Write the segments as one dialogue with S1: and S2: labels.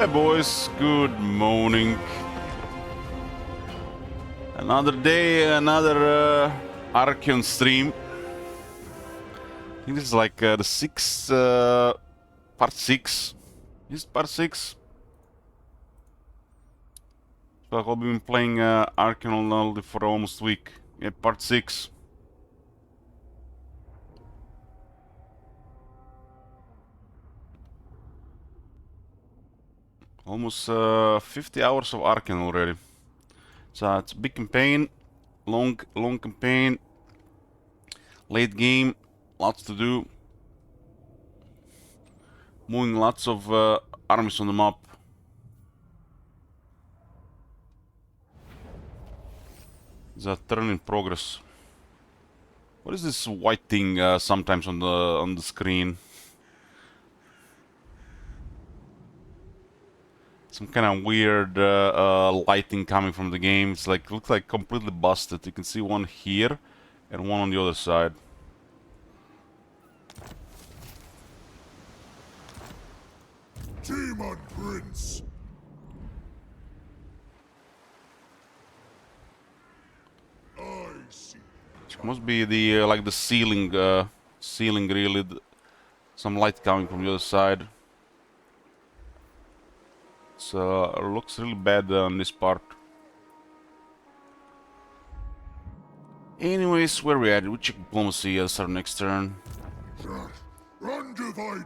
S1: Hey boys, good morning. Another day, another Archeon stream. I think this is like the sixth, part 6. Is it part 6? So I've been playing Archeon only for almost a week. Yeah, part 6. Almost 50 hours of Archeon already. So it's a big campaign, long campaign, late game, lots to do. Moving lots of armies on the map. It's a turn in progress. What is this white thing sometimes on the screen? Some kind of weird lighting coming from the game. It's like looks like completely busted. You can see one here and one on the other side.
S2: Demon Prince. I see.
S1: It must be the like the ceiling really. Some light coming from the other side. So looks really bad on this part. Anyways, where we at? We check diplomacy. That's our next turn.
S2: Undivided.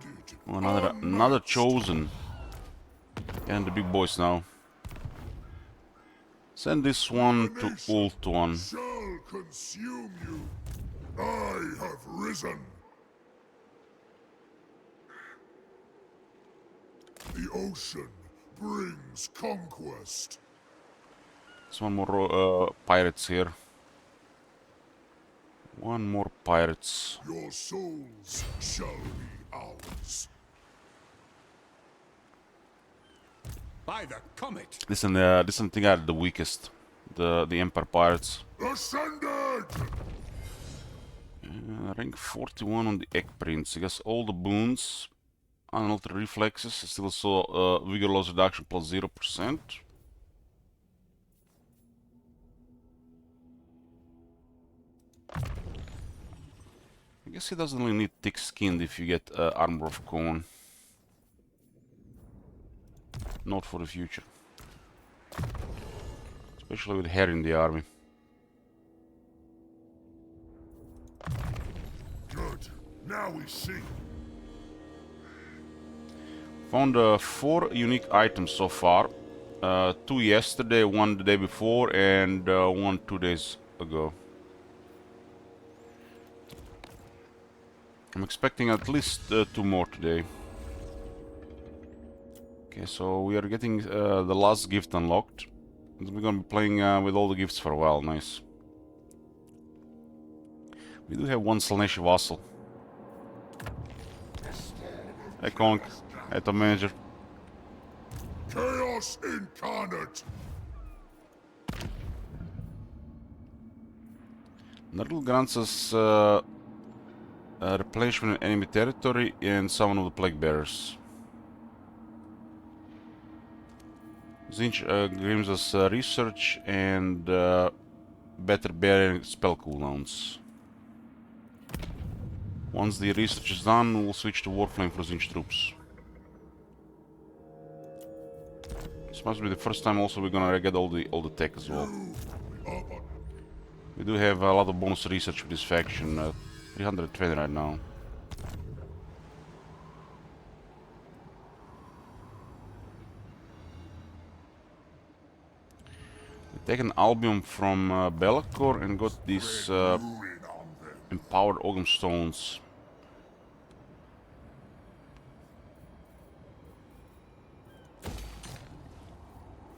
S1: Oh, another chosen. And the big boys now. Send this one to ult one.
S2: Shall consume you. I have risen. The ocean brings conquest.
S1: There's one more pirates here. One more pirates.
S2: Your souls shall be ours.
S3: By the comet!
S1: Listen, this thing are the weakest. The Empire pirates.
S2: Ascended!
S1: Rank 41 on the Egg Prince. I guess all the boons. Unaltered reflexes. Still saw vigor loss reduction plus 0%. I guess he doesn't really need thick skinned if you get armor of cone. Not for the future. Especially with hair in the army.
S2: Good. Now we see.
S1: Found 4 unique items so far. 2 yesterday, 1 the day before, and 1 2 days ago. I'm expecting at least 2 more today. Okay, so we are getting the last gift unlocked. We're gonna be playing with all the gifts for a while. Nice. We do have 1 Slaneshi vassal. Hey Konk. Hey Top Manager.
S2: Chaos incarnate.
S1: Nurdle grants us replenishment in enemy territory and summon of the Plague Bearers. Zinch gives us research and better bearing spell cooldowns. Once the research is done, we'll switch to Warflame for Zinch troops. This must be the first time also we're gonna get all the tech as well. We do have a lot of bonus research with this faction, 320 right now. We taken Albion from Belacor and got these empowered Ogum stones.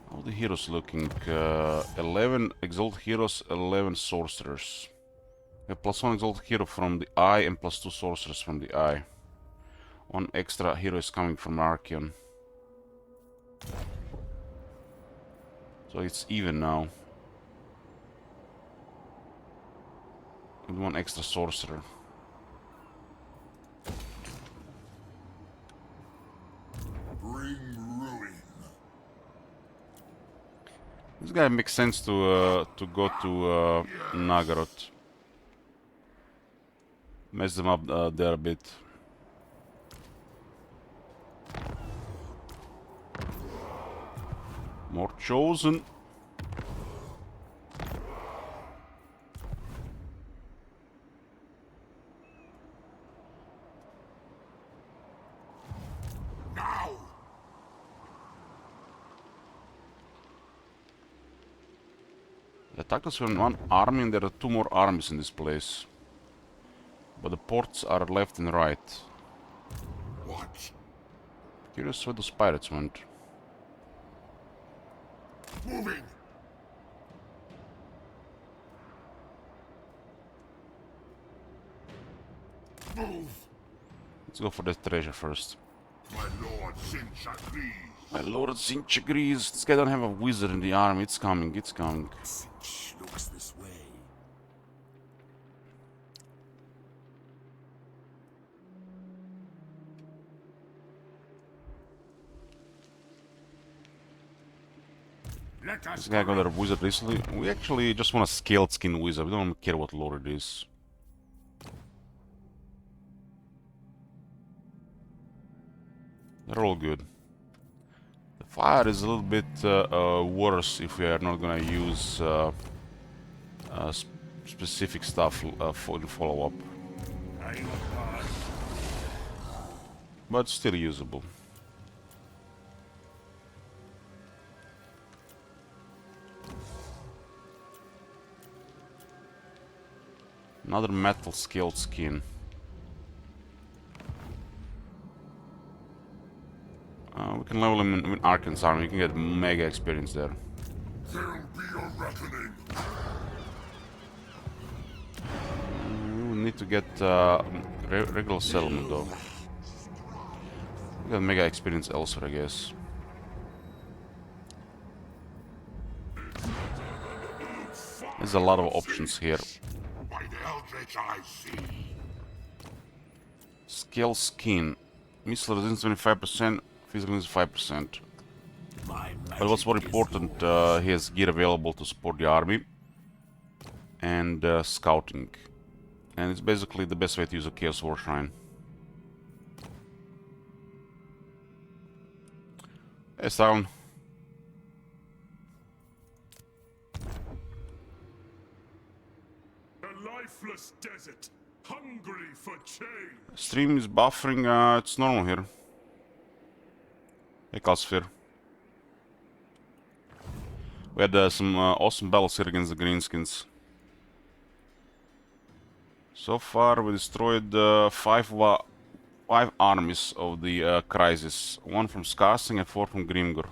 S1: How are the heroes looking? 11 exalted heroes, 11 sorcerers. We have +1 exalted hero from the Eye and +2 sorcerers from the Eye. 1 extra hero is coming from Archeon. So it's even now. And 1 extra sorcerer.
S2: Bring ruin.
S1: This guy makes sense to go to Nagaroth. Mess them up there a bit. More chosen.
S2: Now!
S1: The attacked us with one army and there are two more armies in this place. But the ports are left and right.
S2: What?
S1: Curious where those pirates went.
S2: Moving! Move!
S1: Let's go for the treasure first.
S2: My lord Sinch agrees.
S1: My lord Zinch agrees. This guy don't have a wizard in the army. It's coming, it's coming.
S3: Cinch looks this way. Let us
S1: This guy got a wizard recently. We actually just want a scaled skin wizard. We don't care what lore it is. They're all good. The fire is a little bit worse if we are not gonna use specific stuff for the follow-up. But still usable. Another metal scaled skin. We can level him in Arkan's army. You can get mega experience there.
S2: There'll be a reckoning.
S1: We need to get regular settlement though. We got mega experience elsewhere, I guess. There's a lot of options here.
S2: By the eldritch I see.
S1: Scale skin. Missile resistance 25%, physical resistance 5%. But what's more important, he has gear available to support the army. And scouting. And it's basically the best way to use a Chaos War Shrine. Hey, Sound.
S2: A lifeless desert, hungry for change.
S1: Stream is buffering, it's normal here. Hey, Calsphere. We had some awesome battles here against the Greenskins. So far, we destroyed five armies of the Crisis. One from Skarsing and 4 from Grimgur.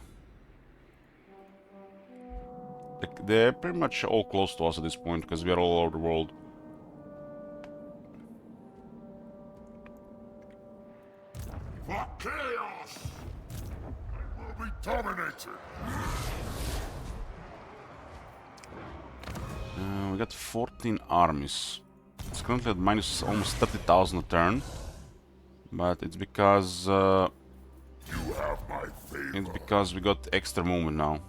S1: They're pretty much all close to us at this point, because we are all over the world.
S2: For chaos! I will be dominated.
S1: We got 14 armies. It's currently at minus almost 30,000 a turn. But it's because
S2: You have my favor.
S1: we got extra movement now.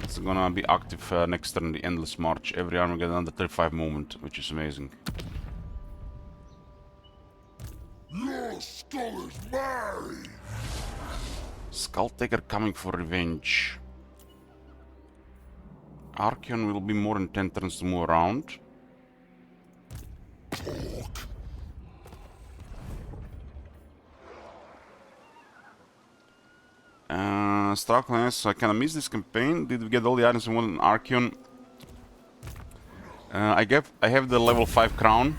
S1: It's gonna be active next turn, the Endless March. Every army gets under 35 movement, which is amazing.
S2: Your skull is mine!
S1: Skulltaker coming for revenge. Archeon will be more than 10 turns to move around.
S2: Talk.
S1: Starklands, I kinda missed this campaign. Did we get all the items we wanted in Archeon? I have the level 5 crown.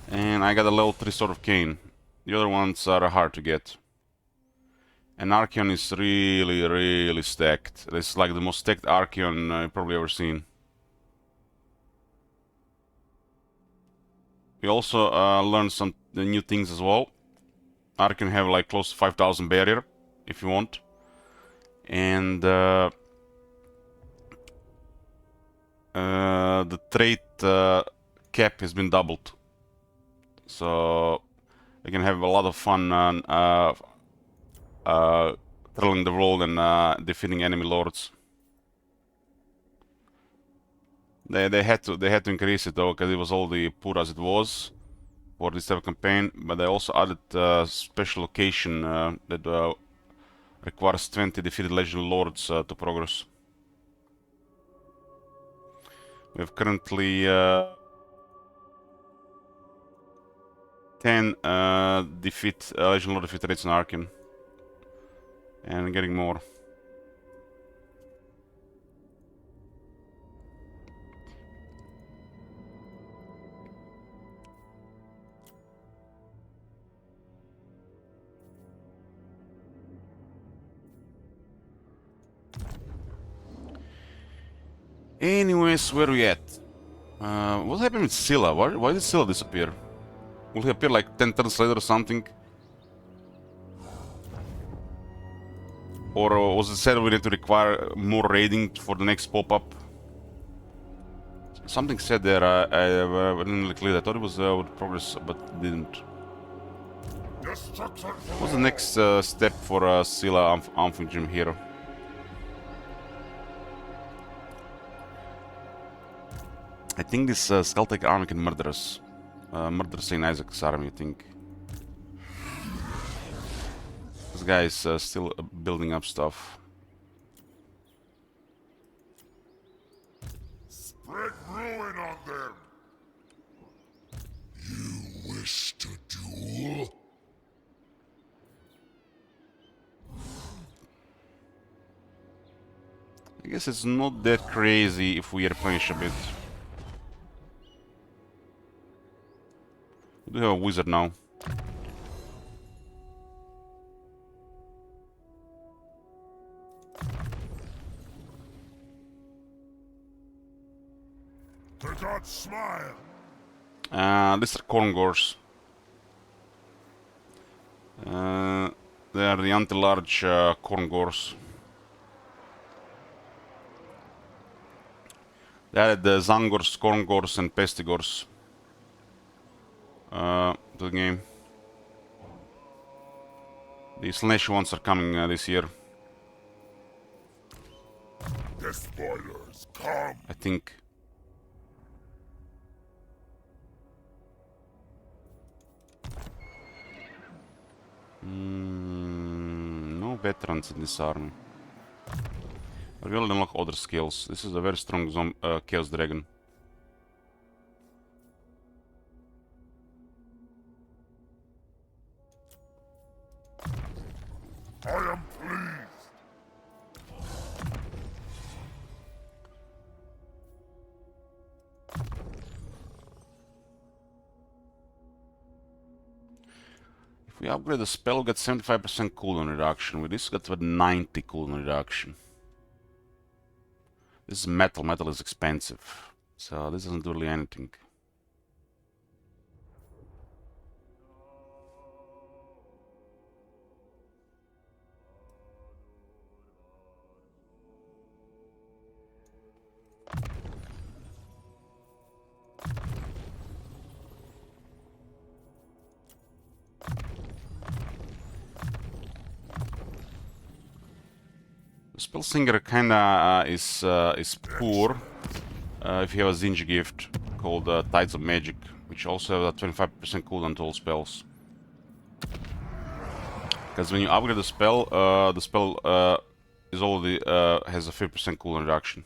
S1: And I got a level 3 Sword of Cain. The other ones are hard to get. And Archeon is really, really stacked. It's like the most stacked Archeon I've probably ever seen. We also learned some new things as well. Archeon have like close to 5,000 barrier, if you want. And the trait cap has been doubled. So we can have a lot of fun traveling the world and defeating enemy lords. They had to increase it though, because it was already poor as it was for this type of campaign. But they also added special location that requires 20 defeated legendary lords to progress. We have currently 10 legendary lord defeat rates in Arkham, and getting more. Anyways, where are we at? What happened with Scylla? Why did Scylla disappear? Will he appear like 10 turns later or something? Or was it said we need to require more raiding for the next pop-up? Something said there, I didn't really clear. I thought it was with progress, but it didn't. What's the next step for Scylla Gym hero? I think this Skulltaker army can murder us. Murder St. Isaac's army, I think. This guy is still building up stuff.
S2: Spread ruin on them. You wish to duel?
S1: I guess it's not that crazy if we replenish a bit. We do have a wizard now.
S2: The gods smile.
S1: These are Korngors. They are the anti-large Korngors. They added the Zangors, Korngors, and Pestigors to the game. The Slanesh ones are coming this year,
S2: The spoilers come.
S1: I think. No veterans in this army. I will unlock other skills. This is a very strong Chaos Dragon.
S2: I am pleased.
S1: If we upgrade the spell, we get 75% cooldown reduction. With this, we get a 90 cooldown reduction. This is metal. Metal is expensive, so this doesn't do really anything. The Spellsinger kinda is poor if you have a Zinj gift called Tides of Magic, which also has a 25% cooldown to all spells. Because when you upgrade the spell is already has a 50% cooldown reduction.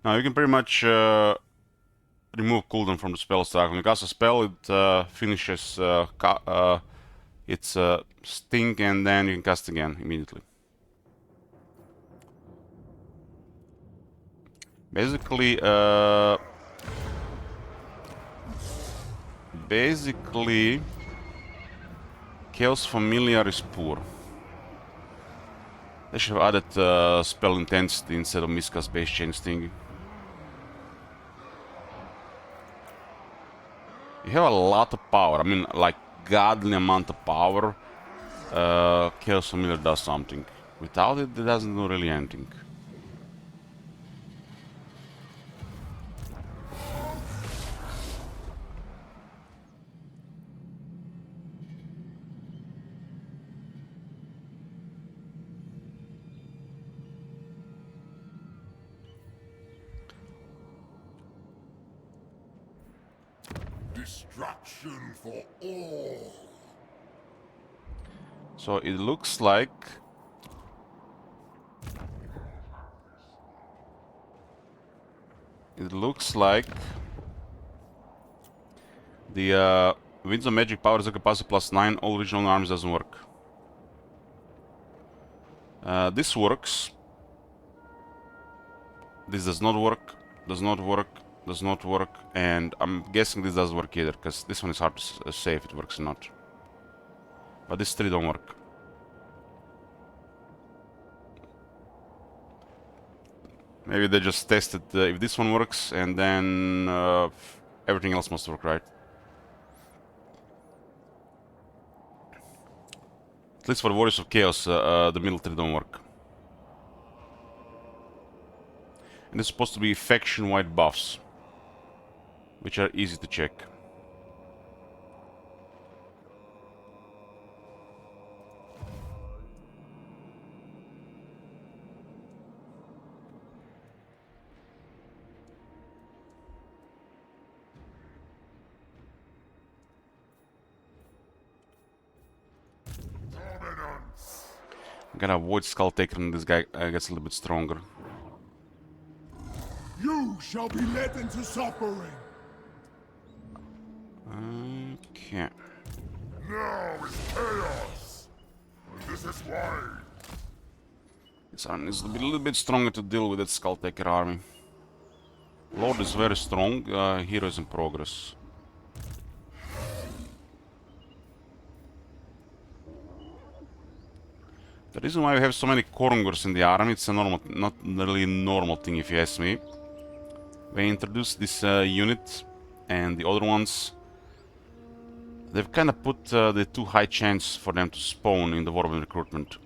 S1: Now you can pretty much remove cooldown from the spell stack. When you cast a spell, it finishes its sting, and then you can cast again immediately. Basically, Chaos Familiar is poor. They should have added spell intensity instead of miscast base chain sting. You have a lot of power. I mean, like godly amount of power. Chaos Familiar does something. Without it, it doesn't do really anything.
S2: Destruction for all.
S1: So it looks like the Winds of Magic Power is a capacity +9. All regional arms doesn't work. This works. This does not work. Does not work. Does not work. And I'm guessing this doesn't work either, because this one is hard to say if it works or not. But these three don't work. Maybe they just tested if this one works, and then everything else must work, right? At least for the Warriors of Chaos, the middle three don't work. And it's supposed to be faction-wide buffs, which are easy to check. I'm gonna avoid Skull Taker and this guy gets a little bit stronger.
S2: You shall be led into suffering.
S1: Okay.
S2: Now is chaos. This is why.
S1: This army needs to be a little bit stronger to deal with that Skull Taker army. Lord is very strong, hero is in progress. The reason why we have so many Korungers in the army, it's a normal, not really normal thing if you ask me. They introduced this unit and the other ones. They've kind of put the too high chance for them to spawn in the Warband recruitment.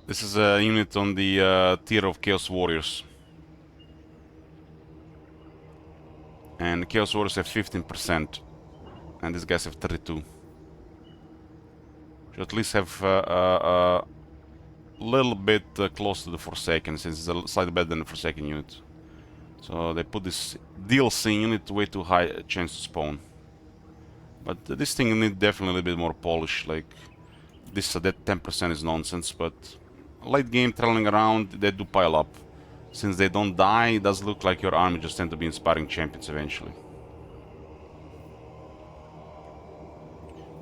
S1: This is a unit on the tier of Chaos Warriors. And the Chaos Warriors have 15%. And these guys have 32. Should at least have a little bit close to the Forsaken, since it's slightly better than the Forsaken unit. So they put this DLC unit way too high chance to spawn. But this thing needs definitely a little bit more polish. Like this, that 10% is nonsense. But late game trailing around, they do pile up. Since they don't die, it does look like your army just tend to be inspiring champions eventually.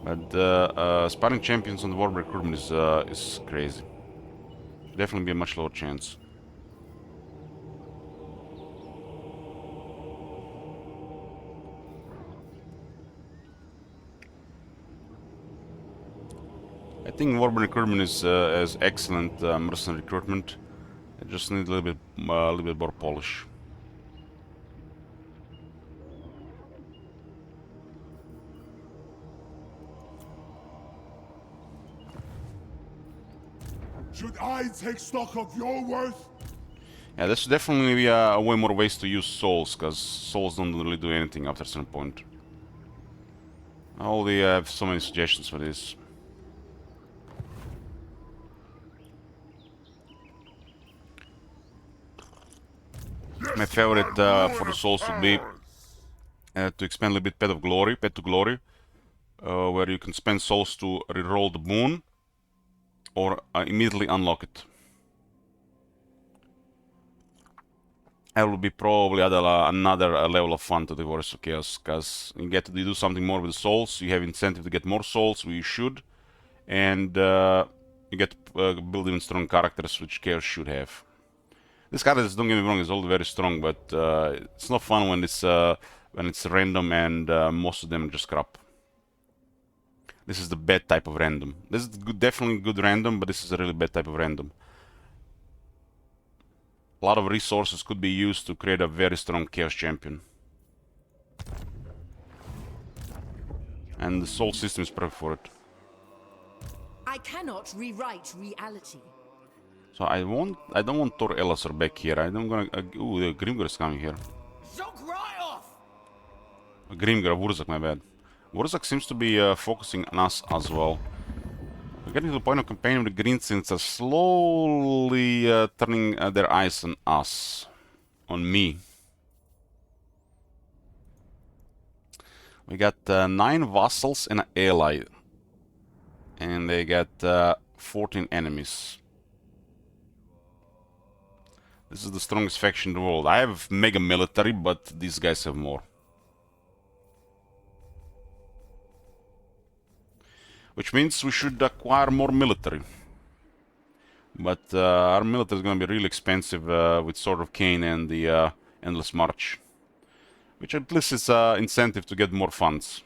S1: But sparring champions on the War recruitment is crazy. Definitely be a much lower chance. I think War recruitment is as excellent mercenary recruitment. It just needs a little bit more polish.
S2: Should I take stock of your worth?
S1: Yeah, there's definitely way more ways to use souls, because souls don't really do anything after a certain point. I already have so many suggestions for this. My favorite for the souls would be to expand a little bit Pet to Glory, where you can spend souls to reroll the boon or immediately unlock it. That will be probably another level of fun to the Warriors of Chaos, because you get to do something more with the souls, you have incentive to get more souls, which you should, and you get to build even strong characters, which Chaos should have. This character, don't get me wrong, is all very strong, but it's not fun when it's random and most of them are just crap. This is the bad type of random. This is definitely good random, but this is a really bad type of random. A lot of resources could be used to create a very strong Chaos champion. And the soul system is perfect for it.
S4: I cannot rewrite reality.
S1: So I don't want Thor Elasar back here. I'm gonna... ooh, the Grimgar is coming here. Grimgar, Wurzak, my bad. Wurzak seems to be focusing on us as well. We're getting to the point of campaign where the Green Saints are slowly turning their eyes on us. On me. We got 9 vassals and an ally. And they got 14 enemies. This is the strongest faction in the world. I have mega military, but these guys have more. Which means we should acquire more military. But our military is going to be really expensive with Sword of Cain and the Endless March. Which at least is an incentive to get more funds.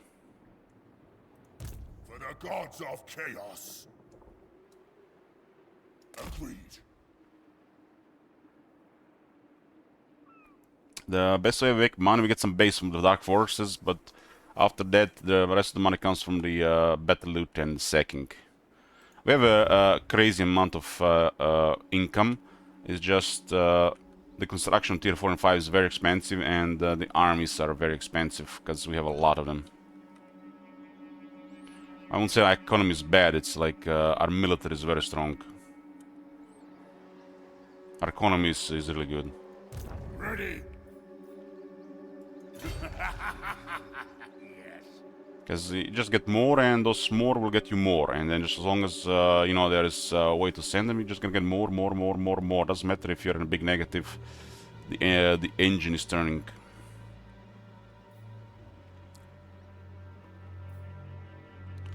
S2: For the gods of chaos. Agreed.
S1: The best way to make money, we get some base from the Dark Forces, but after that, the rest of the money comes from the battle loot and sacking. We have a crazy amount of income. It's just the construction tier 4 and 5 is very expensive, and the armies are very expensive because we have a lot of them. I won't say our economy is bad, it's like our military is very strong. Our economy is really good.
S2: Ready.
S1: Because you just get more, and those more will get you more, and then just as long as you know there is a way to send them, you're just gonna get more. Doesn't matter if you're in a big negative. The engine is turning.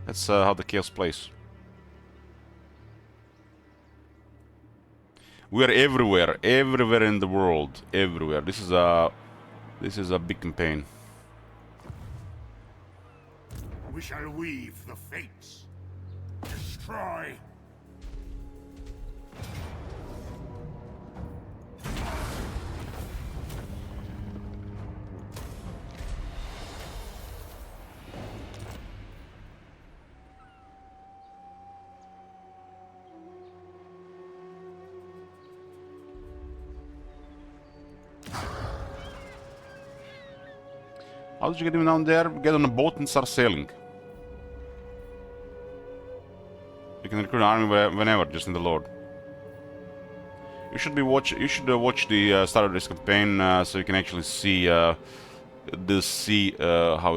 S1: That's how the chaos plays. We are everywhere in the world, everywhere. This is a big campaign.
S2: We shall weave the fates. Destroy.
S1: How did you get him down there? Get on a boat and start sailing. You can recruit an army whenever, just in the Lord. You should watch the start of this campaign so you can actually see how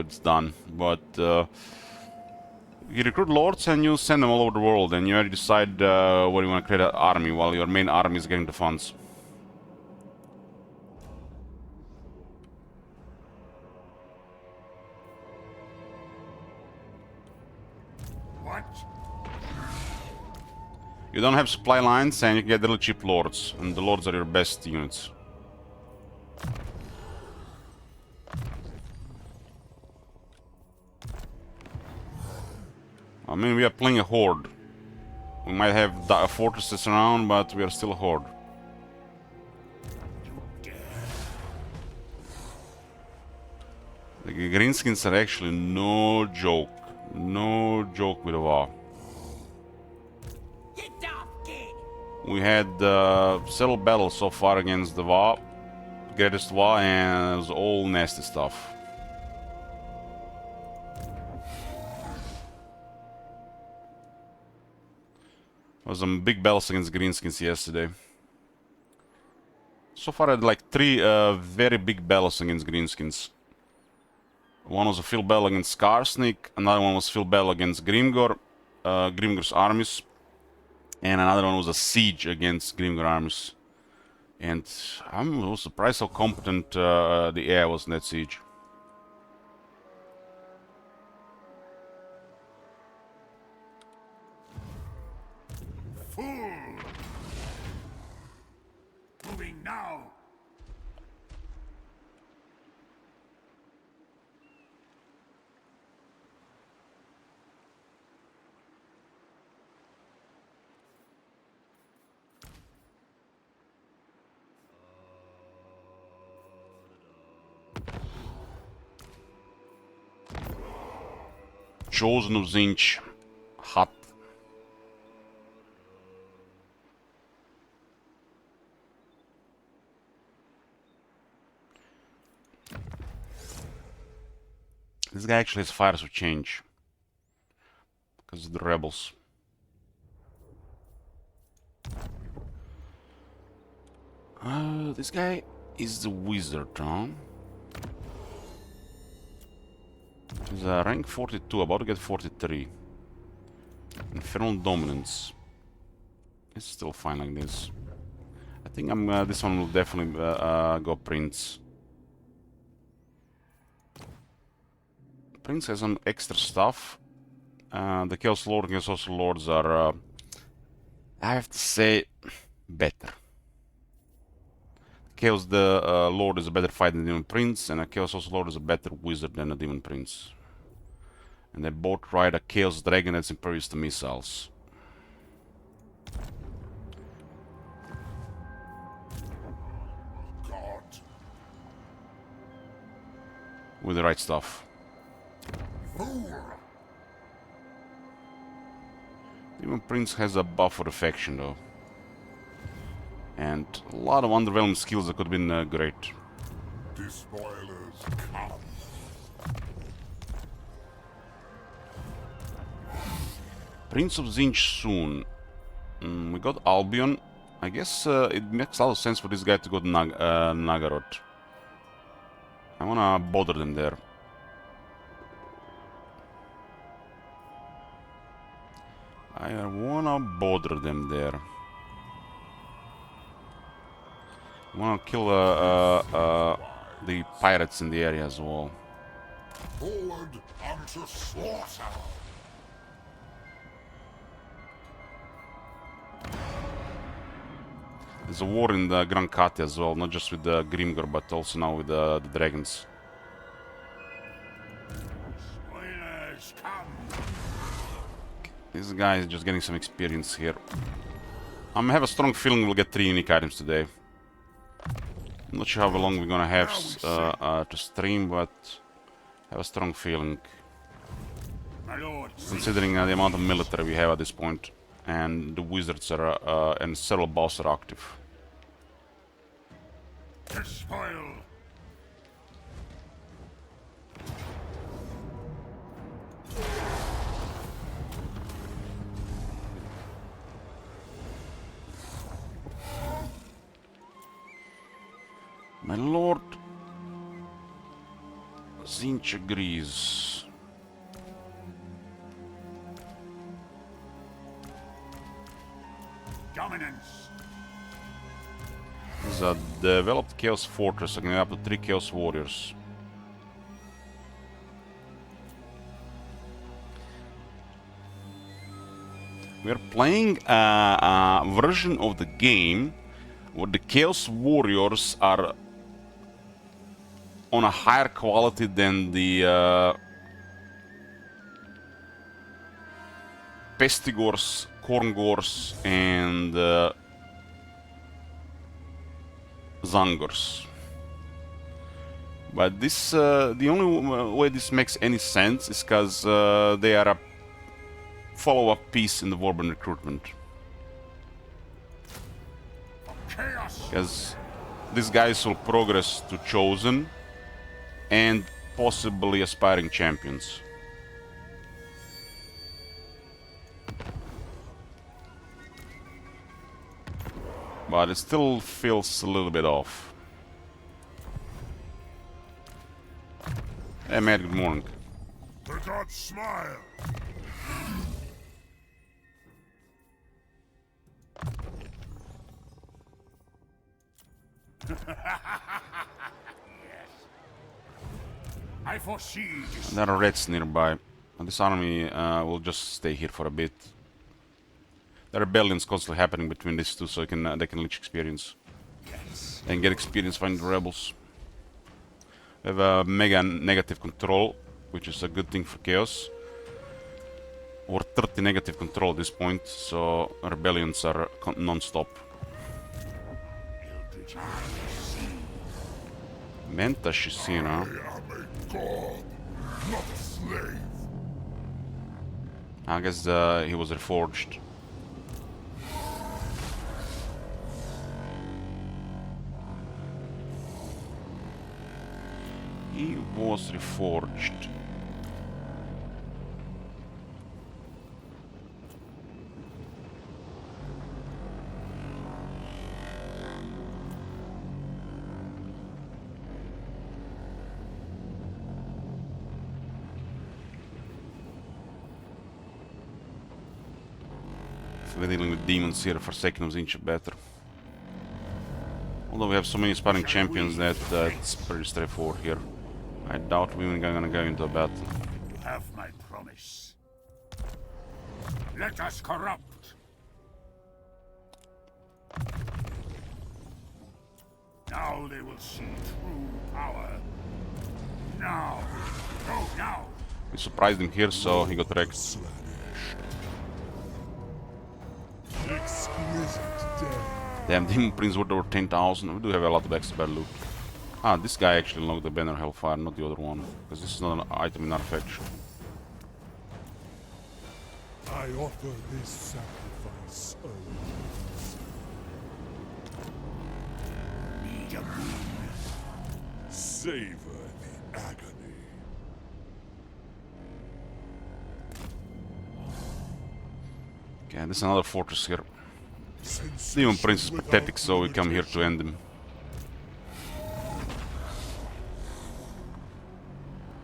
S1: it's done. But you recruit lords and you send them all over the world, and you already decide where you want to create an army while your main army is getting the funds.
S2: What?
S1: You don't have supply lines, and you can get little cheap lords, and the lords are your best units. I mean, we are playing a horde. We might have fortresses around, but we are still a horde. The greenskins are actually no joke. No joke with a WoW. We had several battles so far against the WoW, greatest WoW, and it was all nasty stuff. There was some big battles against greenskins yesterday. So far I had like 3 very big battles against greenskins. One was a field battle against Skarsnik, another one was field battle against Grimgor, Grimgor's armies, and another one was a siege against Grimgor armies. And I'm surprised how competent the AI was in that siege.
S2: Fool! Moving now!
S1: Chosen of Zinch. Hot. This guy actually has fires of change. Because of the rebels. This guy is the wizard, huh? He's rank 42, about to get 43. Infernal Dominance. It's still fine like this. I think this one will definitely go Prince. Prince has some extra stuff. The Chaos Lord and Chaos Sorcerer Lords are, I have to say, better. Chaos Lord is a better fighter than Demon Prince, and a Chaos Sorcerer Lord is a better wizard than a Demon Prince. And they both ride a Chaos Dragon that's impervious to missiles.
S2: God.
S1: With the right stuff.
S2: Fool.
S1: Demon Prince has a buff for affection though. And a lot of underwhelming skills that could have been great.
S2: Despoilers come.
S1: Prince of Zinch soon. We got Albion. I guess it makes a lot of sense for this guy to go to Nagaroth. I wanna bother them there. I wanna bother them there. I wanna kill the pirates in the area as well.
S2: Forward unto slaughter.
S1: There's a war in the Grand Kati as well, not just with the Grimgor, but also now with the dragons.
S2: Spoilers come.
S1: This guy is just getting some experience here. I have a strong feeling we'll get 3 unique items today. I'm not sure how long we're gonna have to stream, but I have a strong feeling.
S2: My lord.
S1: Considering the amount of military we have at this point, and the wizards are and several bosses are active.
S2: Despoil.
S1: My lord, Zinch agrees.
S2: Dominance.
S1: This is a developed Chaos Fortress, I can have up to 3 Chaos Warriors. We are playing a version of the game where the Chaos Warriors are on a higher quality than the Pestigors, Korngors, and Zangors. But this, the only way this makes any sense is because they are a follow-up piece in the Warband recruitment.
S2: Chaos.
S1: Because these guys will progress to Chosen and possibly aspiring champions. But it still feels a little bit off. Hey Matt, good morning.
S2: The gods smile. Yes. I foresee this.
S1: There are reds nearby. This army will just stay here for a bit. There are rebellions constantly happening between these two, so they can leech experience.
S2: Yes.
S1: And get experience fighting the rebels. We have a mega negative control, which is a good thing for Chaos. Or 30 negative control at this point, so rebellions are non-stop.
S2: Eldritch eye.
S1: Menta Shisina.
S2: I am a god, not a slave.
S1: I guess he was reforged. He was reforged. we're dealing with demons here, Forsaken of Zinch better. Although we have so many sparring champions that it's pretty straightforward here. I doubt we're even gonna go into a battle.
S3: You have my promise. Let us corrupt. Now they will see true power. Now. Go now.
S1: We surprised him here, so he got wrecked.
S2: Exquisite death.
S1: Damn, Demon Prince worth over 10,000. We do have a lot of extra bad loot. Ah, this guy actually unlocked the banner Hellfire, not the other one. Because this is not an item in our faction.
S2: I offer this sacrifice, Owens.
S3: Need a boon.
S2: Savor the agony.
S1: Okay, this is another fortress here. Demon Prince is pathetic, so we come here to end him.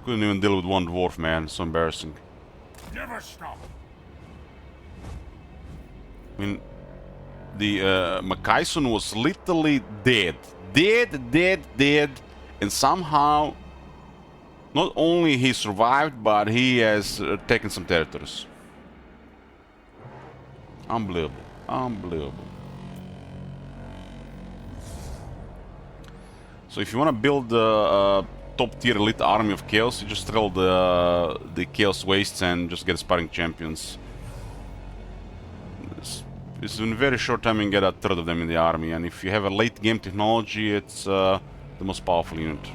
S1: Couldn't even deal with one dwarf, man. So embarrassing.
S3: Never stop.
S1: I mean, the Makaison was literally dead. Dead. And somehow, not only he survived, but he has taken some territories. Unbelievable. So if you want to build a top tier elite army of chaos, you just drill the chaos wastes and just get sparring champions. It's in a very short time you can get a third of them in the army, and if you have a late game technology, it's the most powerful unit.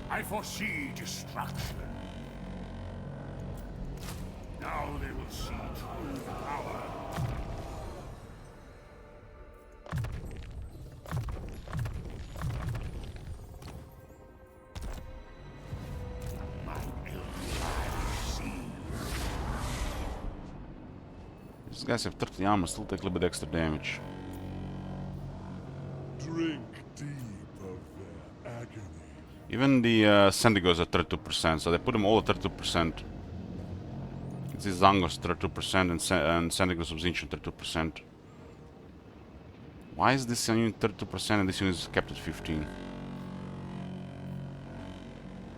S3: I foresee destruction. Now they will see true power. My ill-defined seal.
S1: These guys have 30 armor, still take a little bit extra damage.
S2: Drink deep of their agony.
S1: Even the Sendigos at 32%, so they put them all at 32%. It's the Zangos 32% and Sendigos of Zinch 32%. Why is this unit 32% and this unit is kept at 15%?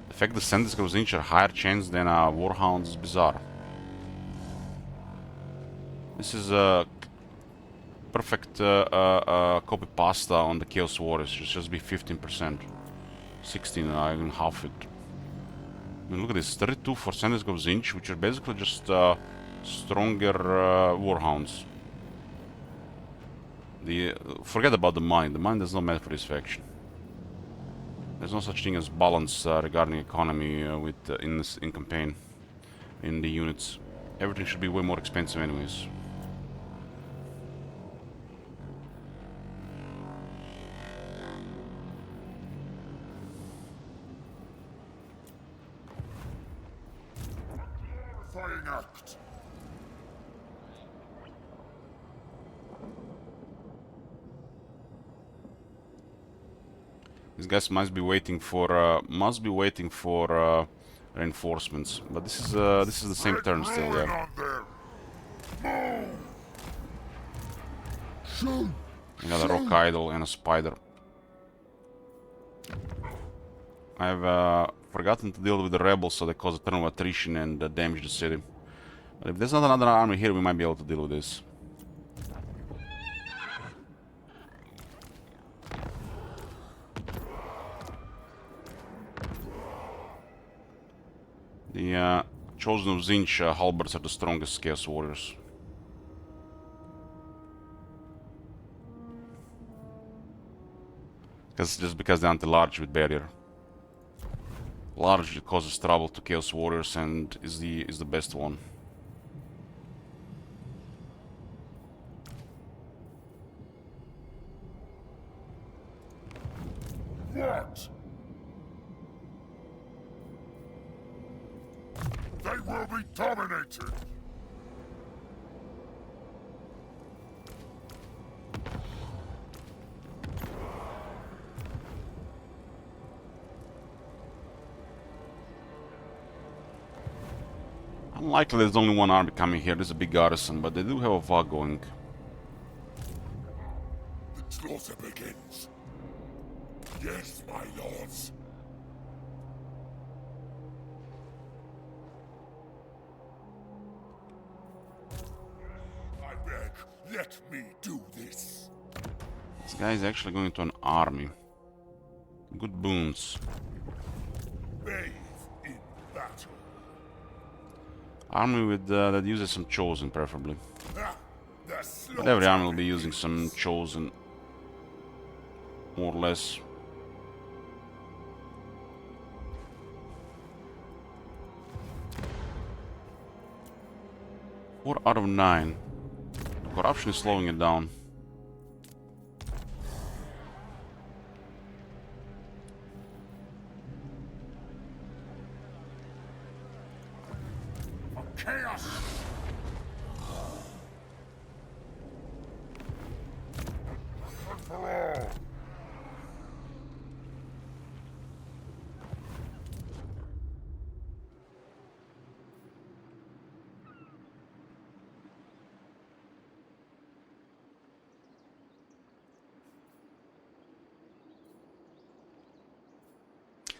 S1: The fact that Sendigos of Zinch are higher chance than Warhounds is bizarre. This is a perfect copy pasta on the Chaos Warriors. It should just be 15%. 16, I even half it. I mean, look at this, 32 for Sendigos of Zinch, which are basically just stronger Warhounds. Forget about the money. The money does not matter for this faction. There's no such thing as balance regarding economy in campaign, in the units. Everything should be way more expensive anyways.
S2: Terrifying act.
S1: These guys must be waiting for reinforcements, but this is the same turn still,
S2: Rolling
S1: yeah.
S2: on them. Move. Shoot.
S1: Another rock idol and a spider. I've forgotten to deal with the rebels, so they cause a turn of attrition and damage the city. But if there's not another army here, we might be able to deal with this. The Chosen of Zinch halberds are the strongest Chaos Warriors. Just because they're anti-large with barrier. Large causes trouble to Chaos Warriors and is the best one.
S2: What? They will be dominated.
S1: Unlikely there's only one army coming here. There's a big garrison, but they do have a VOG going.
S2: The slaughter begins. Yes, my lords. I beg, let me do this.
S1: This guy is actually going to an army. Good boons.
S2: Bathe in battle.
S1: Army with that uses some chosen, preferably.
S2: Ah, the
S1: But
S2: slaughter
S1: every army will be using
S2: begins.
S1: some chosen, more or less. Four out of 9. Corruption is slowing it down.
S3: For chaos! And for all!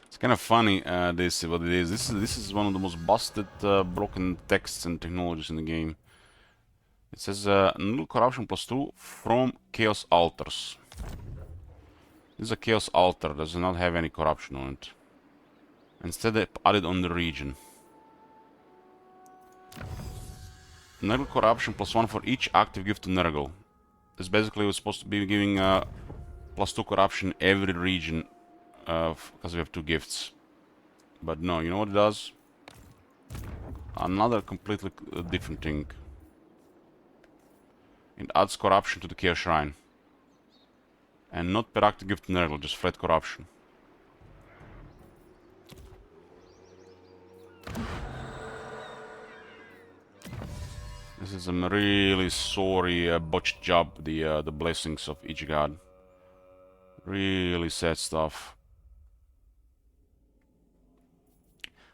S1: It's kind of funny. This what it is. This is one of the most busted, broken texts and technologies in the game. It says null corruption +2 from chaos altars. This is a chaos altar. Does not have any corruption on it. Instead, they added on the region. Nurgle corruption +1 for each active gift to Nurgle. This basically was supposed to be giving +2 corruption every region because we have 2 gifts. But no, you know what it does? Another completely different thing. It adds corruption to the Chaos Shrine. And not per active gift to Nurgle, just flat corruption. This is a really sorry botched job, the blessings of each god. Really sad stuff.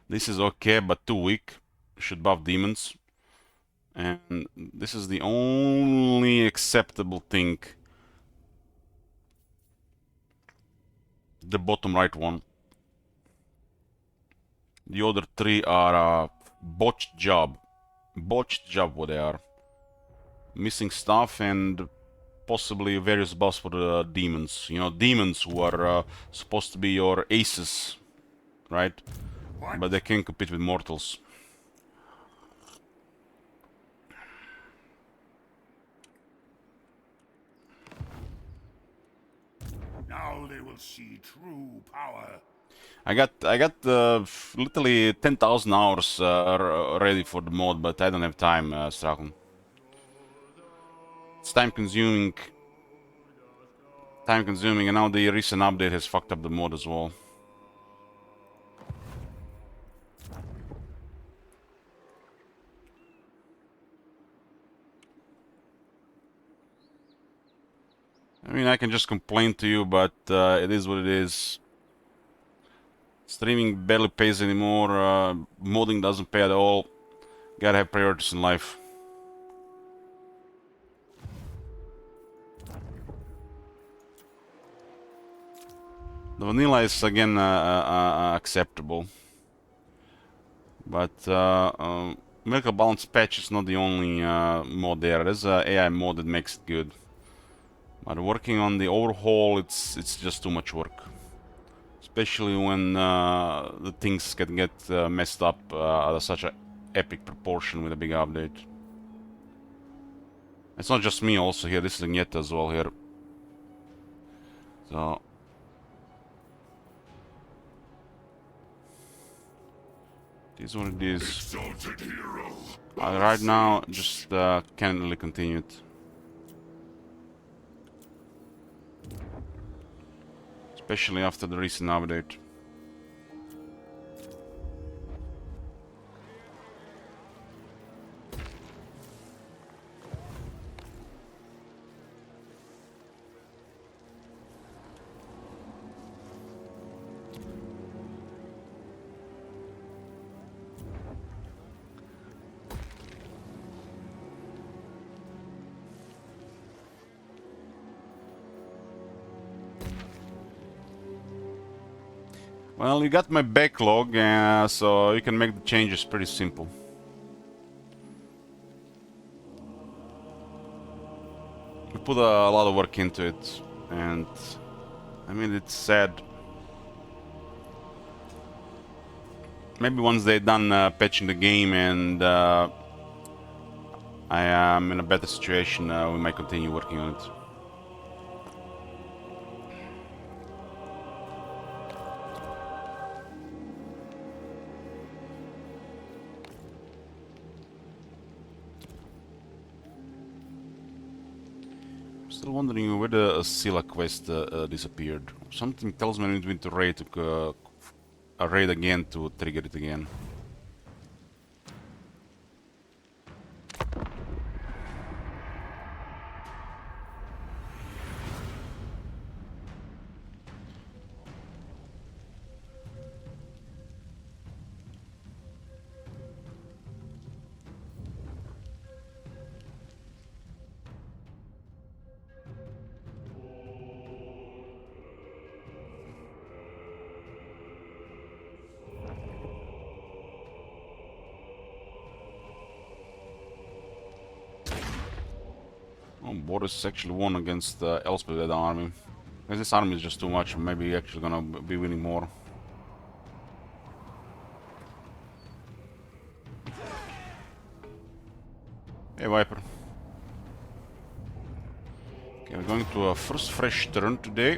S1: This is okay, but too weak. Should buff demons. And this is the only acceptable thing. The bottom right one. The other 3 are a botched job. Botched job what they are. Missing stuff and possibly various buffs for the demons. You know, demons who are supposed to be your aces, right?
S3: What?
S1: But they can compete with mortals.
S3: Now they will see true power.
S1: I got literally 10,000 hours ready for the mod, but I don't have time, Strachan. It's time consuming, and now the recent update has fucked up the mod as well. I mean, I can just complain to you, but it is what it is. Streaming barely pays anymore, modding doesn't pay at all. Gotta have priorities in life. The vanilla is again acceptable. But Miracle Balance patch is not the only mod there. There's an AI mod that makes it good. But working on the overhaul, it's just too much work. Especially when the things can get messed up at such an epic proportion with a big update. It's not just me also here, this is Agneta as well here. So... it is what it is.
S2: Exalted hero.
S1: Right now, just can't really continue it. Especially after the recent update. Well, you got my backlog, so you can make the changes pretty simple. We put a lot of work into it, and I mean, it's sad. Maybe once they're done patching the game and I am in a better situation, we might continue working on it. Still wondering where the Scylla quest disappeared. Something tells me I need to raid a raid again to trigger it again. Oh, Boris actually won against Elspeth army. This army is just too much. Maybe actually gonna be winning more. Hey, Viper. Okay, we're going to a first fresh turn today.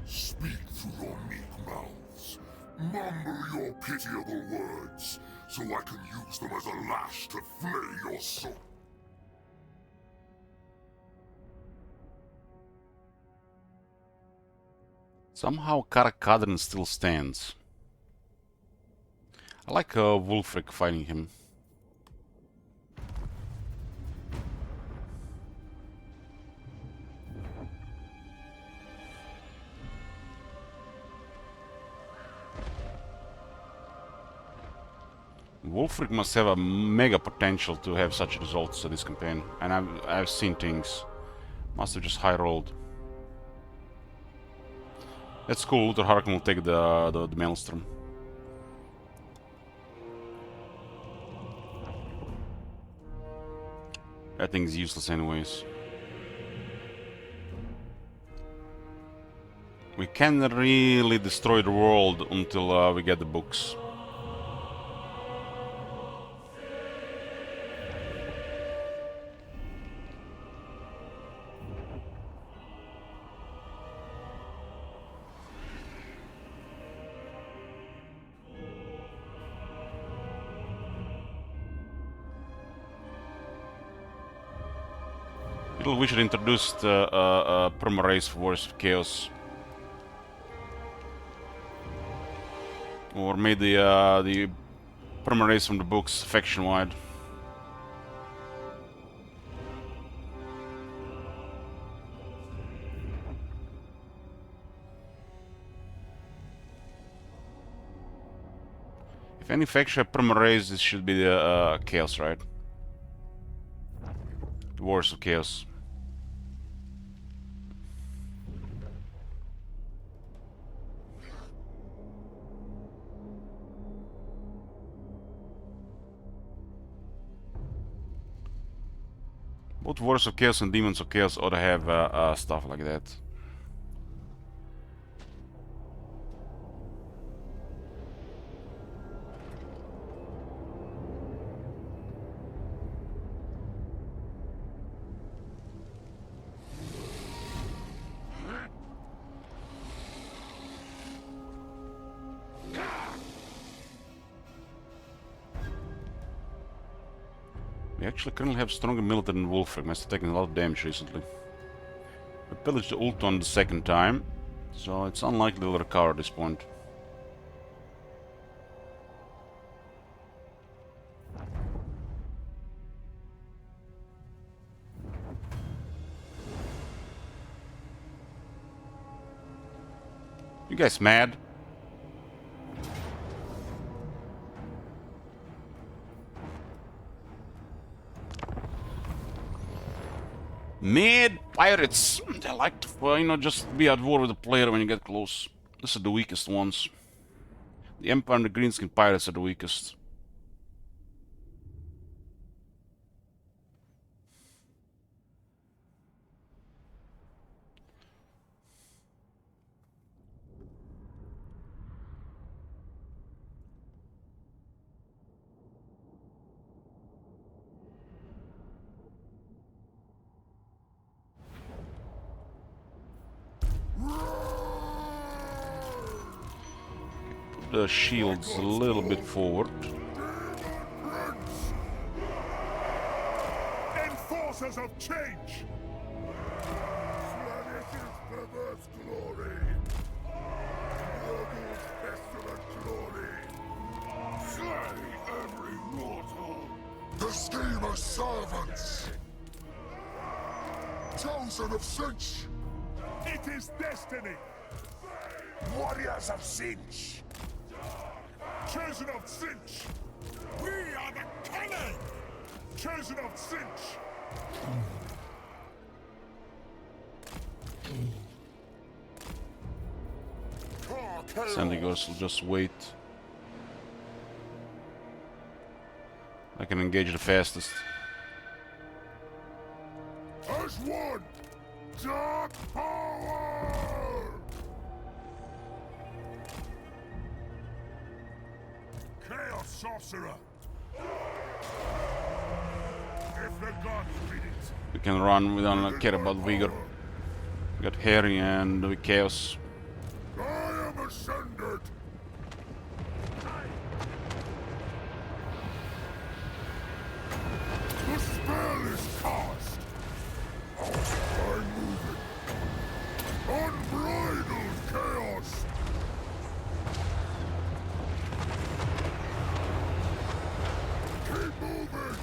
S2: Speak through your meek mouths. Mumble your pitiable words, so I can use them as a lash to flay your soul.
S1: Somehow Karakadrin still stands. I like Wulfric fighting him. Wulfric must have a mega potential to have such results this campaign, and I've seen things. Must have just high rolled. That's cool. Luther Harkin will take the Maelstrom. That thing's useless anyways. We can really destroy the world until we get the books. We should introduce the perma-race for Warriors of Chaos. Or maybe the perma-race from the books faction-wide. If any faction have perma-race, this should be the Chaos, right? The Warriors of Chaos. Both Warriors of Chaos and Demons of Chaos ought to have stuff like that. We actually currently have stronger military than Wolfram. Has taken a lot of damage recently. We pillaged the Ulton the second time, so it's unlikely they'll recover at this point. You guys mad? Mad pirates! They like to, you know, just be at war with the player when you get close. These are the weakest ones. The Empire and the Greenskin pirates are the weakest. The shields a little bit forward.
S3: Enforcers of change!
S2: Slaaneish's perverse glory. Mordor's pestilent glory. Slay every mortal. The schemer's servants. Chosen of Sinch.
S3: It is destiny!
S2: Warriors of Sinch.
S3: Chosen of Sinch!
S2: We are the cunning.
S3: Chosen of Sinch!
S1: Sandigos will just wait. I can engage the fastest.
S2: As one. Dark power.
S3: Chaos Sorcerer! If the gods bid it,
S1: We can run, we don't care about vigor. We got Harry and the Chaos.
S2: I am ascended. The spell is cast. I'm moving. Unbridled chaos. Keep moving.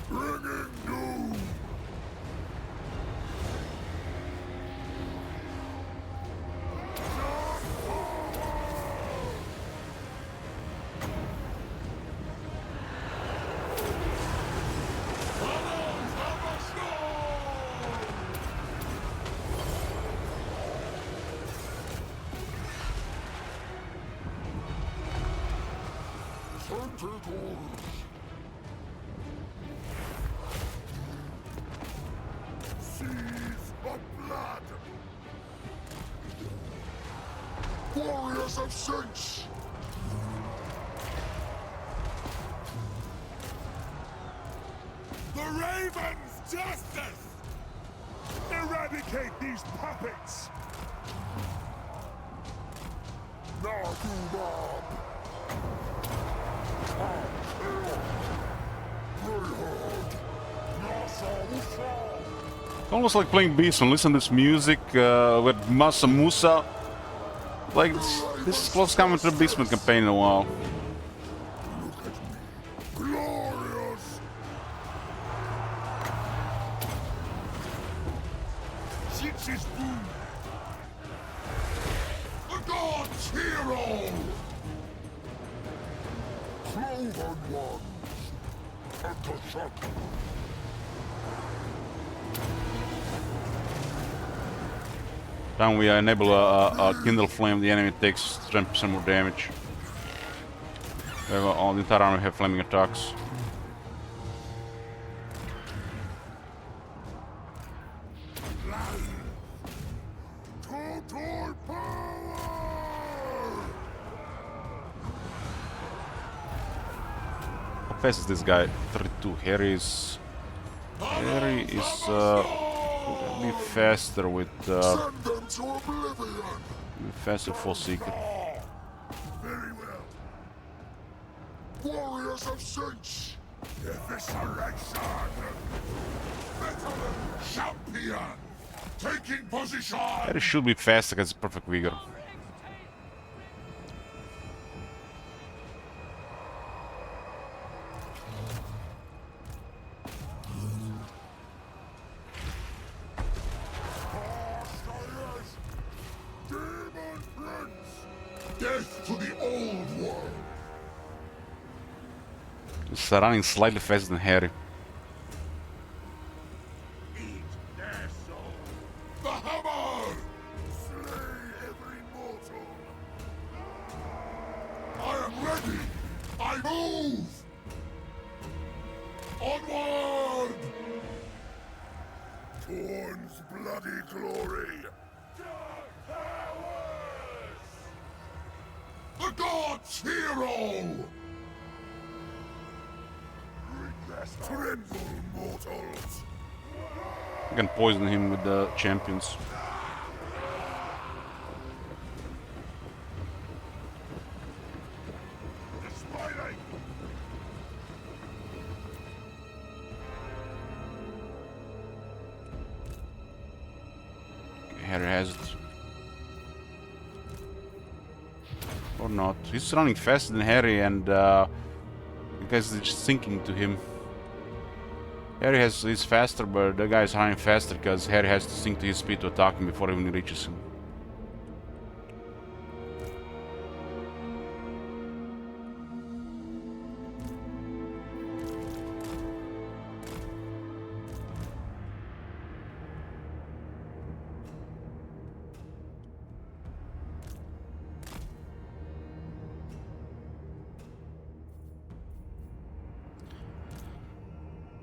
S2: Bringing doom. Tentacles. Seas of blood. Warriors of Sinch.
S3: the Raven's justice! Eradicate these puppets!
S2: Nagumab.
S1: Almost like playing Beastman. Listen to this music with Masa Musa. Like, this is close coming to the Beastman campaign in a while.
S2: Glorious.
S3: Sinch's boom!
S2: The gods' hero. Cloven ones. Atashak.
S1: Then we enable a Kindle Flame, the enemy takes 10% more damage. We have all the entire army have flaming attacks.
S2: Total power.
S1: How fast is this guy? 32. Harry is be faster with
S2: Send them to oblivion.
S1: faster for Seeker.
S3: Very well.
S2: Warriors of sense! Evisceration! Veteran champion! Taking position!
S1: Harry should be fast against perfect vigor.
S2: Demon Prince! Death to the old world!
S1: Just running slightly faster than Harry.
S3: Eat their soul.
S2: The hammer! Slay every mortal! I am ready! I move! Onward! Torn's bloody glory! The god's hero! Tremble, mortals!
S1: You can poison him with the champions.
S3: Smiling.
S1: Okay, Harry has it. Or not. He's running faster than Harry, and you guys are just sinking to him. Harry is faster, but the guy is running faster because Harry has to sink to his speed to attack him before he even reaches him.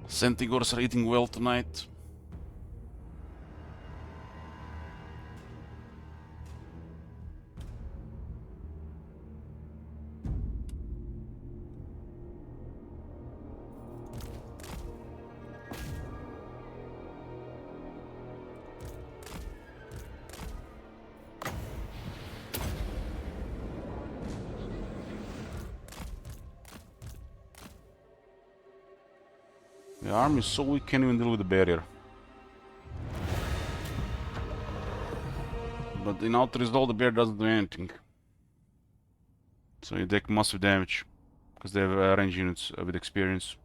S1: Centigors are eating well tonight. The army is so weak, can't even deal with the barrier. But in Outer Result, the barrier doesn't do anything. So you take massive damage. Because they have range units with experience.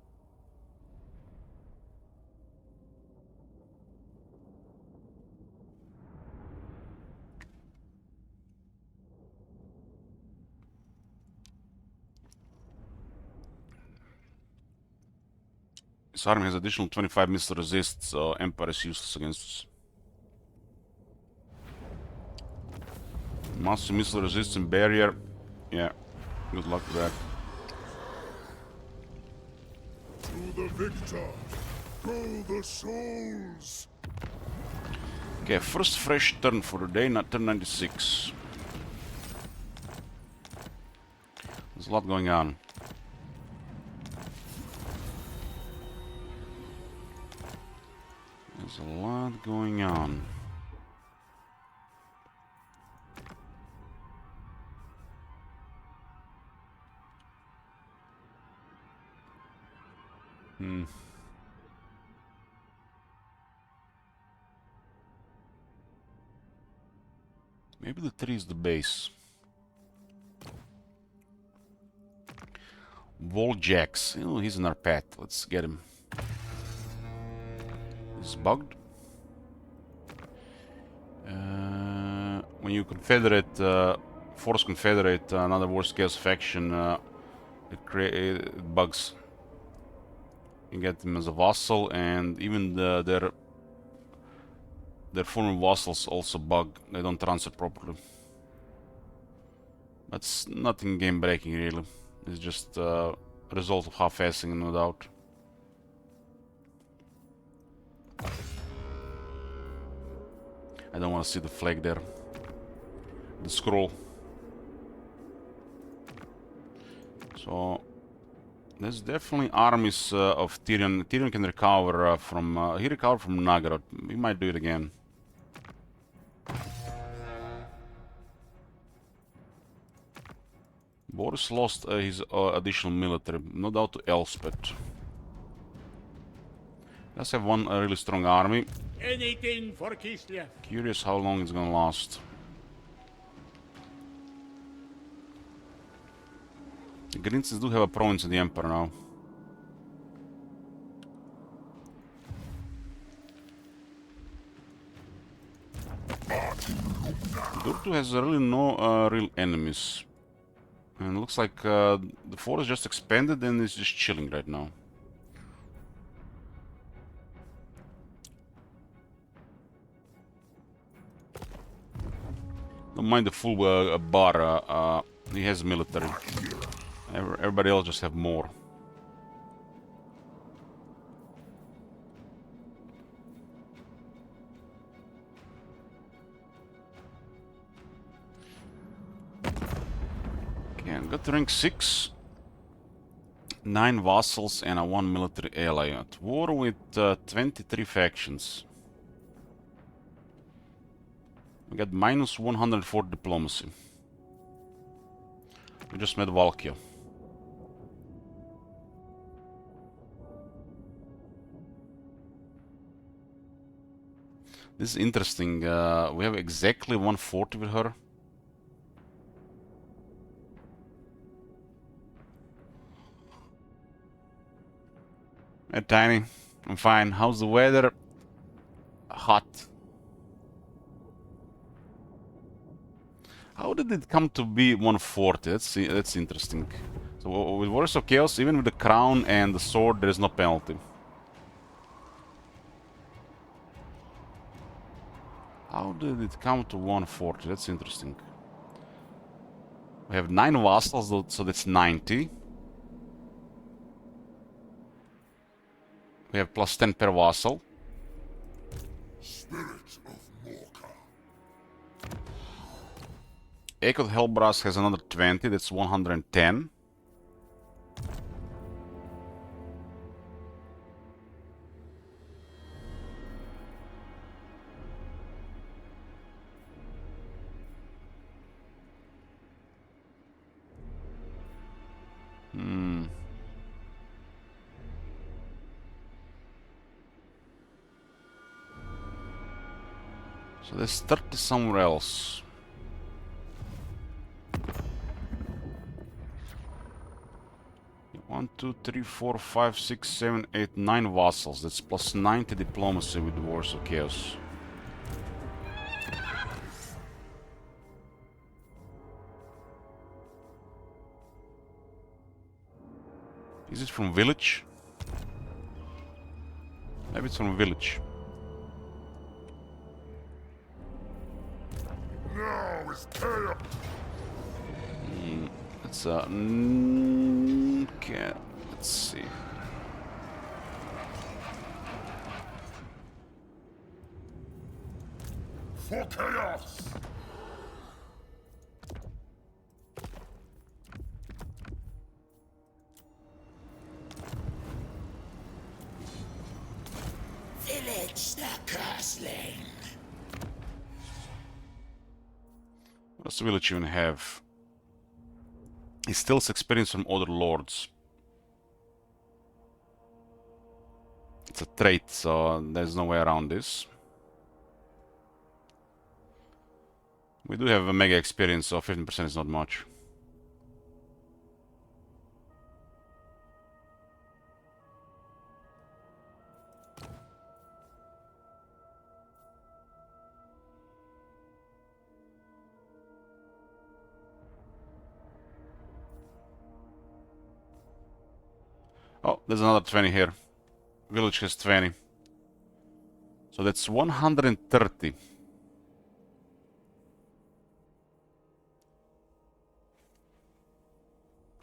S1: This army has additional 25 missile resist, so Empire is useless against us. Massive missile resistant barrier. Yeah, good luck with that.
S2: To the victor, go the souls!
S1: Okay, first fresh turn for the day, not turn 96. There's a lot going on. There's a lot going on. Maybe the tree is the base. Voljax. Oh, he's in our path. Let's get him. He's bugged. When you confederate, force confederate another worst case faction, it bugs. You get them as a vassal, and even their former vassals also bug. They don't transfer properly. That's nothing game breaking really. It's just a result of half-assing, no doubt. I don't want to see the flag there. The scroll. So there's definitely armies of Tyrion. Tyrion can recover from. He recovered from Nagaroth. He might do it again. Boris lost his additional military, no doubt to Elspeth. Does have one really strong army.
S3: Anything for Kislev.
S1: Curious how long it's gonna last. The Grinces do have a province in the Empire now. Durtu has really no real enemies. And it looks like the forest just expanded and is just chilling right now. Don't mind the full bar, he has military. Everybody else just have more. Okay, I got to rank 6. 9 vassals and a 1 military ally. At war with 23 factions. We got minus 104 diplomacy. We just met Valkia. This is interesting. We have exactly 140 with her. Hey, Tiny. I'm fine. How's the weather? Hot. How did it come to be 140? That's interesting. So with Warriors of Chaos, even with the crown and the sword, there is no penalty. How did it come to 140? That's interesting. We have 9 vassals, so that's 90. We have plus 10 per vassal.
S2: Spirit of Morka.
S1: Ekot Helbras has another 20, that's 110. So there's 30 somewhere else. One, two, three, four, five, six, seven, eight, 9 vassals. That's plus 90 diplomacy with the Wars of Chaos. Is it from village? Maybe it's from village.
S2: Now is chaos.
S1: It's okay, let's see.
S2: For chaos.
S3: Village the Cursling.
S1: What does the village even have? He steals experience from other lords. It's a trait, so there's no way around this. We do have a mega experience, so 15% is not much. Oh, there's another 20 here. Village has 20. So that's 130.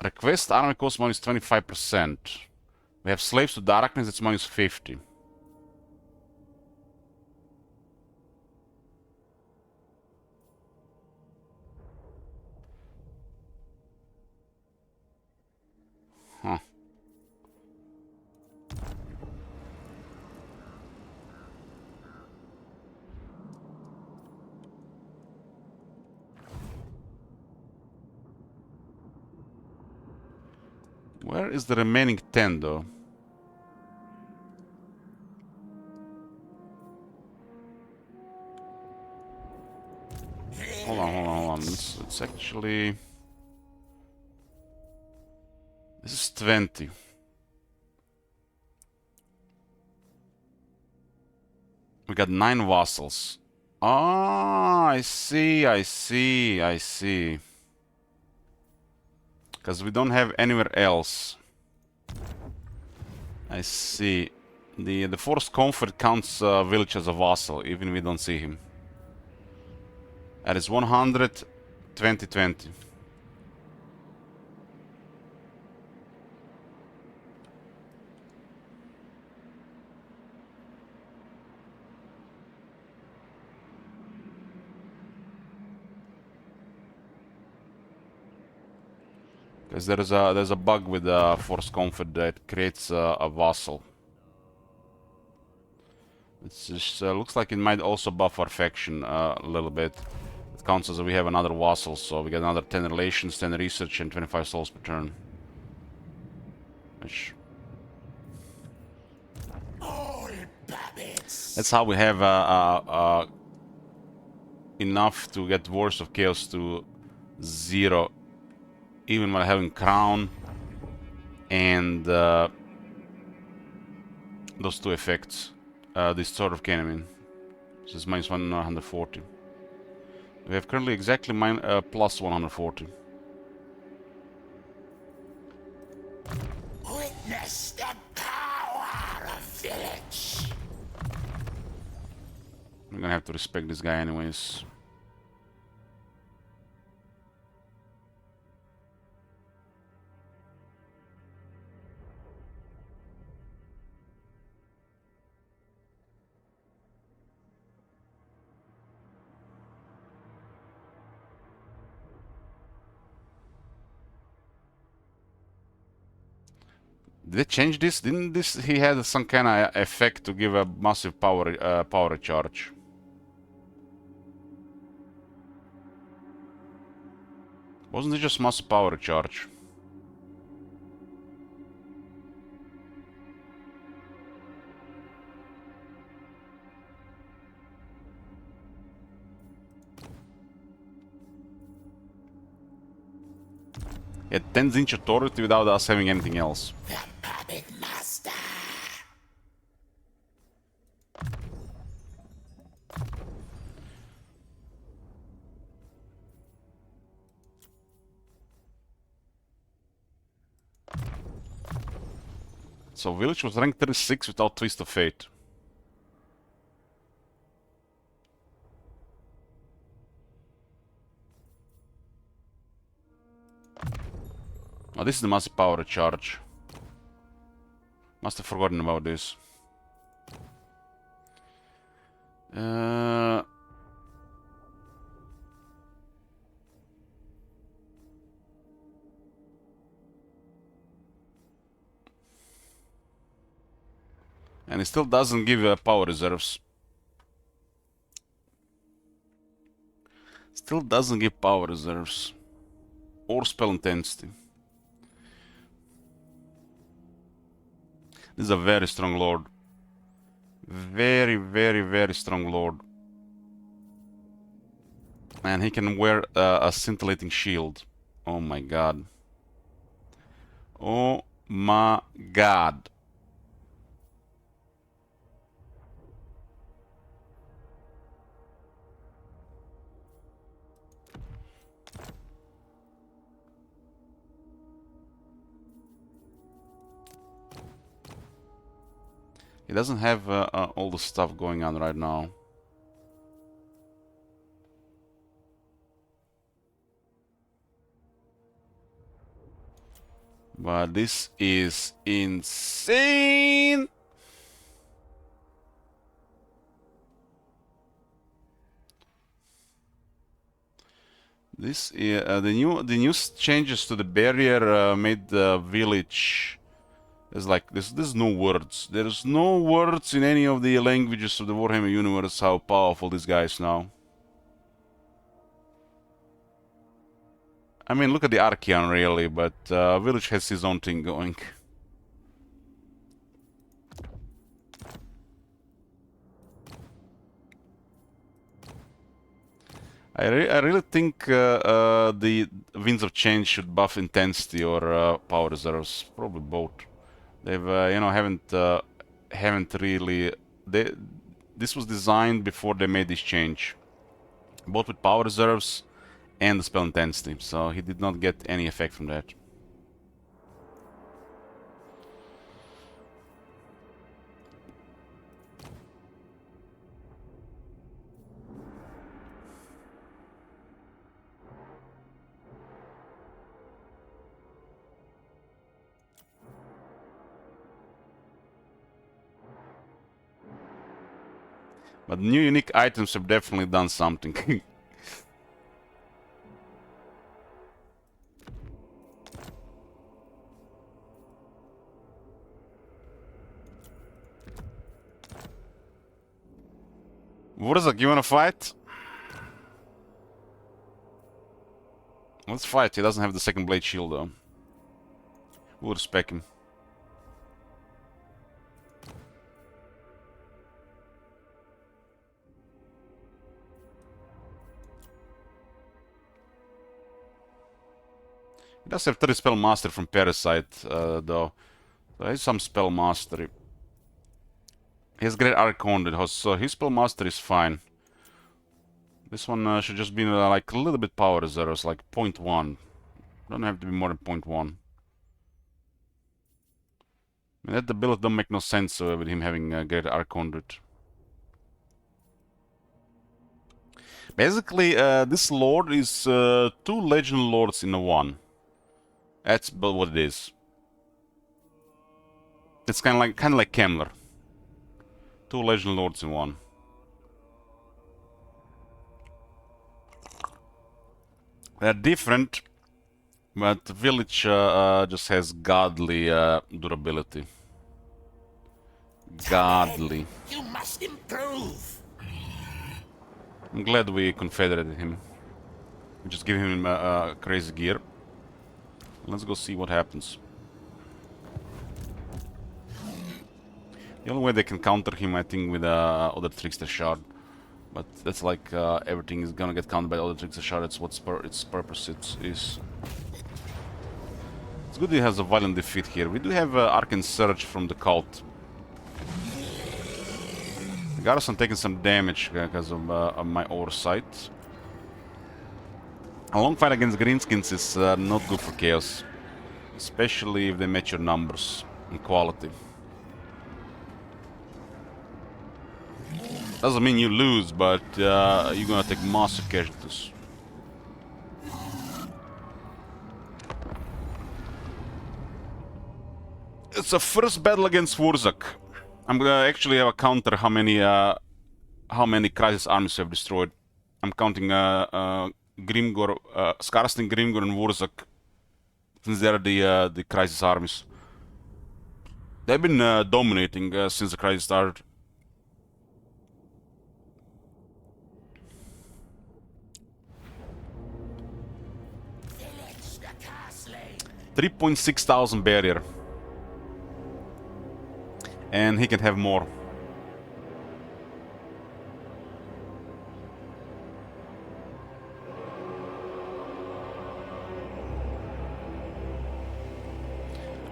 S1: Request army cost minus 25%. We have slaves to darkness, that's minus 50. Huh. Where is the remaining 10 though? Hold on, hold on, hold on. It's actually... This is 20. We got 9 vassals. Ah, I see, I see, I see. Because we don't have anywhere else. I see. The forced comfort counts village as a vassal, even if we don't see him. That is 100, 20, 20. Because there's a bug with forced comfort that creates a vassal. It just looks like it might also buff our faction a little bit. It counts as we have another vassal, so we get another 10 relations, 10 research, and 25 souls per turn. Which... That's how we have enough to get Wars of Chaos to 0, even while having Crown and those two effects. This sort of Cannon. This is minus 140. We have currently exactly plus 140.
S2: Witness the power of village.
S1: We're gonna have to respect this guy anyways. Did they change this? Didn't this he had some kind of effect to give a massive power charge? Wasn't it just massive power charge? He had 10-inch authority without us having anything else.
S2: The puppet master.
S1: So Village was ranked 36 without Twist of Fate. Oh, this is the massive power charge. Must have forgotten about this. And it still doesn't give power reserves. Still doesn't give power reserves. Or spell intensity. This is a very strong lord. Very, very, very strong lord. And he can wear a scintillating shield. Oh my god. Oh my god. He doesn't have all the stuff going on right now. But this is insane! This the new changes to the barrier made the village. There's like there's no words. There's no words in any of the languages of the Warhammer universe how powerful this guy is now. I mean, look at the Archeon, really, but Village has his own thing going. I really think the Winds of Change should buff intensity or power reserves, probably both. They've you know haven't really this was designed before they made this change, both with power reserves and the spell intensity. So he did not get any effect from that. But new unique items have definitely done something. Wurzak, you wanna fight? Let's fight. He doesn't have the second blade shield though. We'll respect him. He does have 30 spell mastery from Parasite though. So he has some spell mastery. He has great Archon, so his spell mastery is fine. This one should just be like a little bit power reserves, like 0.1. Don't have to be more than 0.1. I mean, that ability don't make no sense with him having great Archon. Basically, this lord is 2 legend lords in a one. That's what it is. It's kind of like Kemler. 2 legend lords in one. They're different, but Village just has godly durability. Godly.
S2: You must improve.
S1: I'm glad we confederated him. We just give him crazy gear. Let's go see what happens. The only way they can counter him, I think, with other Trickster Shard. But that's like everything is gonna get countered by other Trickster Shard. That's what its purpose is. It's good he has a violent defeat here. We do have Arcane Surge from the cult. Garrison taking some damage because of my oversight. A long fight against Greenskins is not good for Chaos. Especially if they match your numbers and quality. Doesn't mean you lose, but you're gonna take massive casualties. It's a first battle against Wurzak. I'm gonna actually have a counter how many Crisis armies have destroyed. I'm counting Grimgor, Skarstin, Grimgor, and Wurzak, since they're the Crisis armies. They've been dominating since the Crisis started. 3,600 barrier. And he can have more.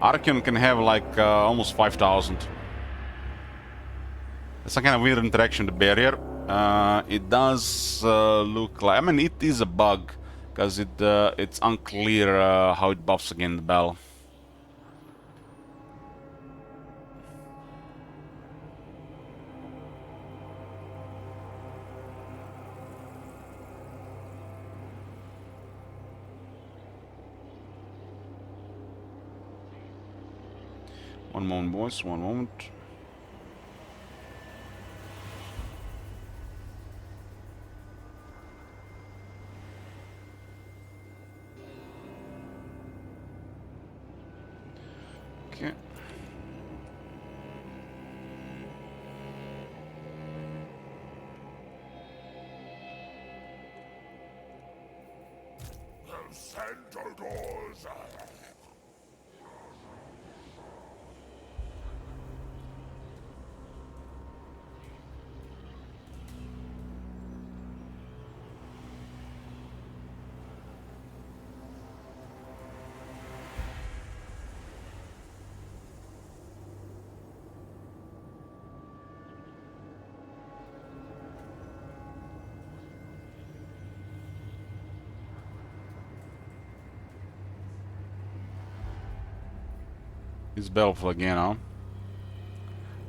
S1: Archeon can have like almost 5,000. It's some kind of weird interaction with the barrier. It does look like... I mean, it is a bug, because it's unclear how it buffs against the bell. One moment, boys, one moment. Okay.
S2: Centaurs!
S1: It's Battlefield again, huh?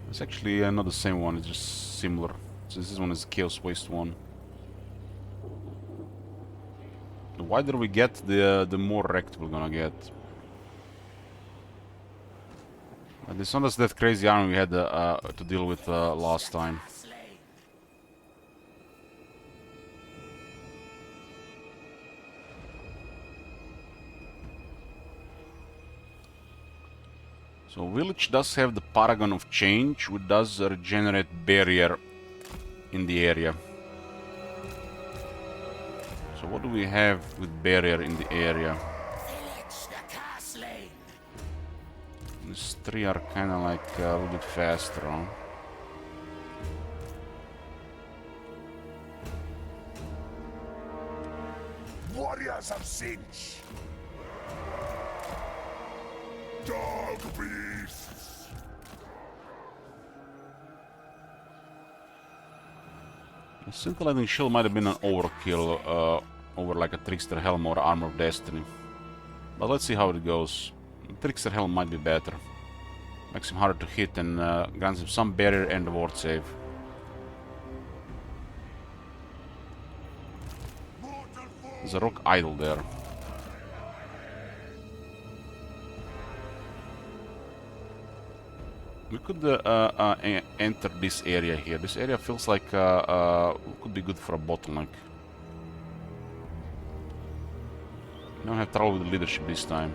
S1: It's actually not the same one, it's just similar. So this one is Chaos Waste one. The wider we get, the more wrecked we're gonna get. And it's not as that crazy army we had to deal with last time. So village does have the Paragon of Change, which does regenerate barrier in the area. So what do we have with barrier in the area? These three are kind of like a little bit faster, huh?
S2: Warriors of Sinch! Dog beasts!
S1: The scintillating shield might have been an overkill over like a Trickster Helm or Armor of Destiny. But let's see how it goes. Trickster Helm might be better. Makes him harder to hit and grants him some barrier and a ward save. There's a rock idol there. We could enter this area here. This area feels like could be good for a bottleneck. Don't have trouble with the leadership this time.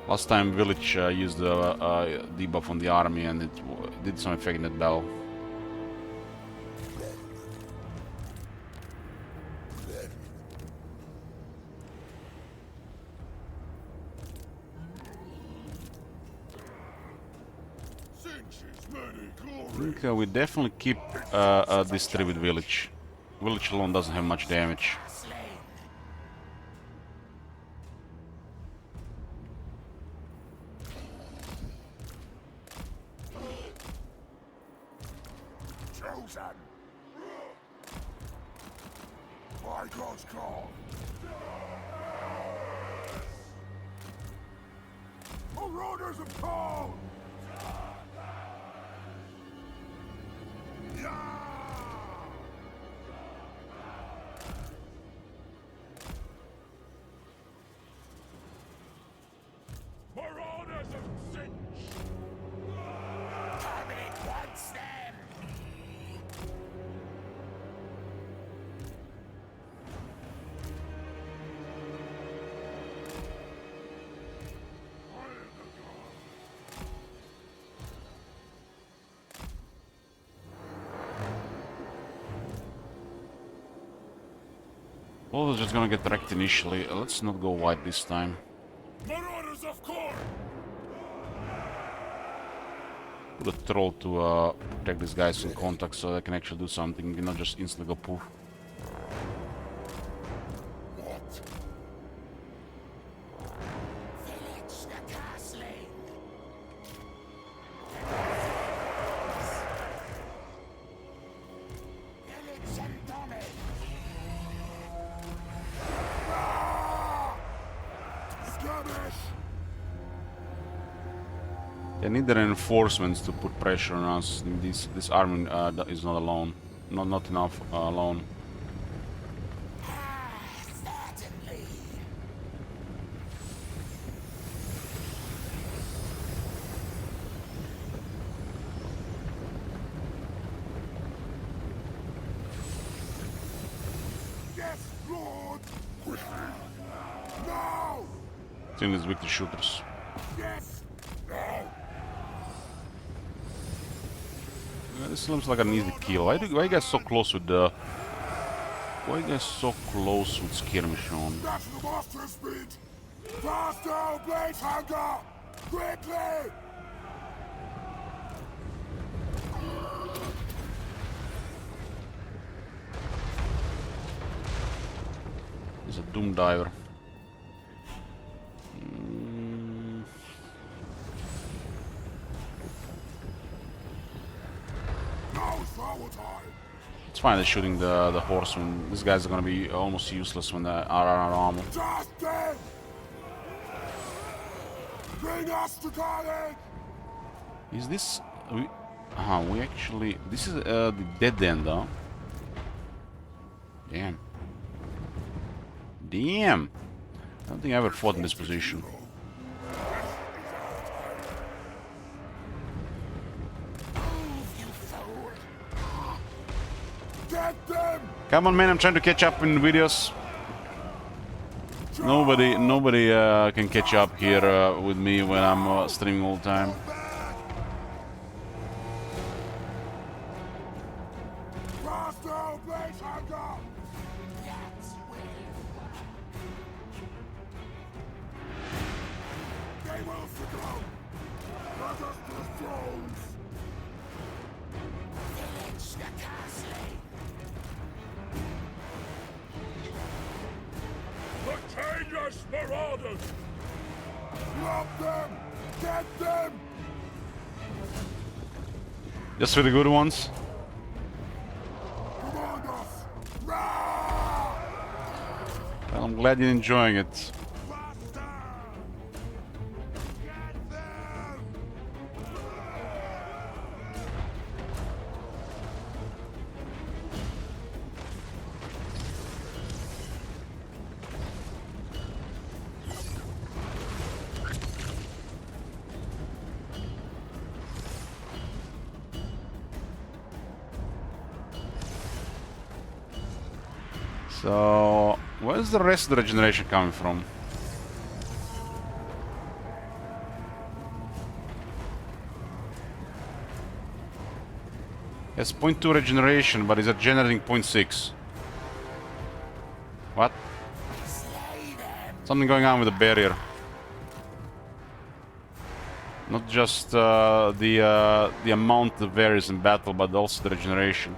S1: Last time Village used the debuff on the army and it did some effect in that battle. I think we definitely keep this tree with Village. Village alone doesn't have much damage.
S2: Chosen! By God's call! Marauders of Paul!
S3: Marauders of Sinch!
S2: Terminate wants them!
S1: Well, we're just gonna get wrecked initially. Let's not go white this time.
S3: Marauders of Corn!
S1: Put a troll to protect these guys in contact so they can actually do something, not just instantly go poof.
S2: What? Village the castling! Village and Dominic! Skirmish!
S1: They need the reinforcements to put pressure on us. This army is not alone. Not enough alone.
S2: Certainly! Yes, Lord! Quickly! Now!
S1: Team is weak to shooters.
S2: Yes! Now!
S1: this looks like an easy kill. Why you guys so close with the... Why you guys so close with skirmish on?
S2: That's the master speed! Faster, blade hanger! Quickly!
S1: He's a doom diver.
S2: Now it's forward time!
S1: It's fine they're shooting the horsemen. These guys are gonna be almost useless when they are out of armor.
S2: Justin! Bring us to carnage!
S1: Is this... we actually... This is the dead end, huh? Damn. Damn! I don't think I ever fought in this position.
S2: Get them!
S1: Come on, man! I'm trying to catch up in videos. Nobody can catch up here with me when I'm streaming all the time.
S2: Faster, blade hanger! They will succumb! Let us to thrones! Pillage the castle!
S3: Contagious marauders!
S2: Rob them! Get them!
S1: Just for the good ones.
S2: Command us! Rah!
S1: Well, I'm glad you're enjoying it.
S2: Faster! Get them!
S1: So, where's the rest of the regeneration coming from? It's 0.2 regeneration, but it's generating 0.6. What? Something going on with the barrier. Not just the amount that varies in battle, but also the regeneration.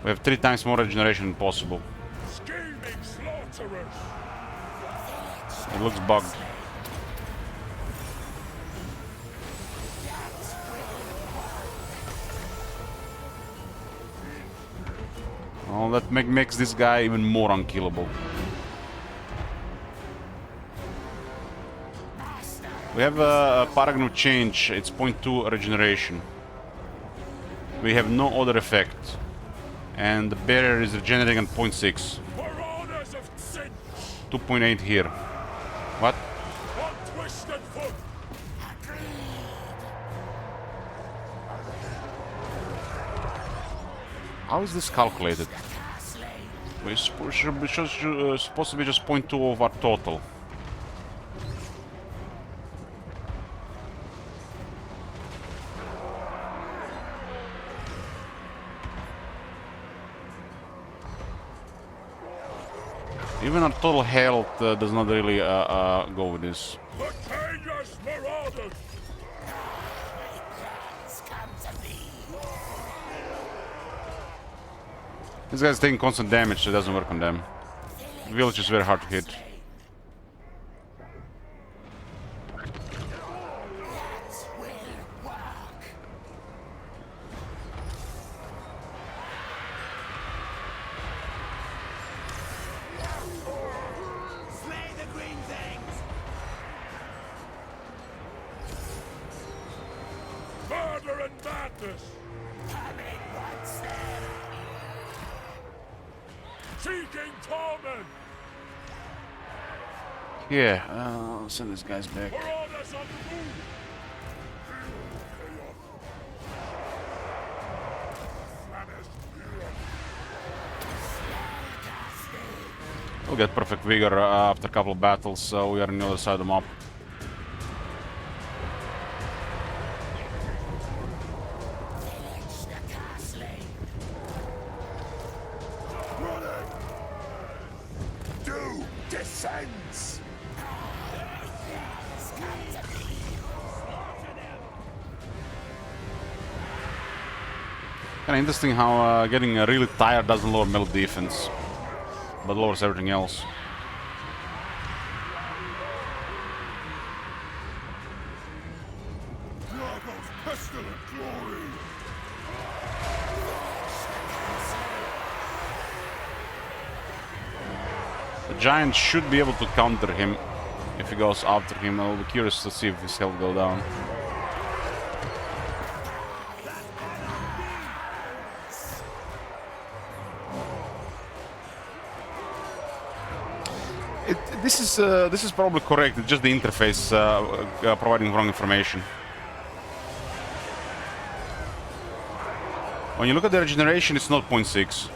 S1: We have 3 times more regeneration than possible.
S3: Scheming slaughterers!
S1: It looks bugged. Well, that makes this guy even more unkillable. We have a paragon of change. It's 0.2 regeneration. We have no other effect. And the barrier is regenerating on 0.6.
S3: Marauders of sin!
S1: 2.8 here. What?
S3: On twisted foot!
S1: How is this calculated? We're supposed to be just 0.2 of our total. Even our total health does not really go with this.
S3: Contagious marauders!
S1: This guy's taking constant damage, so it doesn't work on them. The village is very hard to hit.
S3: Murder and madness! Seeking torment!
S1: Yeah, I'll send these guys back.
S3: Marauders on the move!
S1: We'll get perfect vigor after a couple of battles, so we are on the other side of the map. Kinda interesting how getting really tired doesn't lower melee defense, but lowers everything else.
S3: Drago's pestilent glory!
S1: The giant should be able to counter him if he goes after him. I'll be curious to see if his health go down. This is probably correct. It's just the interface providing wrong information. When you look at the regeneration, it's not 0.6.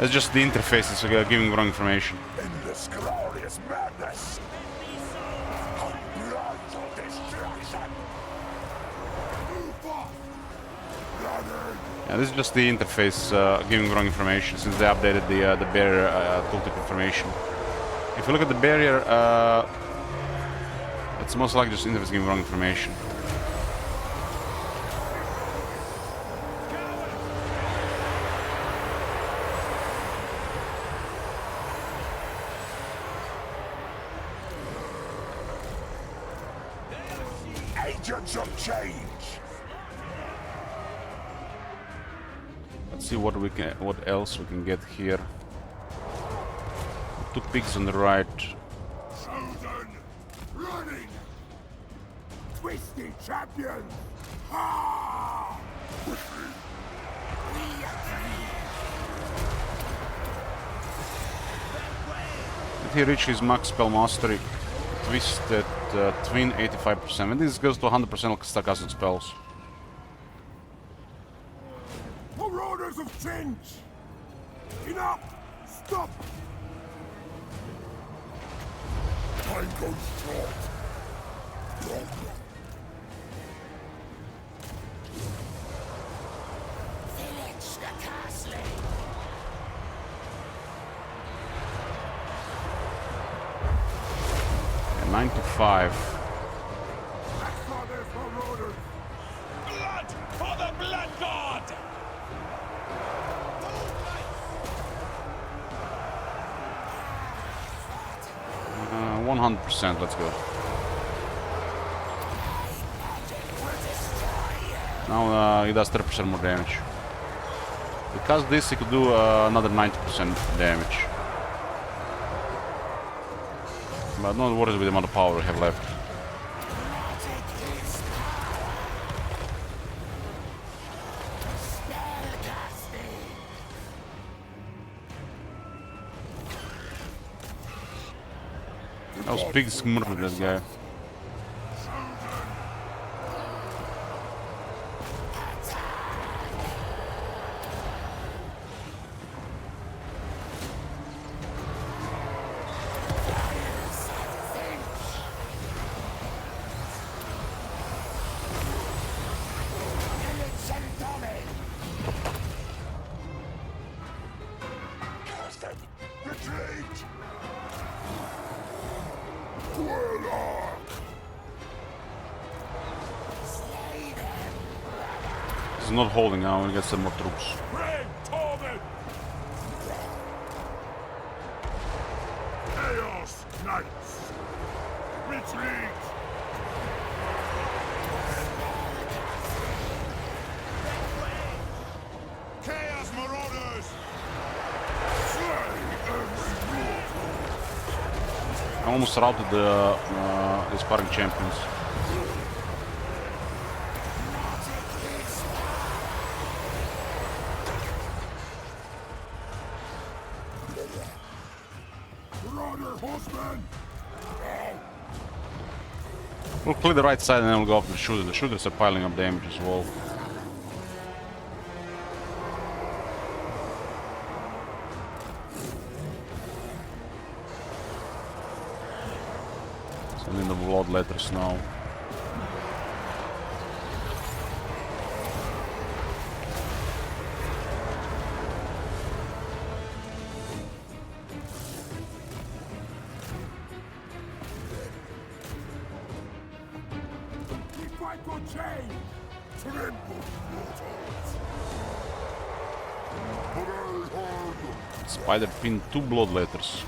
S1: It's just the interface is giving wrong information.
S2: Endless glorious madness! Unbridled destruction!
S1: Yeah, this is just the interface giving wrong information since they updated the barrier tooltip information. If you look at the barrier, it's most likely just interface giving wrong information.
S2: Agents of change!
S1: Let's see what else we can get here. 2 pigs on the right.
S2: Chosen! Running! Twisty champion! Ha! Quickly!
S1: Did he reach his max spell mastery? Twisted twin 85%. And this goes to 100% sarcastic spells.
S2: Marauders of change! Enough! Stop! Time goes short.
S5: Village the castle.
S1: And 95.
S2: Father's marauders!
S3: Blood for the Blood God!
S1: 100%, let's go. Now he does 30% more damage. Because this, he could do another 90% damage. But not worried with the amount of power we have left. Those pigs murdered that guy.
S2: Retreat! Warlock!
S1: He's not holding now, we get some more troops.
S3: Bring Torment! Chaos Knights! Retreat! Chaos Marauders!
S1: I almost routed the sparring champions.
S2: Marauder horseman!
S1: We'll clear the right side and then we'll go up to the shooter. The shooters are piling up damage as well. Sending the blood letters now.
S2: We fight for change! Tremble, mortals! Pray hard!
S1: Spider pinned 2 blood letters.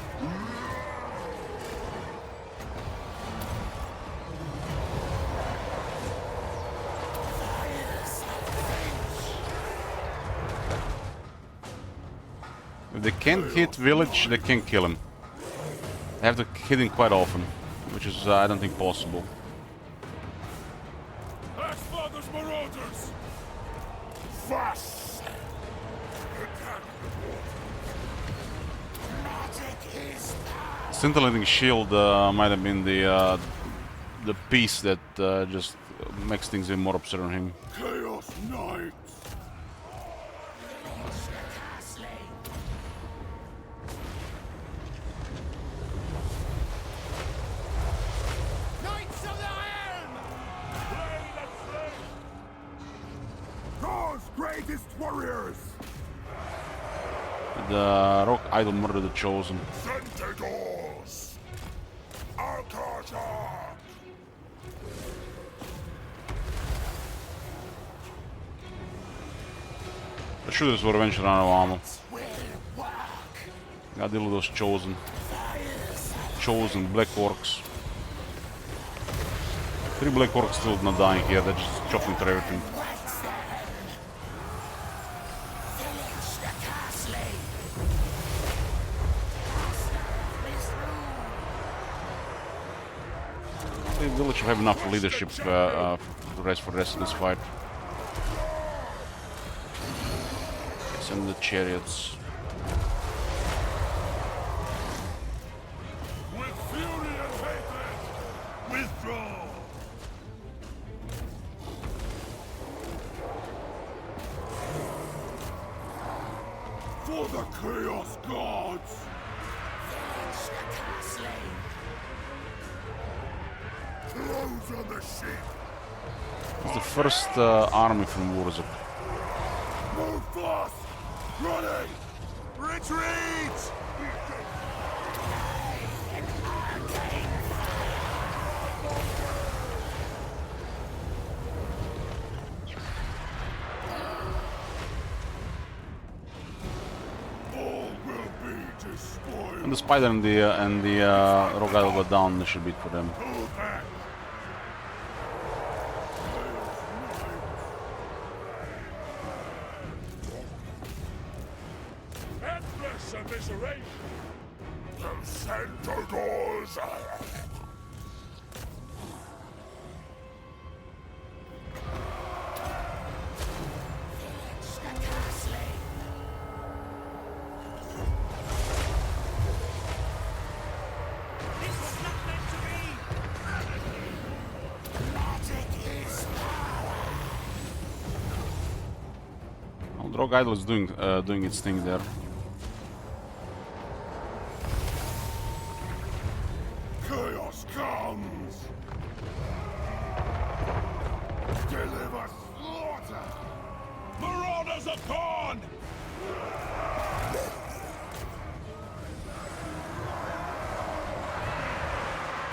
S1: If they can't hit village, they can kill him. They have to hit him quite often, which is, I don't think, possible.
S3: Axfather's marauders!
S2: Fast! Attack the
S5: Magic is power.
S1: Scintillating shield might have been the piece that just makes things even more absurd on him.
S3: Chaos Knights!
S5: Village the castle.
S3: Knights of the Helm! Slay the slain!
S2: God's greatest warriors!
S1: The rock idol murdered the chosen.
S2: Centaurs! Arcata!
S1: The shooters were eventually out of ammo.
S5: Will work.
S1: Gotta deal with those chosen. Chosen black orcs. 3 black orcs still not dying here, they're just chopping through everything.
S5: What's them? Village the castle.
S1: The village will have enough leadership for the rest of this fight. Send the chariots.
S3: With fury and hatred, withdraw! For the Chaos Gods!
S5: Village the castle.
S2: Close on the sheep!
S1: It's the first army from Wurzuk.
S3: Move fast! Running! Retreat!
S2: All will be destroyed!
S1: And the spider and the rock idol go down, this should be it for them.
S3: Pull back! Endless immiseration!
S2: The Centaurs!
S5: Village the castle.
S3: This was not meant to be!
S5: Magic is power.
S1: Well, the rock idol is doing its thing there.
S3: Chaos comes! Deliver slaughter! Marauders are gone!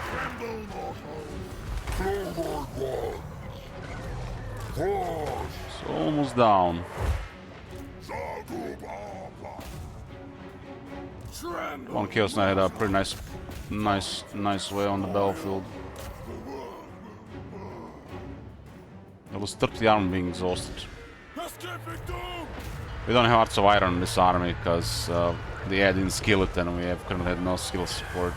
S2: Tremble, mortals! Clover ones! Push!
S1: It's almost down.
S2: Zagubaba!
S3: Tremble!
S1: One Chaos Knight had a pretty nice way on the battlefield. There was 30 army being exhausted.
S3: Escaping doom!
S1: We don't have Hearts of Iron in this army because the AI didn't skill it and we have currently had no skill support.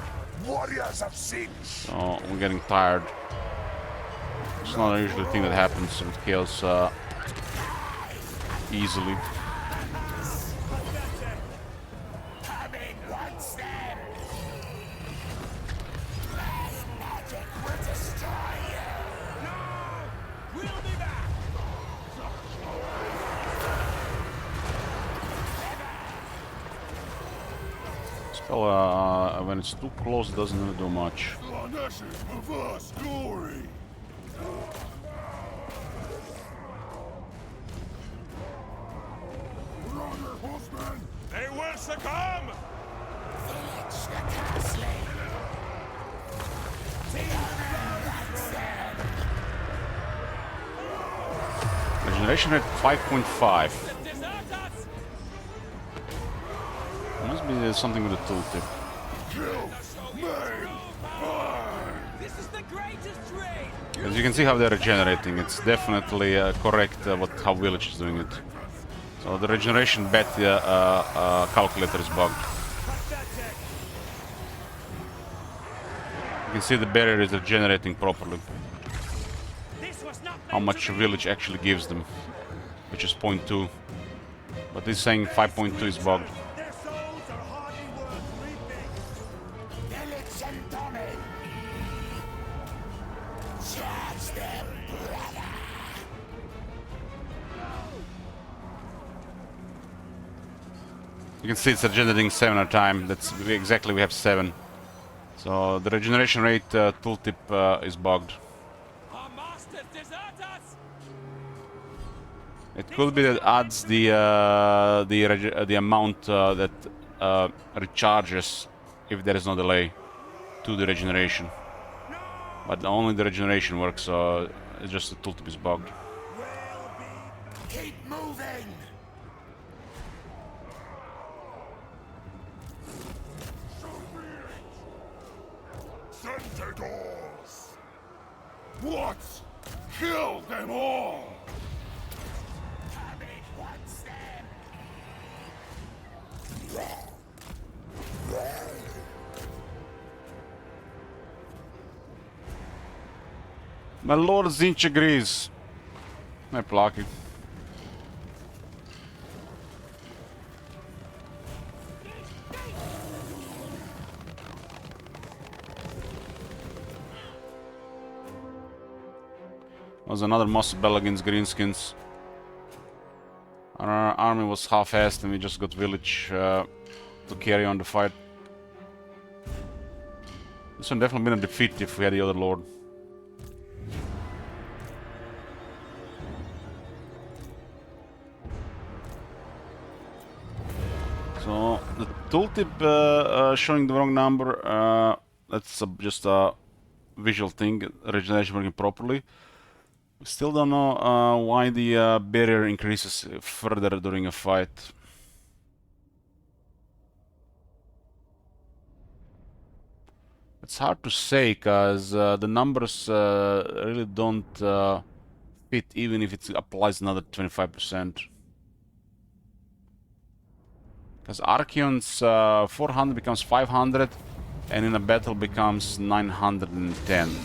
S2: Warriors of Siege!
S1: So we're getting tired. It's not usually a thing that happens with Chaos easily.
S5: Coming once them. My magic will destroy you.
S3: We'll be back!
S1: Spell, when it's too close, it doesn't really do much.
S3: Slanes's reverse glory!
S2: Runner, horseman!
S3: They will succumb!
S5: Village the castle.
S1: Regeneration rate 5.5. Must be something with the tooltip. As you can see how they're regenerating, it's definitely correct how Village is doing it. So the regeneration bet calculator is bugged. You can see the barrier is regenerating properly. How much Village actually gives them, which is 0.2. But this saying 5.2 is bugged.
S5: Village and Domin. Charge them, brother.
S1: You can see it's regenerating 7 at a time. That's exactly, we have 7. So the regeneration rate tooltip is bugged. It could be that adds the amount that recharges if there is no delay to the regeneration. But only the regeneration works, so it's just the tooltip is bugged.
S5: Keep moving.
S3: Centaurs! What? Kill them all!
S5: Coming once them.
S1: My lord Zinch agrees. Ne plaki. Was another Moss Bell against Greenskins. Our army was half-assed and we just got Village to carry on the fight. This one definitely been a defeat if we had the other lord. So the tooltip showing the wrong number, that's just a visual thing, regeneration working properly. We still don't know why the barrier increases further during a fight. It's hard to say, cause the numbers really don't fit even if it applies another 25%. Because Archeon's 400 becomes 500, and in a battle becomes 910.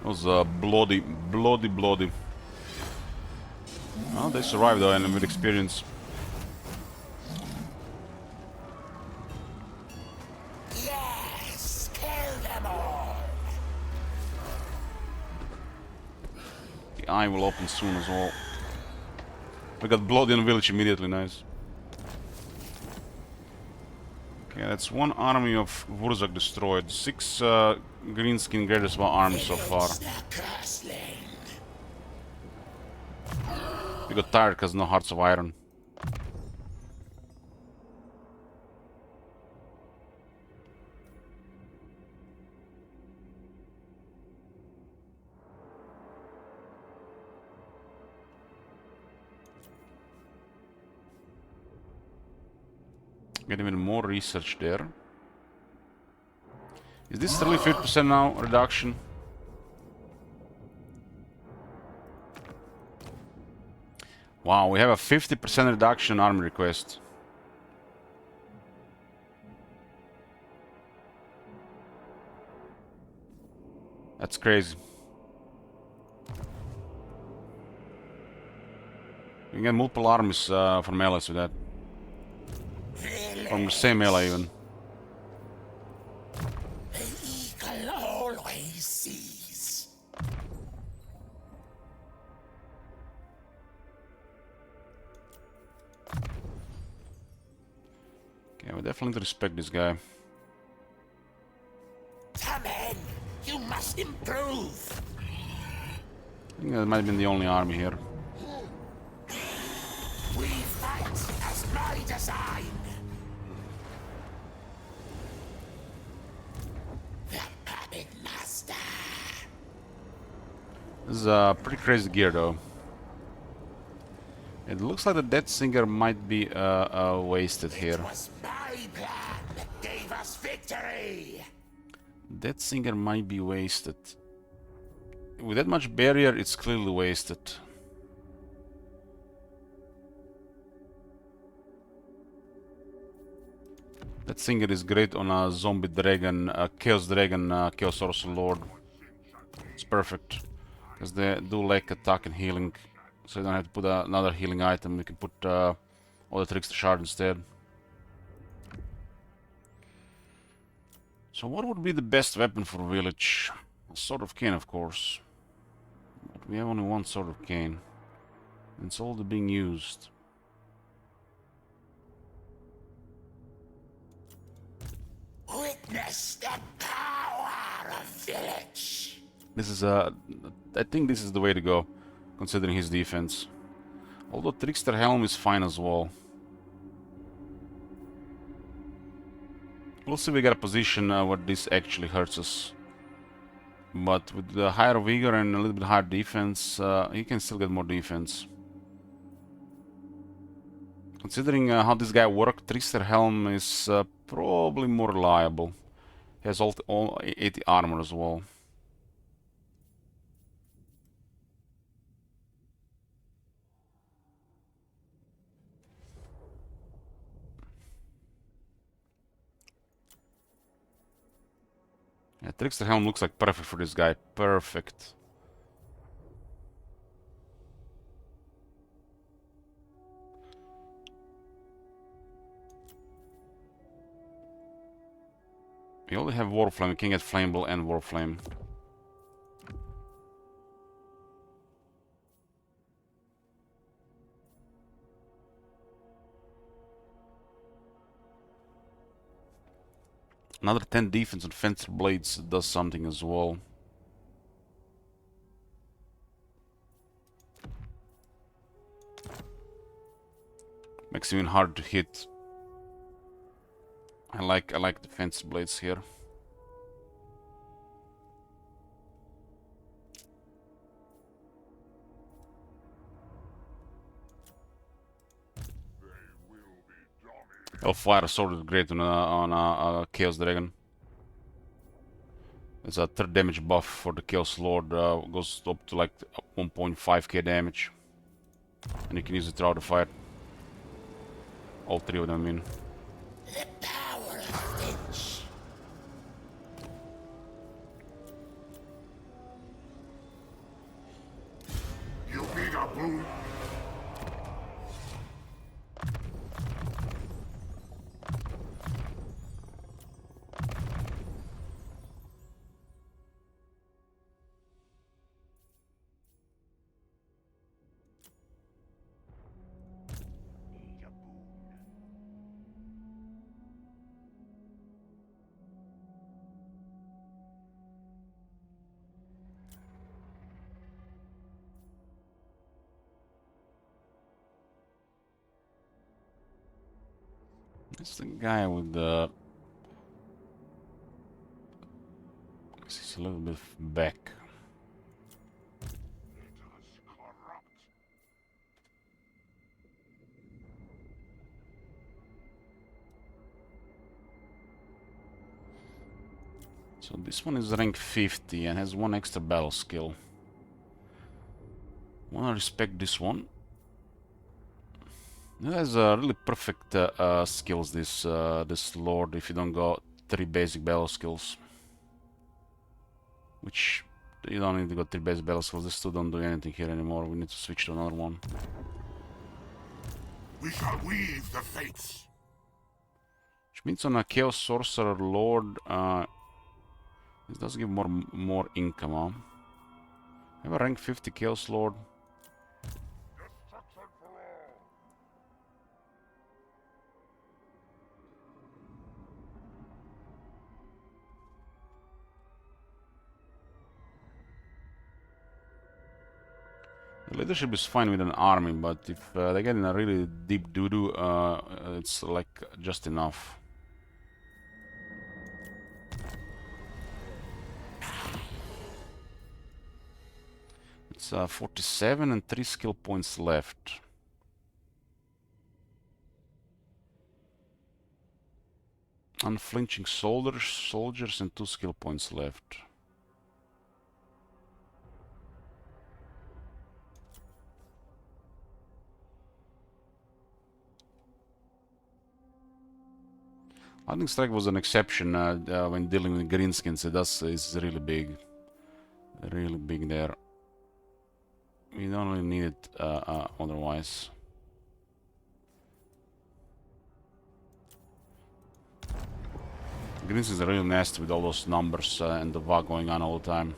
S1: It was bloody. Well, they survived though, and with experience.
S5: Yes, kill them all.
S1: The eye will open soon as well. We got bloody in Village immediately, nice. Okay, that's one army of Wurzak destroyed. 6 Greenskin Greatest War armies so far. We got tired because no Hearts of Iron. Get even more research there. Is this really 50% now reduction? Wow, we have a 50% reduction army request. That's crazy. You can get multiple armies from allies with that. From the same ally even.
S5: The eagle always sees.
S1: Okay, we definitely need to respect this guy.
S5: Come in. You must improve.
S1: I think that might have been the only army here.
S5: We fight as my design. The
S1: This is pretty crazy gear though. It looks like the Death Singer might be wasted here.
S5: It was my plan that gave us victory.
S1: Death Singer might be wasted. With that much barrier, it's clearly wasted. That Singer is great on a zombie dragon, Chaos Dragon, Chaos Sorcerer Lord. It's perfect. Because they do lack attack and healing. So you don't have to put another healing item. You can put all the Trickster Shard instead. So what would be the best weapon for Village? A Sword of Cain, of course. But we have only one Sword of Cain. And it's all being used.
S5: Witness the power of Village.
S1: This is I think this is the way to go, considering his defense. Although Trickster Helm is fine as well. We'll see if we get a position where this actually hurts us. But with the higher vigor and a little bit higher defense, he can still get more defense. Considering how this guy worked, Trickster Helm is probably more reliable. He has all 80 armor as well. Yeah, Trickster Helm looks like perfect for this guy. Perfect. We only have Warflame. We can get Flammable and Warflame. Another 10 defense on Fencer Blades does something as well. Makes it even hard to hit. I like the Fencer Blades here. Fire Sword is great on a Chaos Dragon. It's a 3rd damage buff for the Chaos Lord. Goes up to like 1.5k damage. And you can use it throughout the fight. All 3 of them, I mean.
S5: The power of Village.
S2: You need a boon?
S1: It's the guy with the... He's a little bit back. So this one is rank 50 and has 1 extra battle skill. Wanna respect this one. It has really perfect skills, this Lord, if you don't go 3 basic battle skills. Which, you don't need to go 3 basic battle skills, these 2 don't do anything here anymore, we need to switch to another one.
S2: We shall weave the fates.
S1: Which means on a Chaos Sorcerer Lord, this does give more income, huh? I have a rank 50 Chaos Lord. The leadership is fine with an army, but if they get in a really deep doo-doo, it's like just enough. It's 47 and 3 skill points left. Unflinching soldiers and 2 skill points left. Lightning Strike was an exception when dealing with greenskins. It's really big. Really big there. We don't really need it otherwise. Greenskins are really nasty with all those numbers and the VA going on all the time.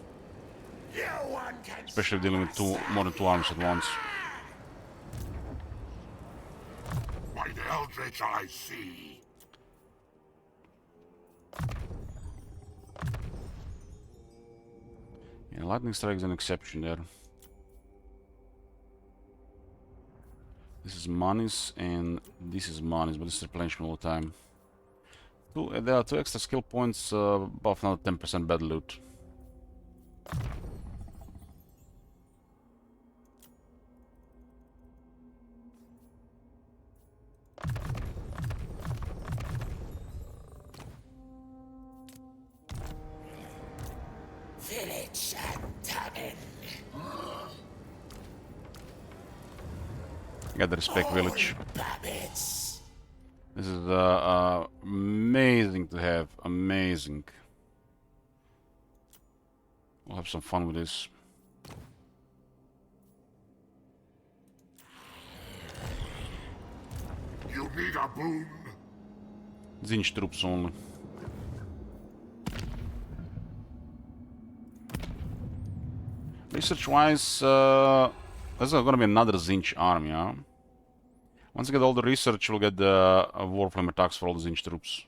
S1: Especially dealing with more than 2 arms at once.
S2: By the eldritch I see.
S1: Yeah, Lightning Strike is an exception there. This is monies and this is monies, but this is replenishment all the time. There are 2 extra skill points, buff another 10% bad loot.
S5: Village and tavern.
S1: Gotta respect village.
S5: Babbits.
S1: This is amazing to have. Amazing. We'll have some fun with this.
S2: You need a boon?
S1: Zinch troops only. Research-wise, there's gonna be another Zinch army, yeah? Once we get all the research, we'll get the Warflame attacks for all the Zinch troops.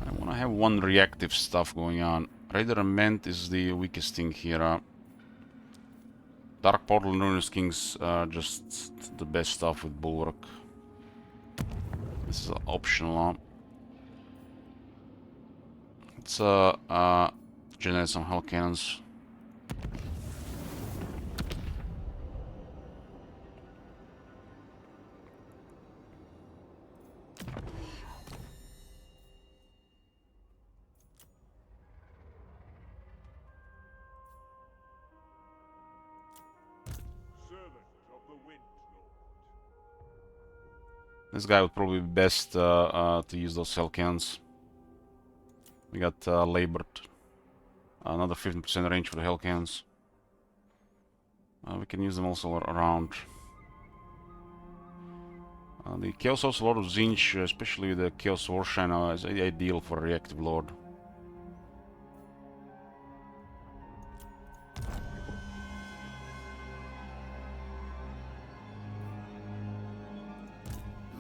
S1: I wanna have one reactive stuff going on. Raiderment is the weakest thing here. Dark Portal and Ruinous Kings are just the best stuff with Bulwark. This is optional. Let's generate some Hell Cannons. This guy would probably be best to use those Hell Cannons. We got Labored. Another 15% range for the Hell Cannons. We can use them also around. The Chaos House Lord of Zinch, especially the Chaos Warshine, is ideal for a reactive Lord.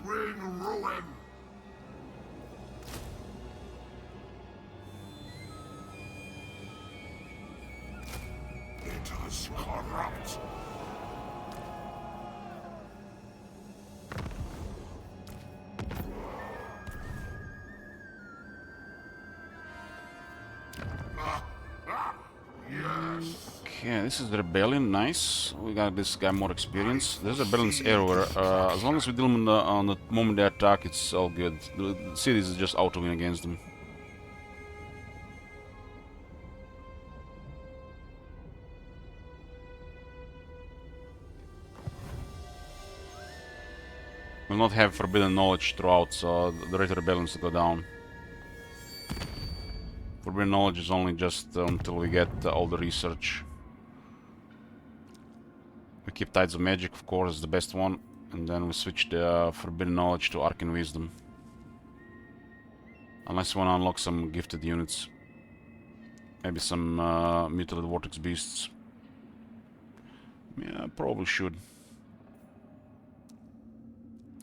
S2: Ring ruin! It is corrupt. Yes.
S1: Okay, this is the Rebellion, nice. We got this guy more experience. There's a Rebellion's everywhere. As long as we deal them on the moment they attack, it's all good. The cities is just auto-win against them. We'll not have Forbidden Knowledge throughout, so the rate of rebellions will go down. Forbidden Knowledge is only just until we get all the research. We keep Tides of Magic, of course, the best one, and then we switch the Forbidden Knowledge to Arcane Wisdom. Unless you want to unlock some gifted units. Maybe some Mutilated Vortex Beasts. Yeah, probably should.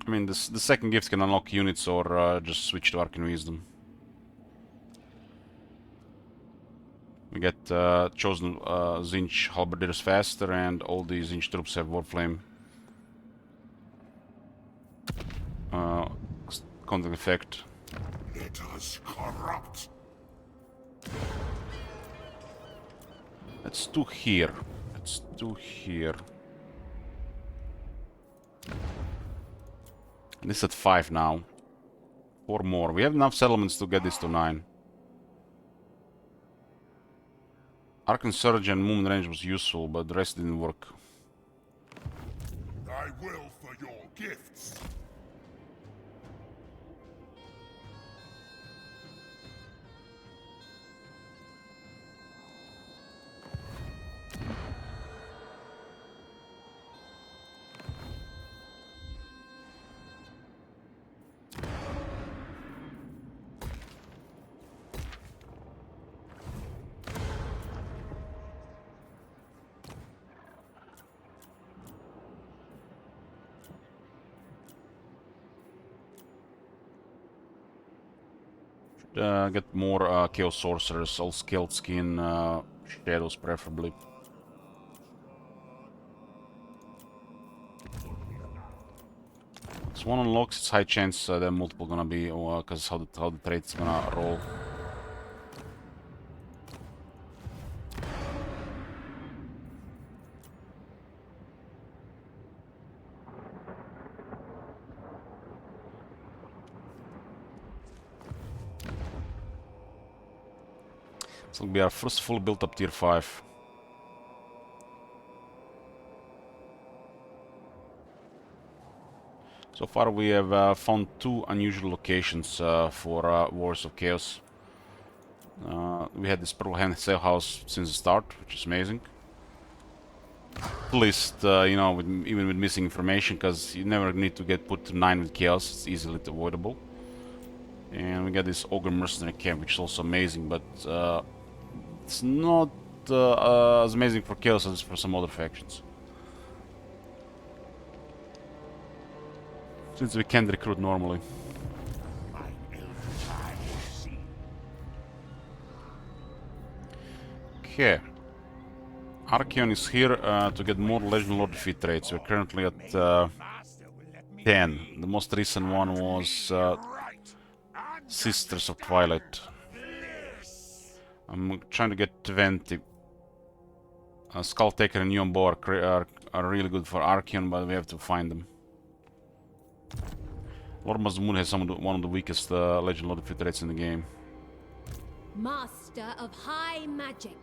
S1: I mean, the second gift can unlock units or just switch to Arcane Wisdom. We get chosen Zinch Halberdiers faster, and all the Zinch troops have Warflame. contact effect.
S2: Let us corrupt.
S1: Let's do here. Let's do here. And this at 5 now. 4 more. We have enough settlements to get this to 9. Arcane Surge and movement range was useful, but the rest didn't work.
S2: I will for your gifts.
S1: Get more Chaos Sorcerers, all skilled skin, shadows preferably. So one unlocks, it's high chance they're multiple gonna be, because how the trade's gonna roll. This will be our first full built up tier 5. So far we have found 2 unusual locations for Wars of Chaos. We had this Purple Hand Sale House since the start, which is amazing. At least, you know, even with missing information, because you never need to get put to 9 with Chaos, it's easily avoidable. And we got this Ogre Mercenary Camp, which is also amazing, but it's not as amazing for Chaos as for some other factions. Since we can't recruit normally. Okay. Archeon is here to get more Legend Lord defeat rates. We're currently at 10. The most recent one was Sisters of Twilight. I'm trying to get 20. Skull Taker and Neon Bow are really good for Archeon, but we have to find them. Lord Mazmoon has one of the weakest Legend Lord defeat rates in the game.
S4: Master of high magic.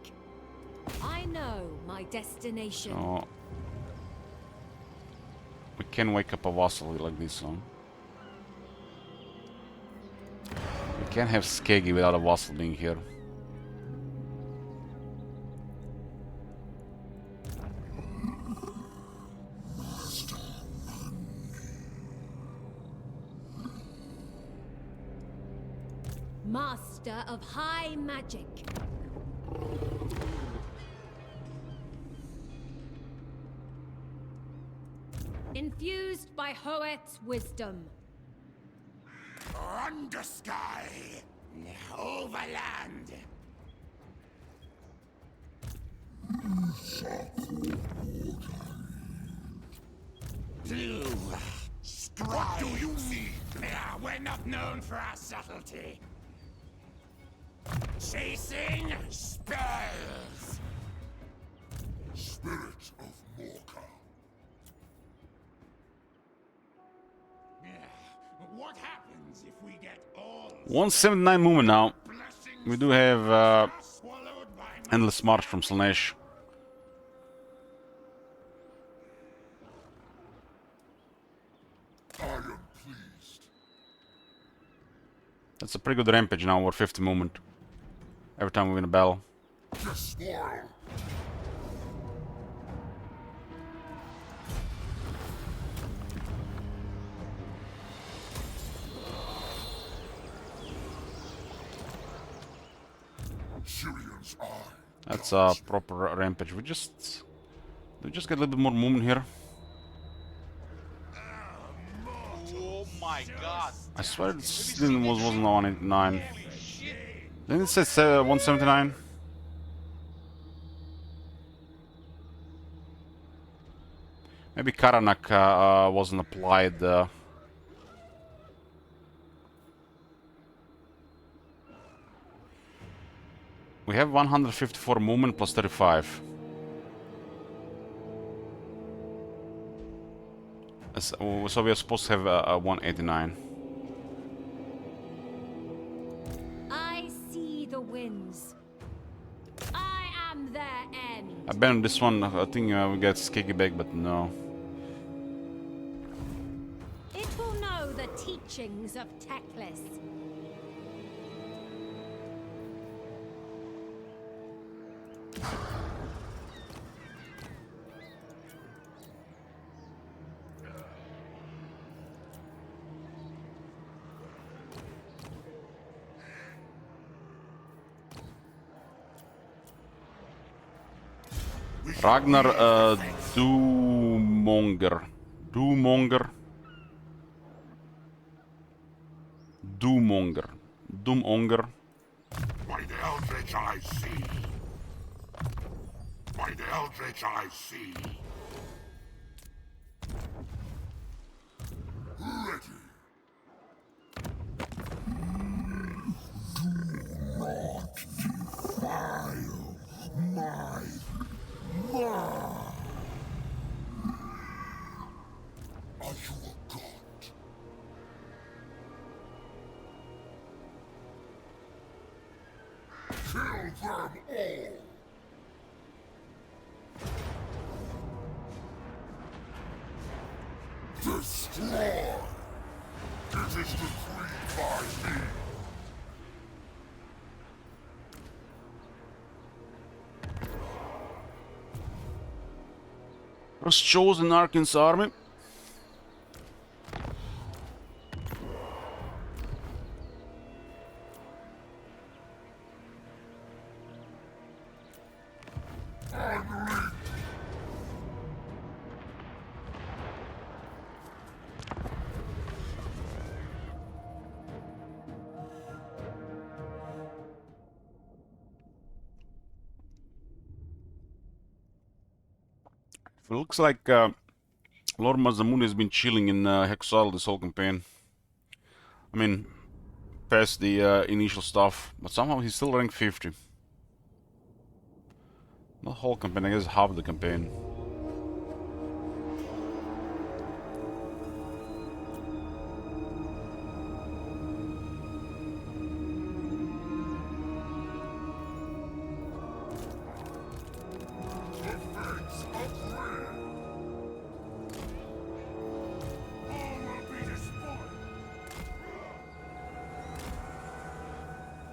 S4: I know my destination.
S1: So we can wake up a vassal like this one. We can't have Skeggy without a vassal being here.
S4: Master of high magic. Infused by Hoet's wisdom.
S5: Undersky, overland. Blue, strive. What do you need? Yeah, we're not known for our subtlety. Chasing spells.
S2: Spirit of Morka.
S5: What happens if we get all
S1: 179 movement now.
S5: blessings
S1: We do have
S5: swallowed by
S1: Endless March from Slanesh.
S2: I am pleased.
S1: That's a pretty good rampage now, over 50 movement. Every time we win a battle.
S2: Despoil. Syrian's eye.
S1: That's a proper rampage. We just get a little bit more movement here.
S6: Oh my god.
S1: I swear it wasn't 189. Didn't it say 179? Maybe Karanak wasn't applied We have 154 movement plus 35. So we are supposed to have a 189.
S4: I see the winds. I am their end.
S1: I banned this one. I think we get Skeggy back, but no.
S4: It will know the teachings of Teclis.
S1: Ragnar Doomonger. Doomonger. Doomonger. Doomonger.
S2: By the eldritch I see. By the eldritch I see. Ready. Do not defile my mind. Are you a god? Kill them all! Destroy! It is decreed by me!
S1: Was chosen Arkin's army. It looks like Lord Mazamune has been chilling in Hexile this whole campaign. I mean, past the initial stuff, but somehow he's still rank 50. Not whole campaign, I guess half the campaign.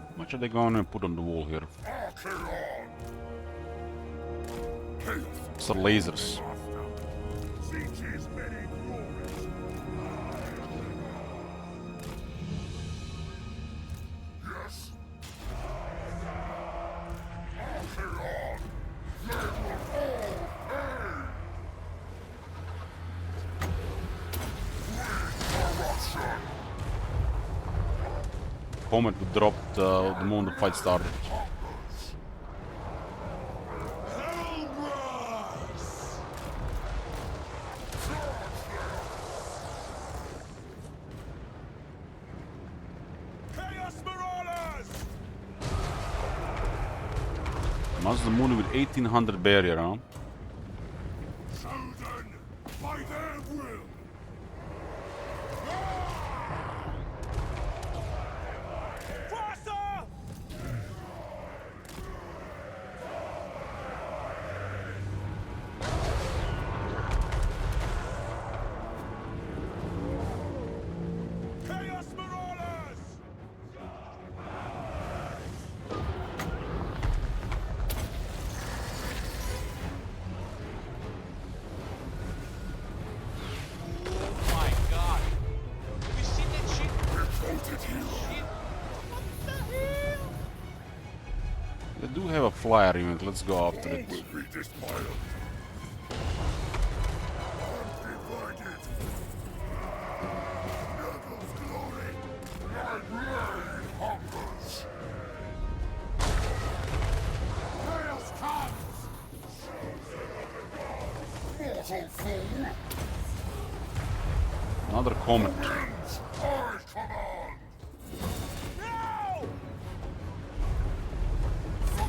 S1: How much are they going to put on the wall here? It's the lasers.
S3: Siege's many glories.
S2: Yes? Archeon! They will all pay! Corruption!
S1: Comet dropped the moment the fight started. Mazamune with 1800 barrier, huh?
S3: Chosen by their will. Faster! Chaos Marauders!
S6: Oh my god. Have you seen that shit? Shit.
S1: They do have a flyer event, let's go after it.
S2: Will be despoiled. Undivided. Nurgle's glory. My blade hungers. Chaos comes! Mortal fool!
S1: Another comet.
S2: Winds, I command!
S3: No!
S2: The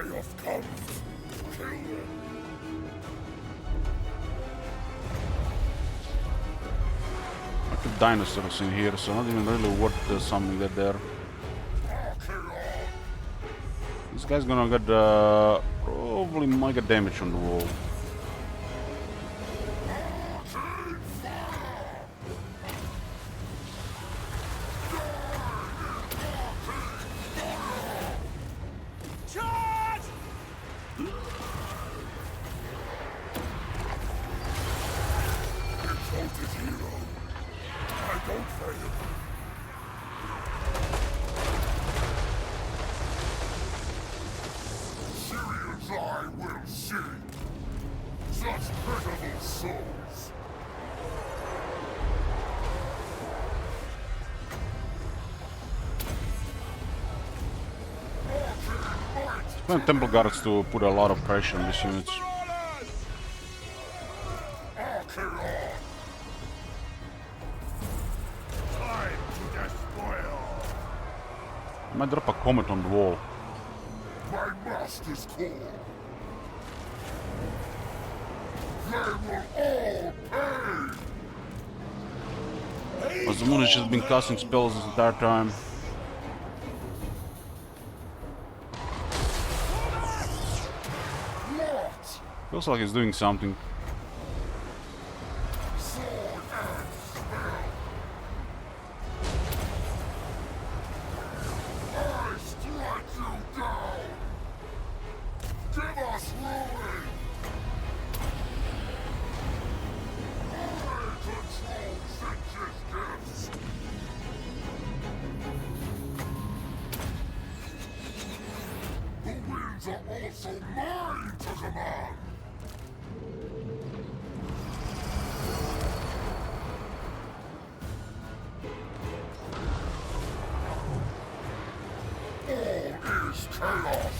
S2: chaos comes, kill them.
S1: Lots of dinosaurs in here, so not even really worth something that there. This guy's gonna get probably might get damage on the wall.
S3: Charge!
S2: Exalted hero. I don't fail. Syrian's eye will see. Such pitiful souls.
S1: Want temple guards to put a lot of pressure on these units.
S3: Time to despoil!
S1: I might drop a comet on the wall.
S2: My master's call. They will all pay.
S1: But the moon has just been casting spells this entire time.
S2: What?
S1: Feels like he's doing something.
S2: Sword and spell. I strike you down. Give us ruling. I control Finch's gifts. The winds are also mine to command. All is chaos.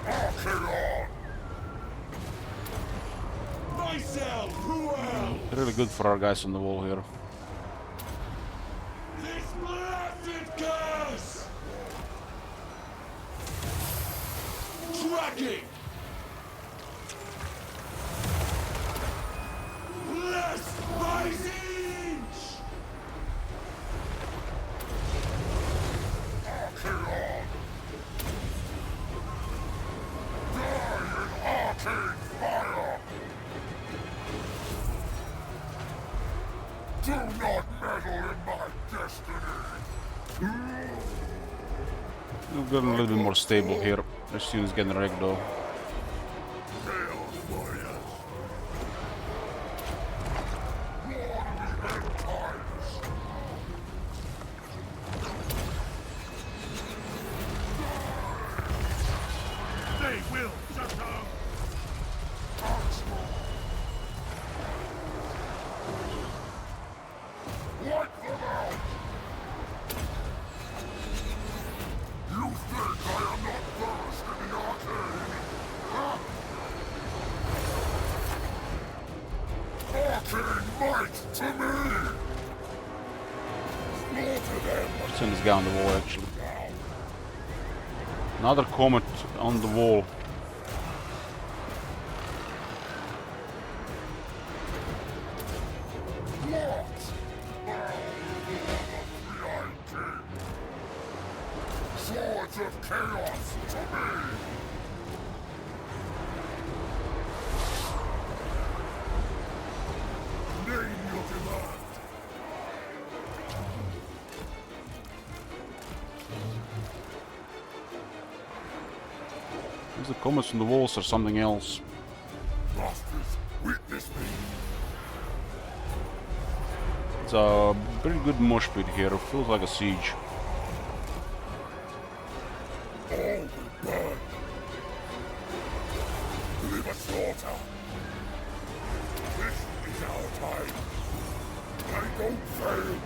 S2: Archaon!
S3: Myself, who else?
S1: Really good for our guys on the wall here.
S3: This blasted curse! Tracking! Bless my siege!
S2: Archaon! Die in arcane fire! Do not meddle in my destiny!
S1: We've gotten a little bit more stable here. This unit's getting wrecked though.
S2: Chaos warriors! War to the end times!
S3: They will shut down!
S2: Wipe them out! You think I am not versed in the arcane? Huh? Arcane might to me! Slaughter them!
S1: Send this guy on the wall actually. Another comet on the wall.
S2: What? Behind king! Swords of chaos to me! Name your demand!
S1: Is the comets on the walls or something else?
S2: Masters, witness me!
S1: It's a pretty good mosh pit here. It feels like a siege.
S2: All will burn! Deliver slaughter! This is our time! I don't fail!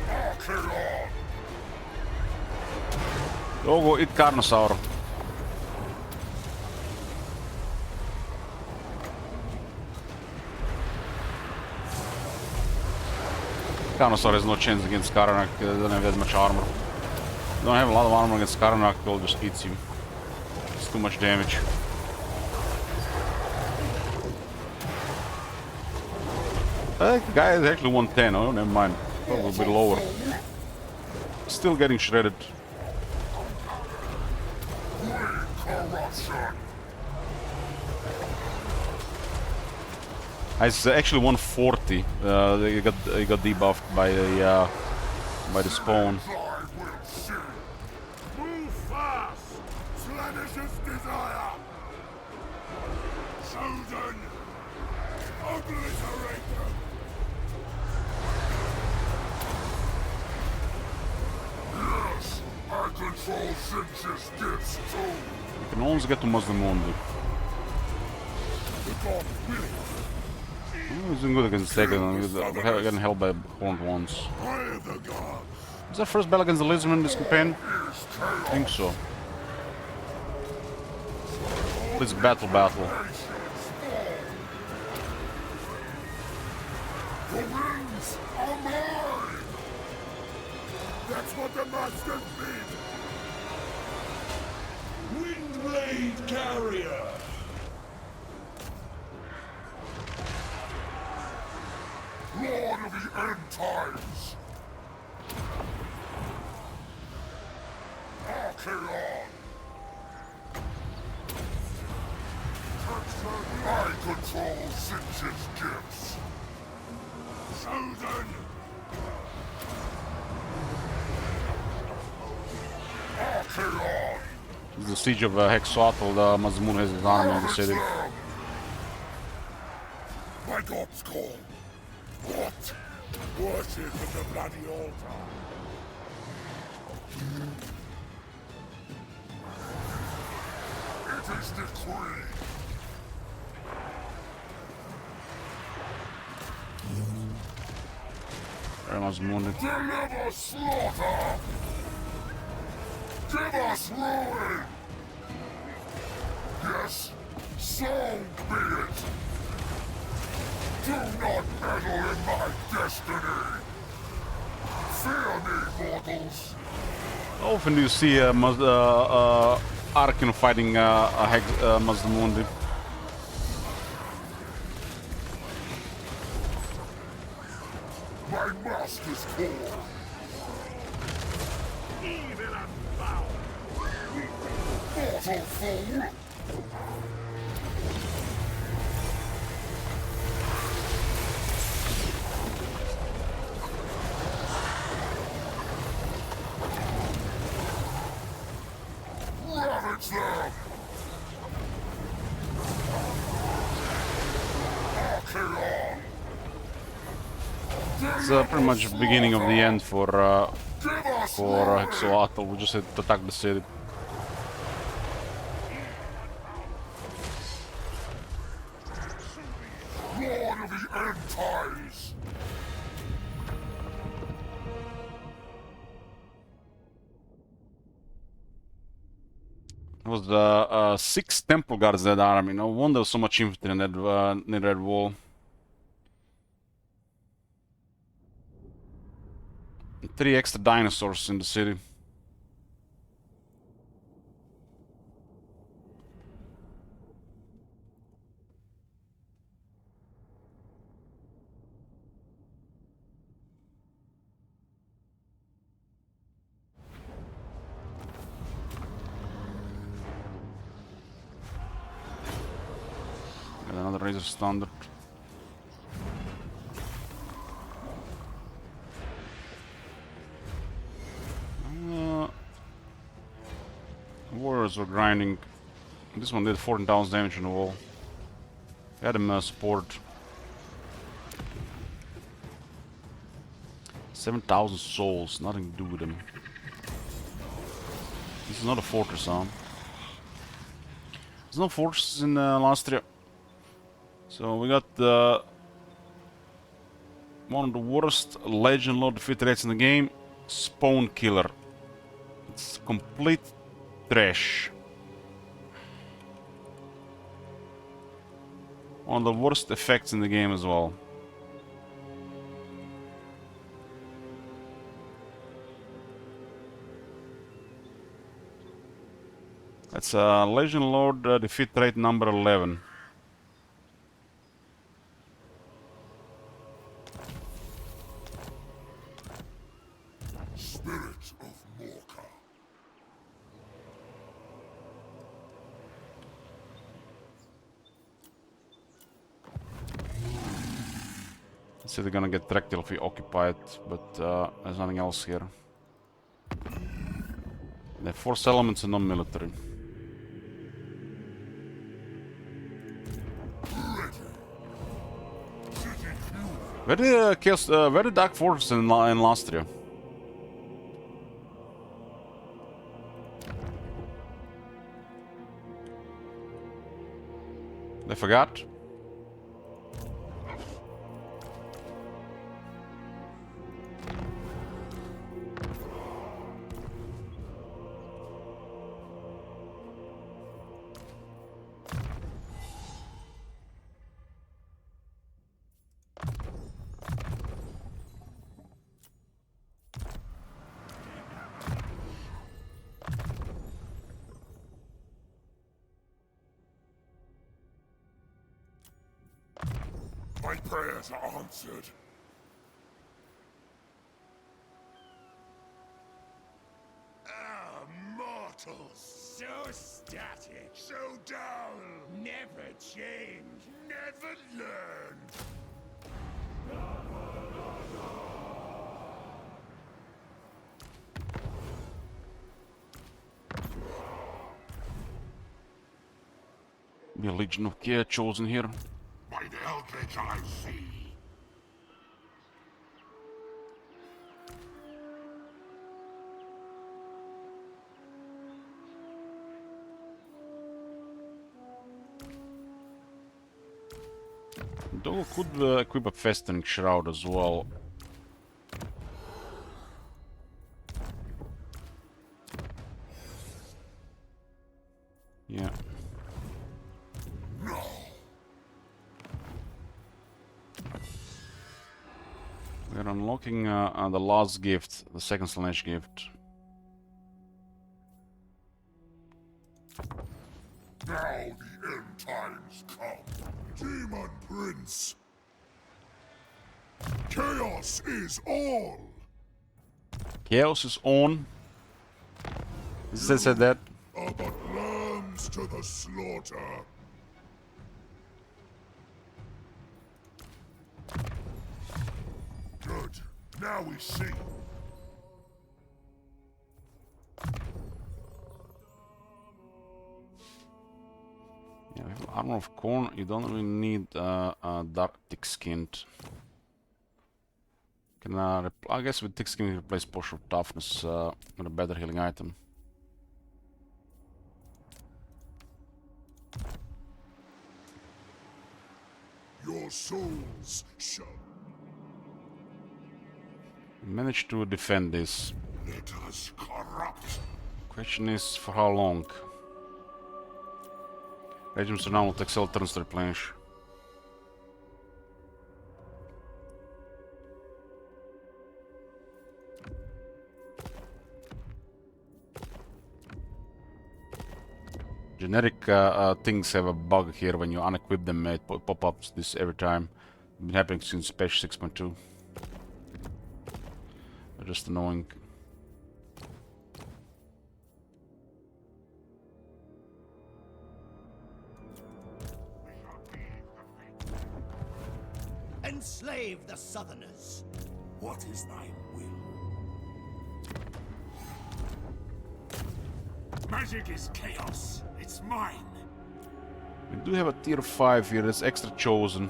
S2: Archaon!
S1: Go eat Carnosaur. Carnosaur has no chance against Karanak, doesn't have that much armor. Don't have a lot of armor against Karanak, he'll just eats you. It's too much damage. I think the guy is actually 110, oh never mind. Probably a bit lower. Still getting shredded. It's actually 140. He got debuffed by the spawn.
S2: Move fast! Slanish's desire! Chosen! Obliterate them! Yes! I control Sinch's gifts too!
S1: You can always get to Mazdamundi.
S2: The god willing!
S1: He's doing good against Tegan. We're getting held by horned ones.
S2: By the gods!
S1: Is that first battle against the Lizardman in this campaign? I think so. Let's battle.
S2: The winds are mine! That's what the masters need! Windblade Carrier! Lord of the End Times! Archaeon! I control Sinch's gifts! Chosen! Archaeon!
S1: This is the siege of Hexotl. Mazdamun has his army in the city.
S2: My god's call! What? Worship at the bloody altar! It is decreed!
S1: Mazdamun.
S2: Deliver slaughter! Give us ruin! Yes, so be it! Do not meddle in my destiny! Fear me, mortals!
S1: How often do you see Arkin fighting Mazdamundi?
S2: My master's call!
S3: Evil and foul!
S2: Mortal fool! Ravage them! Archaeon!
S1: It's pretty much the beginning of the end for
S2: Give us ruin!
S1: Hexotl. We just had to attack the city.
S2: Lord of the End Times!
S1: It was the 6 Temple Guards that army. No wonder there was so much infantry in that near that wall. And 3 extra dinosaurs in the city. Got another Razor Standard. Warriors were grinding. This one did 14,000 damage on the wall. Had him support. 7,000 souls, nothing to do with them. This is not a fortress, huh? There's no fortresses in Lastria. So we got one of the worst legend low defeat rates in the game, Spawn Killer. It's complete trash. One of the worst effects in the game as well. It's Legion Lord defeat rate number 11.
S2: Spirit of Morka.
S1: So they're gonna get Trectil if we occupy it, but there's nothing else here. They have 4 settlements and non-military. Where did where did Dark Fortress in Lastria? They forgot?
S2: My prayers are answered.
S5: Ah, mortals! So static, so dull, never change, never learn.
S1: Be a Legion of Care chosen here.
S2: By the Eldritch I see.
S1: Though could equip a Festoning Shroud as well. Yeah.
S2: No.
S1: We're unlocking the last gift, the second Slanesh gift.
S2: Now the end times come. Demon Prince. Chaos is all.
S1: Chaos is on. Said that.
S2: Are but lambs to the slaughter. Good. Now we see.
S1: Yeah, with Armor of Corn, you don't really need Dark Thick-Skinned. Can I guess with Thick-Skinned you replace Potion of Toughness with a better healing item.
S2: Your souls shall.
S1: We managed to defend this.
S2: Let us corrupt.
S1: Question is, for how long? Regiments are now will take several turns to replenish. Generic things have a bug here when you unequip them, it pop-ups this every time. Been happening since patch 6.2. They're just annoying.
S7: Enslave the Southerners.
S2: What is thy will?
S3: Magic is chaos. It's mine.
S1: We do have a tier 5 here that's extra chosen.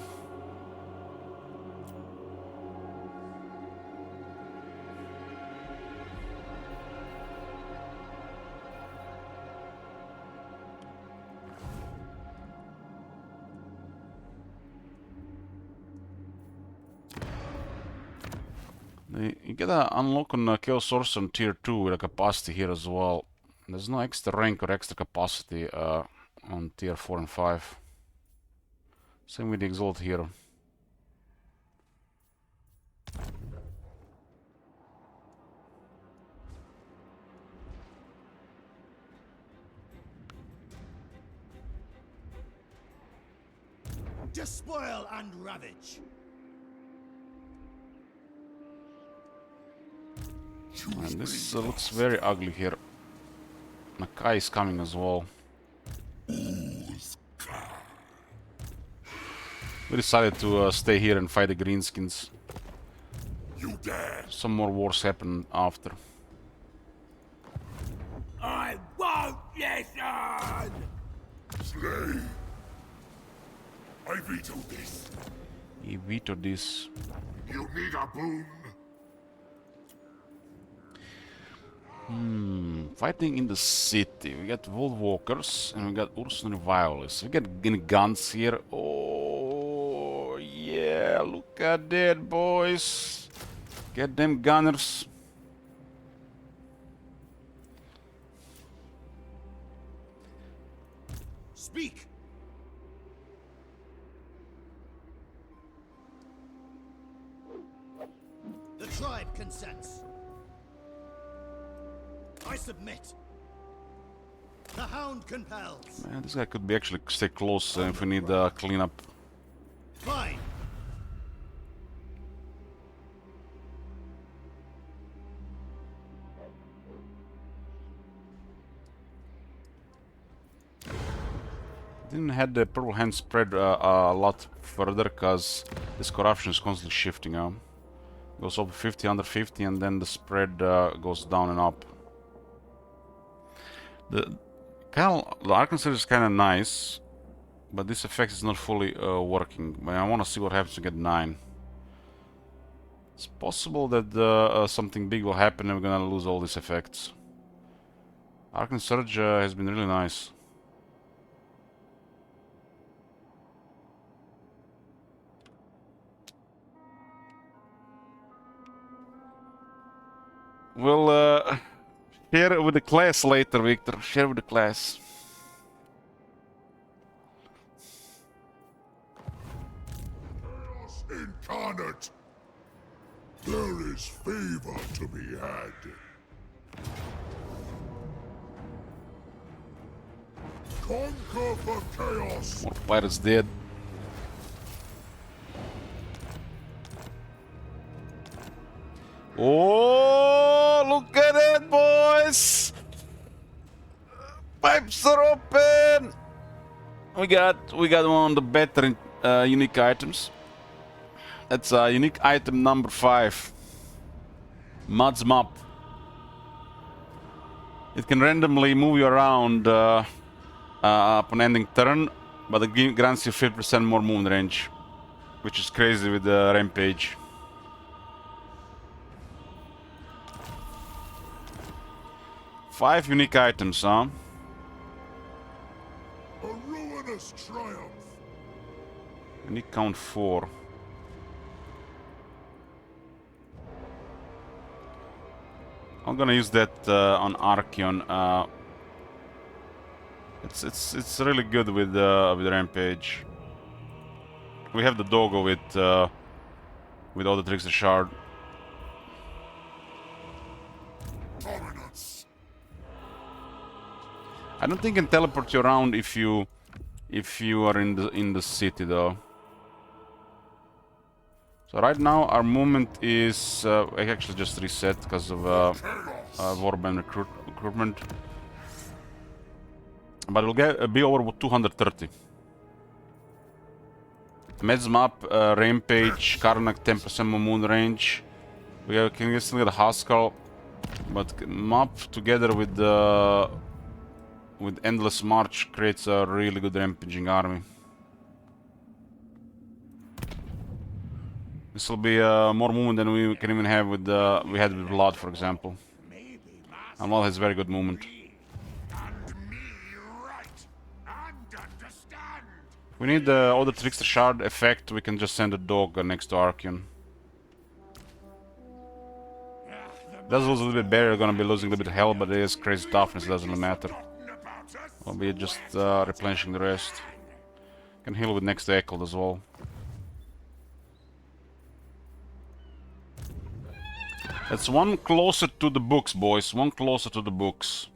S1: You get a unlock on Chaos Source on tier 2 with a capacity here as well. There's no extra rank or extra capacity on tier 4 and 5. Same with the Exalt Hero.
S7: Spoil and ravage.
S1: And this looks very ugly here. Nakai is coming as well. We decided to stay here and fight the greenskins.
S2: You dare!
S1: Some more wars happen after.
S5: I won't listen!
S2: Slay! I veto this.
S1: He vetoed this.
S2: You need a boon?
S1: Fighting in the city. We got World Walkers and we got Ursun Violets. We got any guns here. Oh yeah, look at that, boys. Get them gunners.
S7: Speak. The tribe consents. I submit. The hound compels.
S1: Man, this guy could be actually stay close if we need cleanup.
S7: Fine.
S1: Didn't have the purple hand spread a lot further because this corruption is constantly shifting. Goes up 50, under 50, and then the spread goes down and up. The Arkansas is kind of nice, but this effect is not fully working. But I want to see what happens to get 9. It's possible that something big will happen and we're gonna lose all these effects. Arcane Surge has been really nice. We'll share it with the class later, Victor. Share with the class.
S2: Chaos incarnate! There is favor to be had. Conquer for chaos!
S1: More pirates dead. Oh, look at it, boys! Pipes are open. We got one of the better unique items. That's unique item number 5. Mud's Map. It can randomly move you around upon ending turn, but it grants you 50% more movement range, which is crazy with the rampage. Five unique items, huh?
S2: A ruinous triumph!
S1: Unique count 4. I'm gonna use that on Archeon. It's really good with Rampage. We have the doggo with all the tricks of shard.
S2: Dominance!
S1: I don't think it can teleport you around if you are in the city though. So right now our movement is I actually just reset because of Warband recruitment, but it'll be over 230. Meds map, Rampage, Karnak 10% more moon range. We can still get a Haskell, but map together with Endless March creates a really good rampaging army. This will be more movement than we can even have with we had with Blood, for example. And Blood has very good movement.
S5: And me right and understand.
S1: If we need the other Trickster Shard effect, we can just send a dog next to Archeon. Does lose a little bit better, gonna be losing a little bit of health, but it is crazy toughness, doesn't really matter. We'll be just replenishing the rest. Can heal with next to Echoed as well. That's one closer to the books, boys. One closer to the books.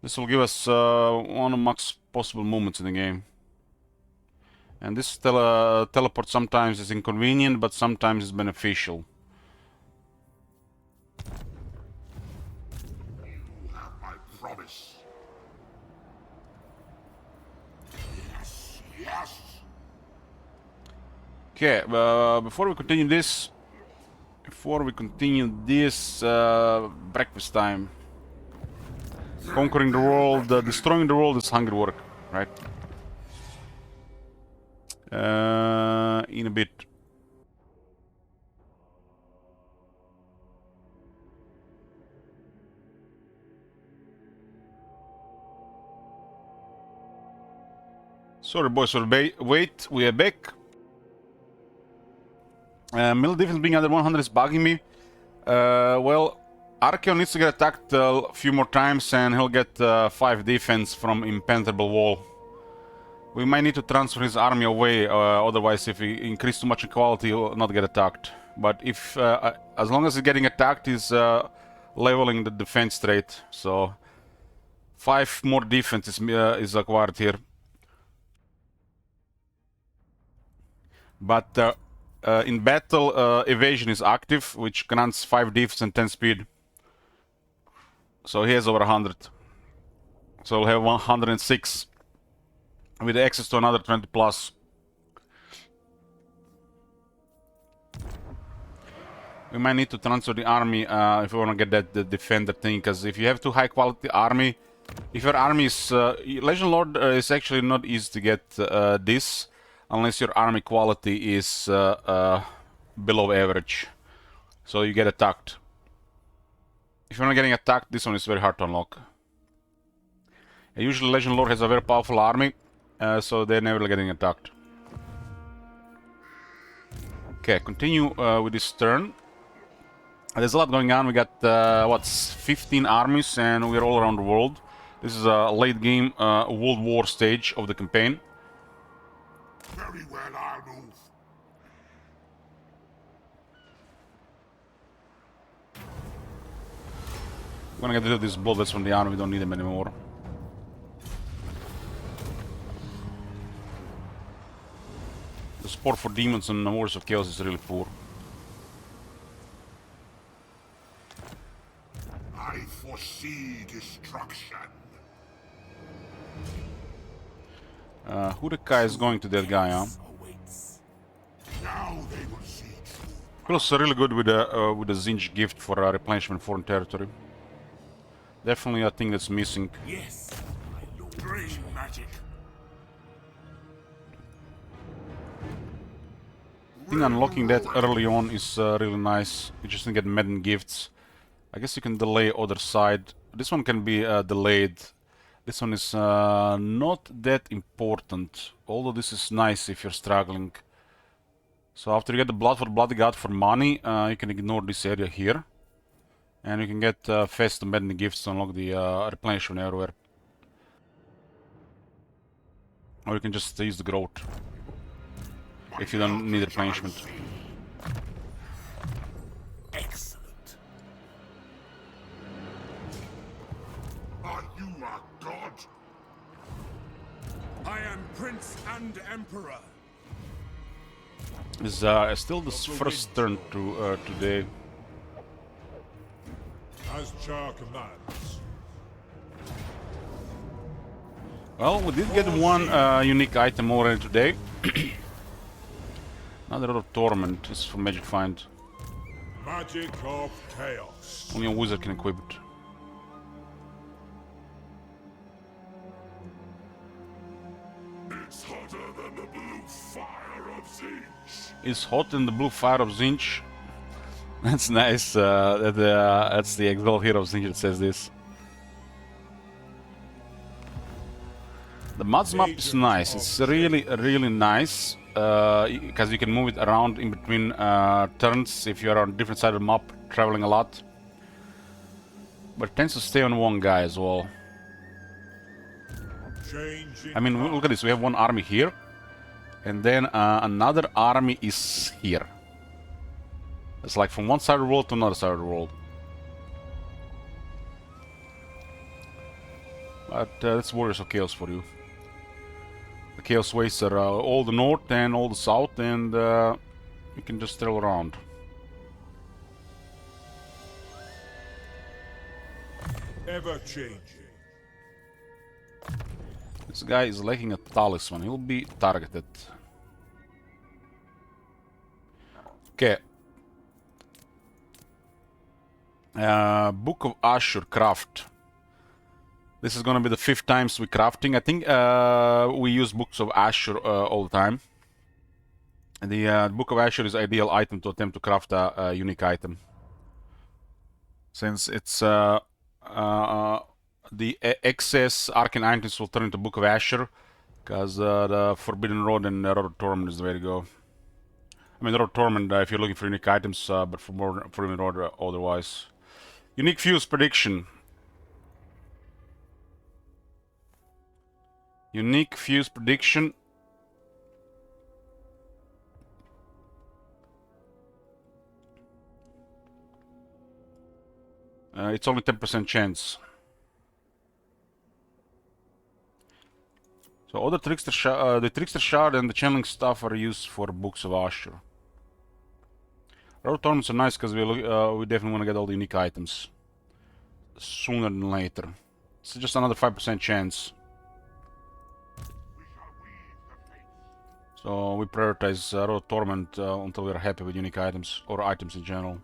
S1: This will give us one of max possible movements in the game. And this teleport sometimes is inconvenient, but sometimes is beneficial.
S2: You have my promise. Yes, yes.
S1: Okay, before we continue this, breakfast time. Conquering the world, destroying the world is hungry work, right? In a bit. Sorry boys, wait, we are back. Middle defense being under 100 is bugging me. Well, Archeon needs to get attacked a few more times and he'll get 5 defense from Impenetrable Wall. We might need to transfer his army away, otherwise if he increases too much in quality he'll not get attacked. But if, as long as he's getting attacked, he's leveling the defense trait. So 5 more defense is acquired here. But in battle, evasion is active, which grants 5 defense and 10 speed. So he has over 100. So we'll have 106 with access to another 20 plus. We might need to transfer the army if we want to get the defender thing, because if you have too high quality army, if your army is Legend Lord is actually not easy to get this unless your army quality is below average, so you get attacked. If you're not getting attacked, this one is very hard to unlock. Usually Legend Lord has a very powerful army, so they're never getting attacked. Okay, continue with this turn. There's a lot going on. We got, 15 armies and we're all around the world. This is a late game World War stage of the campaign.
S2: Very well, I'll move.
S1: I'm gonna get rid of these bullets from the army, we don't need them anymore. The support for demons and Wars of Chaos is really poor.
S2: I foresee destruction.
S1: Who the guy is going to that guy, huh?
S2: Awaits. Now they will see.
S1: Feels really good with the Zinj gift for replenishment foreign territory. Definitely a thing that's missing.
S2: Yes, my lord. Bring magic.
S1: I think unlocking that early on is really nice. You just get Madden gifts. I guess you can delay other side. This one can be delayed. This one is not that important, although this is nice if you're struggling. So after you get the Blood for the Bloody God for money, you can ignore this area here. And you can get fast Madden gifts to unlock the replenishment everywhere. Or you can just use the growth if you don't need replenishment.
S2: Excellent. Are you a god?
S3: I am Prince and Emperor.
S1: Is still this first turn to today.
S3: As Char commands.
S1: Well, we did get one unique item already today. Another Rod of Torment. This is from Magic Find.
S3: Magic of Chaos.
S1: Only a wizard can equip it.
S2: It's hotter than the blue fire of Zinj.
S1: It's hot in the blue fire of Zinj. That's nice. That's the Exalt Hero of Zinj that says this. The Mods map is nice. It's really nice. Because you can move it around in between turns if you're on different side of the map, traveling a lot. But it tends to stay on one guy as well. I mean, look at this. We have one army here. And then another army is here. It's like from one side of the world to another side of the world. But that's Warriors of Chaos for you. The Chaos Waster, all the north and all the south, and you can just trail around.
S3: Ever changing.
S1: This guy is lacking a talisman. He'll be targeted. Okay. Book of Ashur craft. This is gonna be the 5th time we crafting. I think we use Books of Ashur all the time. The Book of Ashur is ideal item to attempt to craft a unique item. Since it's the excess arcane items will turn into Book of Ashur, because the Forbidden Road and Road of Torment is the way to go. I mean, Road of Torment if you're looking for unique items, but for Forbidden Road otherwise. Unique Fuse prediction. Unique Fuse prediction. It's only 10% chance. So all the Trickster Shard and the Channeling Stuff are used for Books of Ashur. Road Torments are nice because we definitely want to get all the unique items sooner than later. It's just another 5% chance. So we prioritize Road Torment until we're happy with unique items, or items in general.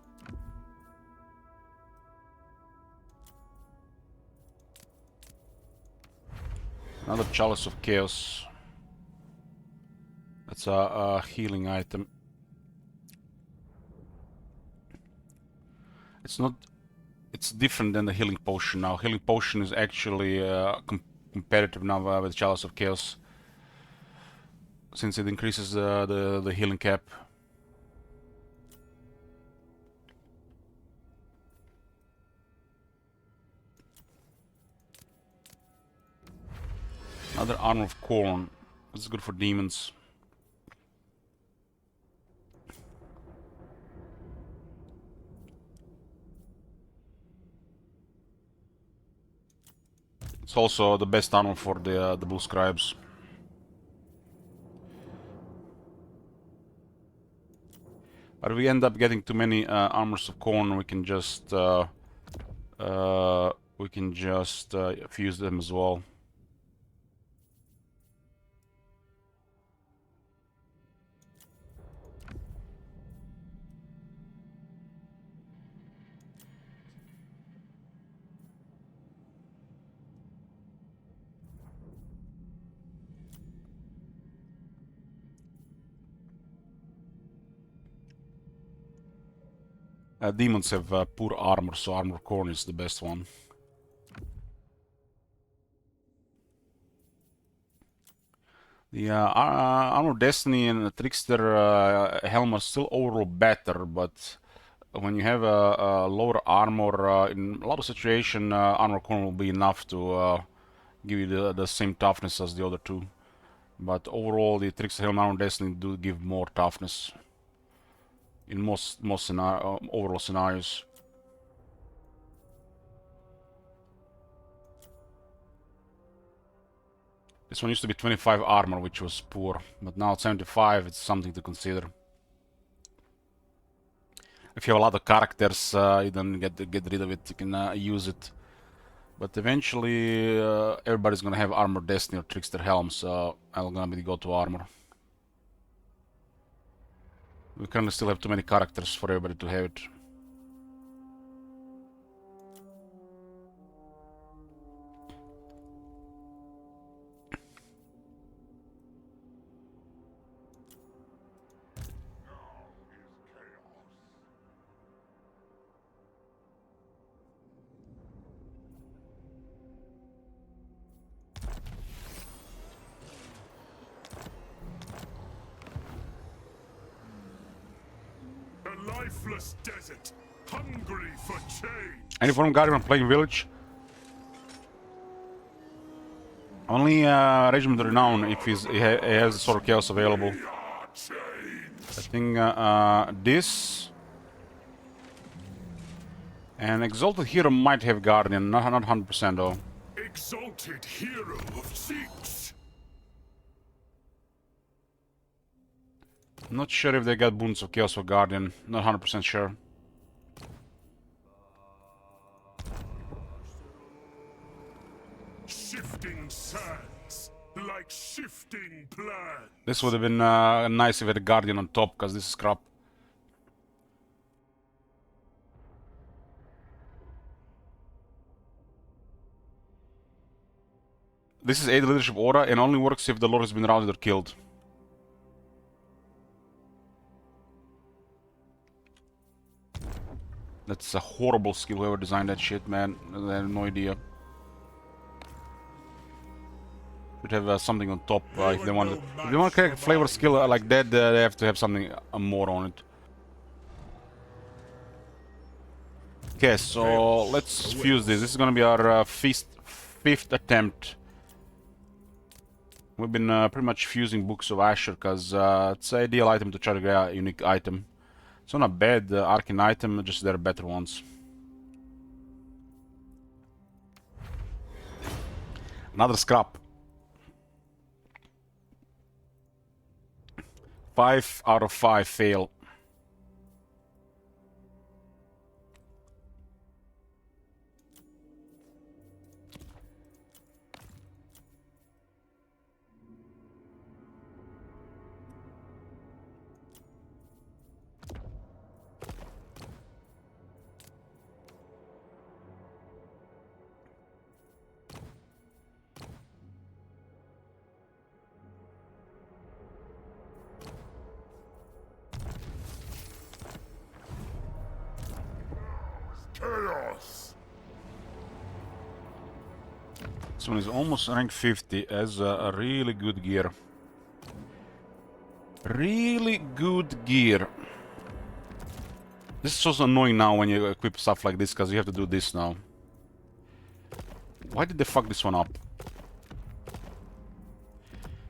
S1: Another Chalice of Chaos. That's a healing item. It's not... It's different than the Healing Potion now. Healing Potion is actually competitive now with Chalice of Chaos, since it increases the healing cap. Another Armor of Corn. This is good for demons. It's also the best armor for the Blue Scribes. But if we end up getting too many armors of corn, we can just fuse them as well. Demons have poor armor, so Armor Corn is the best one. The Armor Destiny and the Trickster Helm are still overall better, but when you have a lower armor, in a lot of situations, Armor Corn will be enough to give you the same toughness as the other two. But overall, the Trickster Helm and Armor Destiny do give more toughness in most overall scenarios. This one used to be 25 armor, which was poor, but now at 75, it's something to consider. If you have a lot of characters, you don't get rid of it, you can use it. But eventually, everybody's gonna have Armor Destiny or Trickster Helm, so I'm gonna be the go-to armor. We currently still have too many characters for everybody to have it.
S2: Lifeless desert, hungry for change.
S1: Any form Guardian playing Village? Only Regiment of Renown if he has the Sword of Chaos available. I think this and Exalted Hero might have Guardian, not 100% though.
S2: Exalted hero of Seeks.
S1: Not sure if they got boons of Chaos for Guardian. Not 100% sure.
S2: Shifting sands, like shifting plans.
S1: This would have been nice if we had a Guardian on top, because this is crap. This is 8 leadership aura and only works if the lord has been routed or killed. That's a horrible skill, whoever designed that shit, man. I have no idea. Should have something on top if they want to. If they want to create a flavor skill like that, they have to have something more on it. Okay, so let's fuse this. This is gonna be our fifth attempt. We've been pretty much fusing Books of Asher because it's an ideal item to try to get a unique item. It's not a bad arcane item, just there are better ones. Another scrap. 5 out of 5 fail.
S2: Chaos.
S1: This one is almost rank 50 as a really good gear. Really good gear. This is also annoying now when you equip stuff like this because you have to do this now. Why did they fuck this one up?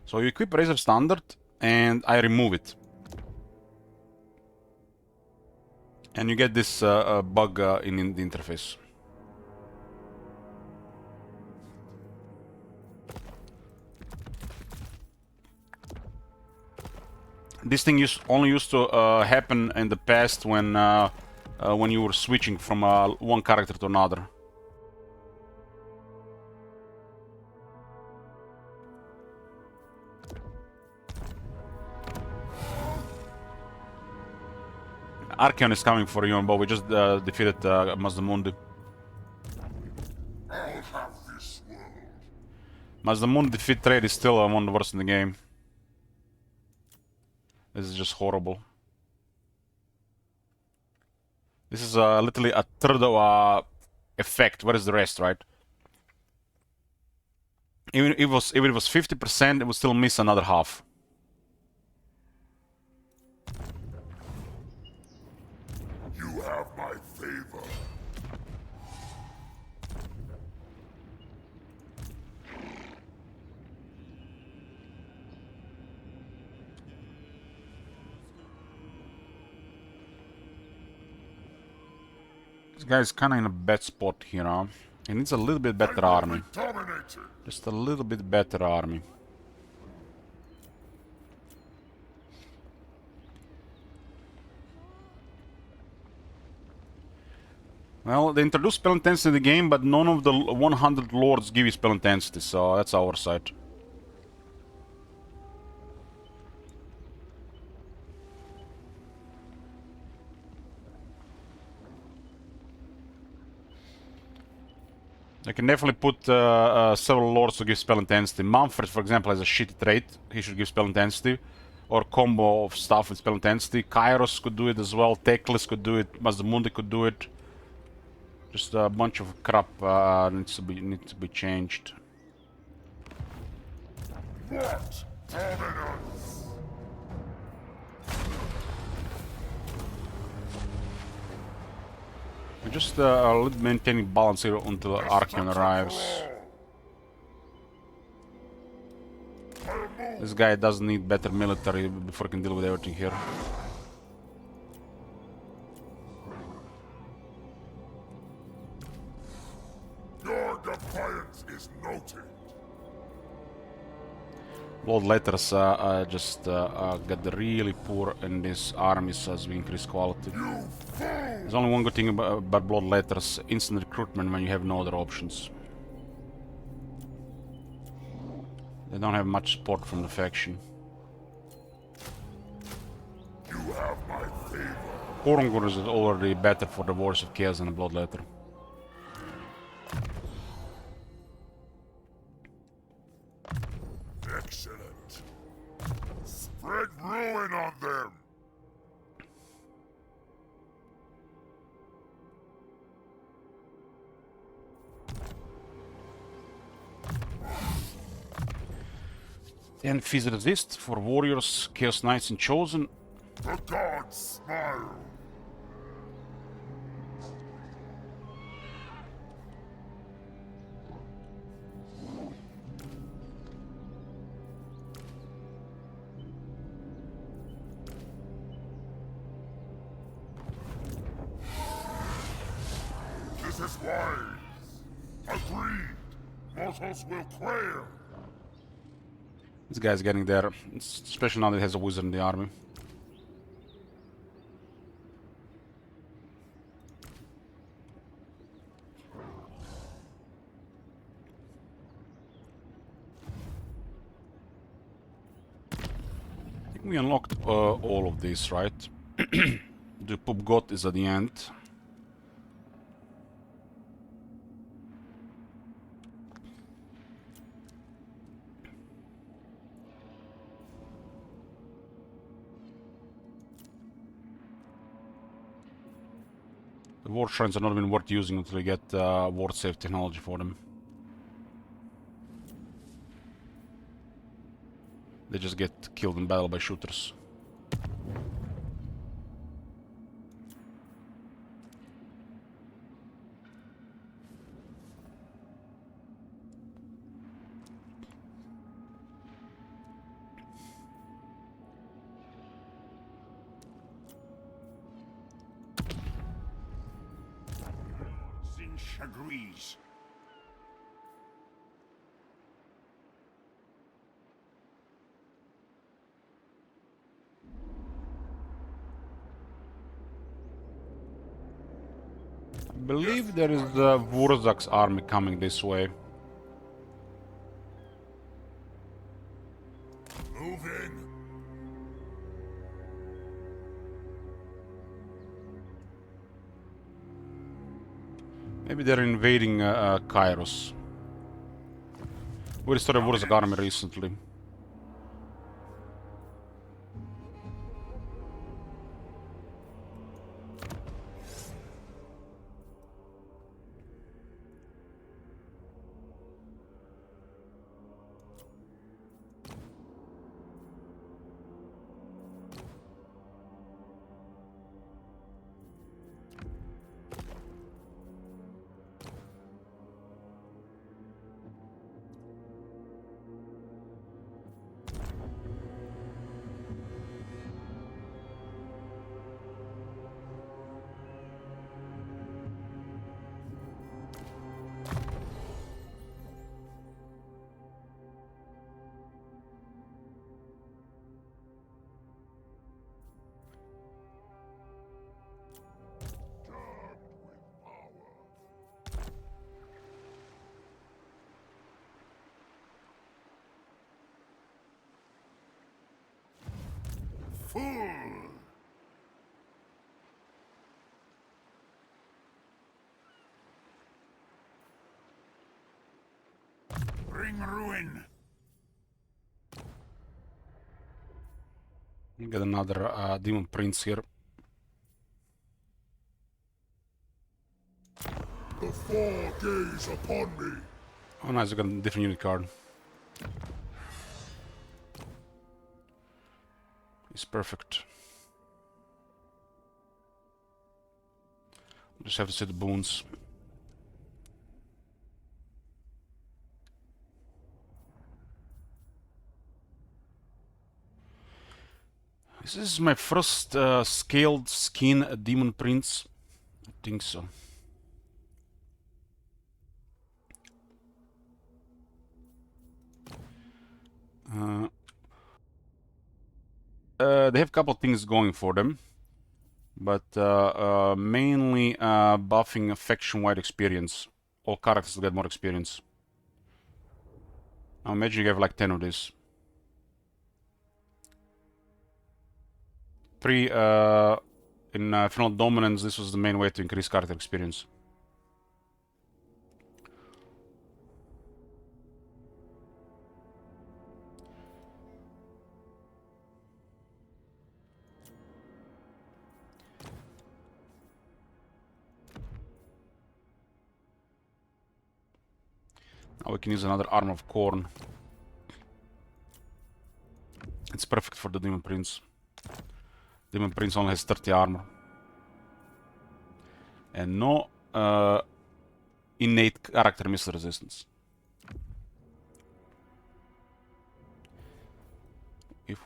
S1: So you equip Razor Standard and I remove it. And you get this bug in the interface. This thing only used to happen in the past when you were switching from one character to another. Archeon is coming for you, but we just defeated Mazdamundi.
S2: I'll have this world.
S1: Mazdamundi defeat rate is still one of the worst in the game. This is just horrible. This is literally a third of effect. Where is the rest, right? Even if it was 50%, it would still miss another half.
S2: You have my favor.
S1: This guy's kind of in a bad spot here, huh? He needs a little bit better army.
S2: Dominated.
S1: Just a little bit better army. Well, they introduced spell intensity in the game, but none of the 100 lords give you spell intensity, so that's our side. I can definitely put several lords to give spell intensity. Manfred, for example, has a shitty trait. He should give spell intensity. Or combo of stuff with spell intensity. Kairos could do it as well. Teclis could do it. Mazdamundi could do it. Just a bunch of crap needs to be changed.
S2: What? Dominance.
S1: We're just maintaining balance here until Archeon arrives. This guy doesn't need better military before he can deal with everything here.
S2: Your defiance is noted.
S1: Blood letters just got the really poor in this armies as we increase quality. There's only one good thing about blood letters: instant recruitment when you have no other options. They don't have much support from the faction.
S2: You have my favor.
S1: Orangur is already better for the Wars of Chaos than a blood letter.
S2: Excellent. Spread ruin on them.
S1: And Fizz resist for warriors, Chaos Knights and Chosen.
S2: The gods smile. This is wise. Agreed. Mortals will quail.
S1: This guy's getting there, especially now that he has a wizard in the army. I think we unlocked all of these, right? The Pub God is at the end. The ward shrines are not even worth using until we get ward save technology for them. They just get killed in battle by shooters.
S3: Zinch agrees.
S1: I believe there is Wurzak's army coming this way.
S2: Move in.
S1: Maybe they're invading Kairos. We restored a Wurzak army recently.
S2: Fool!
S3: Bring ruin.
S1: We get another Demon Prince here.
S2: The four gaze upon me.
S1: Oh nice, we got a different unit card. It's perfect. Just have to see the boons. This is my first scaled skin Demon Prince. I think so. They have a couple things going for them, but mainly buffing faction-wide experience. All characters get more experience. Now imagine you have like 10 of these. 3 in Final Dominance, this was the main way to increase character experience. Now we can use another Armor of Corn. It's perfect for the Demon Prince. Demon Prince only has 30 armor. And no innate character missile resistance. If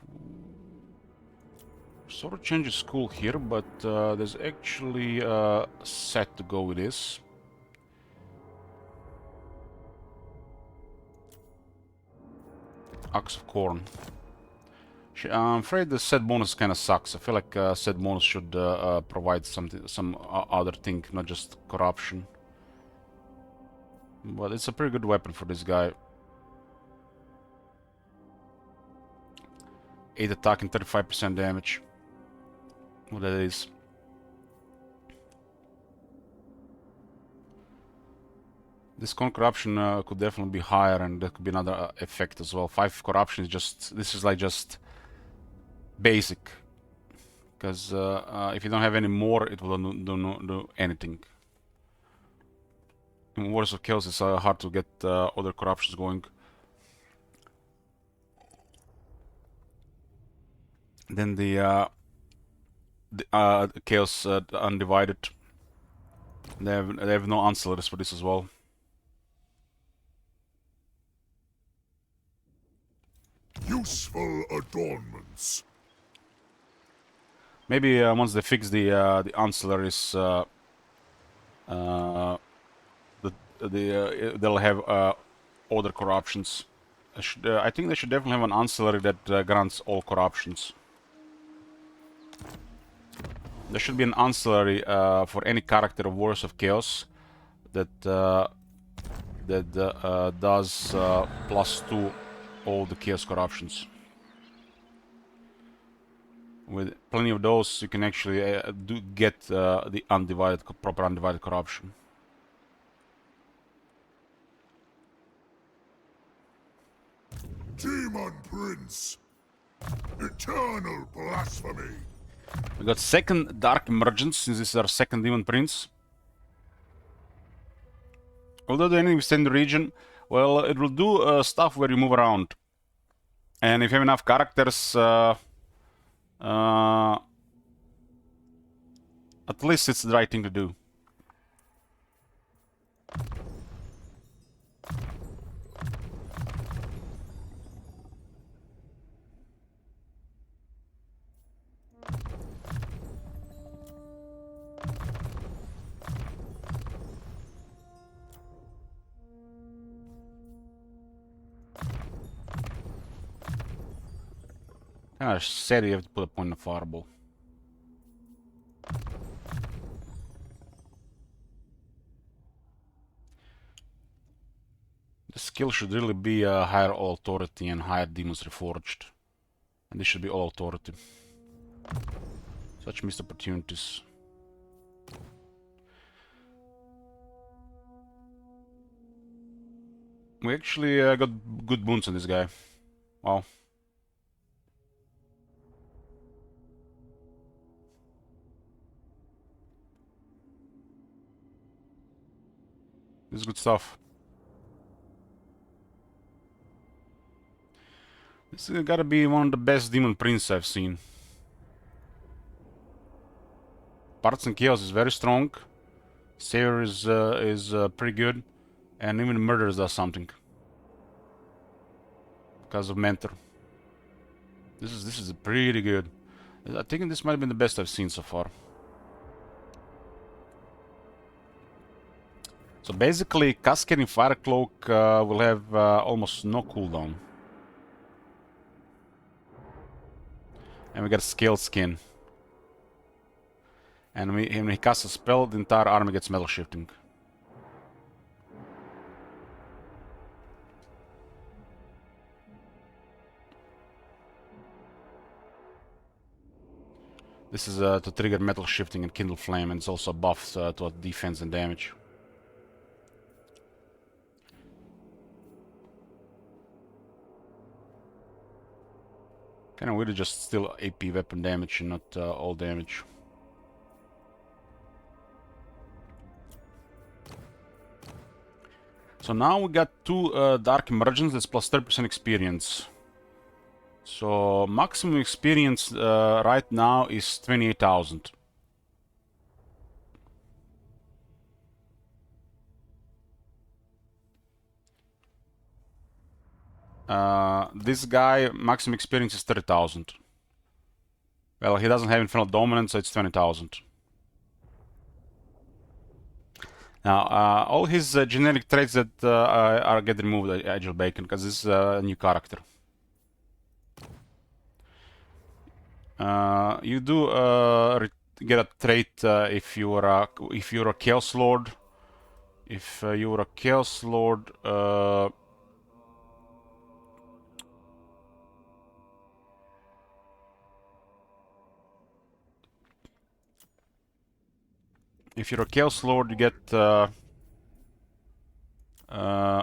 S1: sort of changes school here, but there's actually a set to go with this. Axe of Corn. I'm afraid the set bonus kind of sucks. I feel like set bonus should provide some other thing, not just corruption. But it's a pretty good weapon for this guy. 8 attack and 35% damage. What that is. This con corruption could definitely be higher, and there could be another effect as well. 5 corruption is just, this is like just basic, because if you don't have any more, it will do anything. In Wars of Chaos, it's hard to get other corruptions going. Then the Chaos Undivided. They have no ancillaries for this as well.
S2: Useful adornments.
S1: Maybe once they fix the ancillaries, they'll have other corruptions. I think they should definitely have an ancillary that grants all corruptions. There should be an ancillary for any character of Wars of Chaos that does +2 all the Chaos corruptions. With plenty of those, you can actually get the proper undivided corruption.
S2: Demon Prince. Eternal blasphemy.
S1: We got second Dark Emergence, since this is our second Demon Prince. Although the enemy within the region, well, it will do stuff where you move around. And if you have enough characters, at least it's the right thing to do. I said you have to put a point in the fireball. The skill should really be higher all authority and higher demons reforged. And this should be all authority. Such missed opportunities. We actually got good boons on this guy. Wow. This is good stuff. This is gotta be one of the best Demon Prince I've seen. Parts and Chaos is very strong. Savior is pretty good. And even Murders does something. Because of Mentor. This is pretty good. I think this might have been the best I've seen so far. So basically, Cascading Fire Cloak will have almost no cooldown. And we get scale skin. And when he casts a spell, the entire army gets metal shifting. This is to trigger metal shifting and kindle flame, and it's also buffs to defense and damage. Kind of weird, just still AP weapon damage and not all damage. So now we got two Dark Emergence, that's plus 30% experience. So maximum experience right now is 28,000. This guy, maximum experience is 30,000. Well, he doesn't have Infernal Dominance, so it's 20,000. Now, all his generic traits that are get removed, Agile Bacon, because this is a new character. You do get a trait if you're a Chaos Lord. If you're a Chaos Lord, if you're a Chaos Lord, you get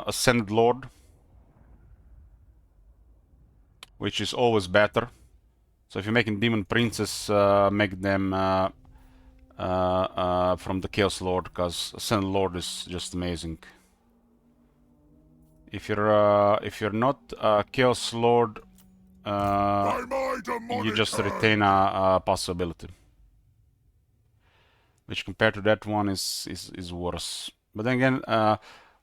S1: Ascended Lord, which is always better. So if you're making Demon Princes, make them from the Chaos Lord, because Ascended Lord is just amazing. If you're not a Chaos Lord, you just retain a possibility, which compared to that one is worse. But then again,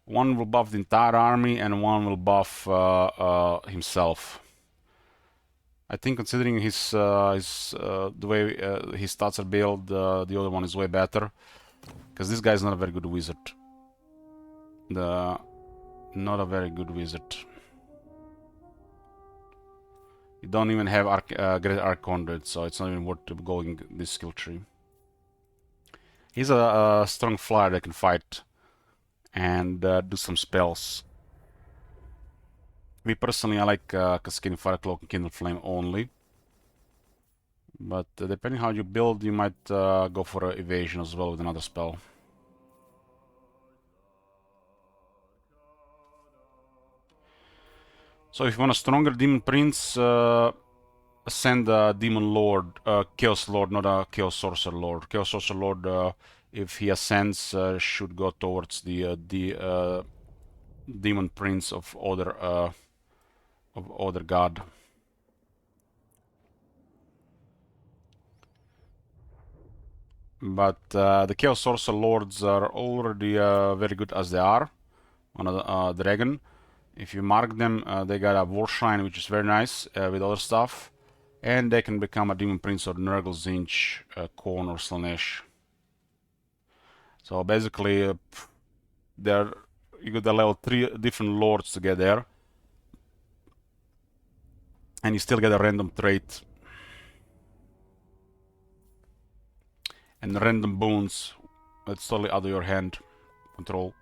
S1: one will buff the entire army and one will buff himself. I think considering the way his stats are built, the other one is way better, because this guy is not a very good wizard. Not a very good wizard. You don't even have Great Archconduit, so it's not even worth going this skill tree. He's a strong flyer that can fight and do some spells. Me personally, I like Cascading Fire Cloak and Kindle Flame only. But depending how you build, you might go for evasion as well with another spell. So if you want a stronger Demon Prince, send a Demon Lord, Chaos Lord, not a Chaos Sorcerer Lord. Chaos Sorcerer Lord, if he ascends, should go towards the Demon Prince of other god. But the Chaos Sorcerer Lords are already very good as they are on a dragon. If you mark them, they got a War Shrine, which is very nice with other stuff. And they can become a Demon Prince or Nurgle, Zinch, Korn or Slanesh. So basically, you got the level 3 different lords to get there. And you still get a random trait. And random boons. That's totally out of your hand control.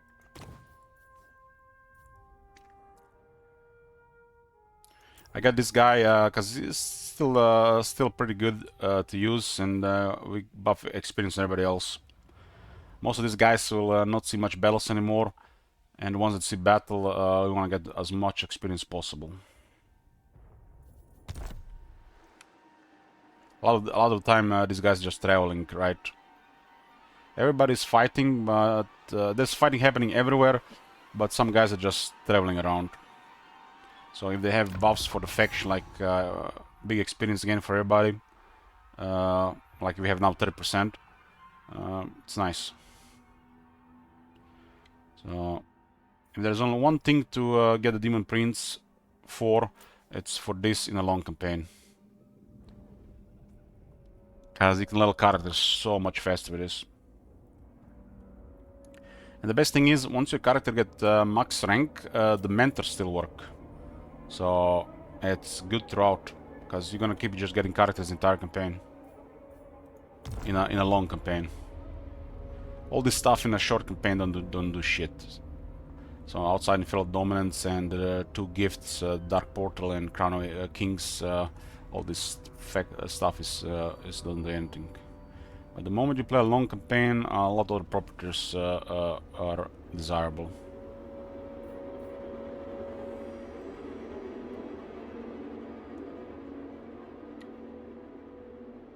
S1: I got this guy because he's still pretty good to use, and we buff experience on everybody else. Most of these guys will not see much battles anymore, and the ones that see battle, we want to get as much experience possible. A lot of the time, these guys are just traveling, right? Everybody's fighting, but there's fighting happening everywhere, but some guys are just traveling around. So if they have buffs for the faction, like big experience again for everybody, like we have now 30%, it's nice. So if there's only one thing to get the Demon Prince for, it's for this in a long campaign. Because you can level characters so much faster with this. And the best thing is, once your character gets max rank, the mentors still work. So it's good throughout. because you're gonna keep just getting characters the entire campaign. In a long campaign. All this stuff in a short campaign don't do shit. So outside Inferno Dominance and 2 gifts, Dark Portal and Crown of Kings, all this stuff is doesn't do anything. But the moment you play a long campaign, a lot of the properties are desirable.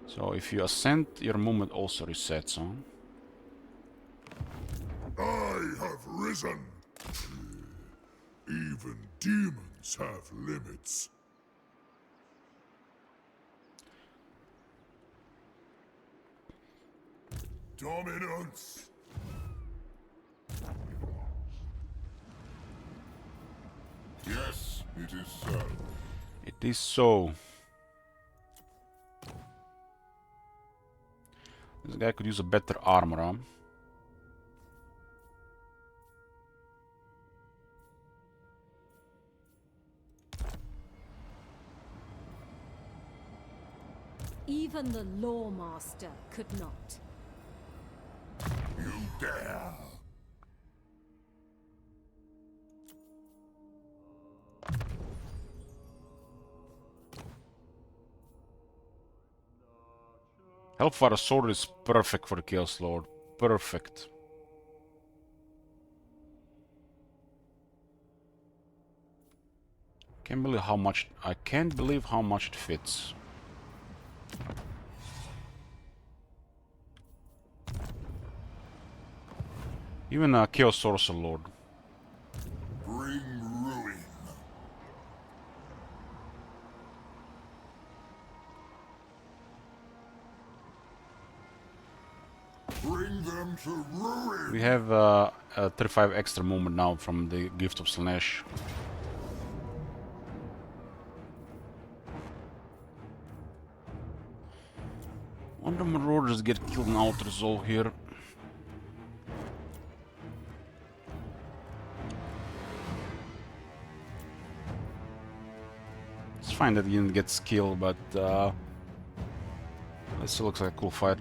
S1: So if you ascend, your movement also resets, huh?
S2: I have risen. Even demons have limits. Dominance. Yes, it is so.
S1: It is so. This guy could use a better armor, huh?
S4: Even the Lawmaster could not.
S2: You dare.
S1: Hellfire Sword is perfect for the Chaos Lord. Perfect. I can't believe how much it fits. Even a Chaos Sorcerer Lord.
S2: Bring ruin. Bring them to ruin.
S1: We have 35 extra movement now from the Gift of Slanesh. Wonder Marauders get killed in Outer Resolve here. It's fine that he didn't get killed, but it still looks like a cool fight.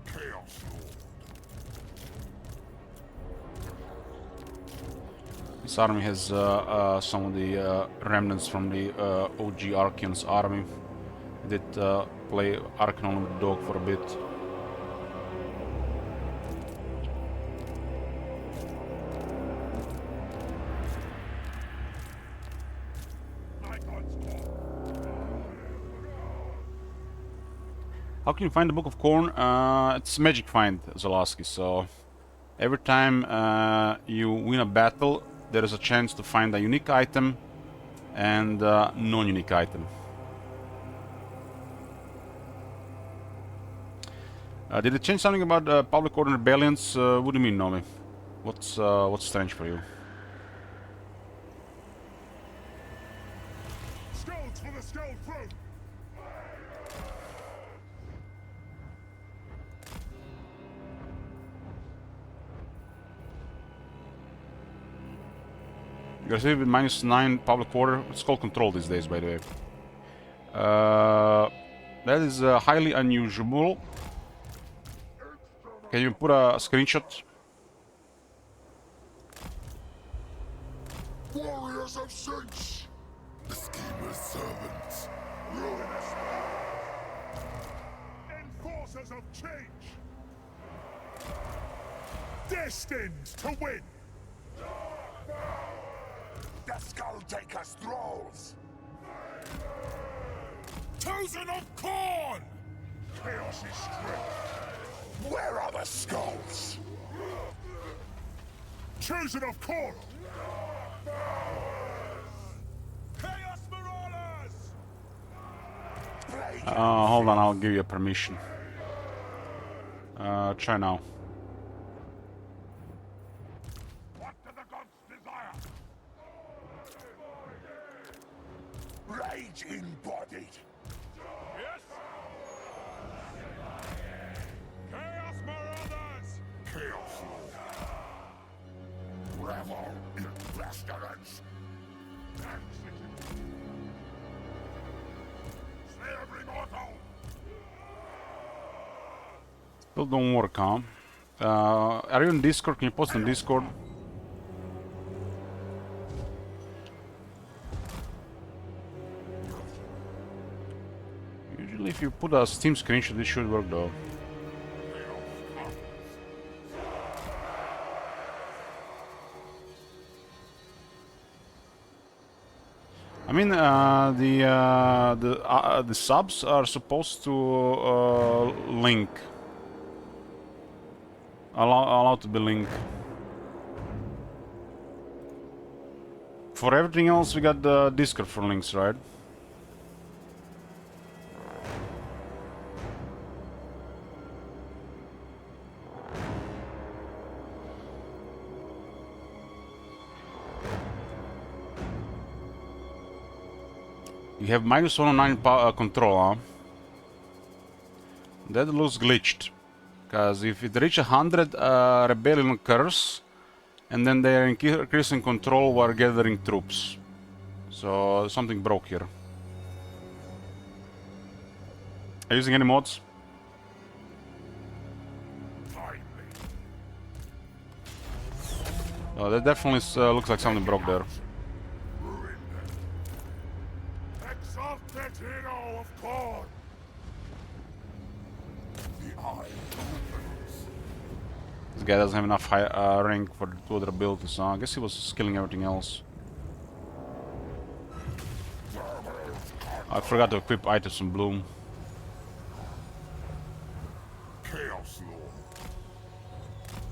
S2: Chaos Lord.
S1: This army has some of the remnants from the OG Archeon's army. Did play Archeon with the dog for a bit. How can you find the Book of Corn? It's magic find, Zalaski, so every time you win a battle, there is a chance to find a unique item and non-unique item. Did it change something about public order rebellions? What do you mean, Nomi? What's strange for you?
S3: Skulls for the skull throne!
S1: You receive with -9 public order. It's called control these days, by the way. That is highly unusual. Can you put a screenshot?
S2: Warriors of Sense. The schemer's servants.
S3: Ruinous! Enforcers of change! Destined to win!
S2: The Skull Taker strolls. Chosen of Corn.
S3: Chaos' strength!
S2: Where are the skulls? Chosen of Korra!
S3: Chaos Marauders!
S1: Hold on, I'll give you a permission. Try now.
S3: What do the gods desire?
S2: Rage embodied!
S3: Yes? Chaos Marauders!
S2: Chaos Lord! Revel in pestilence!
S3: Slay every mortal!
S1: Still don't work, huh? Are you on Discord? Can you post on Discord? Usually if you put a Steam screenshot, it should work though. I mean, the subs are supposed to link. Allowed to be linked. For everything else, we got the Discord for links, right? You have minus 109 control, huh? That looks glitched. Because if it reaches 100, rebellion occurs, and then they are increasing control while gathering troops. So something broke here. Are you using any mods? Oh, that definitely looks like something broke there.
S3: Exalted hero of Korra!
S2: The eye opens.
S1: This guy doesn't have enough high rank for the two other abilities, so I guess he was skilling everything else. I forgot to equip items from Bloom.
S2: Chaos Lord.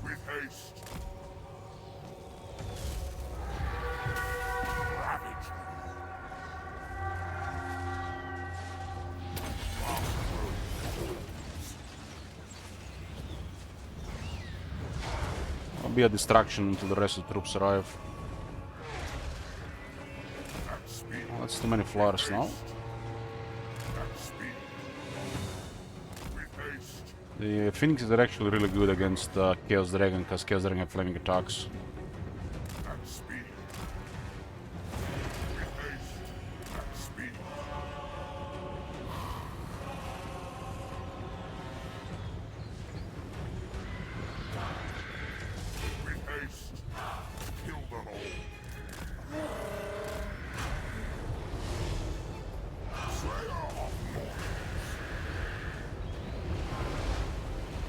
S2: With haste. Ravage.
S1: I'll be a distraction until the rest of the troops arrive.
S2: At speed.
S1: Oh, that's too many flowers now.
S2: At speed. With haste.
S1: The Phoenixes are actually really good against Chaos Dragon, because Chaos Dragon have flaming attacks.
S2: At speed. With haste. At speed. With haste. Kill them all. Slayer of Mortals.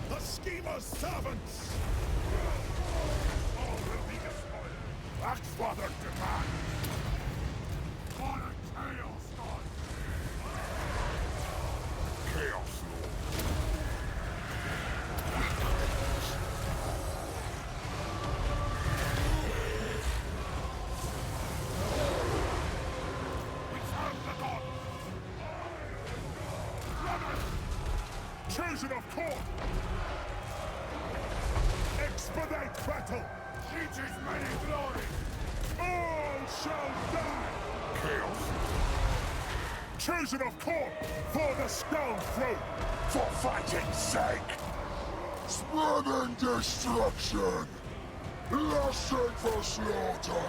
S3: The schemer's servants! All will be destroyed.
S2: That's what I demand.
S3: On a chaos god!
S2: Chaos Lord.
S3: We serve the gods!
S2: Chosen of Korra. Expedite battle.
S3: Each is many glory!
S2: All shall die. Chaos. Chosen of Korra for the Skull Throne. For fighting's sake. Spreading destruction. Lusting for slaughter.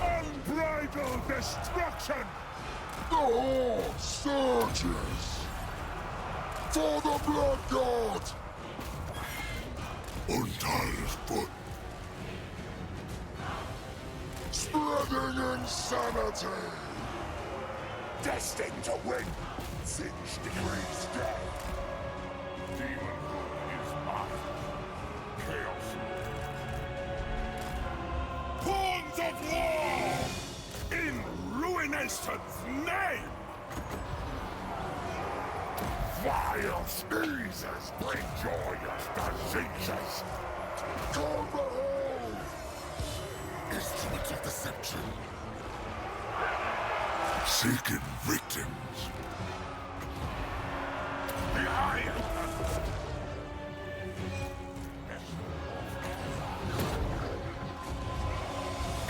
S2: Unbridled destruction. The horde surges. For the Blood God. Untie his foot. Spreading insanity. Destined to win. 6 degrees death. Demonhood is mine. Chaos.
S3: Pawns of war! In Ruination's name!
S2: Vile sneezes bring joyous diseases. Behold! Instruments of deception. Seeking victims. The Iron.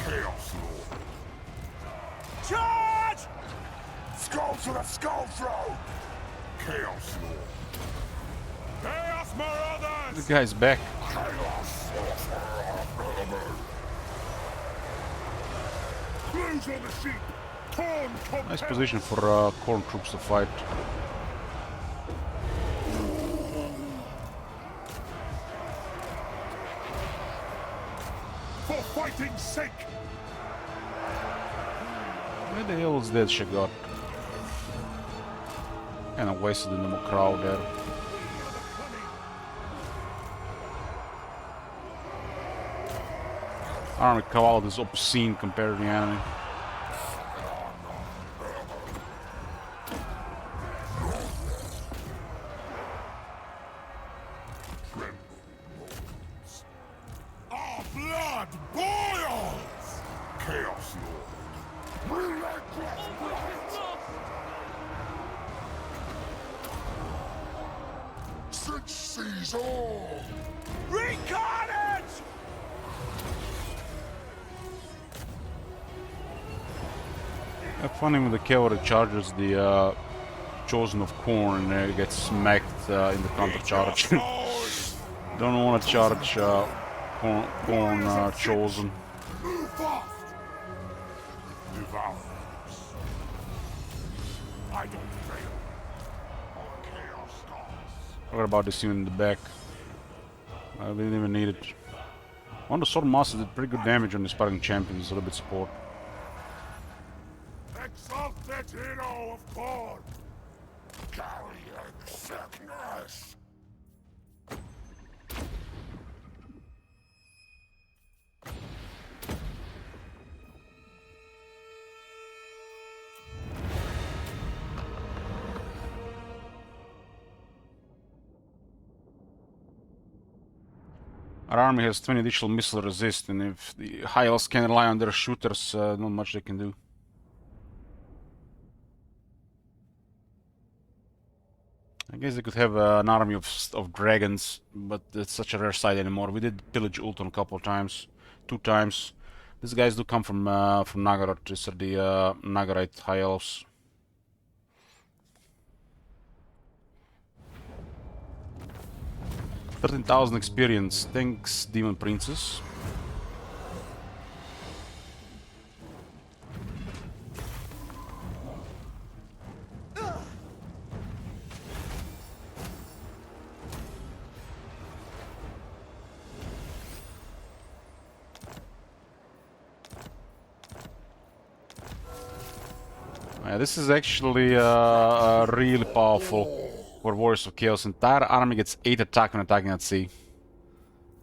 S2: Chaos Lord.
S3: Charge!
S2: Skull to the skull throw! Chaos Lord.
S3: Chaos Marauders!
S1: This guy's back.
S2: Chaos Sorcerer of Element.
S3: Blues on the sheep! Torn compelled!
S1: Nice position for Khorne troops to fight.
S3: For fighting's sake!
S1: Where the hell is that shit got? Kinda wasted in the crowd there. Army Cavalry is obscene compared to the enemy.
S2: Our blood boils! Chaos Lord. Relentless blight! Six seas all!
S3: Recarnage!
S1: Funny when the cavalry charges the chosen of Khorne and gets smacked in the counter charge. Don't want to charge Khorne chosen.
S2: Move fast! Devourers. I don't fail. On Chaos Stars.
S1: Forgot about this unit in the back. I didn't even need it. One of the Sword Master did pretty good damage on the Sparring Champions, a little bit support.
S2: Exalted hero of Khorne! Carrying sickness!
S1: Our army has 20 additional missile resist, and if the High Elves can rely on their shooters, not much they can do. I guess they could have an army of dragons, but it's such a rare sight anymore. We did pillage Ulton a couple of times, 2 times. These guys do come from Nagaroth. These are the Nagarite High Elves. $13,000 experience. Thanks, Demon Princess. Yeah, this is actually really powerful for Warriors of Chaos. Entire army gets 8 attack when attacking at sea.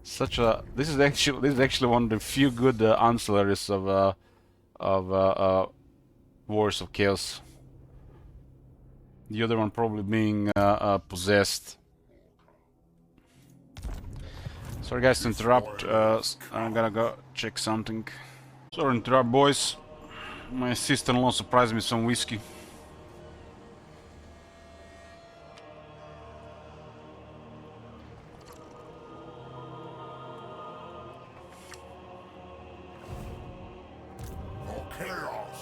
S1: This is actually one of the few good ancillaries of Warriors of Chaos. The other one probably being possessed. Sorry guys to interrupt. I'm gonna go check something. Sorry to interrupt, boys. My sister-in-law surprised me with some whiskey.
S2: For chaos!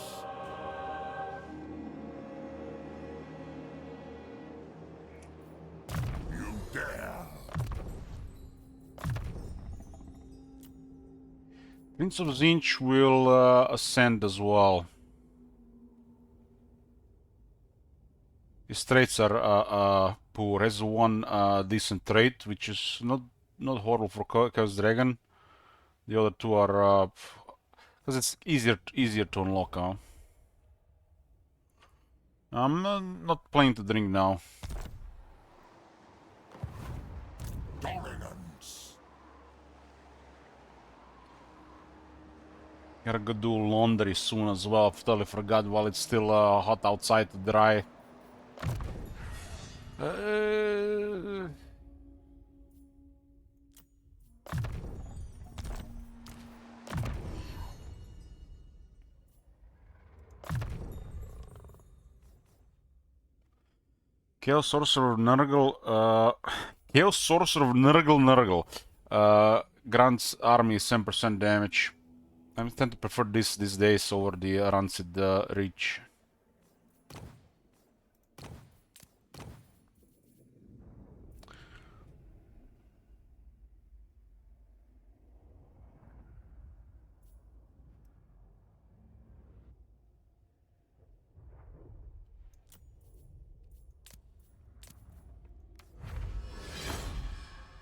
S2: You dare!
S1: Prince of Zinch will ascend as well. His traits are poor. Has one decent trait, which is not horrible for Chaos Dragon. The other two are because it's easier to unlock. I'm not planning to drink now.
S2: Dominance!
S1: Gotta go do laundry soon as well. I totally forgot while it's still hot outside to dry. Chaos Sorcerer Nurgle. Chaos Sorcerer Nurgle. Grants army 7% damage. I tend to prefer this these days over the Rancid Reach.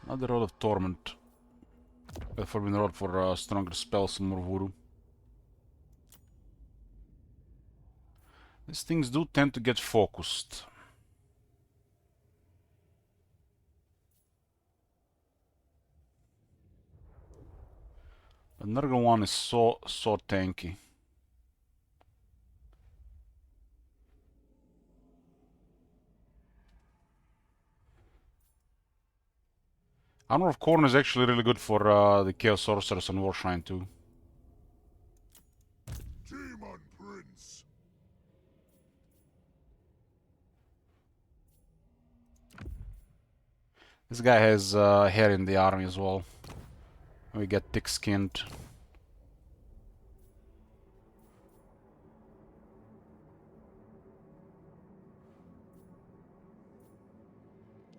S1: Another Rod of Torment. A Forbidden Rod for stronger spells and more voodoo. These things do tend to get focused. The Nurgle one is so tanky. Armor of Corn is actually really good for the Chaos Sorcerers and Warshrine too.
S2: Demon Prince.
S1: This guy has hair in the army as well. We get thick-skinned.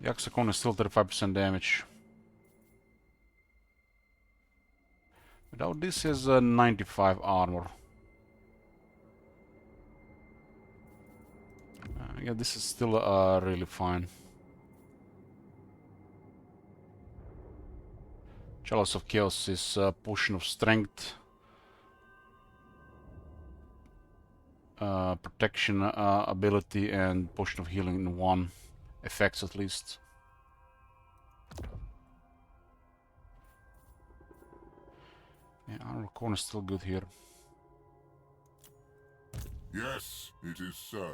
S1: The Axacon is still 35% damage. Without this, he has 95 armor. Yeah, this is still really fine. Chalice of Chaos is Potion of Strength. Protection ability and Potion of Healing in one. Effects at least. Yeah, Armor Corn is still good here.
S2: Yes, it is so.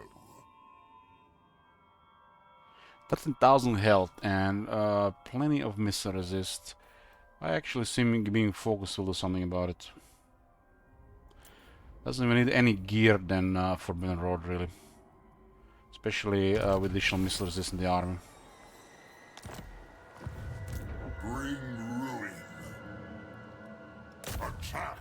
S1: 13,000 health and plenty of missile resist. I actually see me being focused will do something about it. Doesn't even need any gear than Forbidden Road really. Especially with additional missile resist in the army.
S2: Bring ruin. Attack.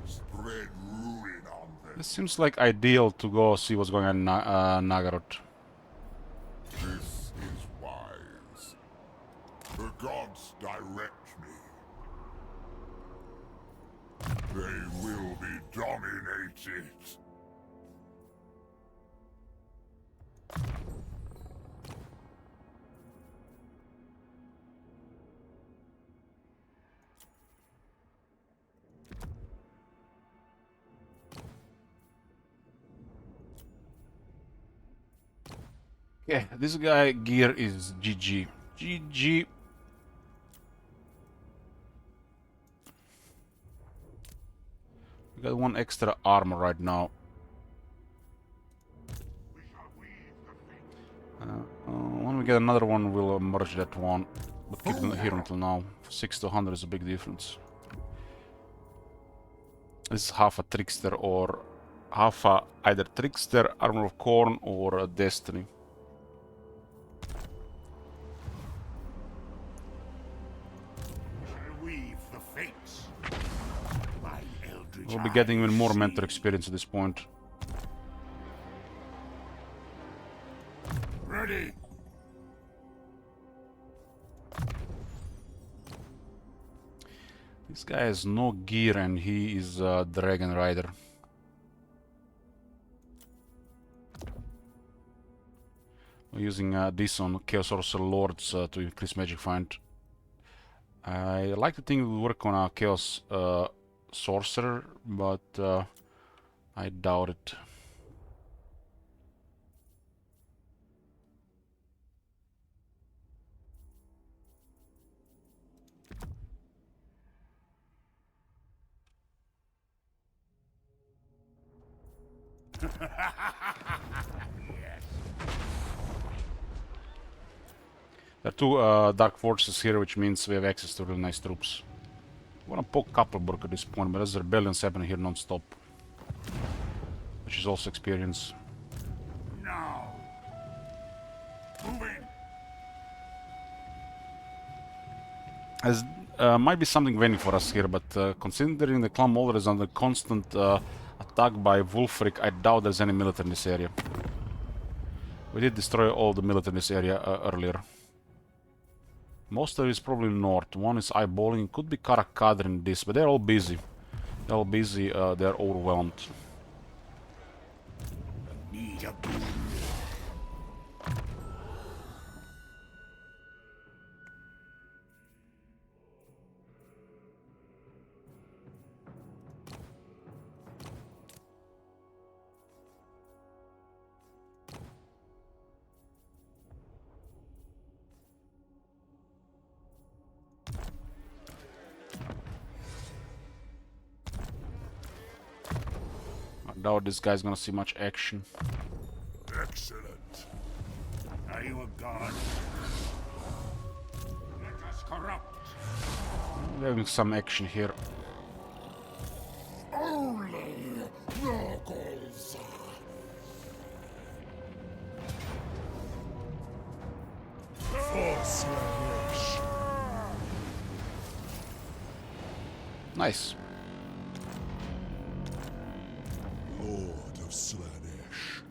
S2: Spread ruin on them.
S1: This seems like ideal to go see what's going on in Nagaroth.
S2: This is wise. The gods direct me. They will be dominated.
S1: Yeah, this guy gear is GG. GG. We got one extra armor right now. When we get another one, we'll merge that one. But keep it here until now. 6 to 100 is a big difference. This is half a Trickster or half a either Trickster, Armor of Corn or Destiny.
S3: Weave the fates. My eldritch
S1: We'll be getting even more
S3: eyes
S1: mentor
S3: see.
S1: experience at this point.
S3: Ready.
S1: This guy has no gear and he is a Dragon Rider. We're using this on Chaos Sorcerer Lords to increase magic find. I like to think it will work on a Chaos Sorcerer, but I doubt it. There are two Dark Forces here, which means we have access to really nice troops. I want to poke Kappelburg at this point, but there's rebellions happening here non-stop. Which is also experience.
S3: Now. Moving.
S1: As might be something waiting for us here, but considering the Clan Moldar is under constant attack by Wulfric, I doubt there's any military in this area. We did destroy all the military in this area earlier. Most of it is probably north. One is eyeballing. Could be Karakadr in this, but they're all busy. They're all busy. They're overwhelmed.
S3: Need a boon.
S1: I doubt this guy's gonna see much action.
S3: Excellent. Are you a god? Let us corrupt.
S1: We're having some action here.
S2: Only Knuckles. Force Slash.
S1: Nice.
S2: Lord of Slaanesh.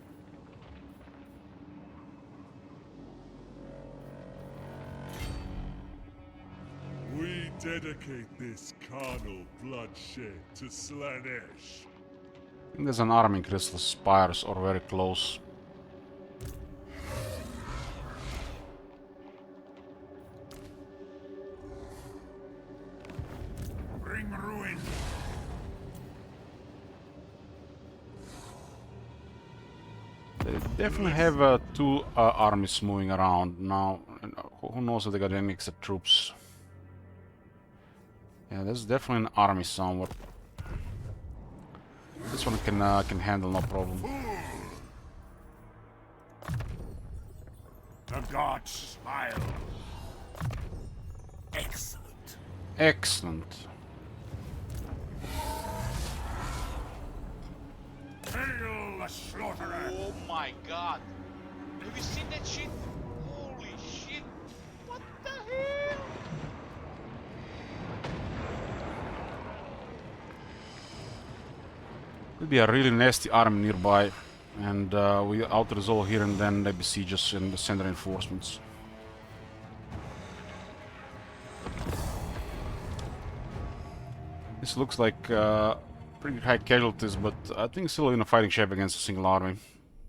S8: We dedicate this carnal bloodshed to Slaanesh.
S1: I think there's an army in Crystal Spires or very close.
S3: Bring ruin.
S1: They definitely have two armies moving around now. Who knows if they got any extra troops? Yeah, there's definitely an army somewhere. This one can handle no problem.
S3: The gods smile.
S2: Excellent.
S1: Excellent.
S3: Hail the slaughterer.
S6: Oh my god. Have you seen that shit? Holy shit. What the hell?
S1: Could be a really nasty army nearby, and we out-resolve here and then they besiege us and send reinforcements. This looks like pretty high casualties, but I think still in a fighting shape against a single army.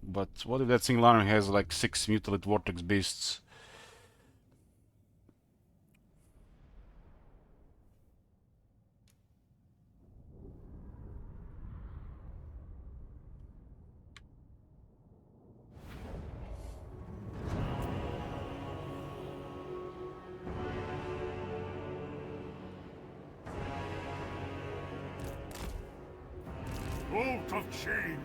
S1: But what if that single army has like 6 mutilate vortex beasts?
S3: Bolt of change.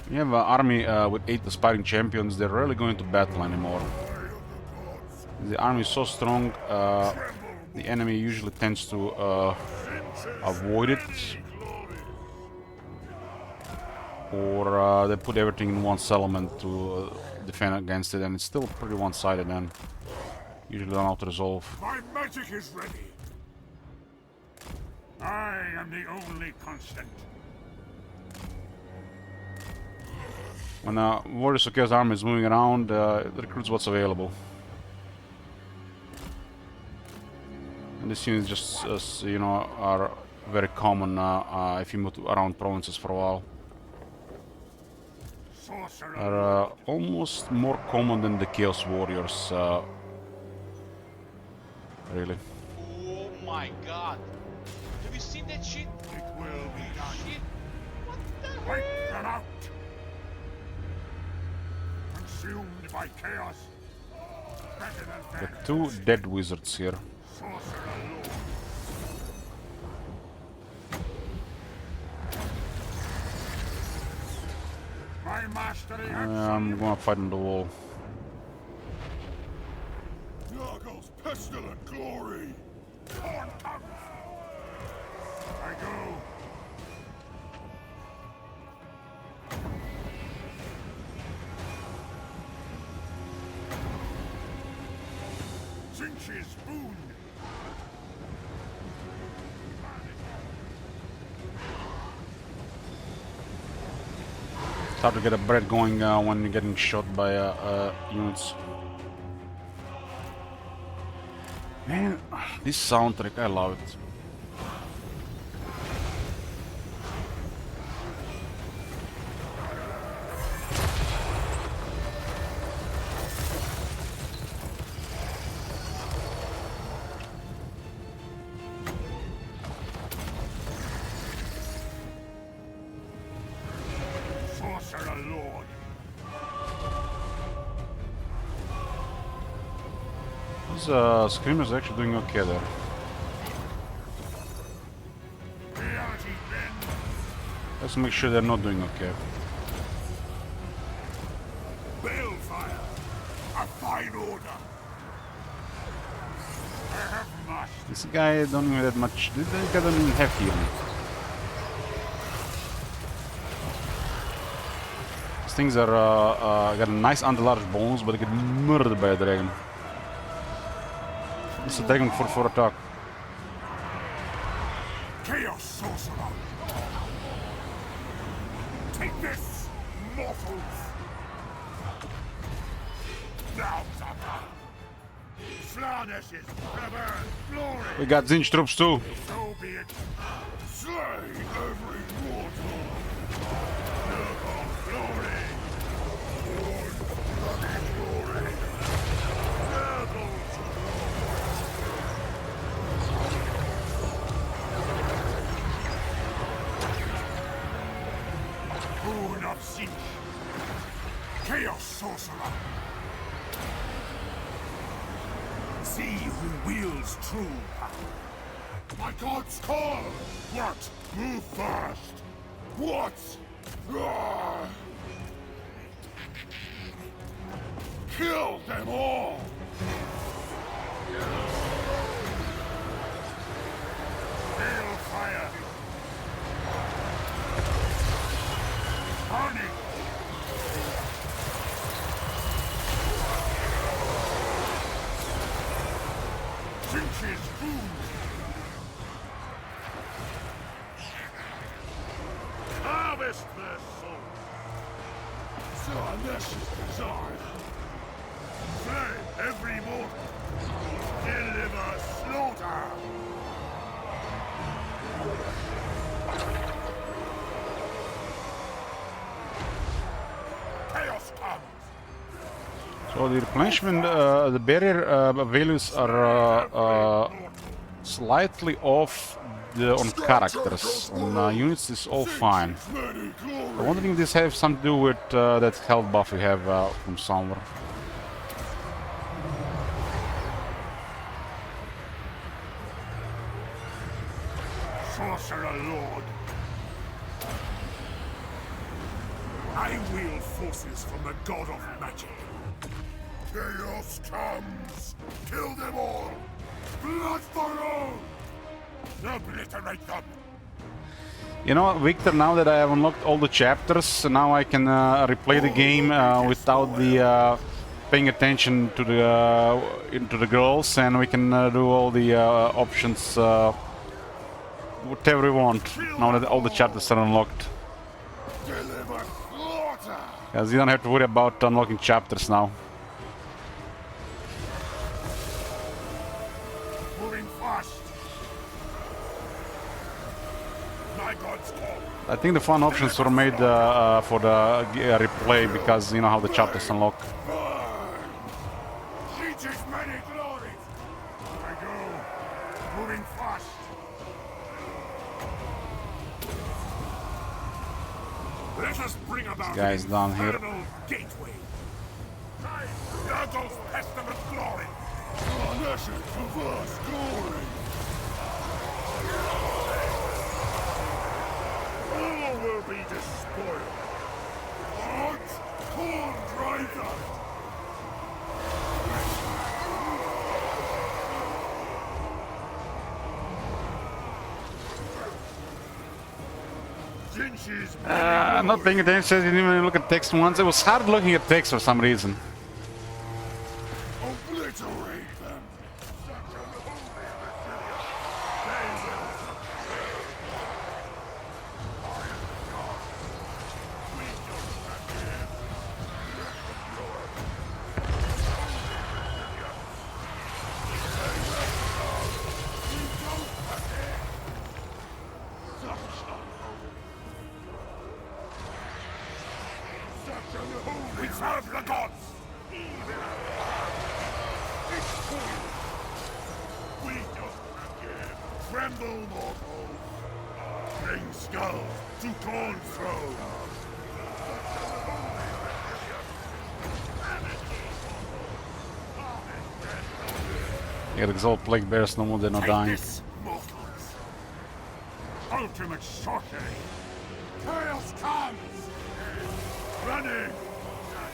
S1: You have an army with 8 aspiring champions, they're rarely going to battle anymore. The army is so strong, the enemy usually tends to avoid it. Or they put everything in one settlement to defend against it, and it's still pretty one-sided then. Usually don't auto-resolve.
S3: My magic is ready. I am the only constant.
S1: When Warriors of Chaos army is moving around, it recruits what's available. And these units just, you know, are very common if you move around provinces for a while.
S3: Sorcerer.
S1: Are almost more common than the Chaos Warriors, really.
S6: Oh my god. Have you seen that shit?
S3: It will be done.
S6: Shit. What the
S3: Wipe
S6: hell?
S3: them out. Consumed by chaos. Better than
S1: The 2 dead wizards here.
S3: Sorcerer Lord. My My mastery
S1: I'm gonna fight on the wall.
S2: Nargle's pestilent glory!
S3: Torn tongue. I go. Zinch's boon.
S1: It's hard to get a breath going when you're getting shot by units. Man, this soundtrack, I love it.
S3: Sorcerer Lord.
S1: These screamers are actually doing okay there.
S3: Reality bend.
S1: Let's make sure they're not doing okay.
S3: Balefire. A fine order. I have mastered.
S1: This guy don't even have much. This guy don't even have healing. These things are got a nice underlarge bones, but they get murdered by a dragon. It's a dragon for attack.
S3: Chaos sorcerer. Take this, mortals. Now, Zaka. Slaanesh's reverend glory.
S1: We got Zinch troops too.
S3: So be it.
S2: Slay every mortal!
S3: Nurgle glory.
S2: Born bloody glory!
S3: Nurgle's boon of Zinch. Chaos sorcerer. See who wields true power.
S2: My gods call! What? Move fast! What? Ah! Kill them all!
S3: Balefire. Burning. Zinch's boon. Harvest their soul.
S2: Sarnesh's desire!
S3: Slay every mortal. Deliver slaughter. Chaos comes.
S1: So the replenishment, the barrier values are slightly off on characters. On units is all fine.
S2: Many glory!
S1: I'm wondering if this has something to do with that health buff we have from somewhere.
S3: Sorcerer Lord. I wield forces from the god of magic.
S2: Chaos comes! Kill them all! Blood for all!
S3: Obliterate them.
S1: You know, Victor, now that I have unlocked all the chapters, now I can replay the game without the paying attention to the girls, and we can do all the options whatever we want. Now that all the chapters are unlocked,
S2: Deliver slaughter!
S1: because you don't have to worry about unlocking chapters now.
S3: Moving fast. My god's call.
S1: I think the fun options were made for the replay, because you know how the chapters unlock.
S3: Zinch's many glories. I go. Moving fast. Let us bring about
S1: Guys down here.
S3: infernal gateway. Nurgle's pestilent glory.
S2: Sarnesh's perverse glory!
S3: All will be despoiled. Odds, corn driver! Jinchi's
S1: I'm not paying attention. I didn't even look at text once. It was hard looking at text for some reason.
S3: obliterate them! We serve the gods! We just tremble, mortals! Bring skulls to Corn's throne!
S1: Yeah, the Exalt Plague Bears no more, they're not
S3: Take
S1: dying.
S3: this, mortals! Ultimate sorcery! Chaos comes! Running!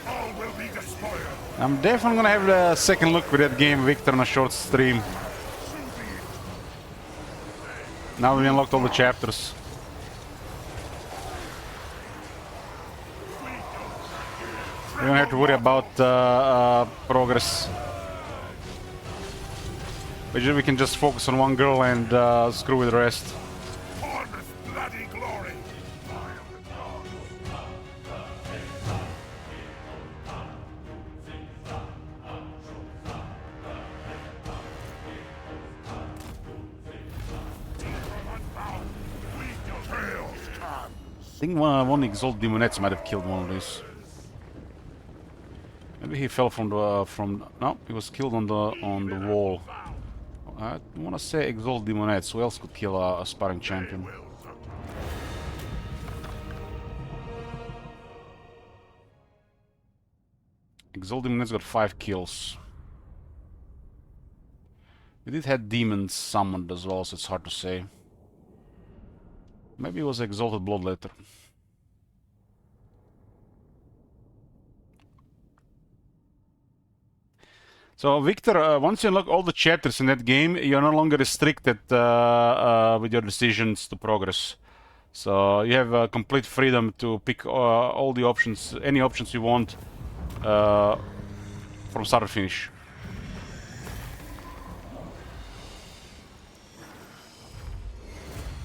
S3: All will be despoiled!
S1: I'm definitely gonna have a second look with that game, Victor, on a short stream. Now we unlocked all the chapters. We don't have to worry about progress. We can just focus on one girl and screw with the rest.
S3: Corn's bloody glory!
S1: I think one Exalt Demonettes might have killed one of these. Maybe he fell from the no, he was killed on the wall. I want to say Exalt Demonettes. Who else could kill a sparring champion? Exalt Demonettes got 5 kills. We did have demons summoned as well, so it's hard to say. Maybe it was Exalted Bloodletter. So, Victor, once you unlock all the chapters in that game, you're no longer restricted with your decisions to progress. So, you have complete freedom to pick all the options, any options you want from start to finish.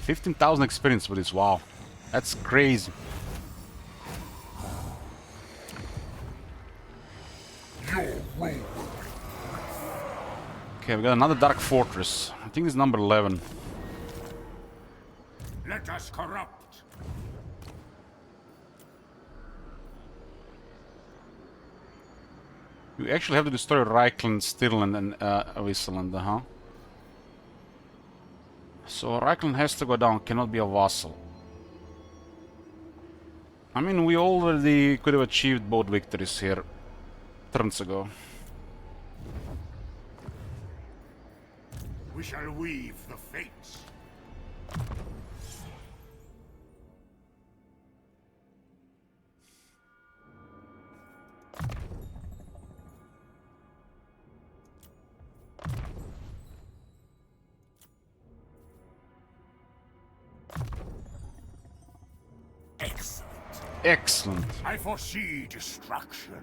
S1: $15,000 experience for this, wow. That's crazy. Okay, we got another Dark Fortress. I think it's number 11.
S3: Let us corrupt!
S1: You actually have to destroy Reichland, Stirland, and Wisseland, huh? So Reichland has to go down, cannot be a vassal. I mean, we already could have achieved both victories here turns ago.
S3: We shall weave the fates. Excellent.
S1: Excellent.
S3: I foresee destruction.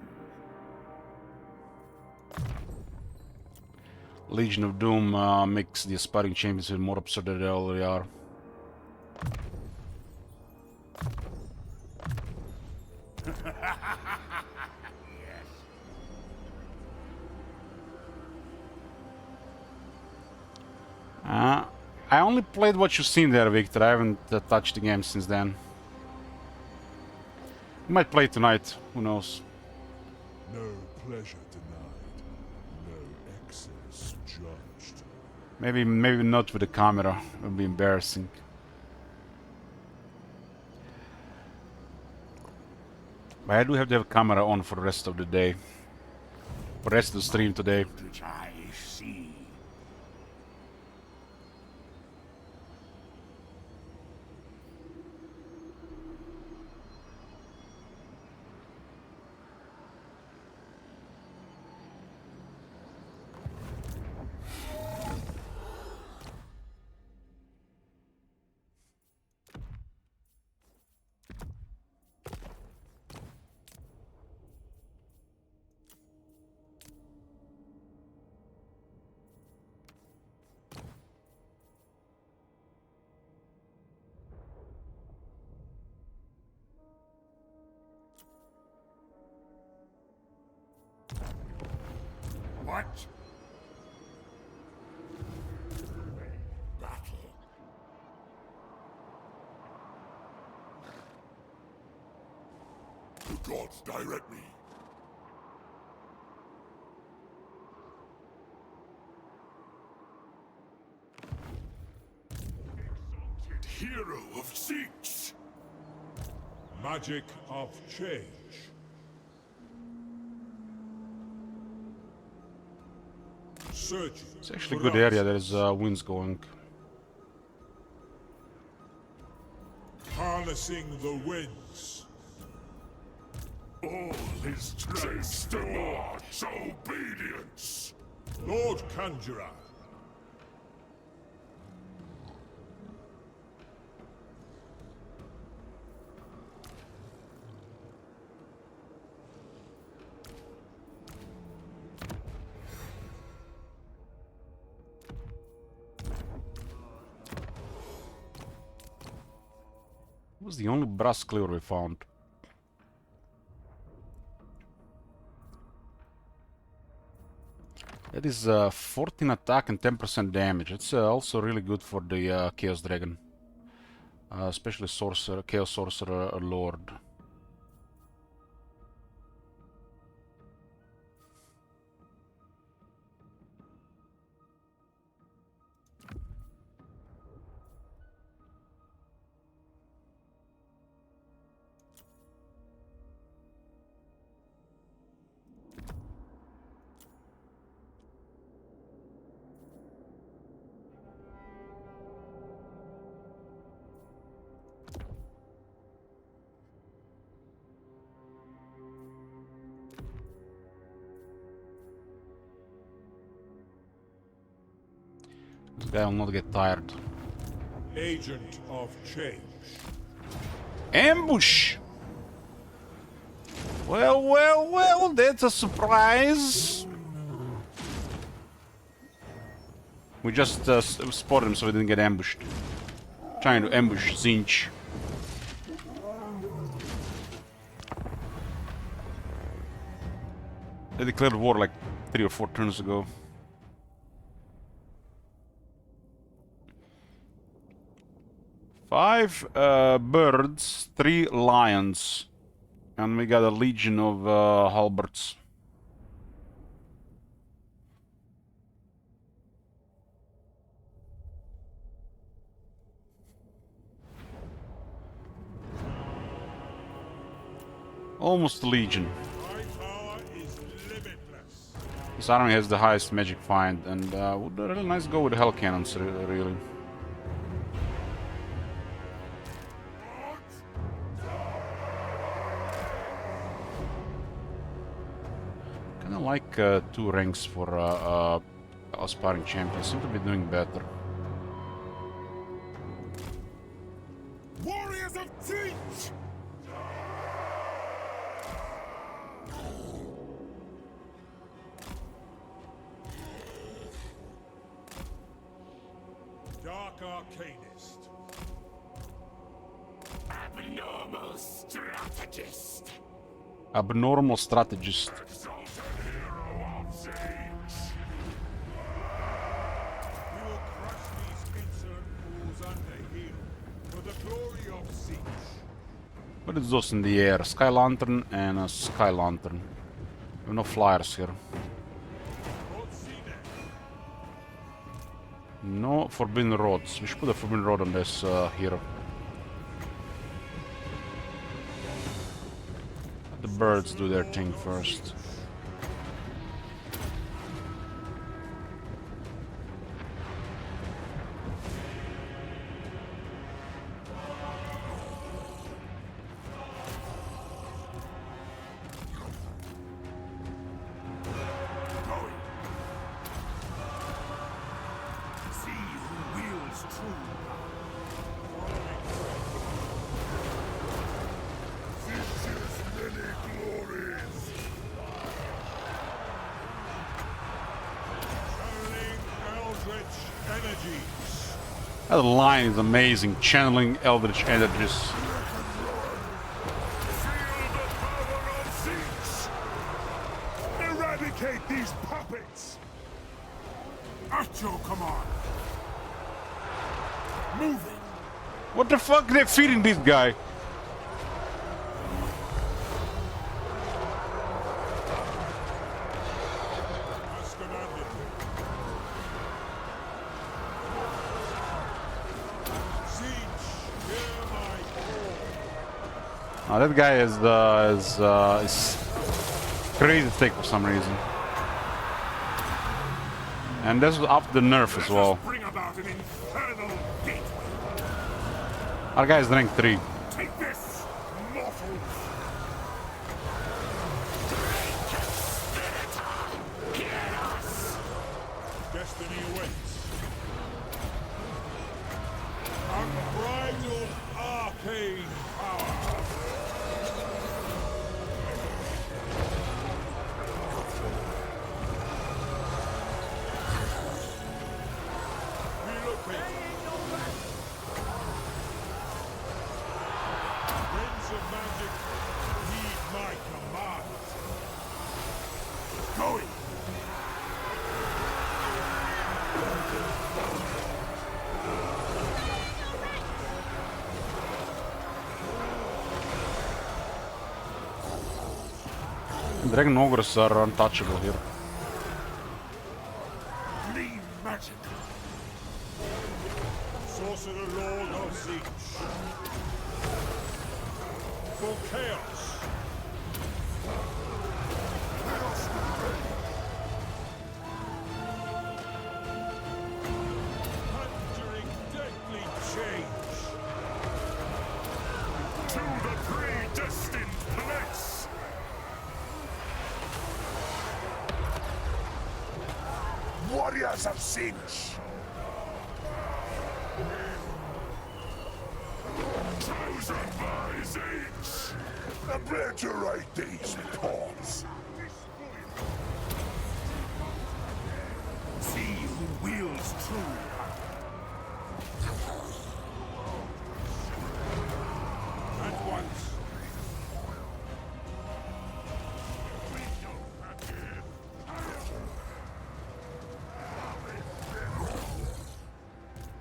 S1: Legion of Doom makes the aspiring champions even more absurd than they already are. I only played what you've seen there, Victor. I haven't touched the game since then. I might play tonight, who knows.
S8: No pleasure denied, no excess judged.
S1: Maybe not with the camera. It would be embarrassing. But I do have to have a camera on for the rest of the day. For the rest of the stream today.
S3: Which I see.
S2: The gods direct me. Exalted hero of Siege.
S8: Magic of change. Searching.
S1: It's actually a
S8: for
S1: good area.
S8: answers.
S1: There's winds going.
S8: Harnessing the winds.
S2: All his traits to Lord's obedience.
S8: Lord Conjurer.
S1: It was the only brass cleaver we found. That is 14 attack and 10% damage. It's also really good for the Chaos Dragon. Especially Sorcerer, Chaos Sorcerer Lord. This guy will not get tired.
S8: Agent of change.
S1: Ambush! Well, well, well, that's a surprise. We just spotted him so we didn't get ambushed. Trying to ambush Zinch. They declared war like 3 or 4 turns ago. Five birds, 3 lions, and we got a legion of halberds. Almost a legion.
S8: My power is limitless.
S1: This army has the highest magic find, and would a really nice go with the hell cannons, really. Kinda like 2 ranks for aspiring champions. Seem to be doing better.
S2: Warriors of Siege!
S8: Dark Arcanist.
S2: Abnormal strategist.
S1: Abnormal strategist.
S2: Exalted hero of Siege.
S8: We will crush these insolent fools under heel for the glory of Siege.
S1: What is those in the air? Sky Lantern and a Sky Lantern. We have no flyers here.
S8: Lord Cena.
S1: No Forbidden Rods. We should put a Forbidden Rod on this hero. Let the birds do their thing first.
S2: Going. See who wields true Sige's many glories.
S8: Channeling Eldritch energies.
S1: That line is amazing. Channeling Eldritch energies.
S2: Feel the power of Siege.
S3: Eradicate these puppets!
S2: At your command. Moving.
S1: What the fuck? They're feeding this guy. That guy is crazy thick for some reason. And this was up the nerf as well.
S3: Bring about an infernal gateway.
S1: Our guy is rank 3.
S3: Take this, mortals. Destiny awaits. Unbridled arcane power. Relocate. Winds of magic, heed my commands. Going.
S1: Dragon Ogres are untouchable here.
S3: Leave magic. Sorcerer Lord of Siege. For chaos. Conjuring deadly change. To the predestined place. Warriors of Sinch! Chosen by Zinch! Obliterate these pawns! See who wields true power. At once.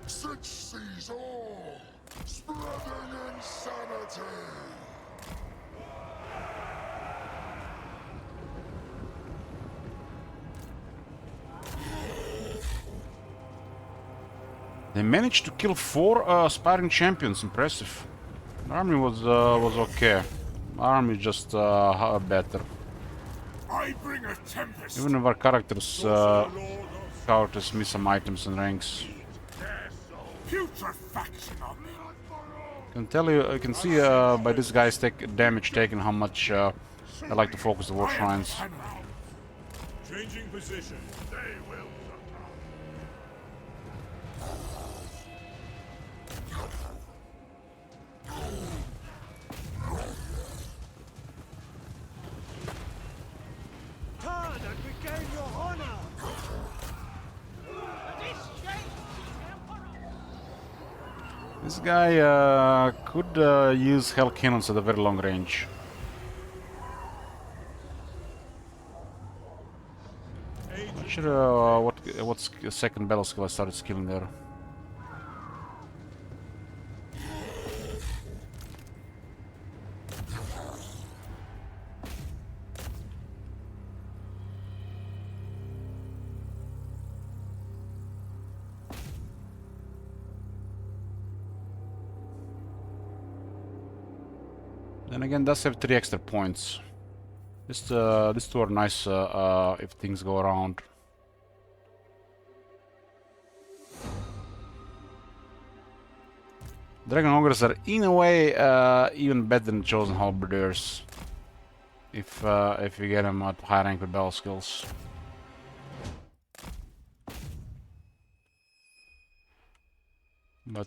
S3: Sinch sees all, spreading insanity.
S1: They managed to kill 4 aspiring champions. Impressive. The army was okay. Army just better.
S3: I bring a tempest.
S1: Even if our characters miss some items and ranks.
S3: Putrefaction of me.
S1: I can see by this guy's damage taken how much I like to focus the war shrines.
S3: Changing position. They will
S7: Turn and regain your honor!
S1: This guy could use hell cannons at a very long range. Not sure what second battle skill I started skilling there. Then again, does have 3 extra points. These two are nice if things go around. Dragon Ogres are in a way even better than Chosen Halberdiers. If you get them at high rank with battle skills. But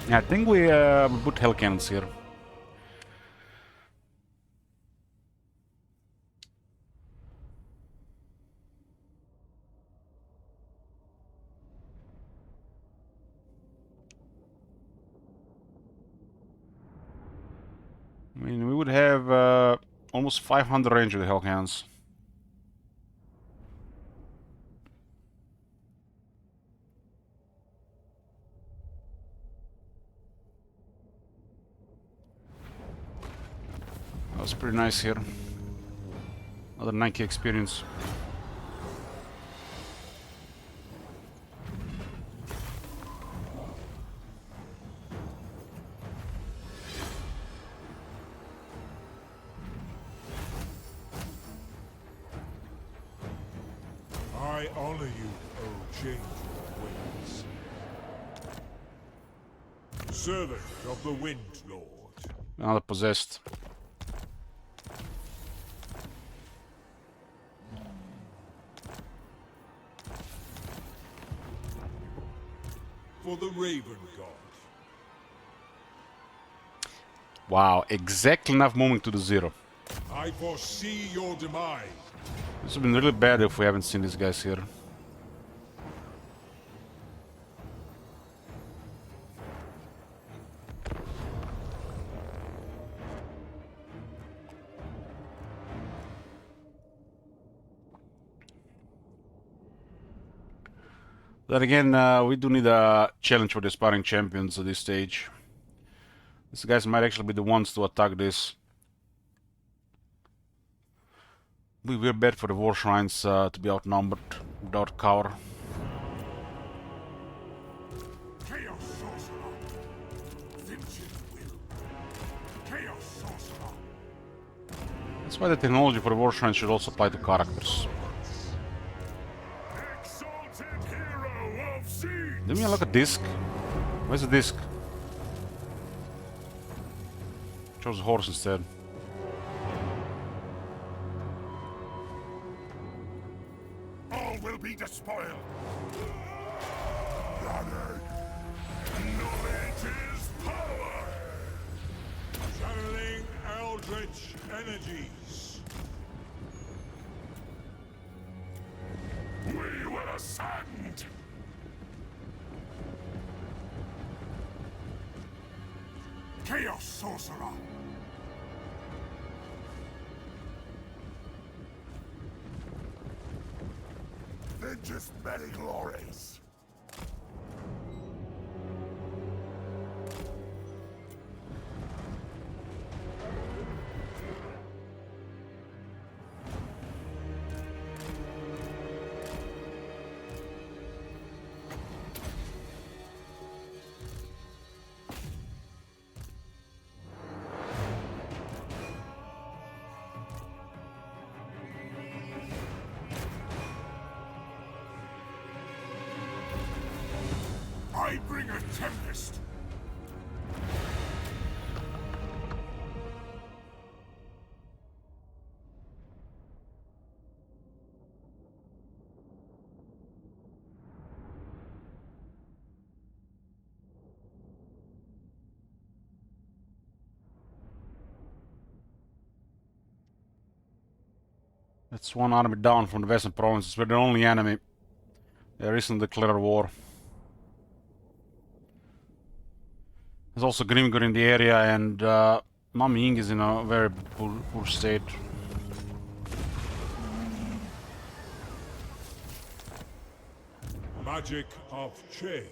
S1: yeah, I think we put hell cannons here. I mean, we would have almost 500 range with the hell cannons. That was pretty nice here. Another 9k experience.
S8: I honor you, O Change of Winds. Servant of the Wind Lord.
S1: Another possessed.
S8: For the Raven God.
S1: Wow, exactly enough movement to the 0.
S8: I foresee your demise.
S1: This would have been really bad if we haven't seen these guys here. Then again, we do need a challenge for the aspiring champions at this stage. These guys might actually be the ones to attack this. We're bad for the war shrines to be outnumbered without cover.
S2: Chaos Sorcerer. Vengeance will. Chaos Sorcerer.
S1: That's why the technology for the war shrines should also apply to characters.
S2: Exalted Hero of Seas.
S1: Didn't we unlock a disc? Where's the disc? Chose a horse instead.
S2: All will be despoiled. Knowledge is power.
S8: Channeling eldritch energies.
S2: We will ascend. Chaos Sorcerer. Vengeance many glories. I bring a tempest.
S1: That's one army down from the western provinces. We're the only enemy. They recently declared war. There's also Grimgor in the area, and Mami Ying is in a very poor state.
S8: Magic of change.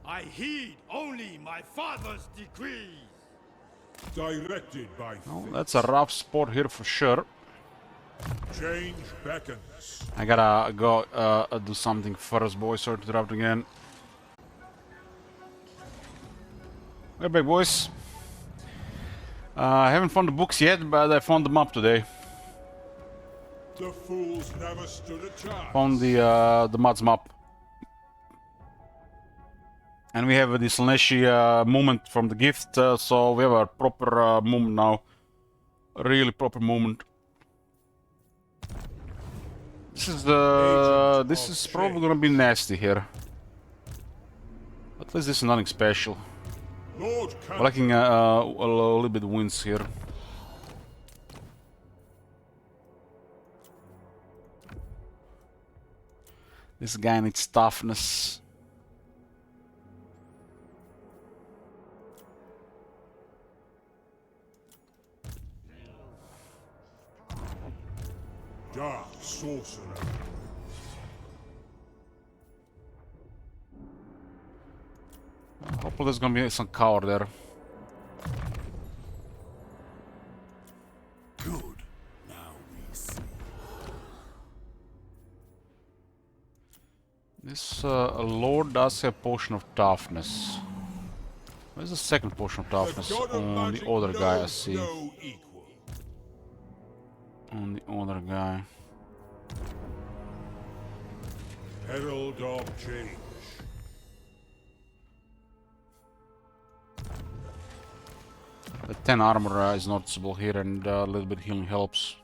S7: I heed only my father's decrees.
S8: Directed by
S1: Well,
S8: fate.
S1: that's a rough spot here for sure.
S8: Change beckons.
S1: I gotta go do something first, boys. Sorry to interrupt again. We're back, boys. I haven't found the books yet, but I found the map today.
S8: The fools never stood a chance.
S1: Found the Mud's map. And we have this Slaneshi movement from the gift, so we have a proper movement now. A really proper movement. This is probably gonna be nasty here. At least this is nothing special.
S8: Lord
S1: We're lacking a little bit of wins here. This guy needs toughness.
S8: Dark sorcerer.
S1: Hopefully there's gonna be some cover there. This lord does have potion of toughness. Where's the second potion of
S8: The
S1: toughness?
S8: god of
S1: On
S8: magic
S1: the other guy, I
S8: knows
S1: see.
S8: no equal.
S1: On the other guy.
S8: Herald of change.
S1: The 10 armor is noticeable here, and a little bit healing helps.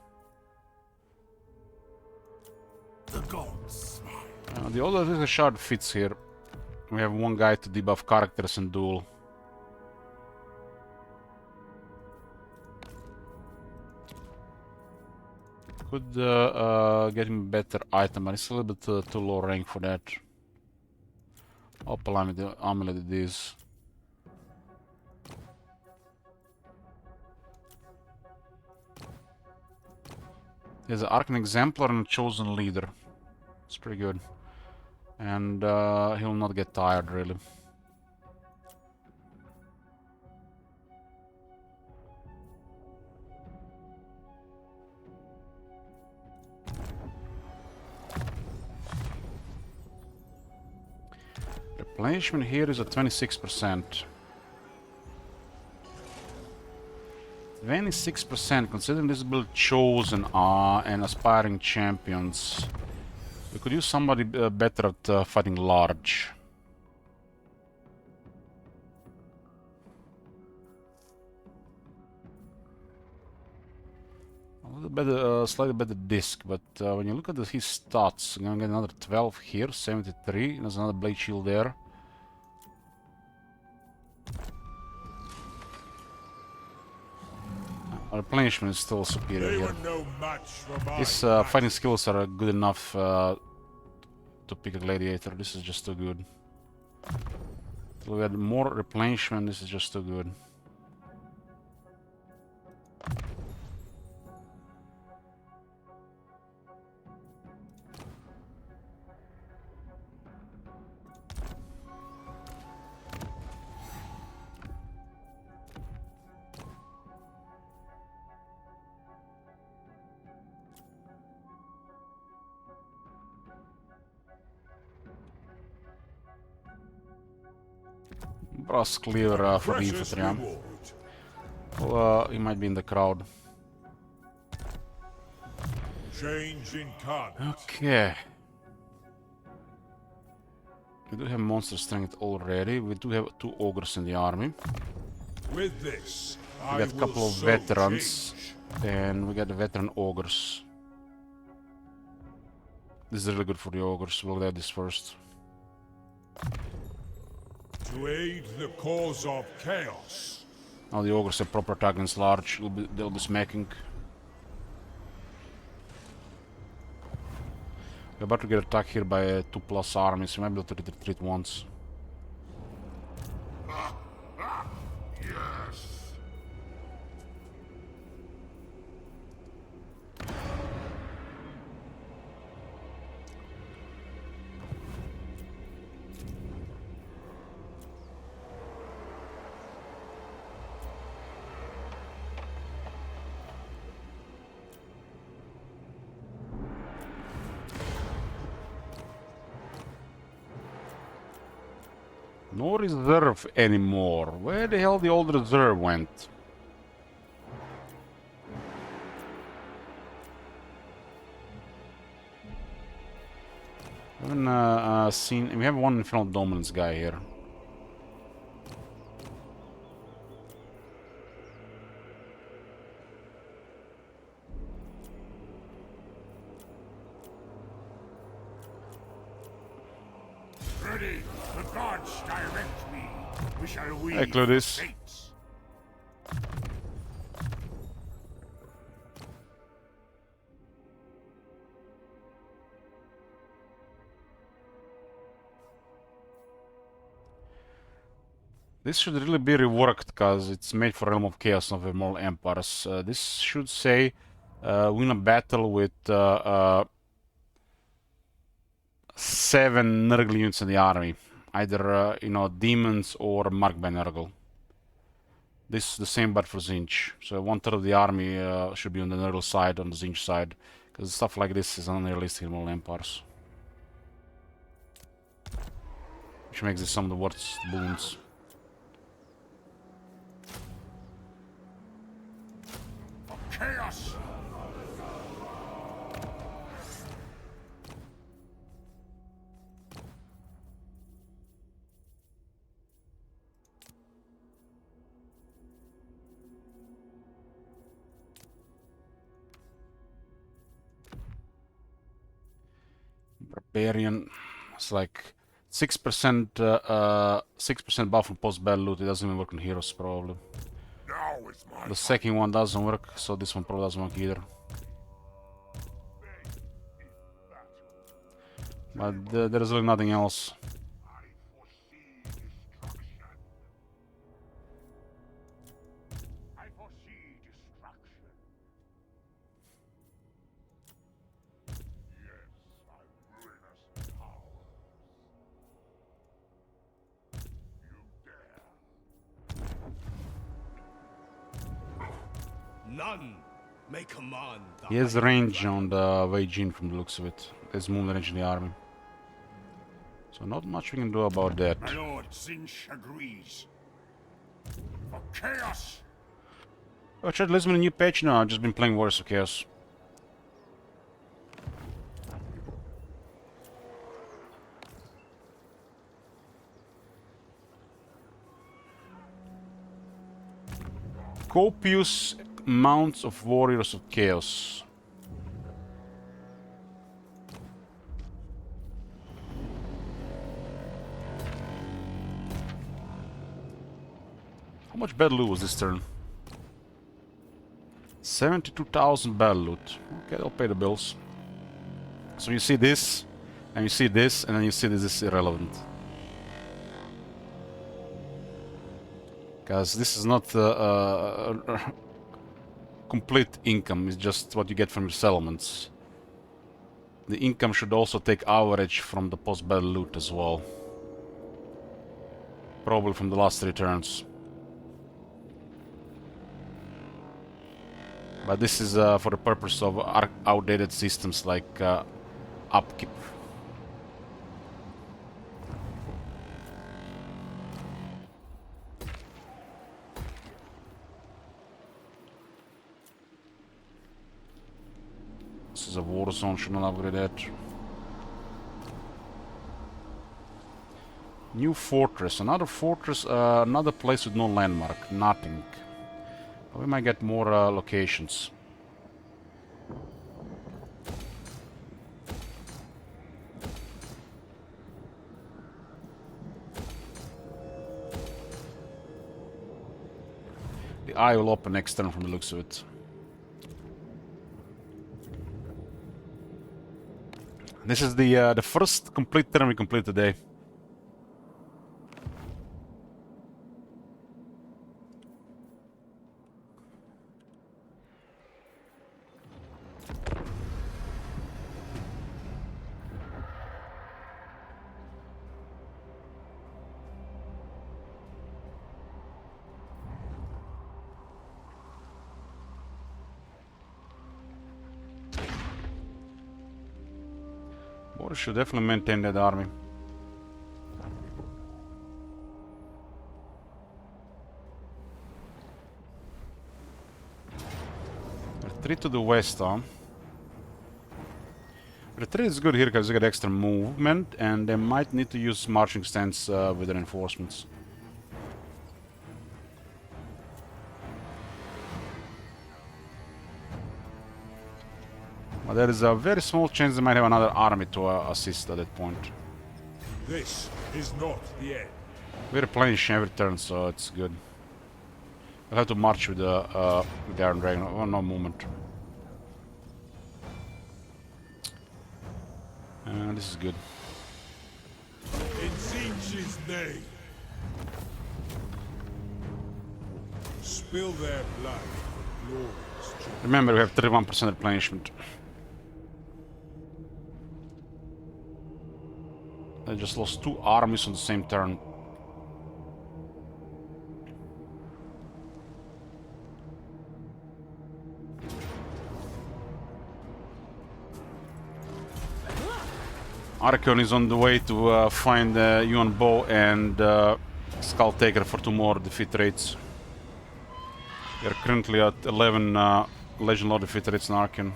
S2: The gods smile.
S1: The other shard fits here. We have one guy to debuff characters and duel. Could get him a better item, but it's a little bit too low rank for that. Opal amulet it is. There's an Arcan Exemplar and a Chosen Leader. It's pretty good. And he'll not get tired, really. Replenishment here is at 26%. 26%, considering this build Chosen and Aspiring Champions. We could use somebody better at fighting large. A little better, slightly better disc, but when you look at his stats, I'm gonna get another 12 here, 73. There's another blade shield there. Replenishment is still superior
S8: They
S1: here.
S8: were no match for my
S1: His fighting skills are good enough to pick a gladiator. This is just too good. We had more replenishment. This is just too good. Brass clear for the
S8: precious
S1: infantry.
S8: reward.
S1: Well, he might be in the crowd.
S8: Change incarnate.
S1: Okay. We do have monster strength already. We do have 2 ogres in the army.
S8: With this,
S1: We got a couple of veterans, and we got the veteran ogres. This is really good for the ogres. We'll get this first.
S8: To aid the cause of chaos.
S1: Now the ogres have proper attack against large. They'll be smacking. We're about to get attacked here by 2+ armies. We might be able to retreat once.
S2: Yes.
S1: No reserve anymore. Where the hell the old reserve went? I haven't seen. We have one Infernal Dominance guy here.
S3: Ready, the gods direct me. We shall weave
S1: Hey, Claudius.
S3: fates.
S1: This should really be reworked because it's made for Realm of Chaos, not Moral Empires. This should say win a battle with 7 Nurgle units in the army. Either, demons or marked by Nurgle. This is the same but for Zinch. So 1/3 of the army should be on the Nurgle side, on the Zinch side. Because stuff like this is unrealistic in Moral Empires. which makes this some of the worst boons.
S3: Chaos!
S1: Barbarian. It's like 6% 6% buff on post-battle loot. It doesn't even work on heroes probably.
S3: Now is my
S1: The second one doesn't work, so this one probably doesn't work either. But there is really nothing else.
S3: I foresee destruction. Yes, my ruinous powers. You dare.
S7: None may command the
S1: He has
S7: high
S1: range
S7: ground.
S1: on the Wei Jin from the looks of it. There's movement range in the army. So not much we can do about that.
S3: My lord Zinch agrees. For chaos!
S1: Oh, Chad, let's win a new patch now. I've just been playing Warriors of Chaos. Copious amounts of Warriors of Chaos. How much battle loot was this turn? 72,000 battle loot. Okay, I'll pay the bills. So you see this, and you see this, and then you see this is irrelevant. Because this is not complete income, it's just what you get from your settlements. The income should also take average from the post-battle loot as well. Probably from the last 3 turns. But this is for the purpose of outdated systems like upkeep. This is a war zone, should not upgrade that. New fortress, another place with no landmark, nothing. We might get more locations. The eye will open next turn from the looks of it. This is the first complete turn we complete today. Boris should definitely maintain that army. Retreat to the west, huh? Retreat is good here because they get extra movement and they might need to use marching stance with their reinforcements. But there is a very small chance they might have another army to assist at that point.
S8: This is not the end.
S1: We replenish every turn, so it's good. I'll have to march with the Iron Dragon. Oh, no movement. This is good.
S8: In Zinch's name. Spill their blood for glorious joy.
S1: Remember, we have 31% replenishment. I just lost 2 armies on the same turn. Archon is on the way to find Yuan Bo and Skull Taker for 2 more defeat rates. We are currently at 11 Legend Lord defeat rates in Archon.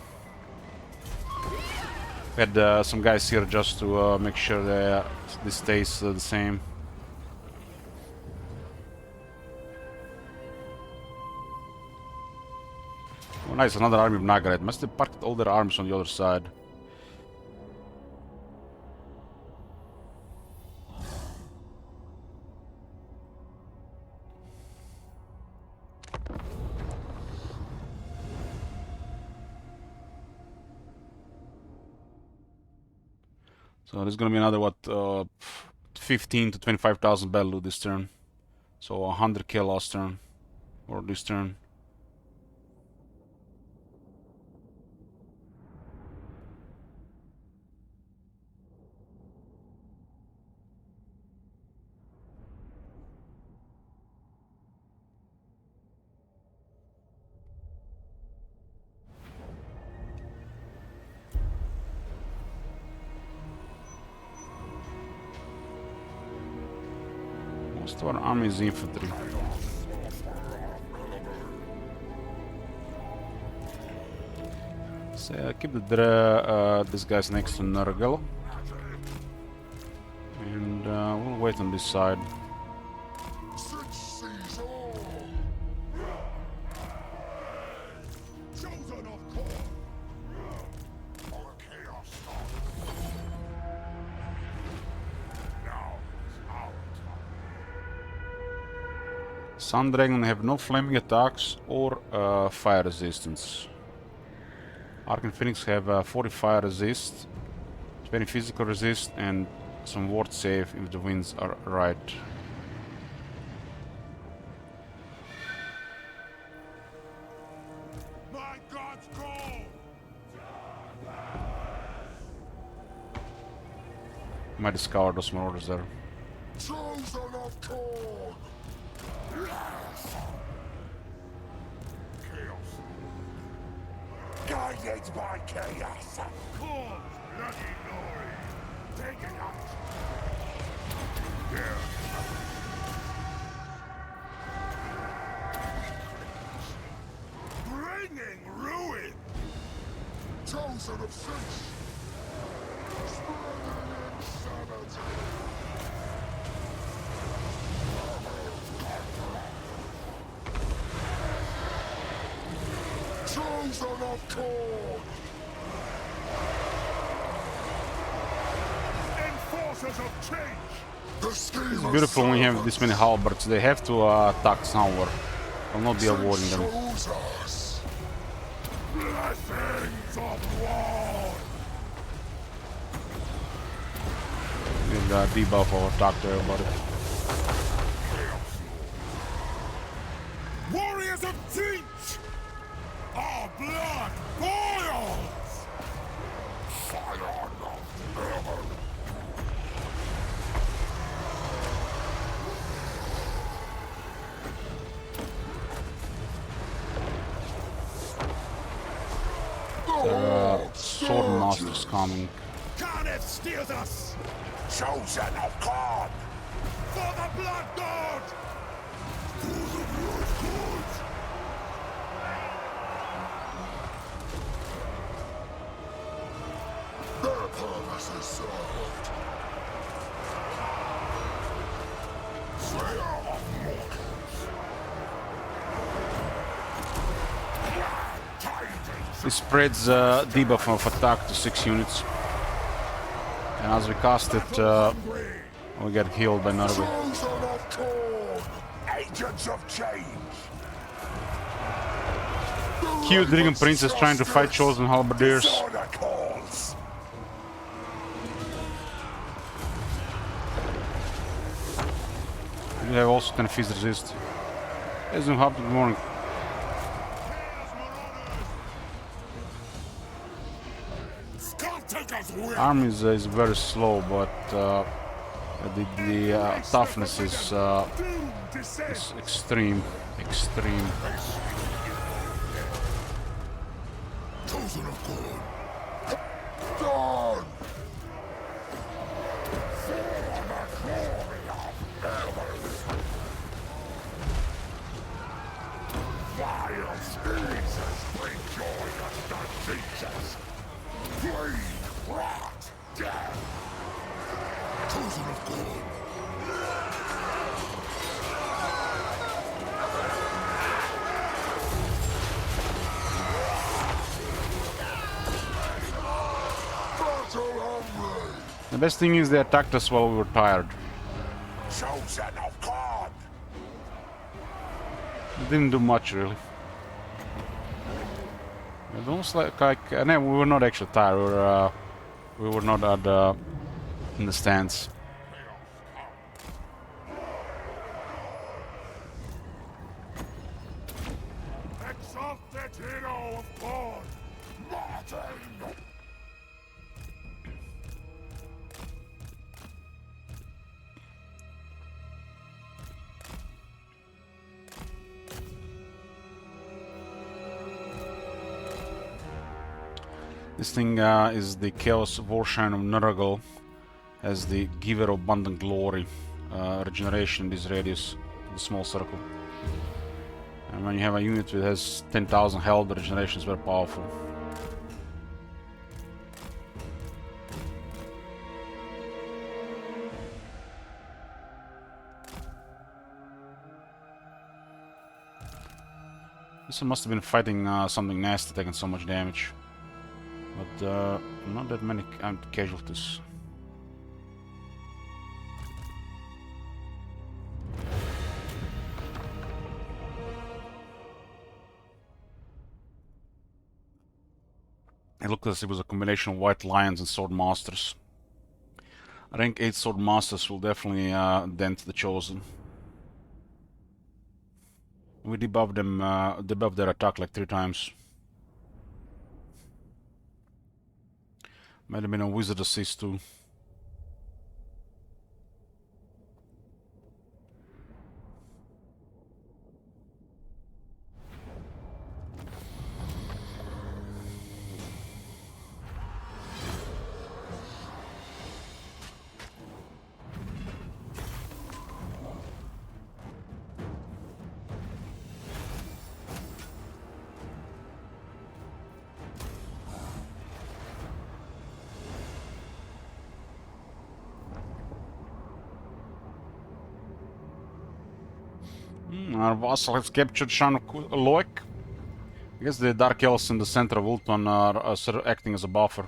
S1: We had some guys here just to make sure that this stays the same. Oh nice, another army of Nagaret. Must have parked all their arms on the other side. So there's gonna be another, what, 15 to 25,000 battle loot this turn. So 100k last turn. Or this turn. Most of our army is infantry. So keep this guy's next to Nurgle. And we'll wait on this side. Sundragon have no flaming attacks or fire resistance. Arc and Phoenix have 40 fire resist, 20 physical resist, and some ward save if the winds are right.
S3: My God's call!
S1: Might discover those more orders there.
S2: Chosen of Korn! Yes! Chaos. Guided by chaos!
S3: Corpse bloody glory! Take it out!
S2: Here!
S3: Bringing ruin!
S2: Chosen of Six! Spreading insanity! Chosen of Korn!
S3: Enforcers of change!
S2: The scheme
S1: It's beautiful when you have this many halberds. They have to attack somewhere. I'll not be avoiding them.
S2: chose us!
S3: Blessings of war!
S1: With debuff or attack to everybody.
S3: Warriors of Teach! Our blood boils!
S2: Fire of heaven!
S1: Sword Master's coming.
S3: Carneth steals us!
S2: Chosen of Korn!
S3: For the Blood God!
S2: Their purpose is served! Slayer of mortals! Tidings!
S1: It spreads debuff of attack to 6 units. And as we cast it, we get healed by Nurgle.
S2: Chosen of Korn! Agents of change!
S1: Cute Dragon Princess trying to fight Chosen Halberdiers.
S2: Disorder calls!
S1: We have also 10 fizz resist. As in good morning.
S3: Skulltaker's will!
S1: Arm is very slow, but the toughness is
S3: Doom descends!
S1: extreme. Extreme.
S2: Chosen of Korn! Dawn! Jesus, bring joy as that teaches. Plague, rot, death. Chosen of God. Battle hungry.
S1: The best thing is they attacked us while we were tired.
S2: Chosen of God.
S1: It didn't do much really. It almost like no, we were not actually tired. We were not at in the stands.
S8: Exalted hero of God!
S2: Martin.
S1: This thing is the Chaos Warshine of Nurgle, has the Giver of Abundant Glory, regeneration in this radius, the small circle. And when you have a unit that has 10,000 health, the regeneration is very powerful. This one must have been fighting something nasty, taking so much damage. But not that many casualties. It looked as if it was a combination of White Lions and Sword Masters. Rank 8 Sword Masters will definitely dent the Chosen. We debuffed them, debuffed their attack like 3 times. Might have been a Wizard Assist too. Our vassal has captured Shan Loek. I guess the Dark Elves in the center of Ulton are acting as a buffer.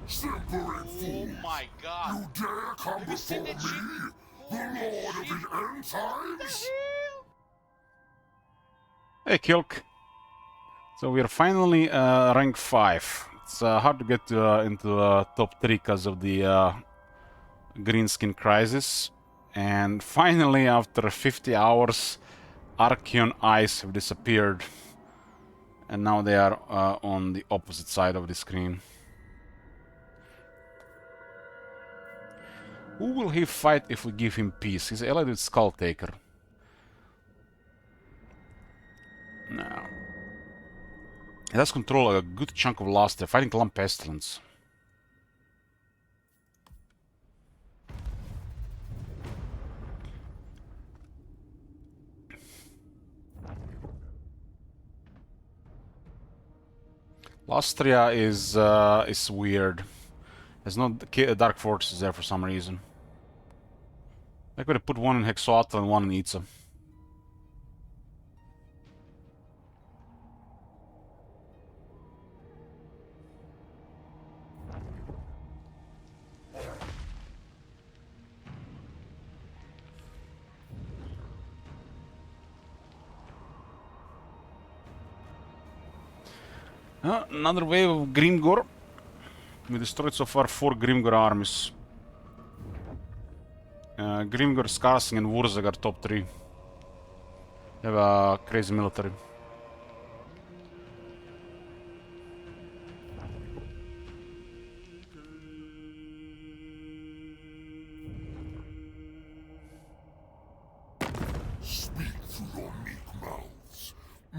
S2: Simpering
S6: Oh
S2: fool.
S6: my god!
S2: You dare come
S6: Have you seen
S2: before
S6: that shit?
S2: me, the Lord of the End Times?
S1: Hey, Kilk. So we are finally rank 5. It's hard to get into top 3 because of the green skin crisis. And finally, after 50 hours, Archeon eyes have disappeared. And now they are on the opposite side of the screen. Who will he fight if we give him peace? He's allied with Skull Taker. No. He does control a good chunk of Last. They're fighting Clump Pestilence. Lastria is weird. There's no Dark Fortress there for some reason. I could have put one in Hexoatl and one in Itza. Another wave of Grimgor. We destroyed so far 4 Grimgor armies. Grimgor, Skarsing and Wurzag are top 3. They have a crazy military.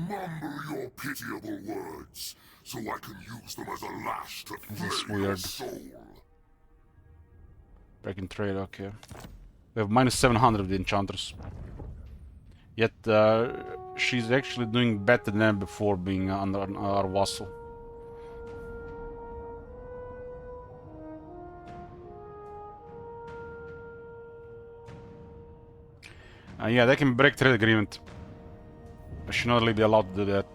S2: Mumble your pitiable words, so I can use them as a lash to
S1: This is
S2: flay your
S1: weird.
S2: soul.
S1: Breaking trade, okay. We have minus 700 of the enchanters. Yet she's actually doing better than before being under our vassal. Yeah, they can break trade agreement. I should not really be allowed to do that.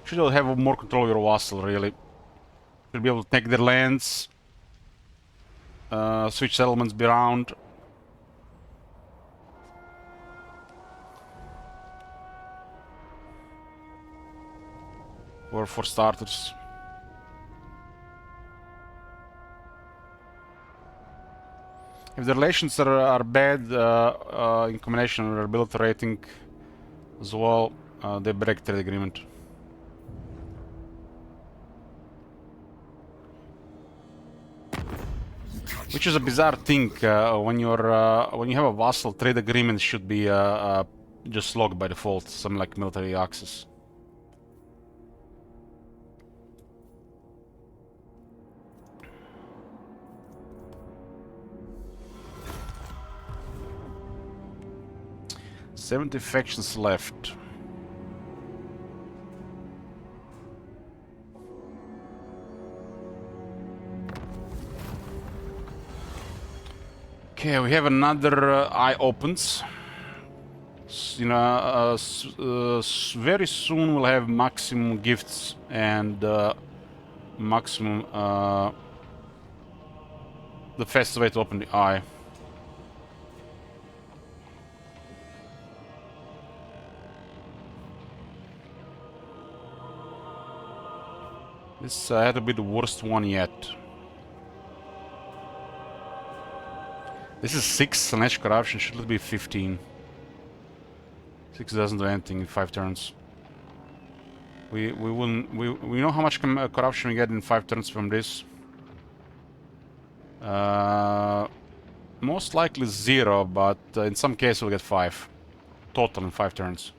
S1: Should have more control of your vassal, really. Should be able to take their lands, switch settlements around. Or for starters. If the relations are bad in combination with their ability rating as well, they break trade agreement. Which is a bizarre thing when you have a vassal. Trade agreement should be just logged by default, something like military access. "70 factions left." Okay, we have another eye opens. Very soon we'll have maximum gifts and maximum the fastest way to open the eye. This had to be the worst one yet. This is 6 / corruption, should it be 15? 6 doesn't do anything in 5 turns. We know how much corruption we get in 5 turns from this. Most likely 0, but in some cases we'll get 5 total in 5 turns.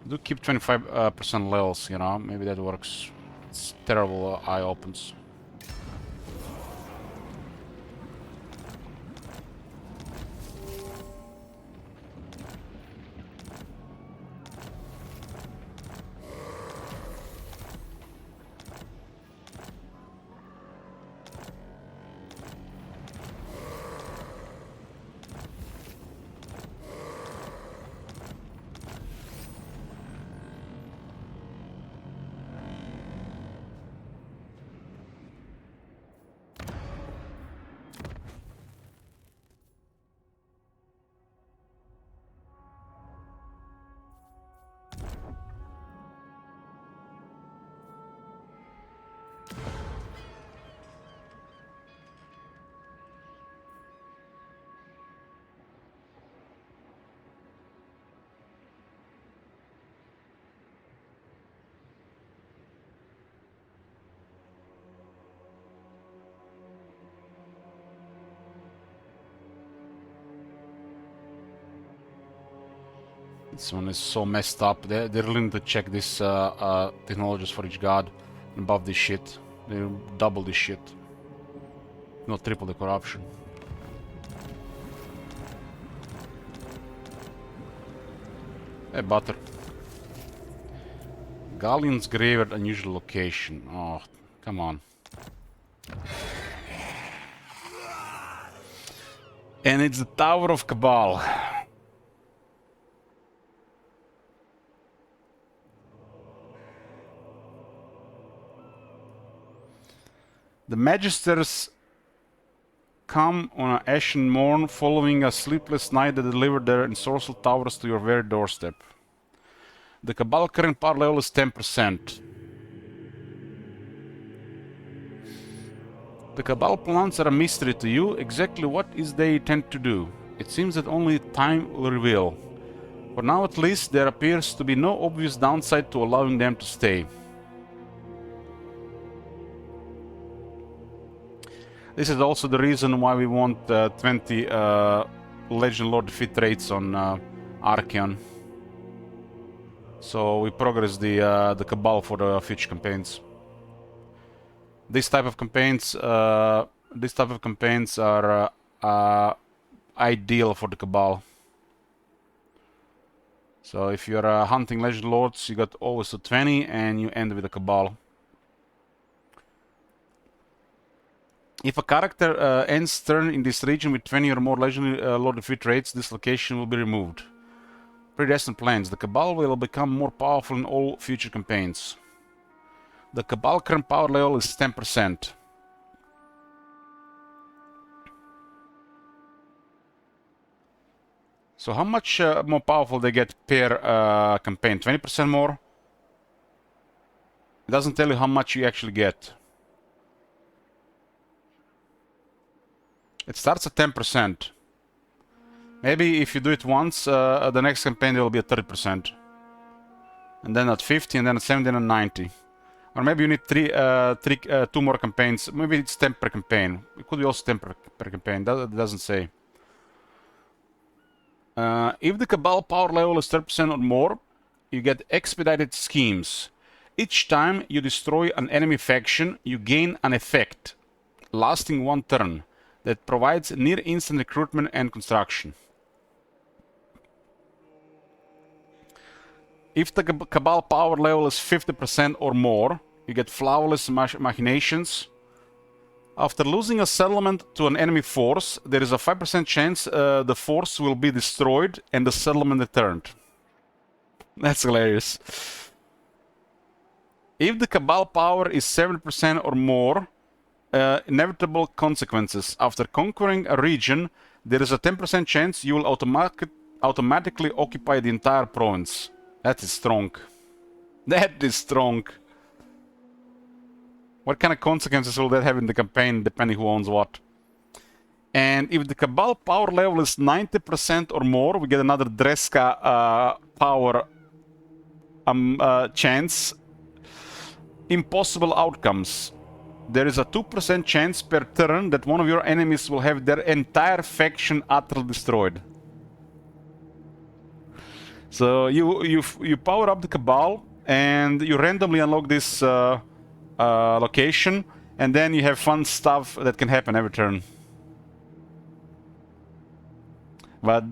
S1: Do keep 25% levels, you know, maybe that works. It's terrible eye opens. This one is so messed up. They really need to check this technologies for each god and buff this shit. They double this shit. Not triple the corruption. Hey, butter. Galleon's grave at unusual location. Oh, come on. And it's the Tower of Cabal. The Magisters come on an ashen morn, following a sleepless night that delivered their ensorcelled towers to your very doorstep. The Cabal current power level is 10%. The Cabal plans are a mystery to you. Exactly what is they intend to do? It seems that only time will reveal. For now at least, there appears to be no obvious downside to allowing them to stay. This is also the reason why we want 20 Legend Lord defeat rates on Archeon. So we progress the Cabal for the future campaigns. This type of campaigns are ideal for the Cabal. So if you're hunting Legend Lords, you got always to 20 and you end with a Cabal. If a character ends turn in this region with 20 or more Legend Lord defeat rates, this location will be removed. Predestined plans. The Cabal will become more powerful in all future campaigns. The Cabal current power level is 10%. So how much more powerful they get per campaign? 20% more? It doesn't tell you how much you actually get. It starts at 10%. Maybe if you do it once, the next campaign will be at 30%. And then at 50, and then at 70, and then 90. Or maybe you need two more campaigns. Maybe it's 10 per campaign. It could be also 10 per campaign. That doesn't say. If the Cabal power level is 30% or more, you get expedited schemes. Each time you destroy an enemy faction, you gain an effect, lasting 1 turn, that provides near instant recruitment and construction. If the Cabal power level is 50% or more, you get flawless machinations. After losing a settlement to an enemy force, there is a 5% chance the force will be destroyed and the settlement returned. That's hilarious. If the Cabal power is 70% or more, inevitable consequences. After conquering a region, there is a 10% chance you will automatically occupy the entire province. That is strong. That is strong. What kind of consequences will that have in the campaign, depending who owns what? And if the Cabal power level is 90% or more, we get another Dreska power chance. Impossible outcomes. There is a 2% chance per turn that one of your enemies will have their entire faction utterly destroyed. So you power up the Cabal and you randomly unlock this location, and then you have fun stuff that can happen every turn. But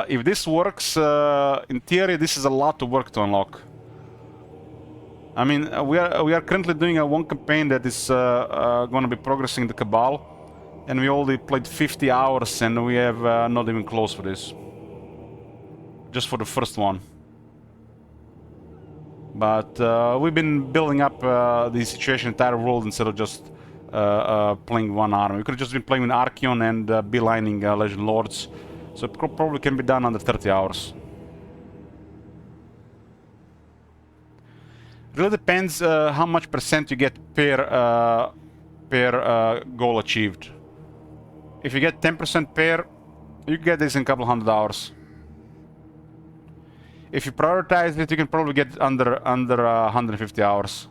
S1: if this works, in theory, this is a lot of work to unlock. I mean, we are currently doing one campaign that is going to be progressing the Cabal, and we only played 50 hours, and we have not even close for this. Just for the first one. But we've been building up the situation in the entire world instead of just playing one army. We could have just been playing with Archeon and beelining Legend Lords. So it probably can be done under 30 hours. It really depends how much percent you get per goal achieved. If you get 10% per, you get this in a couple hundred hours. If you prioritize it, you can probably get under 150 hours.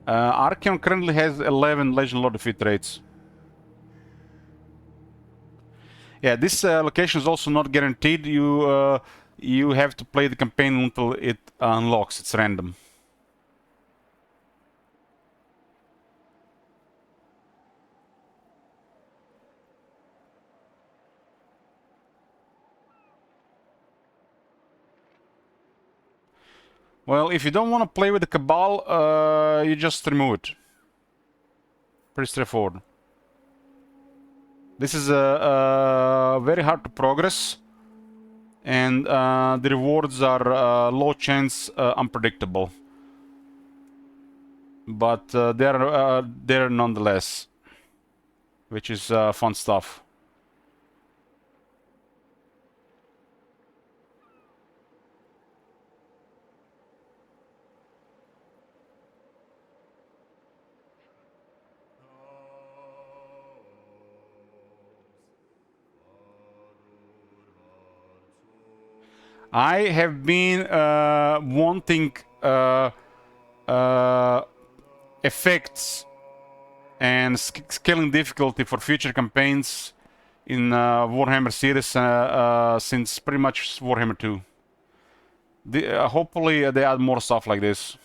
S1: Archeon currently has 11 Legend Lord defeat rates. Yeah, this location is also not guaranteed. You have to play the campaign until it unlocks. It's random. Well, if you don't want to play with the Cabal, you just remove it. Pretty straightforward. This is very hard to progress, and the rewards are low chance, unpredictable. But they're there nonetheless, which is fun stuff. I have been wanting effects and scaling difficulty for future campaigns in Warhammer series since pretty much Warhammer 2. Hopefully they add more stuff like this.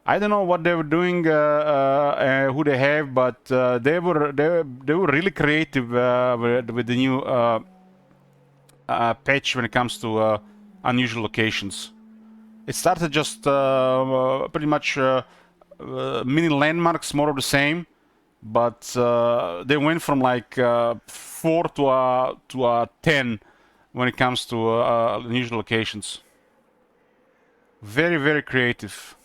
S1: I don't know what they were doing, who they have, but they were really creative with the new patch when it comes to unusual locations. It started just pretty much mini landmarks, more of the same, but they went from like 4 to a 10 when it comes to unusual locations. Very, very creative.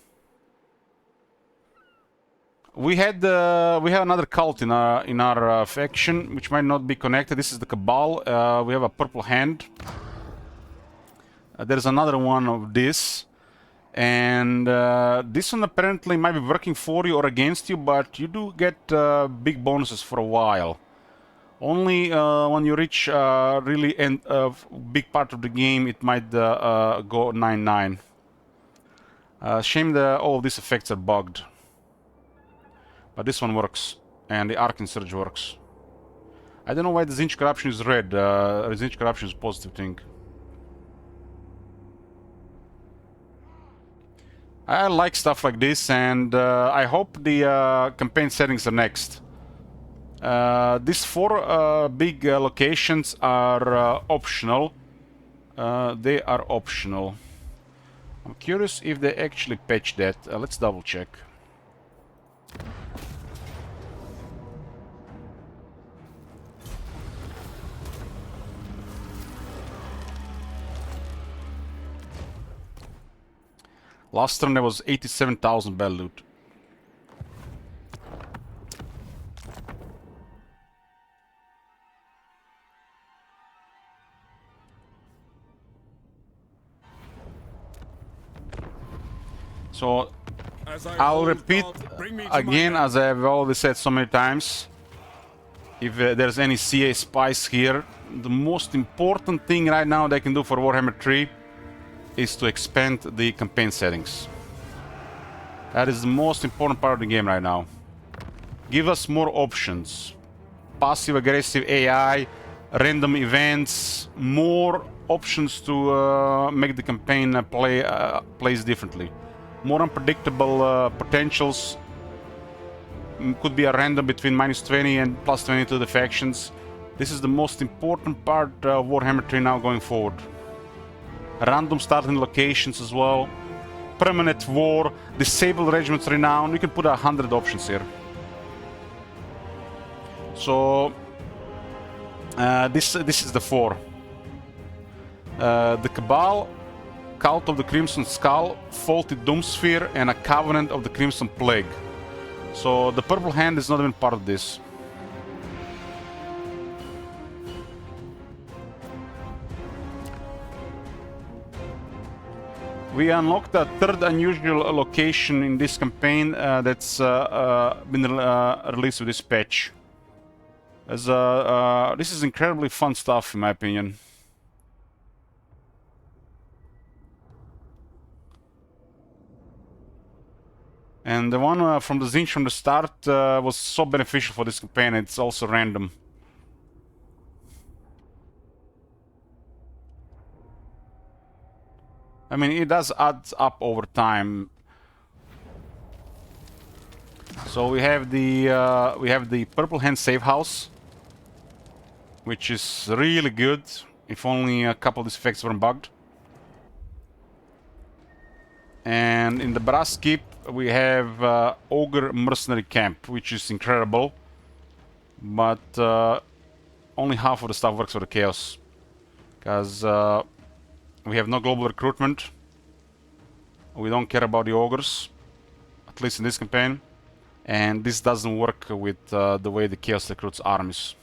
S1: We have another cult in our faction, which might not be connected. This is the Cabal. We have a purple hand. There's another one of this, and this one apparently might be working for you or against you, but you do get big bonuses for a while. Only when you reach really big part of the game, it might go 9-9. Shame that all of these effects are bugged. But this one works, and the Arcane Surge works. I don't know why the Zinch Corruption is red. Zinch Corruption is a positive thing. I like stuff like this, and I hope the campaign settings are next. These 4 big locations are optional. They are optional. I'm curious if they actually patched that. Let's double check. Last turn there was 87,000 bell loot. So I'll repeat again, as I've already said so many times. If there's any CA spies here, the most important thing right now they can do for Warhammer 3 is to expand the campaign settings. That is the most important part of the game right now. Give us more options. Passive aggressive AI, random events, more options to make the campaign plays differently. More unpredictable potentials. Could be a random between -20 and +20 to the factions. This is the most important part of Warhammer 3 now going forward. Random starting locations as well. Permanent war, disabled regiments renown. You can put 100 options here. So this is the 4. The Cabal, Cult of the Crimson Skull, Faulty Doomsphere, and a Covenant of the Crimson Plague. So the Purple Hand is not even part of this. We unlocked a 3rd unusual location in this campaign that's been released with this patch. This is incredibly fun stuff, in my opinion. And the one from the Zinch from the start was so beneficial for this campaign. It's also random. I mean, it does add up over time. So we have the Purple Hand Safe House, which is really good. If only a couple of these effects weren't bugged. And in the Brass Keep, we have Ogre Mercenary Camp, which is incredible. But only half of the stuff works for the Chaos. Because we have no global recruitment. We don't care about the Ogres. At least in this campaign. And this doesn't work with the way the Chaos recruits armies.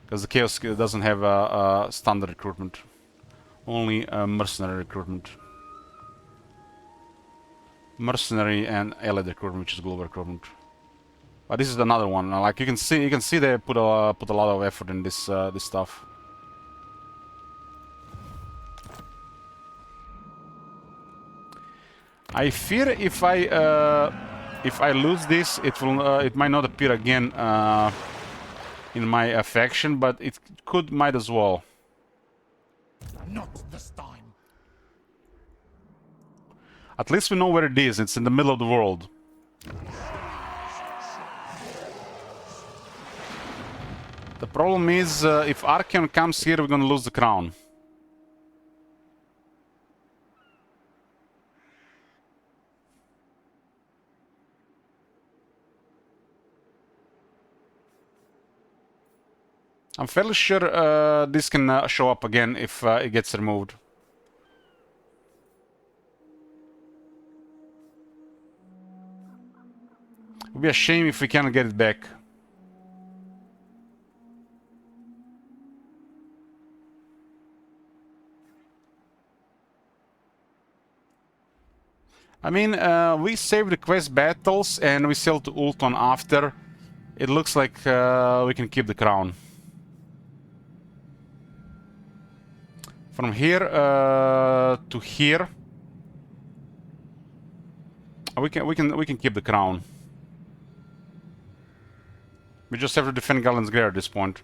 S1: Because the Chaos doesn't have a standard recruitment. Only mercenary recruitment. Mercenary and allied recruitment, which is global recruitment. But this is another one. Like you can see they put a lot of effort in this this stuff. I fear if I if I lose this, it might not appear again in my faction, but it might as well.
S5: Not this time.
S1: At least we know where it is. It's in the middle of the world. The problem is, if Archeon comes here, we're gonna lose the crown. I'm fairly sure this can show up again if it gets removed. It would be a shame if we cannot get it back. I mean, we saved the quest battles and we sailed to Ulton after. It looks like we can keep the crown. From here to here, we can keep the crown. We just have to defend Galen's Grave at this point.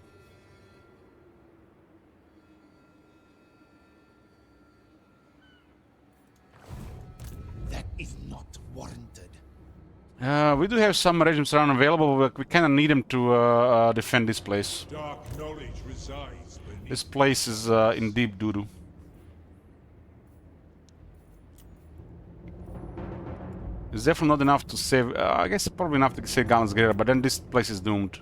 S5: That is not warranted.
S1: We do have some regimes around available, but we kind of need them to defend this place.
S8: Dark knowledge resides beneath.
S1: This place is in deep doo-doo. It's definitely not enough to save... I guess it's probably enough to save Galen's Grave, but then this place is doomed.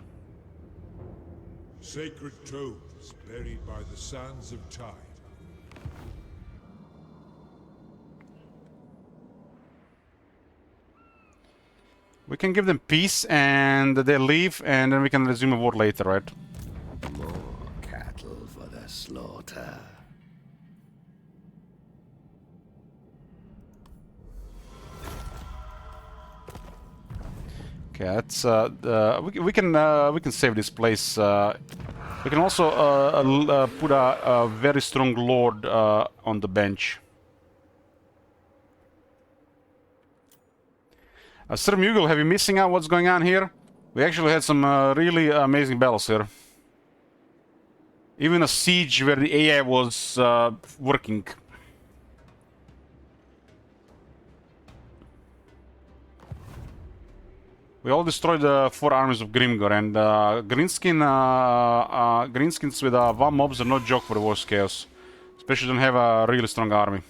S8: Sacred tomes buried by the sands of time.
S1: We can give them peace and they leave, and then we can resume a war later, right?
S7: More cattle for the slaughter.
S1: Okay, that's we can save this place. We can also put a very strong lord on the bench. Sir Mughal, have you missing out what's going on here? We actually had some really amazing battles here. Even a siege where the AI was working. We all destroyed the 4 armies of Grimgor, and greenskins with 1 mobs are no joke for the War's Chaos. Especially don't have a really strong army.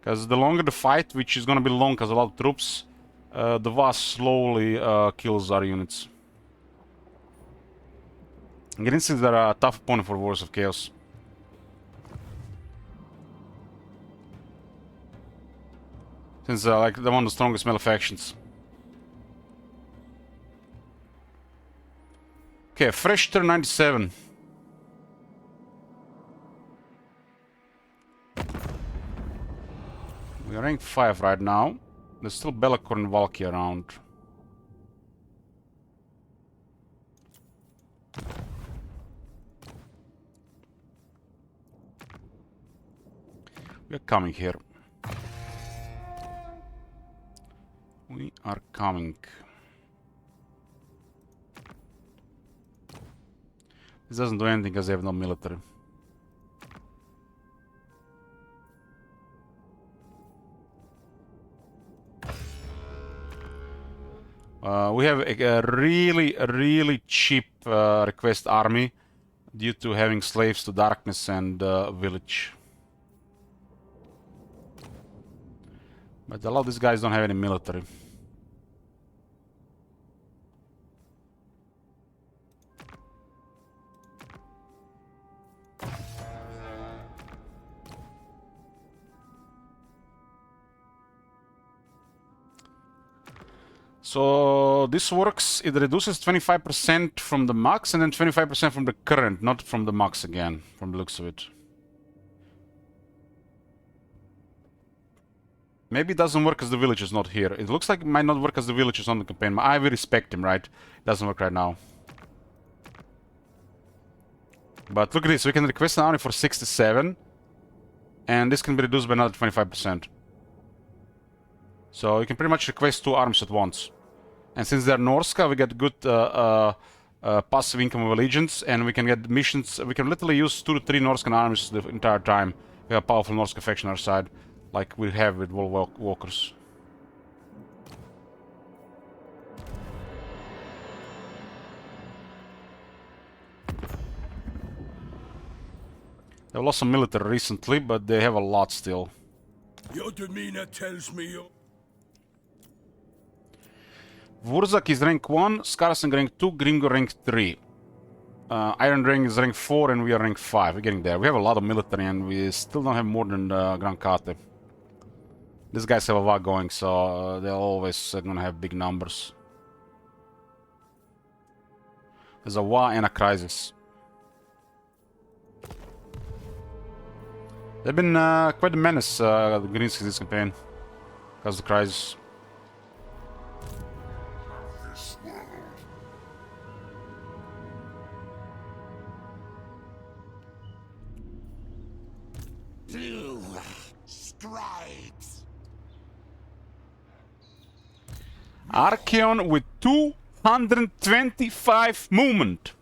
S1: Because the longer the fight, which is gonna be long because a lot of troops, the Vast slowly kills our units. Greenskins are a tough opponent for Wars of Chaos. Since like they're one of the strongest melee factions. Okay, fresh turn 97. We are rank 5 right now. There's still Belacor and Valky around. We are coming here. We are coming. This doesn't do anything because they have no military. We have a really cheap request army due to having slaves to darkness and village. But a lot of these guys don't have any military. So this works, it reduces 25% from the max and then 25% from the current, not from the max again, from the looks of it. Maybe it doesn't work as the village is not here. It looks like it might not work as the village is on the campaign. I will respect him, right? It doesn't work right now. But look at this, we can request an army for 67. And this can be reduced by another 25%. So you can pretty much request 2 armies at once. And since they're Norska, we get good passive income of allegiance, and we can get missions. We can literally use 2 to 3 Norscan armies the entire time. We have a powerful Norska faction on our side, like we have with Wall Walkers. They've lost some military recently, but they have a lot still.
S7: Your demeanor tells me you're...
S1: Vurzak is rank 1, Skarsang rank 2, Grimgo rank 3. Iron Ring is rank 4 and we are rank 5. We're getting there. We have a lot of military and we still don't have more than Grand Kate. These guys have a lot going, so they're always gonna have big numbers. There's a war and a crisis. They've been quite a menace, the Greenskis, this campaign. Because of the crisis.
S2: This world.
S5: Blue scribes.
S1: Archeon with 225 movement.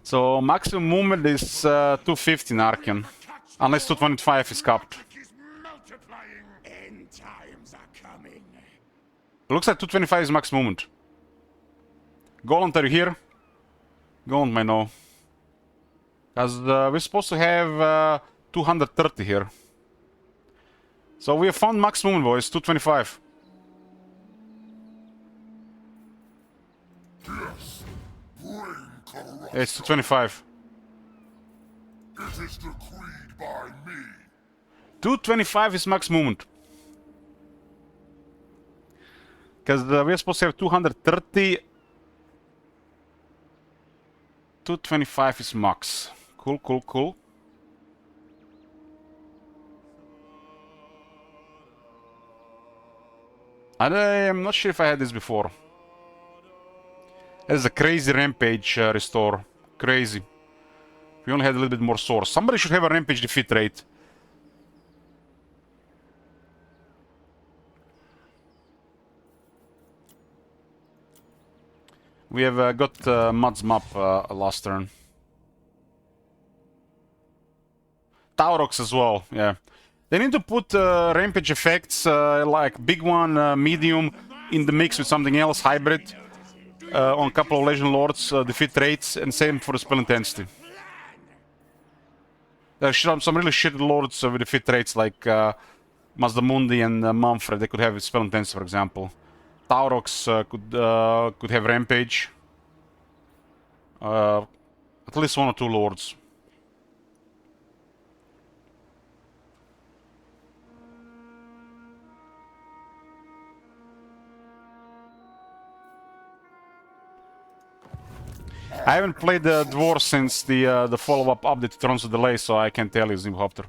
S1: So maximum movement is 250 in Archeon. Unless 225 is capped.
S5: Is multiplying. End times are coming.
S1: It looks like 225 is max movement. Goland, are you here? Goland may know. Because we're supposed to have 230 here. So we have found max movement, boys. 225.
S2: Yes. Bring corruption.
S1: It's 225.
S2: It is decreed by me.
S1: 225 is max movement. Because we're supposed to have 230. 225 is max. Cool, cool, cool. And I am not sure if I had this before. There's a crazy rampage restore. Crazy. We only had a little bit more source. Somebody should have a rampage defeat rate. We have got Mud's map last turn. Taurox as well, yeah. They need to put rampage effects, like big one, medium, in the mix with something else, hybrid, on a couple of Legend Lords, defeat rates, and same for the spell intensity. There are some really shit Lords with defeat rates, like Mazdamundi and Manfred. They could have spell intensity, for example. Taurox could have rampage. At least 1 or 2 Lords. I haven't played the Dwarf since the follow-up update to Thrones of Delay, so I can't tell you, Zimhopter.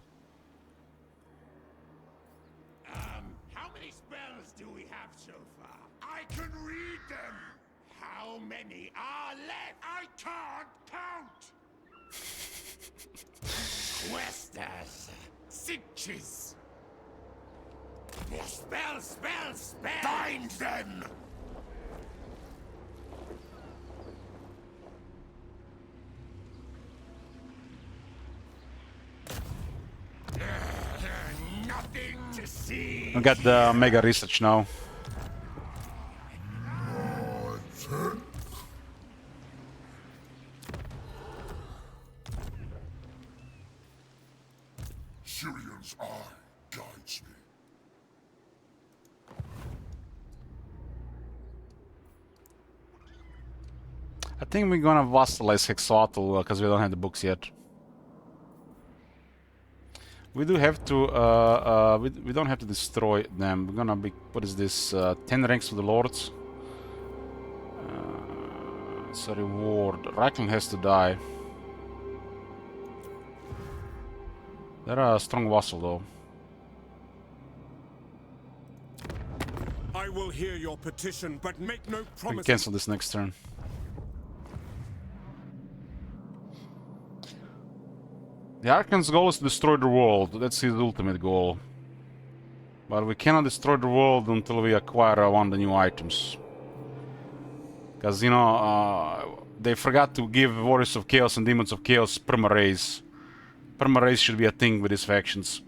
S5: How many spells do we have so far? I can read them. How many are left? I can't count. Questers, sitches. Spell, spell, spell. Find them. Nothing to see.
S1: I got the Mega Research now.
S2: Sirion's eye guides me.
S1: I think we're gonna vassalize Hexatl because we don't have the books yet. We do have to, we don't have to destroy them. We're gonna be, what is this, 10 ranks to the lords. It's a reward. Reichland has to die. They're a strong vassal though.
S7: I will hear your petition, but make no
S1: We can
S7: promises.
S1: cancel this next turn. The Archon's goal is to destroy the world. That's his ultimate goal. But we cannot destroy the world until we acquire one of the new items. Because, you know, they forgot to give Warriors of Chaos and Demons of Chaos perma-raise. Perma-raise should be a thing with these factions.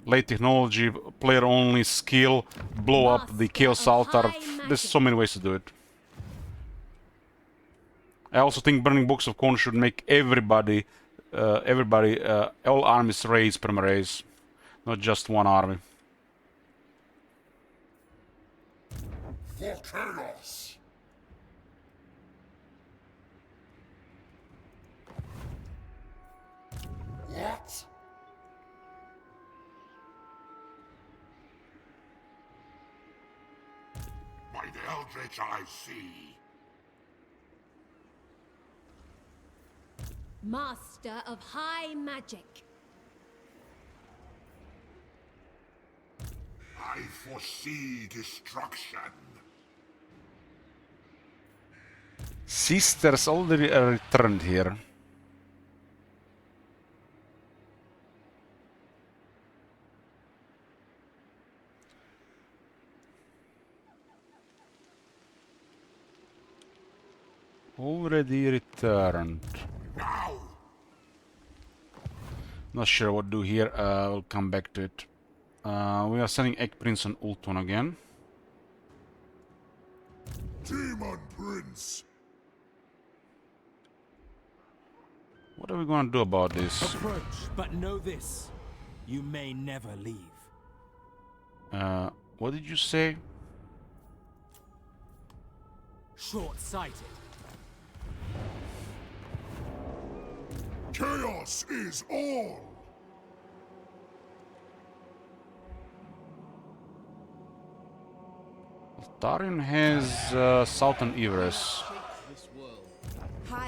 S1: Late technology, player-only skill, blow up the Chaos Altar. There's so many ways to do it. I also think Burning Books of Corn should make everybody, all armies raise perma-raise. Not just one army.
S2: For chaos! What? By the Eldritch I see.
S4: Master of high magic.
S2: I foresee destruction.
S1: Sisters already returned here. Already returned.
S2: Now!
S1: Not sure what to do here. We'll come back to it. We are sending Egg Prince and Ultron again.
S2: Demon Prince!
S1: What are we gonna do about this?
S9: Approach, but know this. You may never leave.
S1: What did you say?
S9: Short-sighted.
S2: Chaos is all!
S1: Tarion has Southern Everest.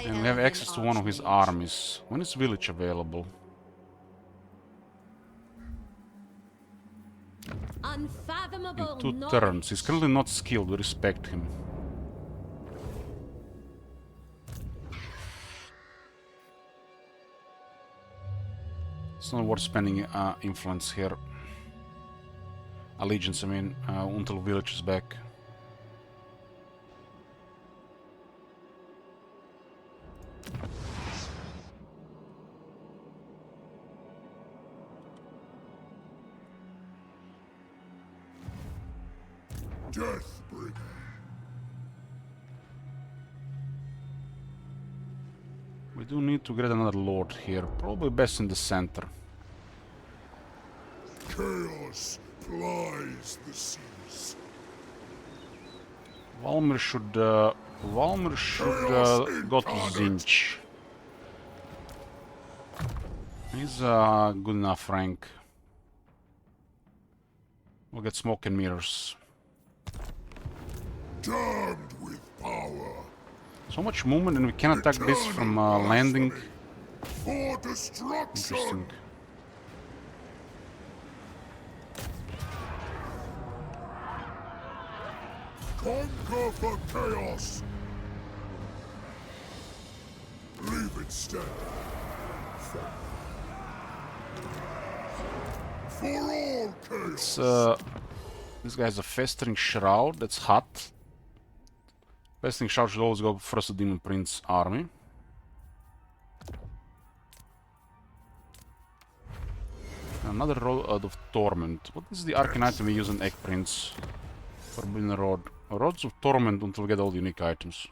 S1: And we have access to one of his armies. When is Village available?
S4: Unfathomable.
S1: In 2
S4: knowledge.
S1: turns. He's currently not skilled, we respect him. It's not worth spending influence here. Allegiance, I mean, until Village is back.
S2: Deathbringer!
S1: We do need to get another lord here. Probably best in the center.
S2: Chaos plies the seas.
S1: Valmir should go to Zinch. He's good enough rank. We'll get smoke and mirrors.
S2: Damned with power.
S1: So much movement and we can attack this from landing.
S2: For destruction.
S1: Interesting.
S2: Conquer for chaos. Leave it stand. For all chaos.
S1: This guy has a Festering Shroud, that's hot. Festering Shroud should always go first to Demon Prince army. Another Rod of Torment. What is the arcane item we use in Egg Prince? Forbidden Rod. Rods of Torment until we get all the unique items.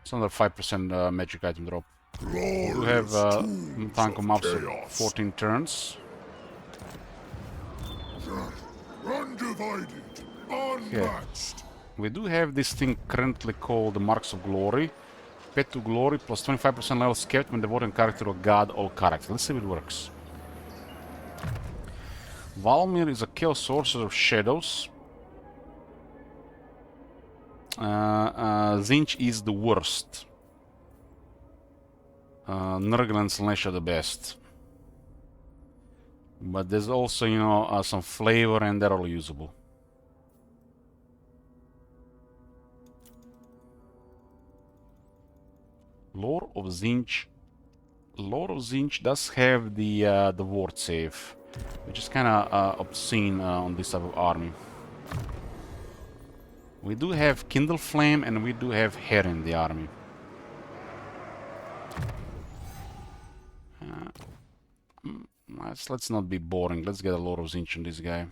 S1: It's another 5% magic item drop. We do have Tanko maps of 14 turns.
S2: Undivided, unmatched.
S1: We do have this thing currently called the Marks of Glory. Pet to Glory plus 25% level kept when devoting character to a god or character. Let's see if it works. Valmir is a Chaos Sorcerer of Shadows. Zinch is the worst. Nurgle and Slash are the best. But there's also, you know, some flavor and they're all usable. Lore of Zinch. Lore of Zinch does have the ward save. which is kind of obscene on this type of army. We do have Kindle Flame and we do have Hair in the army. Let's not be boring. Let's get a lot of Zinch on this guy.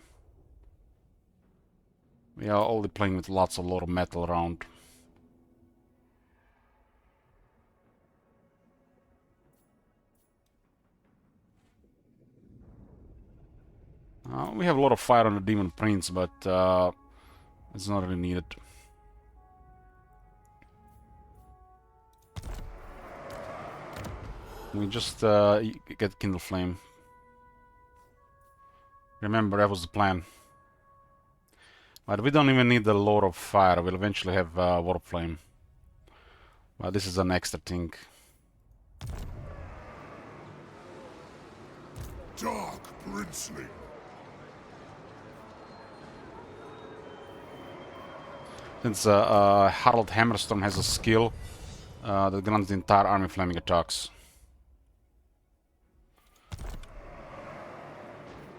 S1: We are only playing with lots of lot of metal around. We have a lot of fire on the Demon Prince, but it's not really needed. We just get Kindle Flame. Remember, that was the plan. But we don't even need the Lord of Fire. We'll eventually have Warp Flame. But this is an extra thing.
S2: Dark Princeling.
S1: Since Harold Hammerstorm has a skill that grants the entire army flaming attacks.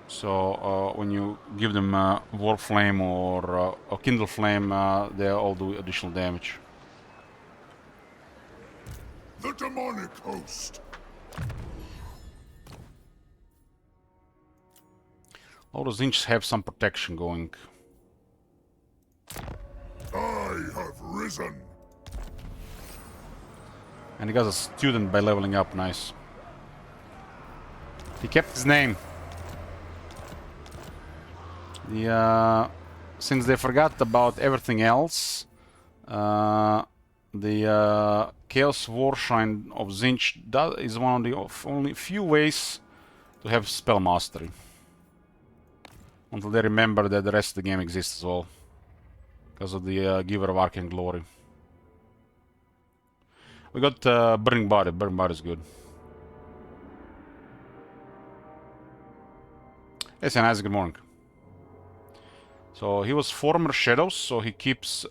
S1: So when you give them Warp Flame or Kindle Flame, they all do additional damage.
S2: The demonic host.
S1: All those inches have some protection going.
S2: I have risen.
S1: And he got a student by leveling up, nice. He kept his name. Since they forgot about everything else, the Chaos Warshrine of Zinch is one of the only few ways to have spell mastery. Until they remember that the rest of the game exists as well. Because of the Giver of Arcane Glory. We got Burning Body. Burning Body is good. Hey, Sanaz, good morning. So he was former Shadows, so he keeps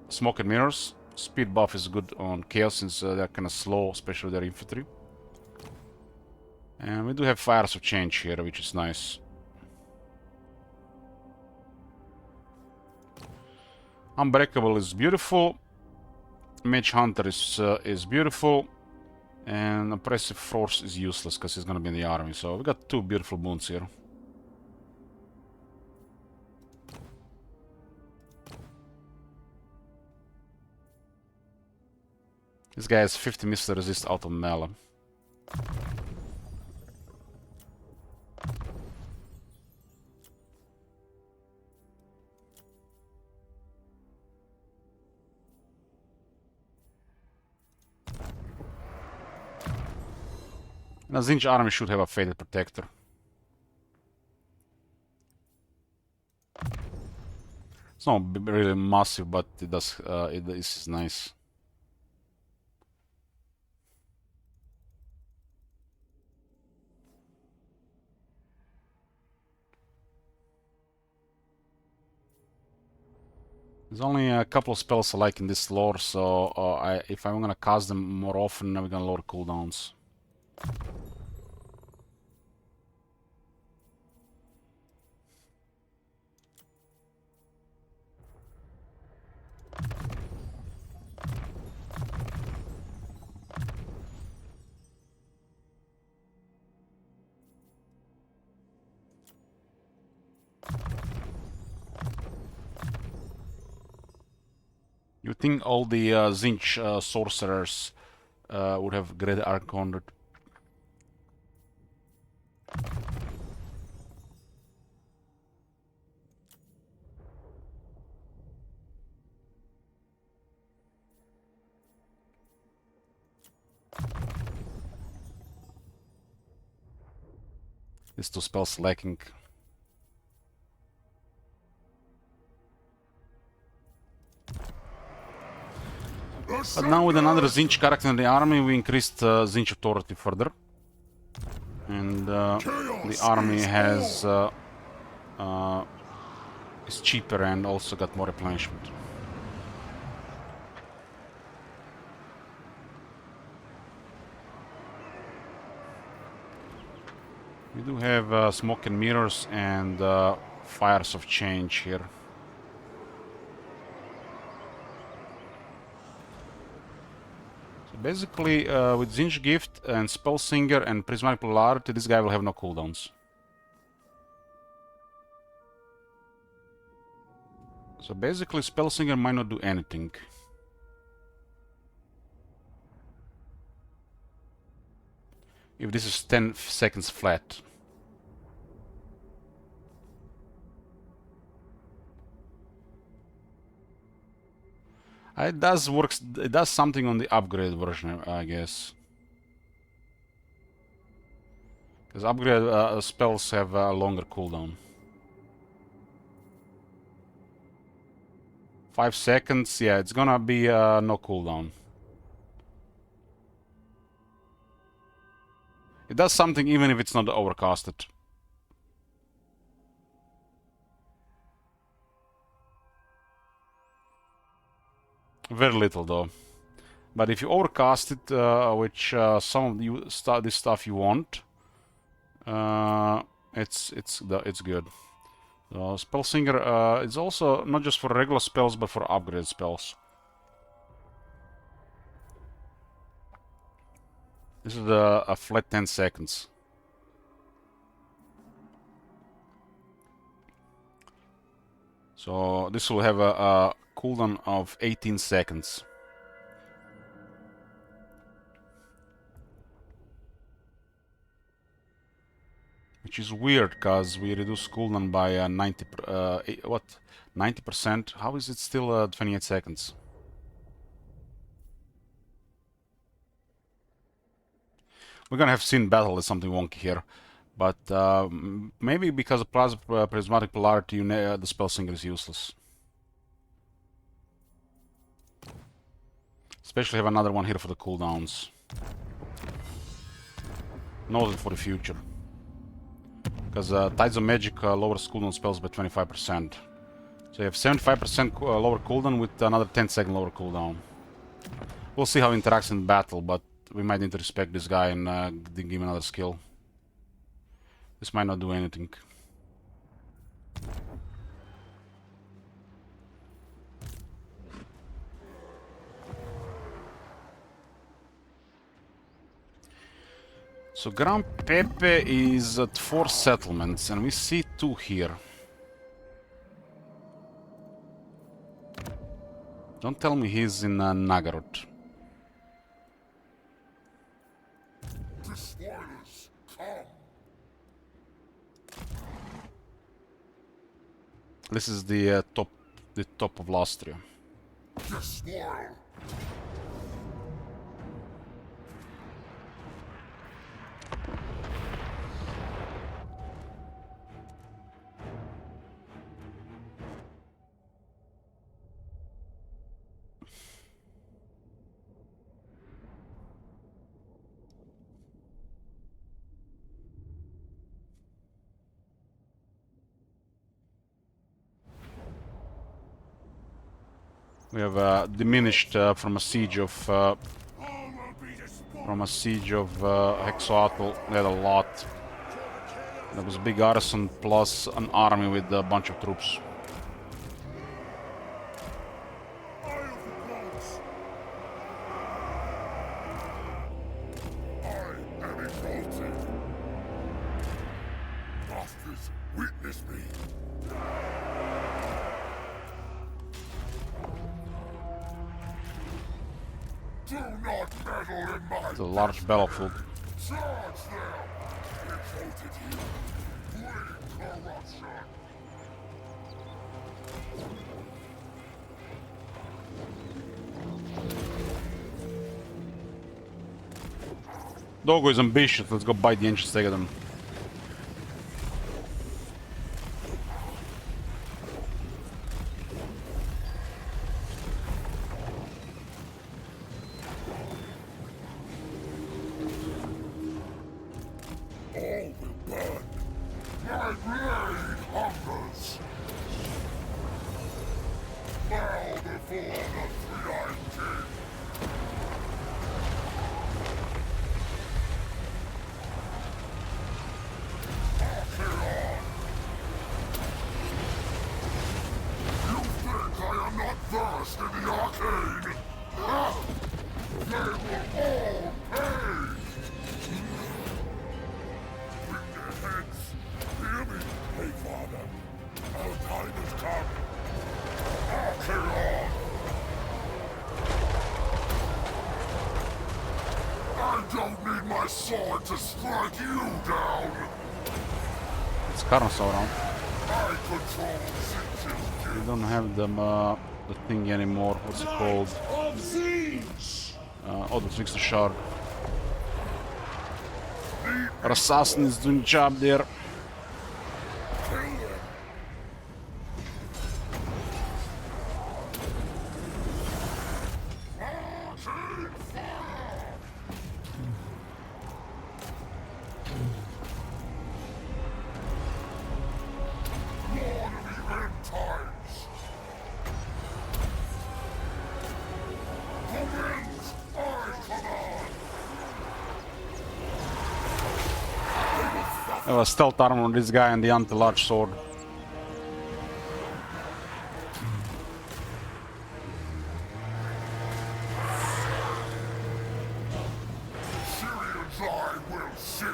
S1: Smoke and Mirrors. Speed buff is good on Chaos since they're kind of slow, especially their infantry. And we do have Fires of Change here, which is nice. Unbreakable is beautiful. Mage Hunter is beautiful. And Oppressive Force is useless because he's gonna be in the army. So we got two beautiful boons here. This guy has 50 missile resist out of melee. And a Zinj army should have a Faded Protector. It's not really massive, but it does. It is nice. There's only a couple of spells I like in this lore, so if I'm gonna cast them more often, we're gonna lower cooldowns. You think all the Zinch sorcerers would have greater arc conduit? These two spells lacking. But now with another Zinch character in the army, we increased Zinch authority further. And the army has is cheaper and also got more replenishment. We do have smoke and mirrors and fires of change here. So basically, with Zinj Gift and Spellsinger and Prismatic Polarity, this guy will have no cooldowns. So basically, Spellsinger might not do anything. If this is 10 seconds flat. It does work. It does something on the upgrade version, I guess. Because upgrade spells have a longer cooldown. 5 seconds, yeah, it's gonna be no cooldown. It does something even if it's not overcasted. Very little though. But if you overcast it, which some of you this stuff you want, it's good. Spellsinger is also not just for regular spells, but for upgrade spells. This is a flat 10 seconds. So this will have a cooldown of 18 seconds. Which is weird, because we reduce cooldown by 90%? How is it still 28 seconds? We're gonna have seen battle is something wonky here. But maybe because of Prismatic Polarity, the Spellsinger is useless. Especially have another one here for the cooldowns. Noted for the future. Because Tides of Magic lowers cooldown spells by 25%. So you have 75% lower cooldown with another 10-second lower cooldown. We'll see how it interacts in battle, but we might need to respect this guy and give him another skill. This might not do anything. So Gran Pepe is at 4 settlements, and we see 2 here. Don't tell me he's in Nagarot.
S2: Despoilers, come!
S1: This is the top of Lastria.
S2: Despoil!
S1: We have diminished from a siege of Hexoatl. We had a lot. There was a big garrison plus an army with a bunch of troops.
S2: Witness me! Do not meddle in my
S1: It's a large battlefield.
S2: charge them! Exalted you! Bring corruption!
S1: Dogo is ambitious. Let's go bite the ancient Stegadon.
S2: All will burn! My blade hungers! Bow before the three-eyed king! prepared to strike you down.
S1: It's Carnosaur around.
S2: I control Sinjin.
S1: We don't have them, the thing anymore. What's it called?
S3: Of siege!
S1: Oh, the Trickster Shard. Our assassin is doing a job there. There was stealth armor on this guy and the anti-large sword.
S2: Syrians I will see.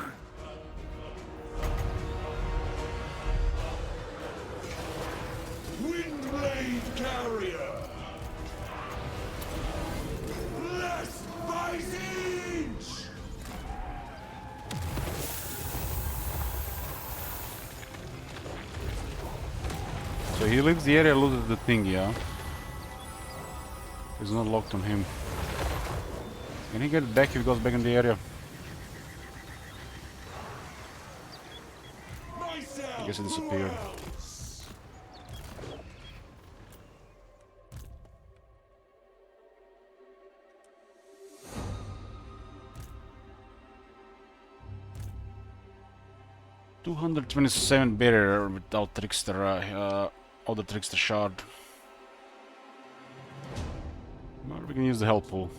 S3: Windblade carrier! Blessed by siege!
S1: So he leaves the area, looted the thing, yeah? It's not locked on him. Can he get it back if he goes back in the area? I guess it disappeared. 227 barrier without Trickster, other Trickster Shard. Or we can use the help pool.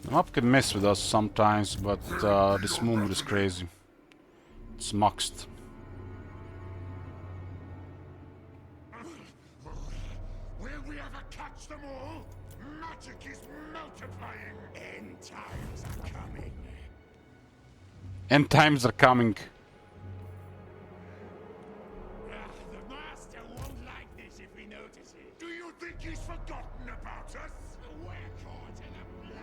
S1: The map can mess with us sometimes, but this movement is crazy. It's maxed.
S5: Will we ever catch them all? Magic is multiplying. End times are coming.
S1: End times are coming.
S5: The master won't like this if he notices. Do you think he's forgotten about us? We're caught in a plan.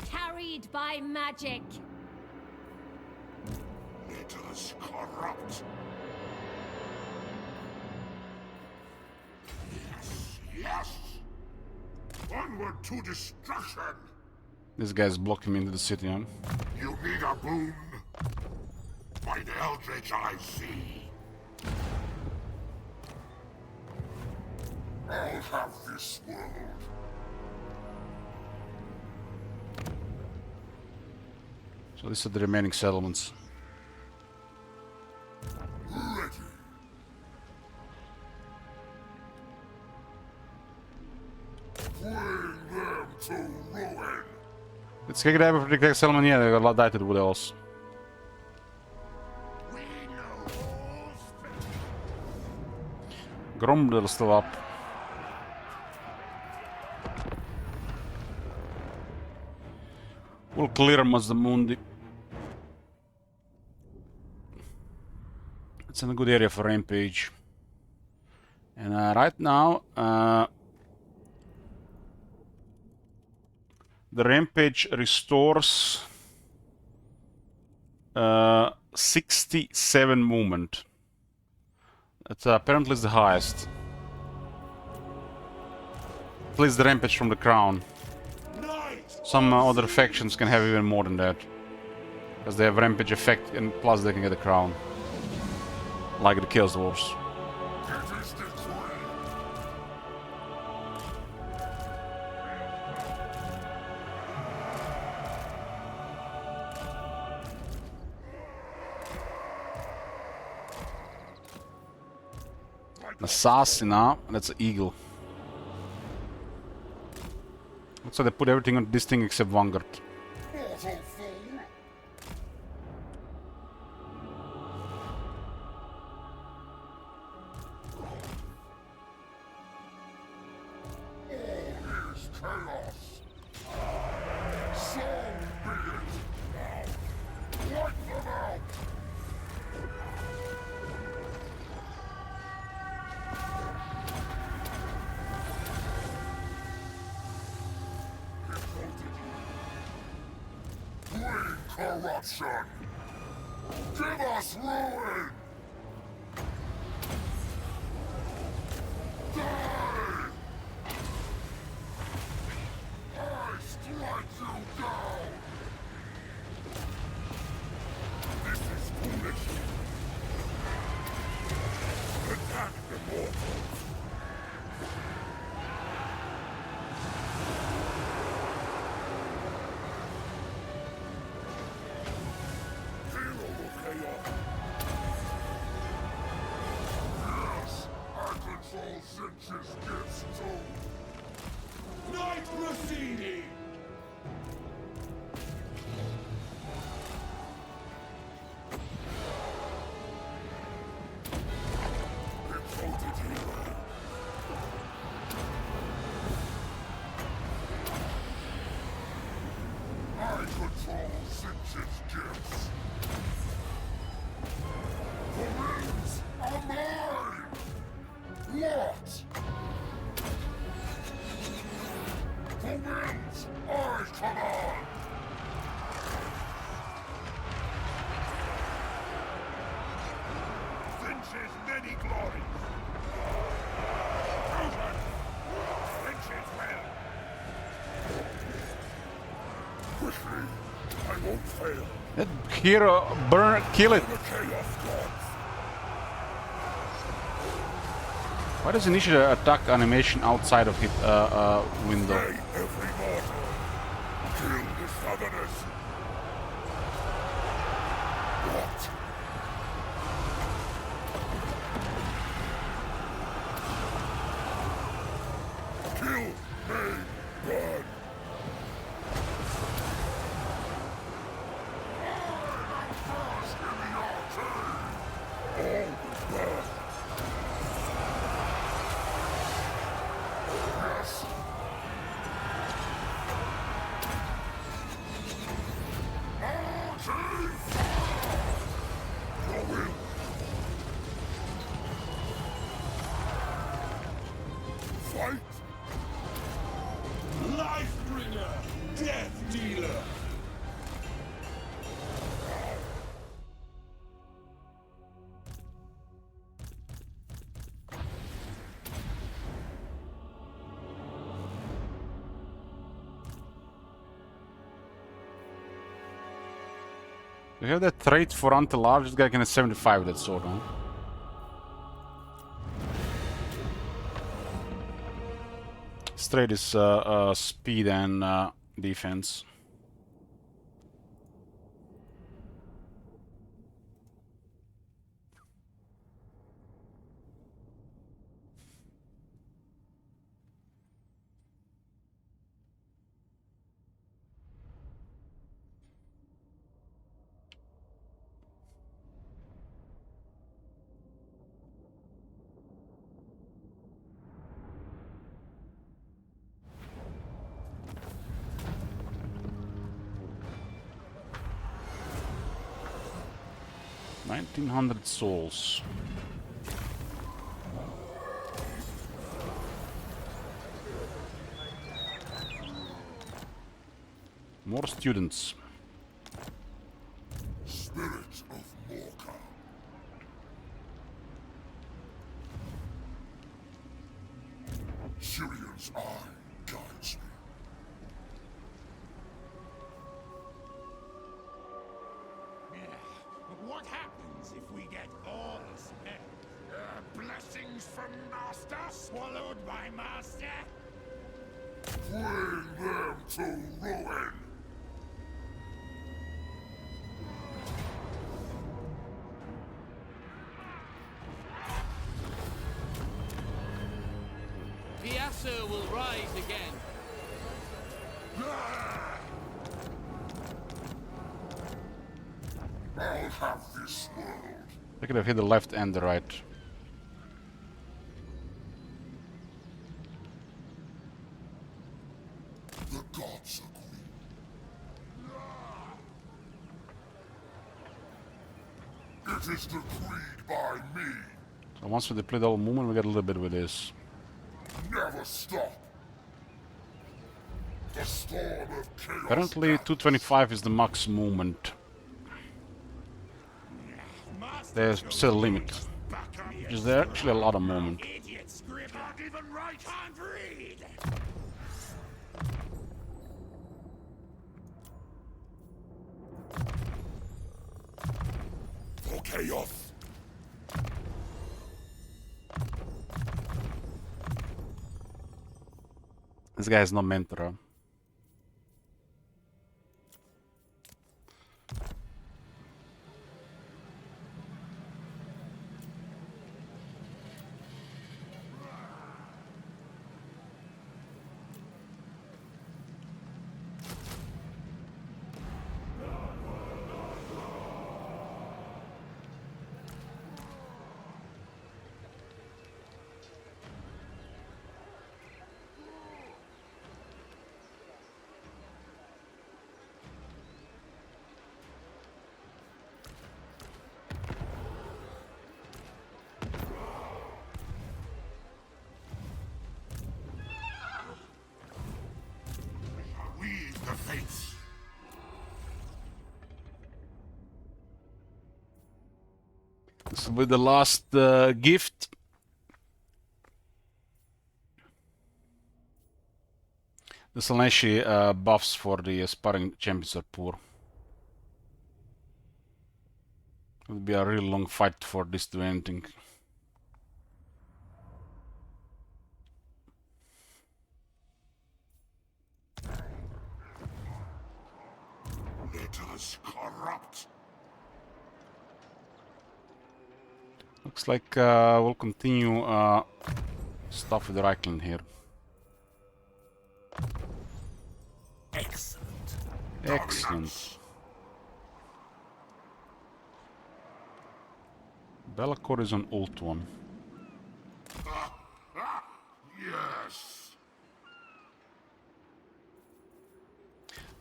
S4: Carried by magic.
S2: Let us corrupt. Yes, yes. Onward to destruction.
S1: This guy's blocking me into the city, huh?
S2: You need a boon? By the eldritch I see. I'll have this world.
S1: So these are the remaining settlements.
S2: Ready. Bring them to ruin.
S1: Let's kick it out for the settlement. Yeah, they got a lot died with else.
S5: We know all
S1: Gromdel's still up. We'll clear him as the Mundi. It's in a good area for rampage. And right now, the rampage restores 67 movement. That's apparently is the highest. At least the rampage from the crown. Some other factions can have even more than that. Because they have rampage effect and plus they can get the crown. Like the Chaos Dwarves. Assassin now, that's an eagle. So they put everything on this thing except Vanguard.
S2: Corruption! Give us ruin! Die! I strike you down! This is foolish! Attack the mortals!
S5: Night proceeding!
S2: I control Sinch's gifts! The rings are mine! What? The winds I command!
S5: Finch's many glories! Chosen! Finch's well!
S2: Quickly, I won't fail.
S1: That hero burn, kill it.
S2: The Chaos Gods!
S1: Why does initiate an attack animation outside of hit window?
S2: Slay every mortal! Kill the Southerners! What? Kill, may, burn! First in the arcade! All will burn! Yes! Arcade! Go in! Fight!
S5: Life bringer! Death dealer!
S1: We have that trait for anti-large. This guy can have 75 with that sword, huh? His trait is speed and defense. 1900 souls. More students.
S2: Spirit of Morka. Syrion's eye guides me.
S5: What happens if we get all spells? Blessings from Master, swallowed by Master?
S2: Bring them to ruin!
S10: Piasa will rise again.
S2: I'll have this world.
S1: They could have hit the left and the right.
S2: The gods agree. It is decreed by me.
S1: So once we deplete all movement, we get a little bit with this.
S2: Never stop. The storm of chaos.
S1: Currently, 225 is the max movement. There's still a limit. Which is there actually a lot of movement.
S5: Idiot script can't even write, can't read.
S2: For chaos.
S1: This guy is no mentor.
S2: Weave the fates.
S1: So with the last gift, the Slaneshi buffs for the sparring champions are poor. It would be a really long fight for this to do anything.
S2: Let us corrupt.
S1: Looks like we'll continue stuff with Reichland here.
S2: Excellent.
S1: Excellent. Belacor is on ult 1.
S2: Yes.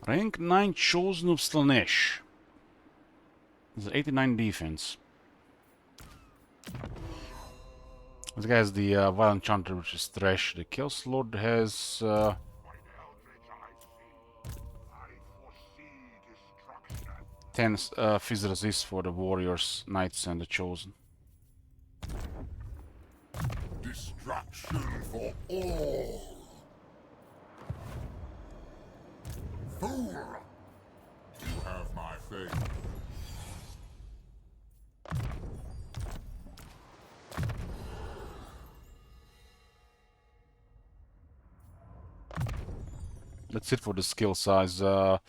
S1: Rank 9 Chosen of Slanesh. There's 89 defense. This guy has the Violent Chanter, which is trash. The Chaos Lord has
S2: Eldritch I see. I foresee destruction.
S1: 10 Fizz Resist for the Warriors, Knights, and the Chosen.
S2: Destruction for all. Fool! You have my faith.
S1: That's it for the skill size. It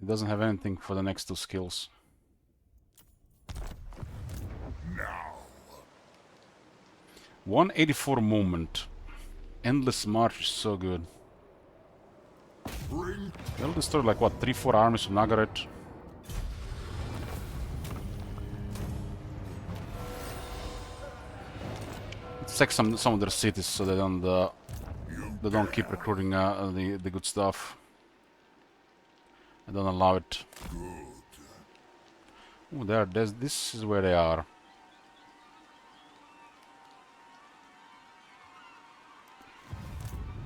S1: doesn't have anything for the next two skills.
S2: Now.
S1: 184 movement. Endless March is so good.
S2: Bring
S1: They'll destroy like what, 3-4 armies of Nagaret. Let's take some of their cities so they don't keep recruiting the good stuff. I don't allow it.
S2: good.
S1: Oh, this is where they are.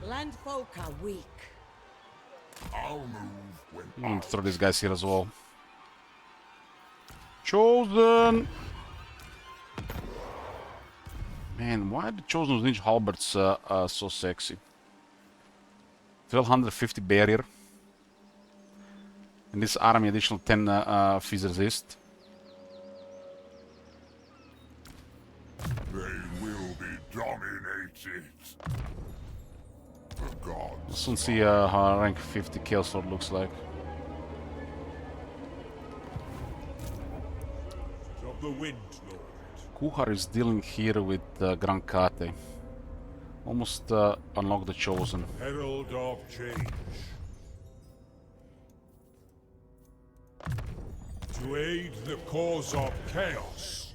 S4: Landfolk are weak.
S2: I'll move when
S1: I'm gonna throw these guys here as well. Chosen! Man, why are the Chosen Ninja Halberds so sexy? 1250 barrier. And this army additional 10 fizz resist.
S2: they will be dominated. The gods
S1: We'll soon see how rank 50 kill sword looks like.
S8: Of the wind, Lord.
S1: Kuhar is dealing here with Grankate. Almost unlock the Chosen.
S8: Herald of change. To aid the cause of chaos.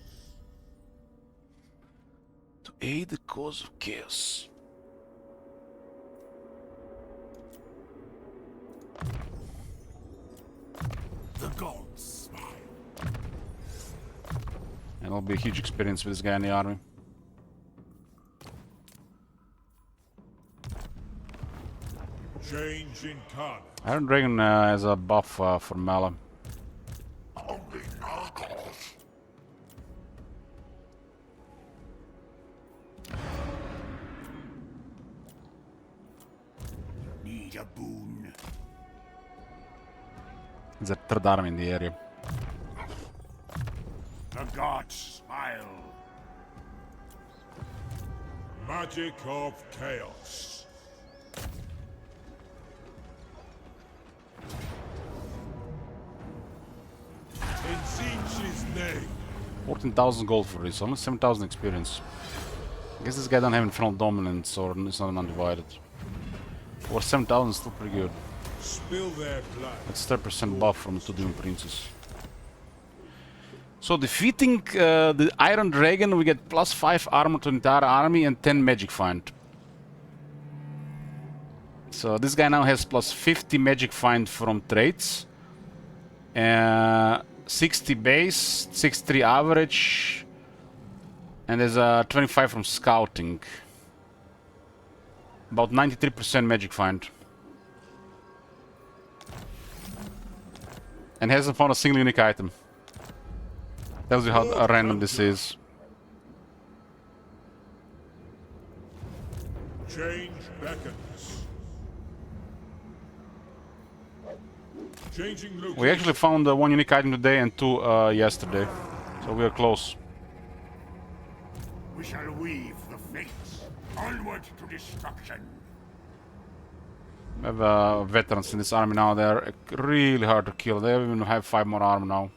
S1: To aid the cause of chaos.
S2: The gods smile.
S1: And it'll be a huge experience with this guy in the army.
S8: Change incarnate.
S1: Iron Dragon has a buff for Mala.
S2: Only Narcos.
S5: Need a boon.
S1: There's a third army in the area.
S5: The gods smile.
S8: Magic of chaos. In Zinch's name.
S1: 14,000 gold for this, only 7,000 experience. I guess this guy don't have Infernal Dominance or it's not an Undivided. Or 7,000 is still pretty good.
S8: Spill their blood.
S1: That's 30% buff from the two Doom Princes. So defeating the Iron Dragon, we get plus 5 armor to the entire army and 10 magic find. So this guy now has plus 50 magic find from traits. 60 base, 63 average, and there's a 25 from scouting. About 93% magic find. And hasn't found a single unique item. Tells you how random this is.
S8: Change beckons. Changing location.
S1: We actually found one unique item today and two yesterday. So we are close.
S5: We shall weave the fates. Onward to destruction.
S1: We have veterans in this army now. They're really hard to kill. They even have 5 more armor now.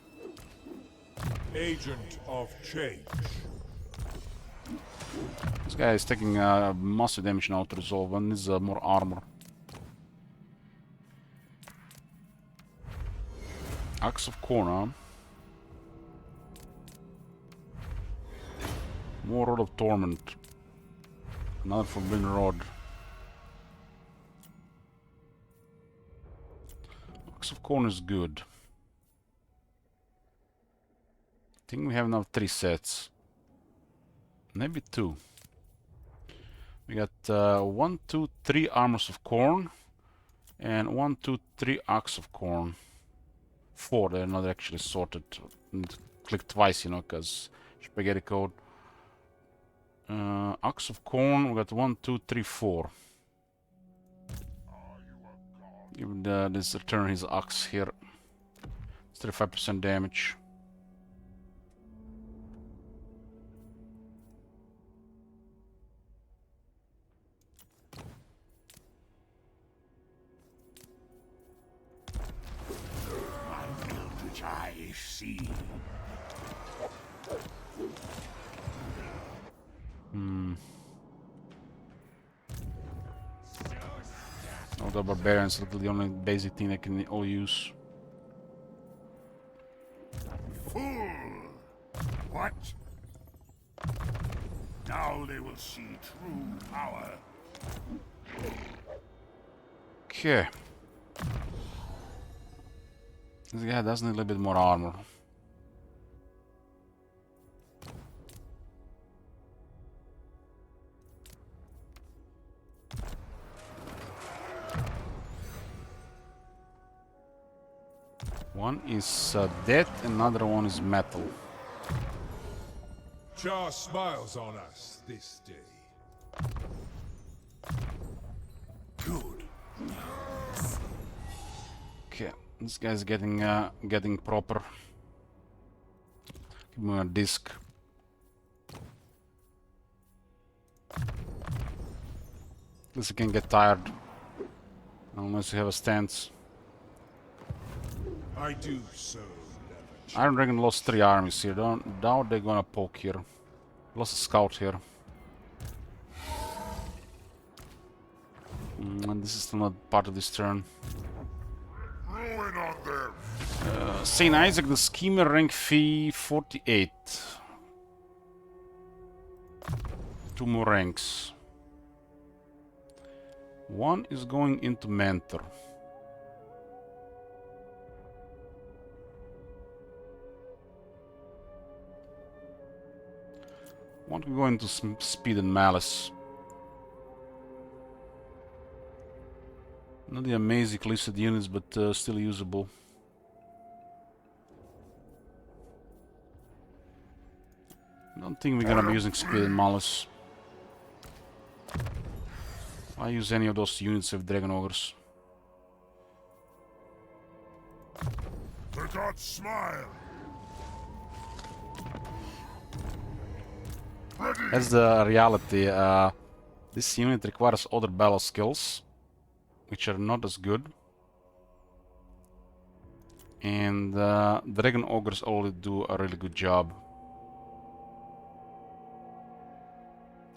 S8: Agent of change.
S1: This guy is taking massive damage now to resolve and needs more armor. Axe of Corn, huh? More Rod of Torment. Another Forbidden Rod. Axe of Corn is good. I think we have now 3 sets. Maybe 2. We got 1, 2, 3 Armors of Corn. And 1, 2, 3 Axe of Corn. 4, they're not actually sorted. Need to click twice, you know, because spaghetti code. Axe of Corn, we got 1, 2, 3, 4. Give this return his axe here. It's 35% damage.
S5: Which I see.
S1: Oh, the barbarians are the only basic thing they can all use.
S5: Fool! What? Now they will see true power.
S1: Okay. This guy does need a little bit more armor. One is dead, another one is metal.
S8: Char smiles on us this day.
S9: Good.
S1: Okay, this guy's getting proper. Give me a disc. This can get tired unless you have a stance.
S8: I do so never.
S1: Iron Dragon lost 3 armies here. Don't doubt they're gonna poke here. Lost a scout here. And this is still not part of this turn.
S2: Ruin on them!
S1: Saint Isaac the Schemer, rank fee 48. 2 more ranks. One is going into Mentor. One can go into Speed and Malice. Not the amazing listed units, but still usable. I don't think we're gonna be using Speed and Malice. I use any of those units with Dragon Ogres.
S2: The gods smile!
S1: That's the reality. This unit requires other battle skills, which are not as good. And Dragon Ogres already do a really good job.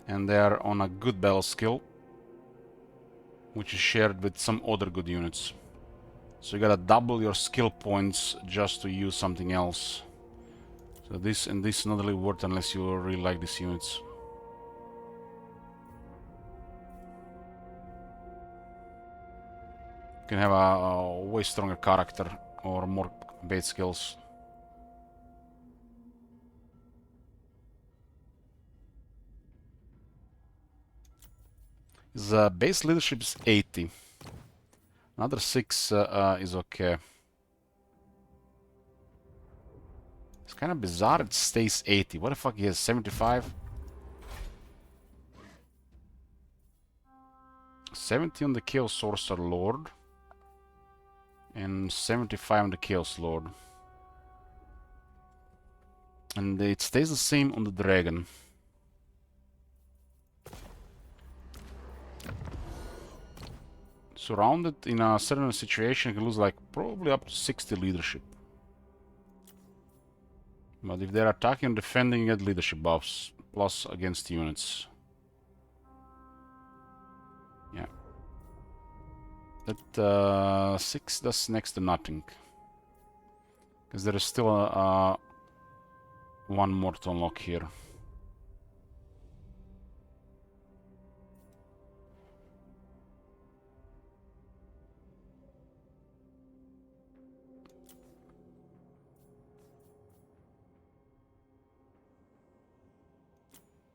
S1: And they are on a good battle skill, which is shared with some other good units. So you gotta double your skill points just to use something else. So this is not really worth unless you really like these units. You can have a way stronger character or more base skills. His base leadership is 80. Another 6 is okay. It's kind of bizarre it stays 80. What the fuck, he has 75? 70 on the Chaos Sorcerer Lord. And 75 on the Chaos Lord. And it stays the same on the Dragon. Surrounded in a certain situation, you can lose like probably up to 60 leadership. But if they're attacking and defending, you get leadership buffs, plus against units. Yeah. That 6 does next to nothing. Because there is still one more to unlock here.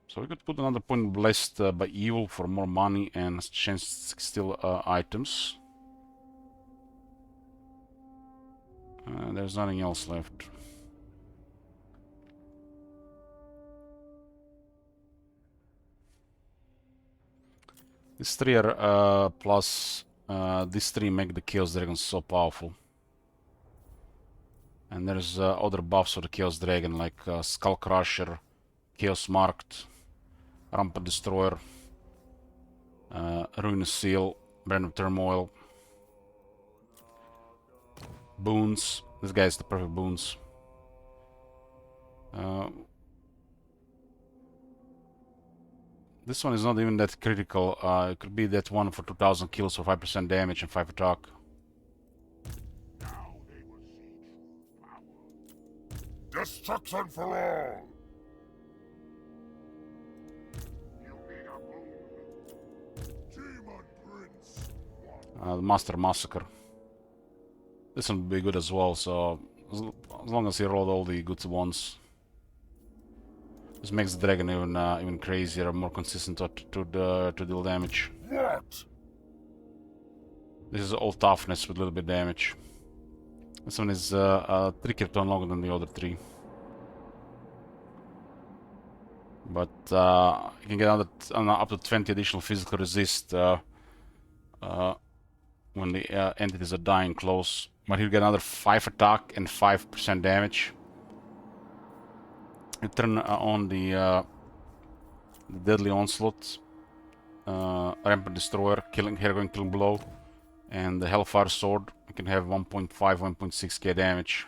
S1: So we could put another point blessed by evil for more money and chance to steal items. There's nothing else left. These 3 are plus these 3 make the Chaos Dragon so powerful. And there's other buffs for the Chaos Dragon like Skull Crusher, Chaos Marked, Rampant Destroyer, Ruinous Seal, Brand of Turmoil, boons. This guy is the perfect boons. This one is not even that critical. It could be that one for 2000 kills for 5% damage and 5 attack.
S2: Now they will see true power. Destruction for all!
S1: The Master Massacre. This one will be good as well, so as long as he rolled all the good ones. This makes the dragon even crazier, more consistent to deal damage.
S2: What?
S1: This is all toughness with a little bit damage. This one is trickier to unlock than the other three. But you can get up to 20 additional physical resist when the entities are dying close. But you get another 5 attack and 5% damage. You turn on the Deadly Onslaught, Rampant Destroyer, Hair-Going Killing Blow, and the Hellfire Sword. You can have 1.5, 1.6k damage.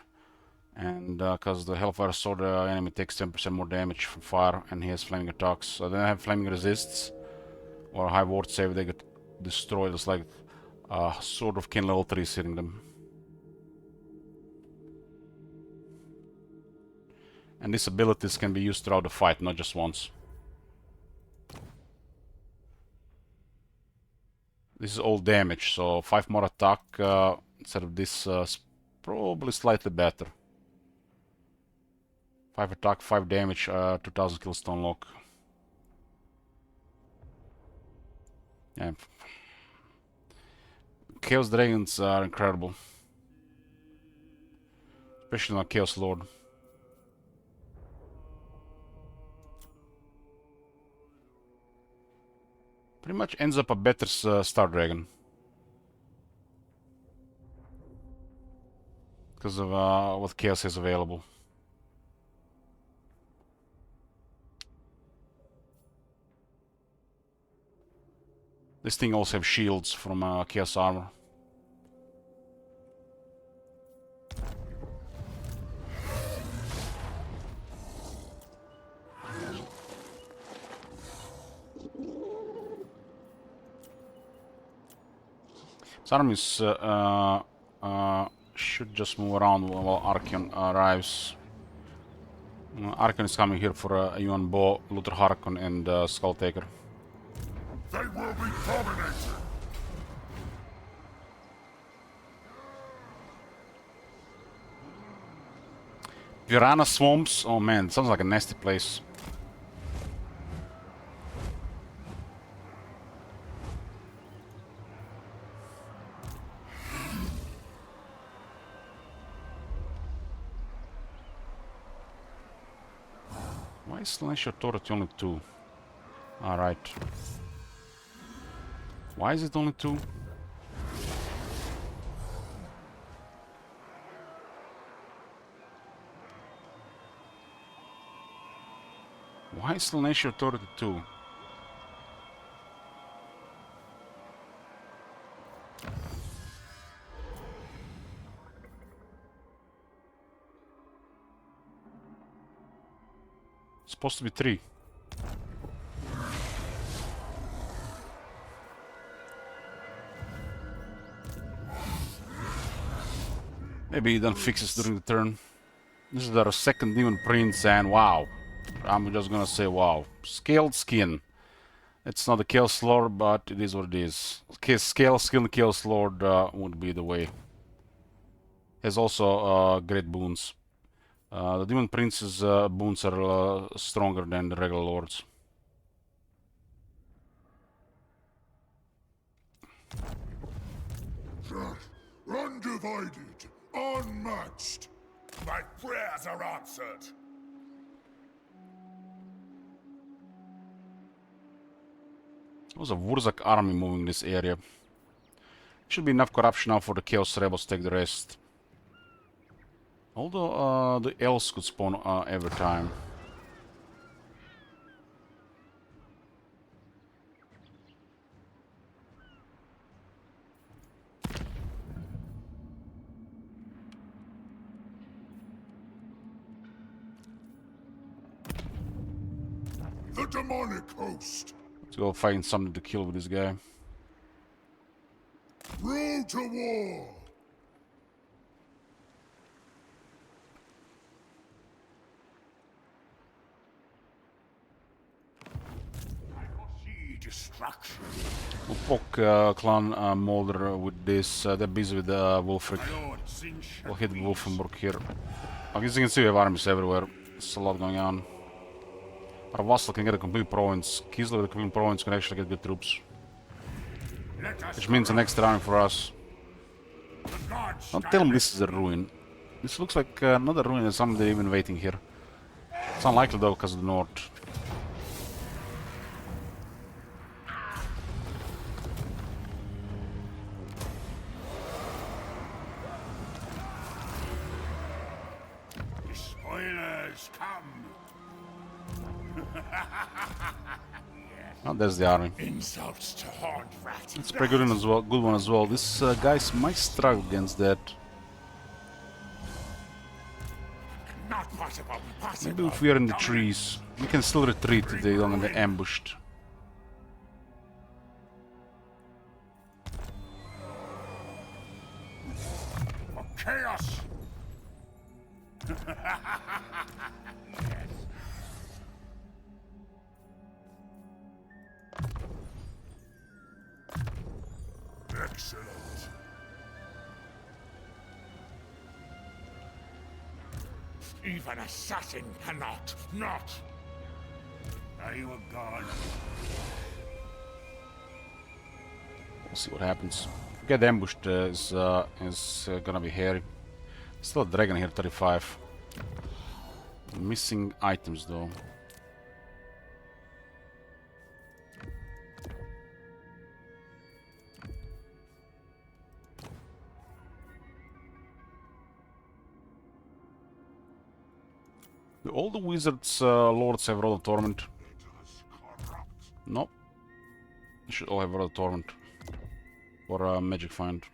S1: And because the Hellfire Sword enemy takes 10% more damage from fire, and he has flaming attacks. So then I have flaming resists, or high ward save, they get destroyed. It's like Sword of Kin level 3 is hitting them. And these abilities can be used throughout the fight, not just once. This is all damage, so 5 more attack instead of this is probably slightly better. 5 attack, 5 damage, 2000 kills to unlock. Yeah. Chaos Dragons are incredible. Especially on Chaos Lord. Pretty much ends up a better Star Dragon. Because of what Chaos has available. This thing also has shields from Chaos Armor. This army should just move around while Archeon arrives. Archeon is coming here for Yuan Bo, Luther Harkon, and Skulltaker.
S2: They will be dominated!
S1: Piranha Swamps? Oh man, sounds like a nasty place. Why is Celestial Turret only 2? Alright. Why is it only 2? Why is Celestial Turret 2? It's supposed to be 3. Maybe he don't fix this during the turn. This is our second Demon Prince, and wow. I'm just gonna say wow. Scaled skin. It's not a Chaos Lord, but it is what it is. Scale skin Chaos Lord would be the way. Has also great boons. The Demon Prince's boons are stronger than the regular lords.
S2: Undivided, unmatched. My prayers are answered.
S1: There's a Wurzak army moving this area. Should be enough corruption now for the Chaos Rebels to take the rest. Although the elves could spawn every time.
S2: The demonic host.
S1: Let's go find something to kill with this guy.
S2: Road to war. Destruction.
S1: We'll poke Clan Molder with this. They're busy with Wolfric. We'll hit Wolfenburg here. As you can see, we have armies everywhere. There's a lot going on. Our vassal can get a complete province. Kislev with a complete province can actually get good troops. Which means an extra army for us.
S5: The gods
S1: Don't tell me this is a ruin. This looks like not a ruin, there's somebody even waiting here. It's unlikely though, because of the north.
S5: The spoilers come.
S1: Oh, there's the army.
S5: Insults to horned rat.
S1: It's a pretty good one as well. Good one as well. This guys might struggle against that.
S5: Not possible.
S1: Maybe if we are in the trees, we can still retreat if they don't get ambushed.
S5: For chaos. Excellent. Even assassin cannot not. Are you a god?
S1: We'll see what happens. If we get ambushed, is gonna be hairy. Still a dragon here, 35. Missing items though. Do all the wizards lords have Rod of Torment? Nope. They should all have Rod of Torment. Or magic find.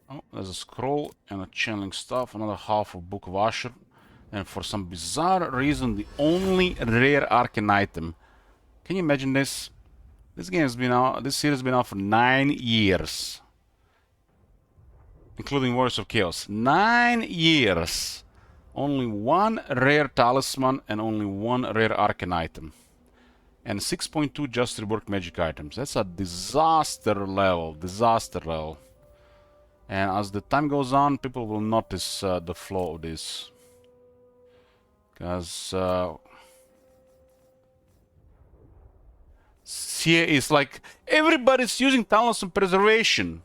S1: Oh, there's a scroll and a channeling staff, another half of Book of Asher, and for some bizarre reason, the only rare arcane item. Can you imagine this? This game has been out. This series has been out for 9 years, including Warriors of Chaos. 9 years. Only one rare talisman and only one rare arcane item, and 6.2 just reworked magic items. That's a disaster level. Disaster level. And as the time goes on, people will notice the flaw of this. Because here is like everybody's using Talisman Preservation.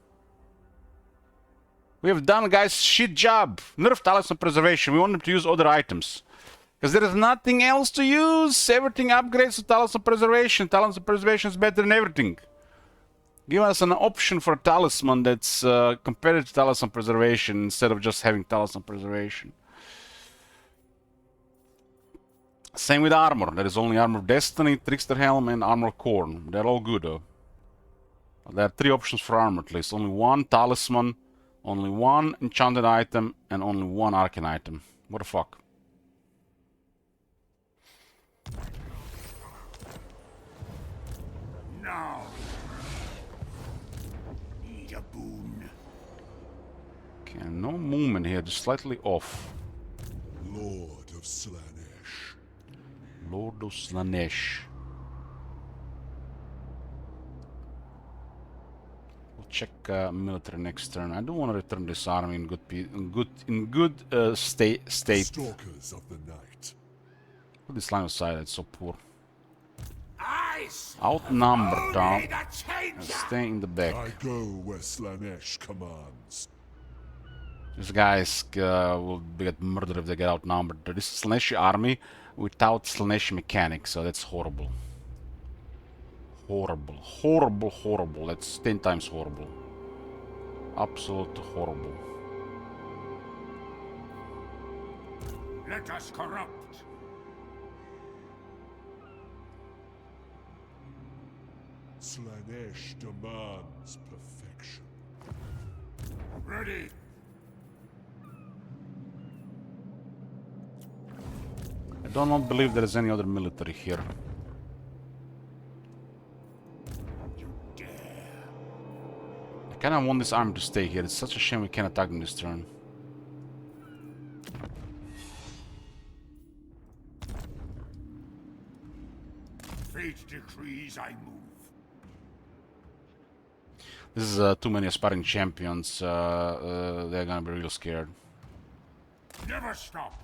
S1: We have done, guys, shit job. Nerf Talisman Preservation. We want them to use other items. Because there is nothing else to use. Everything upgrades to Talisman Preservation. Talisman Preservation is better than everything. Give us an option for a talisman that's compared to Talisman Preservation instead of just having Talisman Preservation. Same with armor. There is only Armor of Destiny, Trickster Helm, and Armor of Khorne. They're all good though. There are 3 options for armor at least. Only one talisman, only one enchanted item, and only one arcane item. What the fuck?
S5: Now. Need a boon.
S1: Okay, no movement here, just slightly off.
S2: Lord of Slanesh.
S1: Lord of Slanesh. We'll check military next turn. I do want to return this army in good state.
S2: Stalkers of the night.
S1: Put this line of sight. It's so poor.
S5: Eyes.
S1: Outnumbered, Tom.
S5: Only the changer.
S1: Stay in the back.
S2: I go where Slanesh commands.
S1: These guys will get murdered if they get outnumbered. This is Slanesh army without Slanesh mechanics, so that's horrible. Horrible, horrible, horrible. That's 10 times horrible. Absolute horrible.
S5: Let us corrupt.
S2: Slanesh demands perfection.
S5: Ready.
S1: I do not believe there is any other military here.
S5: You dare.
S1: I kind of want this army to stay here. It's such a shame we can't attack them this turn.
S5: Fate decrees I move.
S1: This is too many aspiring champions. They're gonna be real scared.
S5: Never stop.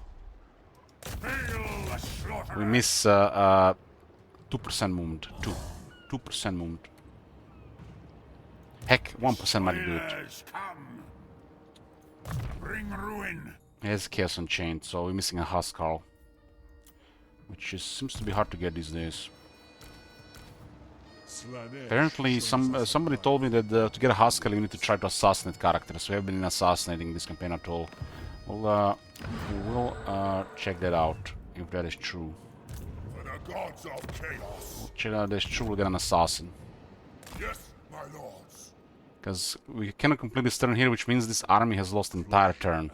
S5: Hail the slaughter.
S1: We miss 2% movement. 2% movement. Heck, 1% might do it.
S3: Spoilers, come. Bring ruin.
S1: He has Chaos Unchained, so we're missing a Huskarl. Which seems to be hard to get these days.
S8: Slanesh
S1: Apparently,
S8: shows
S1: somebody told me that to get a Huskarl you need to try to assassinate characters. We haven't been assassinating this campaign at all. We'll check that out, if that is true.
S2: For the gods of chaos.
S1: Check out if that's true, we'll get an assassin.
S2: Yes, my lords.
S1: Because we cannot complete this turn here, which means this army has lost an entire turn.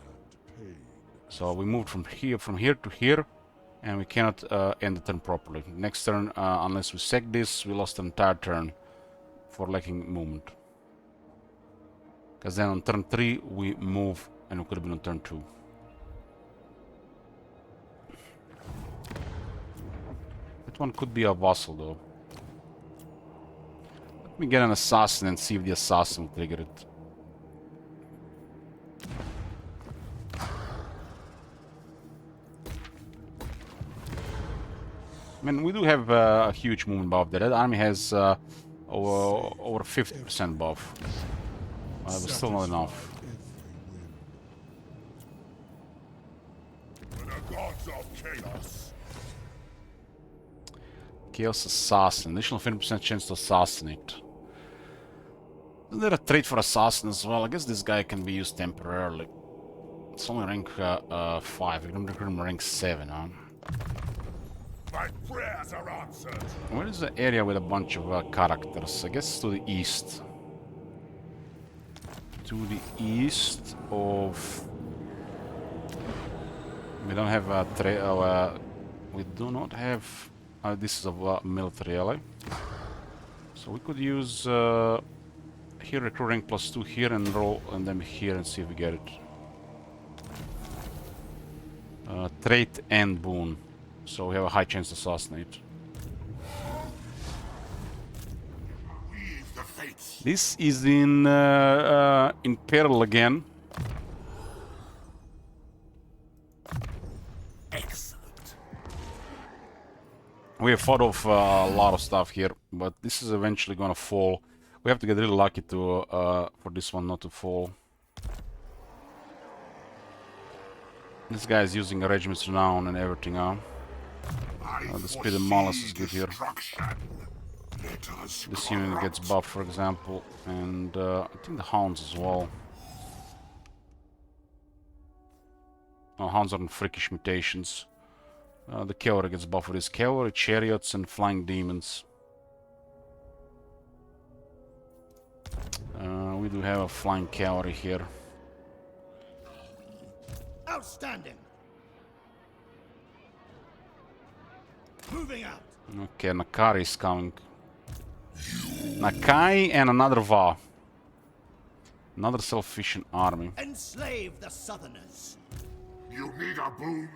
S1: So we moved from here to here, and we cannot end the turn properly. Next turn, unless we sack this, we lost an entire turn for lacking movement. Because then on turn 3 we move, and we could have been on turn 2. That one could be a vassal though. Let me get an assassin and see if the assassin will trigger it. I mean, we do have a huge movement buff there. That army has over 50% buff. But still not enough.
S2: For the gods of chaos.
S1: Chaos Assassin. Additional 50% chance to assassinate. Isn't there a trait for assassin as well? I guess this guy can be used temporarily. It's only rank 5. We can recruit him rank 7, huh?
S2: My prayers are answered.
S1: Where is the area with a bunch of characters? I guess to the east. To the east of... We don't have a we do not have... this is a military ally. So we could use here recruit rank +2 here and roll and then here and see if we get it. Trait and boon. So we have a high chance to assassinate.
S2: Weave the fates.
S1: This is in peril again.
S2: Excellent.
S1: We have thought of a lot of stuff here, but this is eventually gonna fall. We have to get really lucky to for this one not to fall. This guy is using a regiment's renown and everything, huh? The speed and malice is good here. This unit gets buffed, for example, and I think the hounds as well. Oh, hounds are on freakish mutations. The cavalry gets buffed with his cavalry, chariots, and flying demons. We do have a flying cavalry here.
S3: Outstanding. Moving out.
S1: Okay, Nakari is coming. Nakai and another Va. Another self-efficient army.
S3: Enslave the Southerners.
S2: You need a boon.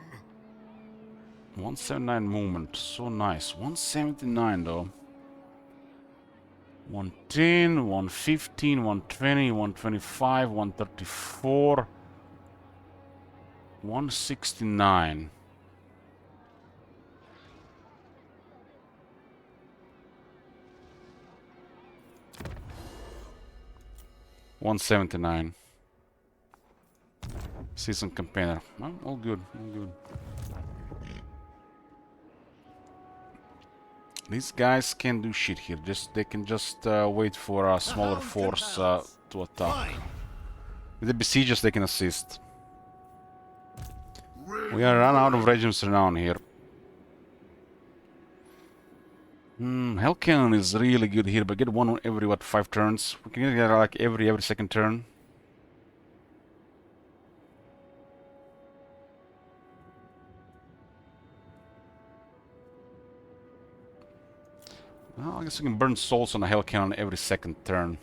S1: 179 movement, so nice. 179 though. 110, 115, 120, 125, 134, 169. $179. Season campaigner. Well, all good, all good. These guys can't do shit here. They can just wait for a smaller force to attack. With the besiegers, they can assist. We are run out of regiments renown here. Hell Cannon is really good here, but get one every 5 turns. We can get like every second turn. Well, I guess we can burn souls on a Hell Cannon every second turn.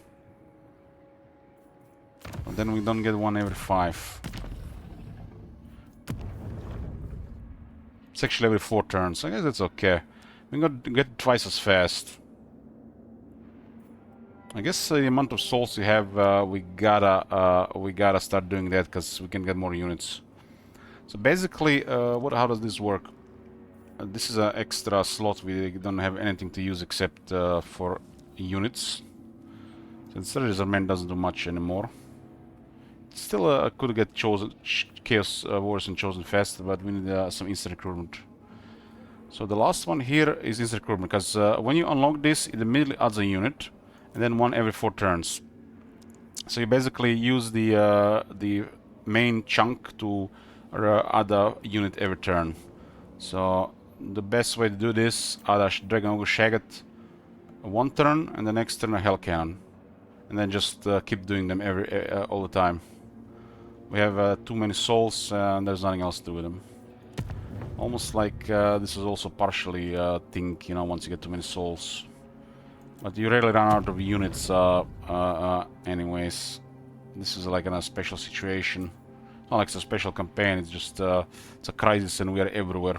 S1: But then we don't get one every 5. It's actually every 4 turns. I guess that's okay. We got to get twice as fast. I guess the amount of souls we have, we gotta start doing that because we can get more units. So basically, how does this work? This is an extra slot. We don't have anything to use except for units. So The strategy man doesn't do much anymore. Still could get chosen Chaos Warriors and chosen faster, but we need some instant recruitment. So the last one here is instant recruitment, because when you unlock this, it immediately adds a unit, and then one every 4 turns. So you basically use the main chunk to add a unit every turn. So the best way to do this, add a Dragon Ogre Shaggot 1 turn, and the next turn a Hell Cannon, and then just keep doing them all the time. We have too many souls, and there's nothing else to do with them. Almost like this is also partially a thing, you know, once you get too many souls. But you rarely run out of units anyways. This is like in a special situation. Not like it's a special campaign, it's just it's a crisis and we are everywhere.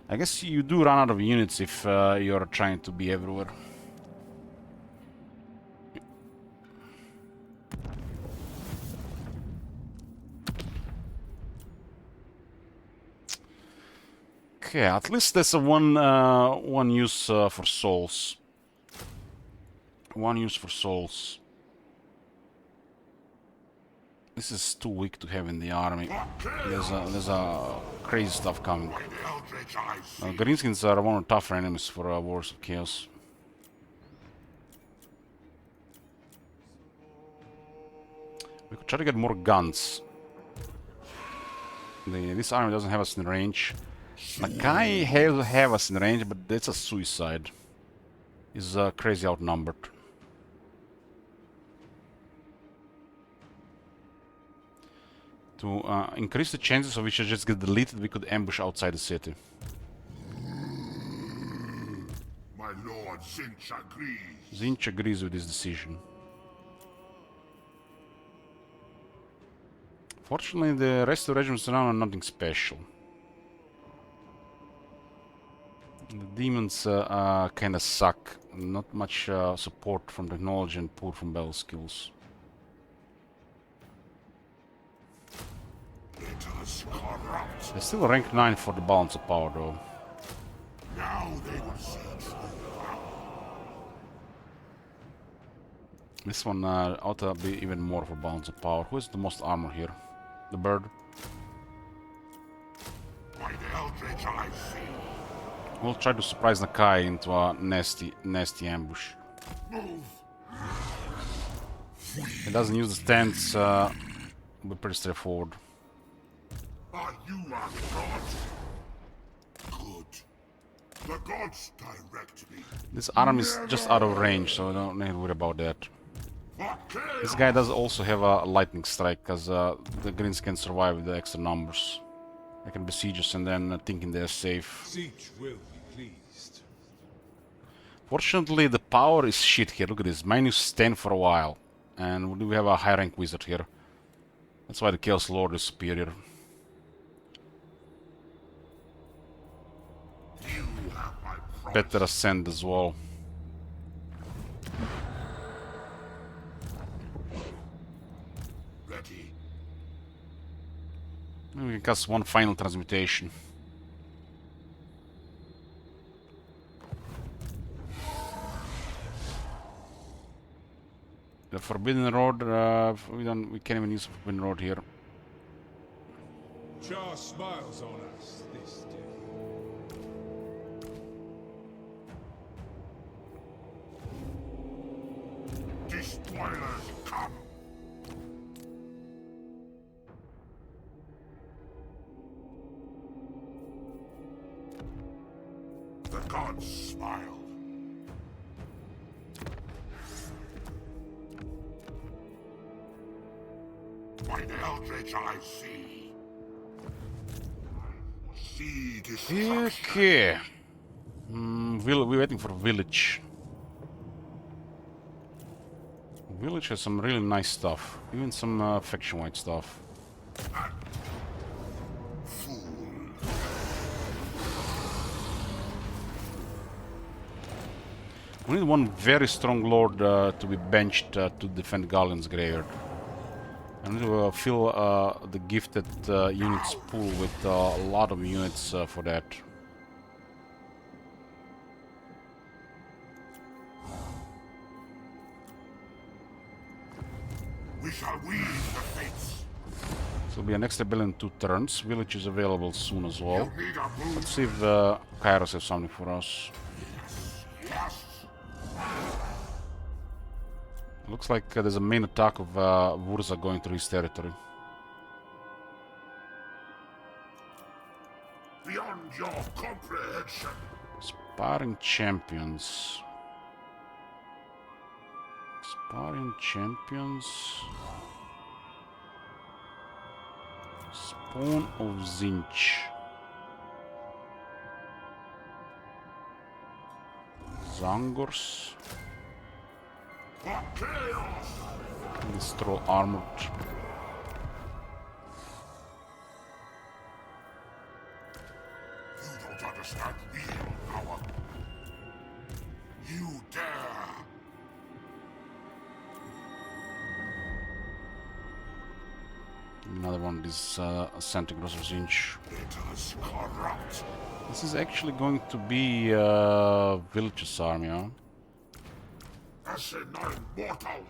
S1: I guess you do run out of units if you're trying to be everywhere. Okay, at least there's a one use for souls. One use for souls. This is too weak to have in the army. There's a crazy stuff coming. Greenskins are one of the tougher enemies for Wars of Chaos. We could try to get more guns. This army doesn't have us in range. Nakai have us in range, but that's a suicide. He's crazy outnumbered. To increase the chances of which just get deleted, we could ambush outside the city.
S2: My lord Zinch agrees.
S1: Zinch agrees with this decision. Fortunately, the rest of the regiments around are nothing special. The demons kinda suck. Not much support from technology and poor from battle skills. They're still rank 9 for the balance of power though.
S2: Now they will see.
S1: This one ought to be even more for balance of power. Who has the most armor here? The bird?
S2: By the Eldritch I see.
S1: We'll try to surprise Nakai into a nasty ambush.
S2: Move.
S1: He doesn't use the stance, it'll be pretty straightforward.
S2: Are you a god? Good. The gods direct me.
S1: This arm is just out of range, so don't need to worry about that. This guy does also have a lightning strike, because the Greens can survive with the extra numbers. They can besiege us and then thinking they're safe.
S8: Siege will be pleased.
S1: Fortunately, the power is shit here. Look at this, -10 for a while. And we have a high rank wizard here. That's why the Chaos Lord is superior. Better ascend as well.
S2: Ready.
S1: And we can cast one final transmutation. The Forbidden Road, we can't even use the Forbidden Road here.
S8: Char smiles on us this day.
S2: Despoilers come. The gods smile. By the Eldritch I see. See destruction.
S1: Okay. We're waiting for village. Village has some really nice stuff. Even some faction white stuff. We need one very strong lord to be benched to defend Galleon's graveyard. I need to fill the gifted units pool with a lot of units for that.
S2: We shall weave the fates.
S1: So will be a next rebellion in 2 turns. Village is available soon as well.
S2: You need a move.
S1: Let's see if Kairos has something for us.
S2: Yes.
S1: Looks like there's a main attack of Wurza going through his territory.
S2: Beyond your comprehension.
S1: Sparring champions. Sparring champions. Spawn of Zinch. Zangors.
S2: For chaos.
S1: This troll armored.
S2: You don't understand real power. You dare.
S1: Another one is Centigrade of Zinch.
S2: Let us corrupt.
S1: This is actually going to be Village's army, huh?
S2: Asinine mortal.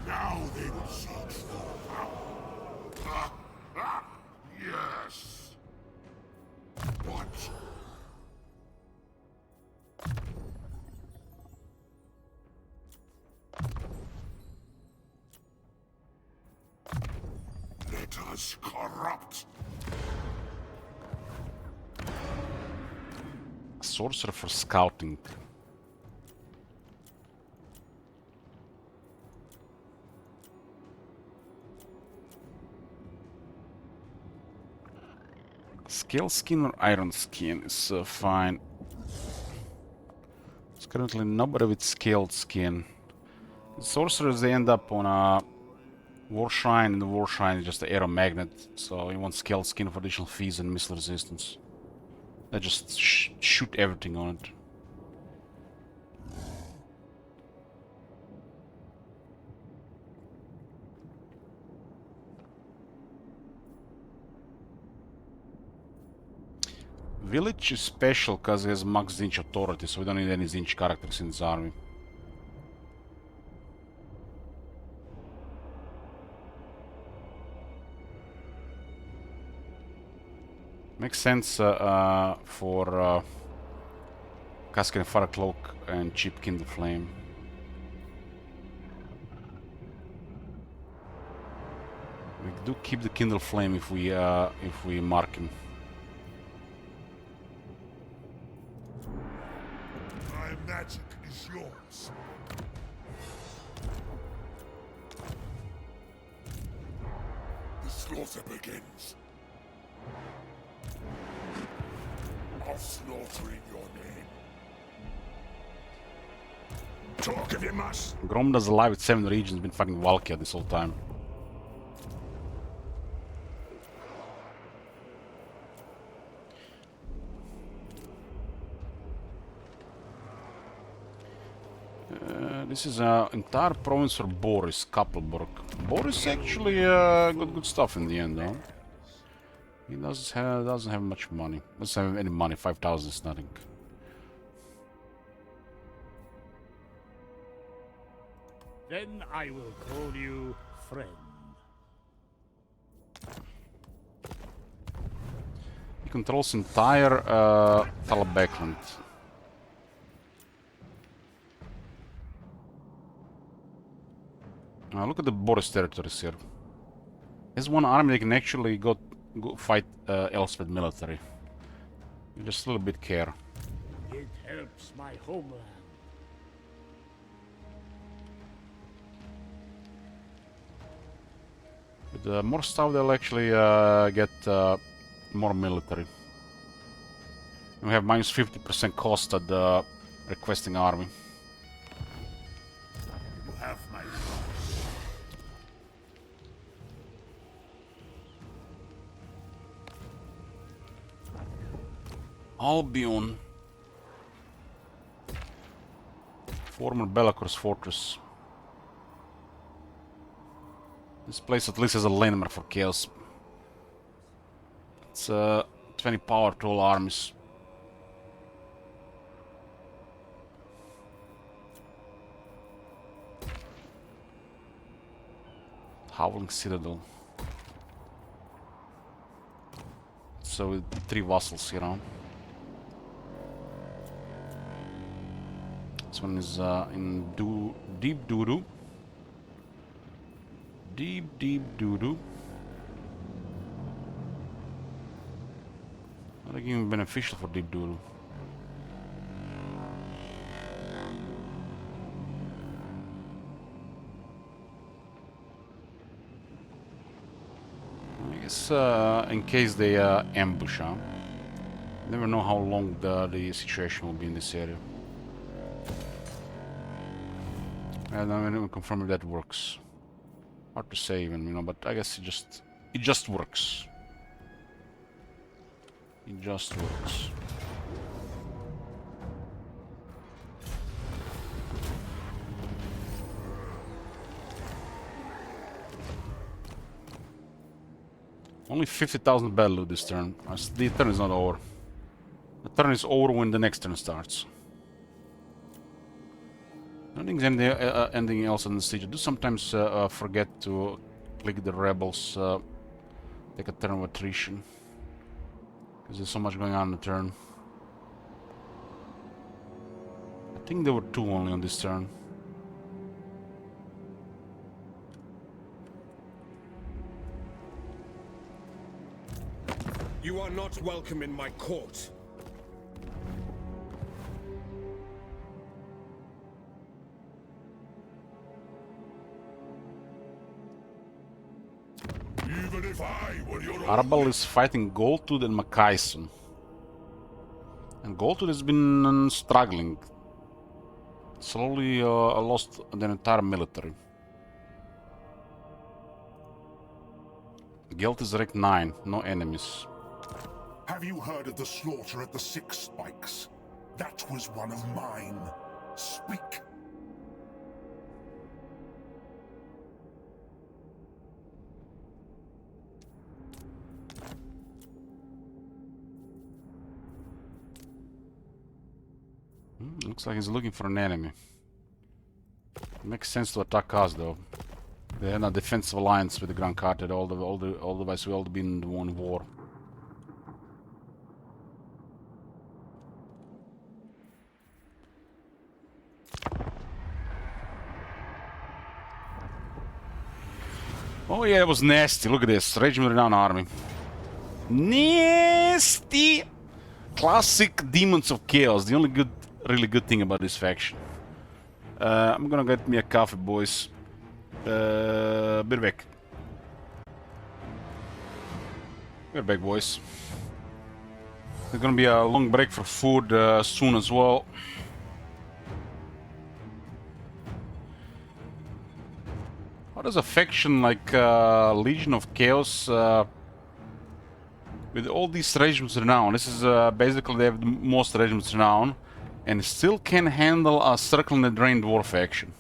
S2: Now they will search for power. Yes. What? Let us corrupt.
S1: Sorcerer for scouting. Scale skin or iron skin is fine. There's currently nobody with scaled skin. Sorcerers, they end up on a War Shrine, and the War Shrine is just the arrow magnet, so you want scaled skin for additional fees and missile resistance. They just shoot everything on it. Village is special because it has max Zinch authority, so we don't need any Zinch characters in this army. Makes sense for Cascade Fire Cloak and cheap Kindle Flame. We do keep the Kindle Flame if we mark him.
S2: My magic is yours. The slaughter begins. I'll slaughter in your name. Talk if you must.
S1: Gromda's alive with 7 regions, been fucking Valkia this whole time. This is an entire province for Boris, Kappelburg. Boris actually got good stuff in the end, though. He doesn't have much money. Doesn't have any money. 5,000 is nothing.
S3: Then I will call you friend.
S1: He controls entire Talabekland. Look at the Boris territories here. There's one army that can actually go fight Elspeth military. You just a little bit care.
S3: It helps my homeland.
S1: With more stuff, they'll actually get more military. And we have minus 50% cost at the requesting army.
S3: You have my
S1: Albion. Former Bellacor's fortress. This place at least has a landmark for chaos. It's 20 power to all armies. Howling Citadel. So with 3 vassals, you know. This one is in deep doo-doo. Deep doo-doo. Not even beneficial for deep doo-doo. I guess in case they ambush, huh? Never know how long the situation will be in this area. And I'm gonna confirm if that works. Hard to say even, you know, but I guess it just works. It just works. Only 50,000 battle loot this turn. The turn is not over. The turn is over when the next turn starts. I don't think there's anything else on the siege. I do sometimes forget to click the rebels, take a turn of attrition. Because there's so much going on in the turn. I think there were 2 only on this turn.
S11: You are not welcome in my court.
S2: Even if I were your
S1: Arbal is fighting Goldtooth and Makaisen. And Goldtooth has been struggling. Slowly lost the entire military. Guild is rank 9, no enemies.
S2: Have you heard of the slaughter at the 6 Spikes? That was one of mine. Speak.
S1: Looks like he's looking for an enemy. Makes sense to attack us though. They had a defensive alliance with the Grand Cartel. All the ways we all been in one war. Oh yeah, it was nasty. Look at this. Regiment Renown army. Nasty! Classic Demons of Chaos. The only really good thing about this faction. I'm gonna get me a coffee, boys. We're back. We're back, boys. There's gonna be a long break for food soon as well. How does a faction like Legion of Chaos with all these regiments renown? This is basically they have the most regiments renown, and still can handle a Circle and the Drain Dwarf faction.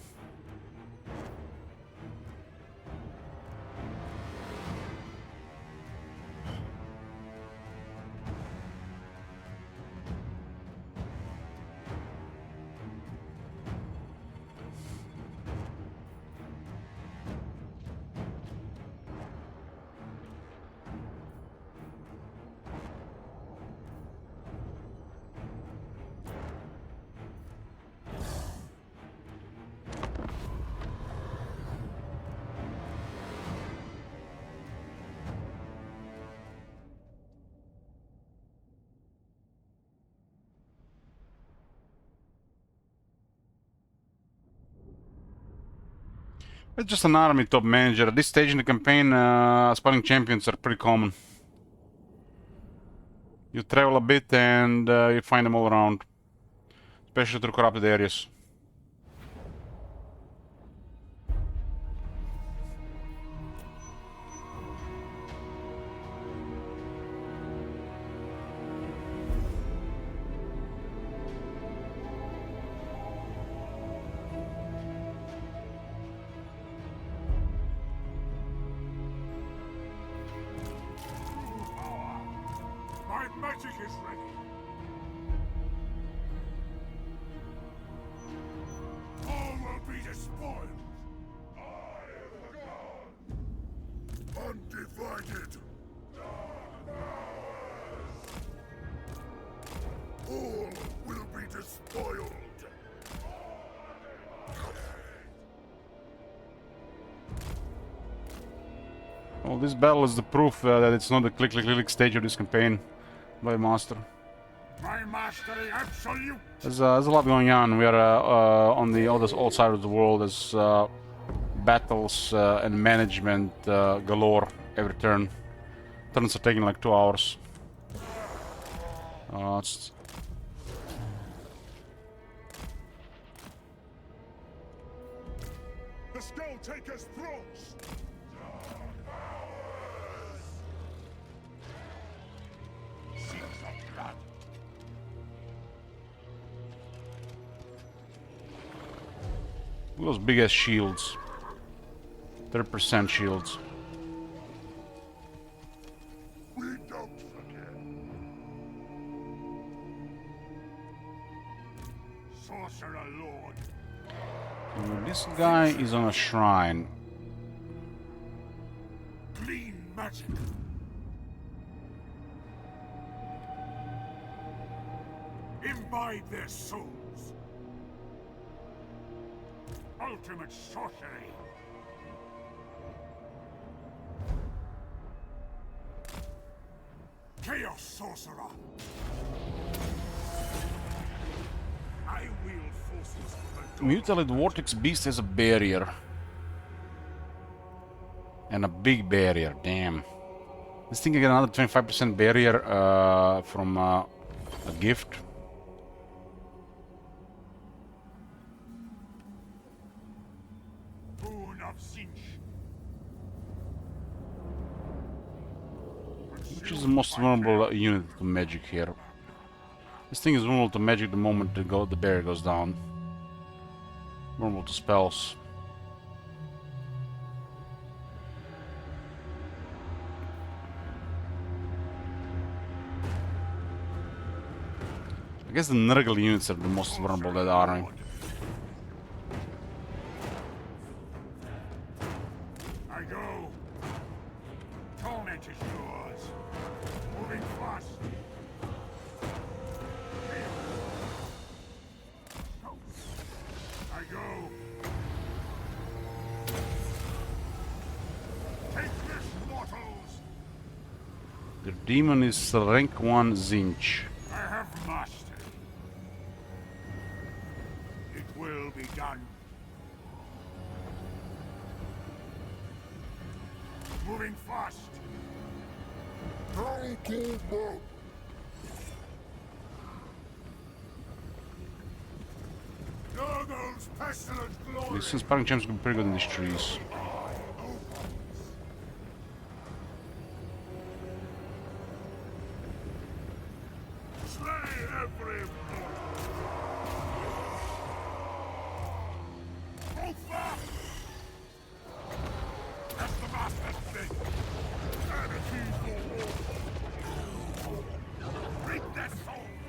S1: It's just an army top manager. At this stage in the campaign, aspiring champions are pretty common. You travel a bit and you find them all around. Especially through corrupted areas.
S3: My magic is ready. All will be despoiled. I am the god.
S1: Well, this battle is the proof that it's not the click stage of this campaign by Master.
S3: My mastery absolute.
S1: There's a lot going on. We are on the other side of the world. There's battles and management galore every turn. Turns are taking like 2 hours. It's
S3: The Skull Taker's thrones. Seals of blood.
S1: those big ass shields. 30% shields.
S3: We don't forget. Sorcerer Lord.
S1: This guy is on a shrine.
S3: Clean magic. Imbibe their souls. Ultimate sorcery. Chaos Sorcerer. I wield forces from a
S1: Mutated Vortex Beast has a barrier. And a big barrier, damn. This thing can get another 25% barrier from a gift.
S3: boon of Sinch.
S1: Which is the most vulnerable unit to magic here. This thing is vulnerable to magic the moment the barrier goes down. Vulnerable to spells. I guess the Nurgle units are the most vulnerable to that army.
S3: I go. Torment is yours. Moving fast. I go. Take this, mortals.
S1: The demon is rank 1 Zinch.
S3: I have mastered. It will be done. Moving fast. Nurgle's pestilent glory.
S1: These sparring champs can be pretty good in these trees.
S3: Slay every mortal. Move fast. That's the master's thing. Sanity for war. Reap their souls.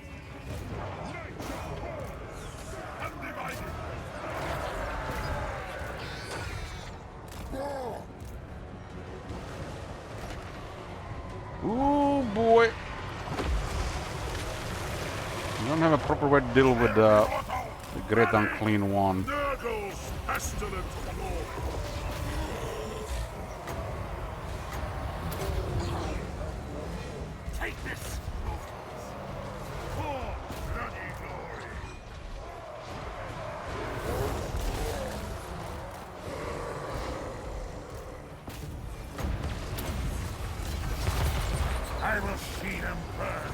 S3: Undivided.
S1: Ooh boy. You don't have a proper way to deal with the Great Unclean One.
S3: Nurgle's pestilent glory. Take this, mortals. For bloody glory. I will see them burn.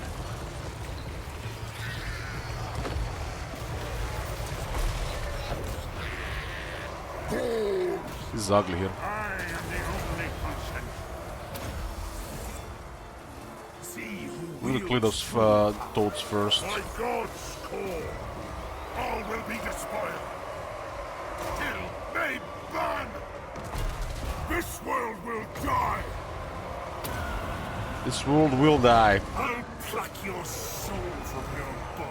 S1: This is ugly here.
S3: I am the only constant. See who
S1: We'll clear those toads first.
S3: by God's call, all will be despoiled. Till they burn. This world will die.
S1: This world will die.
S3: I'll pluck your soul from your bones.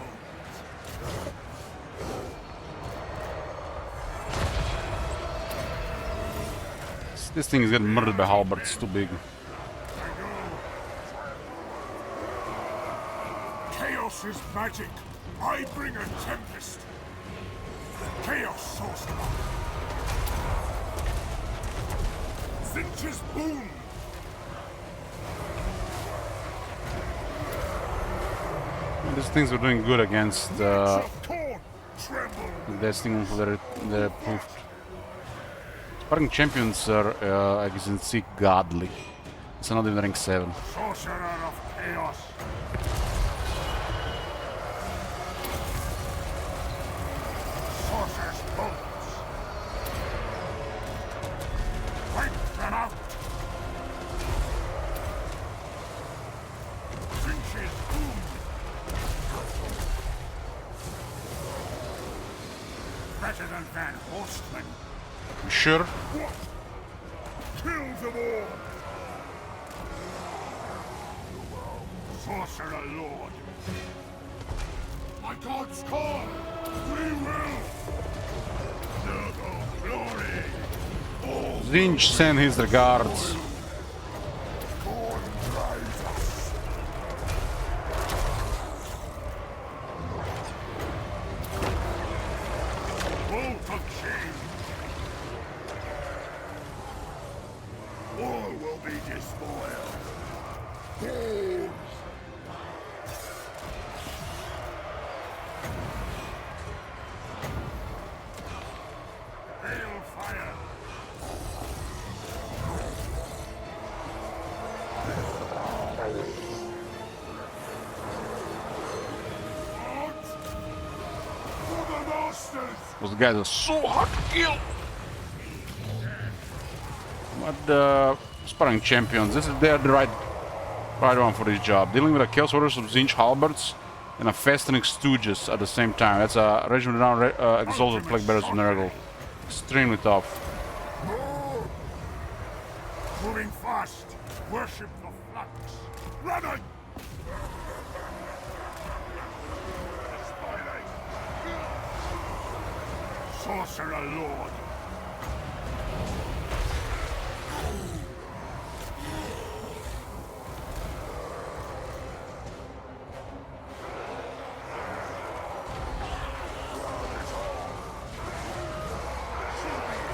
S1: This thing is getting murdered by halberd, it's too big.
S3: Chaos is magic. I bring a tempest. Chaos Sorcerer. Zinch's boon.
S1: These things were doing good against
S3: Corn, tremble.
S1: this thing until they're poofed. Sparring champions are, I guess, in seek godly. It's not even rank 7.
S3: Sorcerer of chaos. Sorcerer's bolts. Wipe them out. Finch's boom. Better than Van Horstman.
S1: You sure?
S3: Kill them all. Sorcerer Lord. My God's call. We will. Noble glory.
S1: Zinch send his regards.
S3: Born drives us. Bolt of shame. All will be despoiled. Balls. Hail fire. Out. For the masters.
S1: Those guys are so hard to kill. But sparring champions, they're the right one for this job. Dealing with a Chaos Warriors of Zinch Halberds and a Fastening Stooges at the same time. That's a regiment renowned exalted plague bearers of Nurgle. Extremely tough.
S3: Moving fast. Worship the flux. Running. Sorcerer Lord.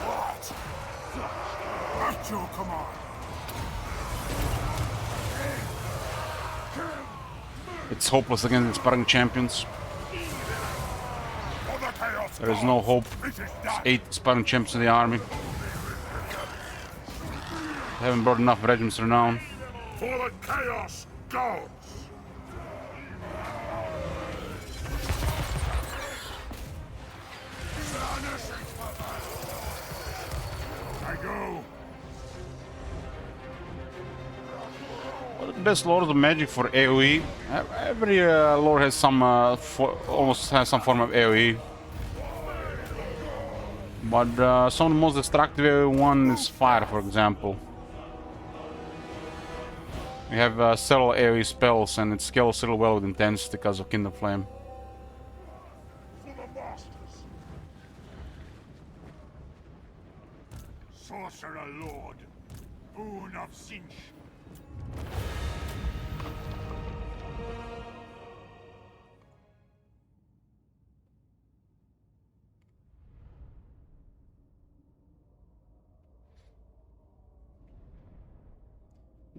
S3: What? At your command.
S1: It's hopeless against the sparring champions.
S3: For the chaos.
S1: There is no hope.
S3: It is done.
S1: 8 sparring champions in the army. Haven't brought enough regiments renown.
S3: For the chaos gods. I go.
S1: One of the best lords of magic for AoE. Every lord has some, almost has some form of AoE. But some of the most destructive AoE one is fire, for example. We have several AoE spells, and it scales real well with intensity because of Kingdom Flame.
S3: For the masters. Sorcerer Lord. Boon of Sinch.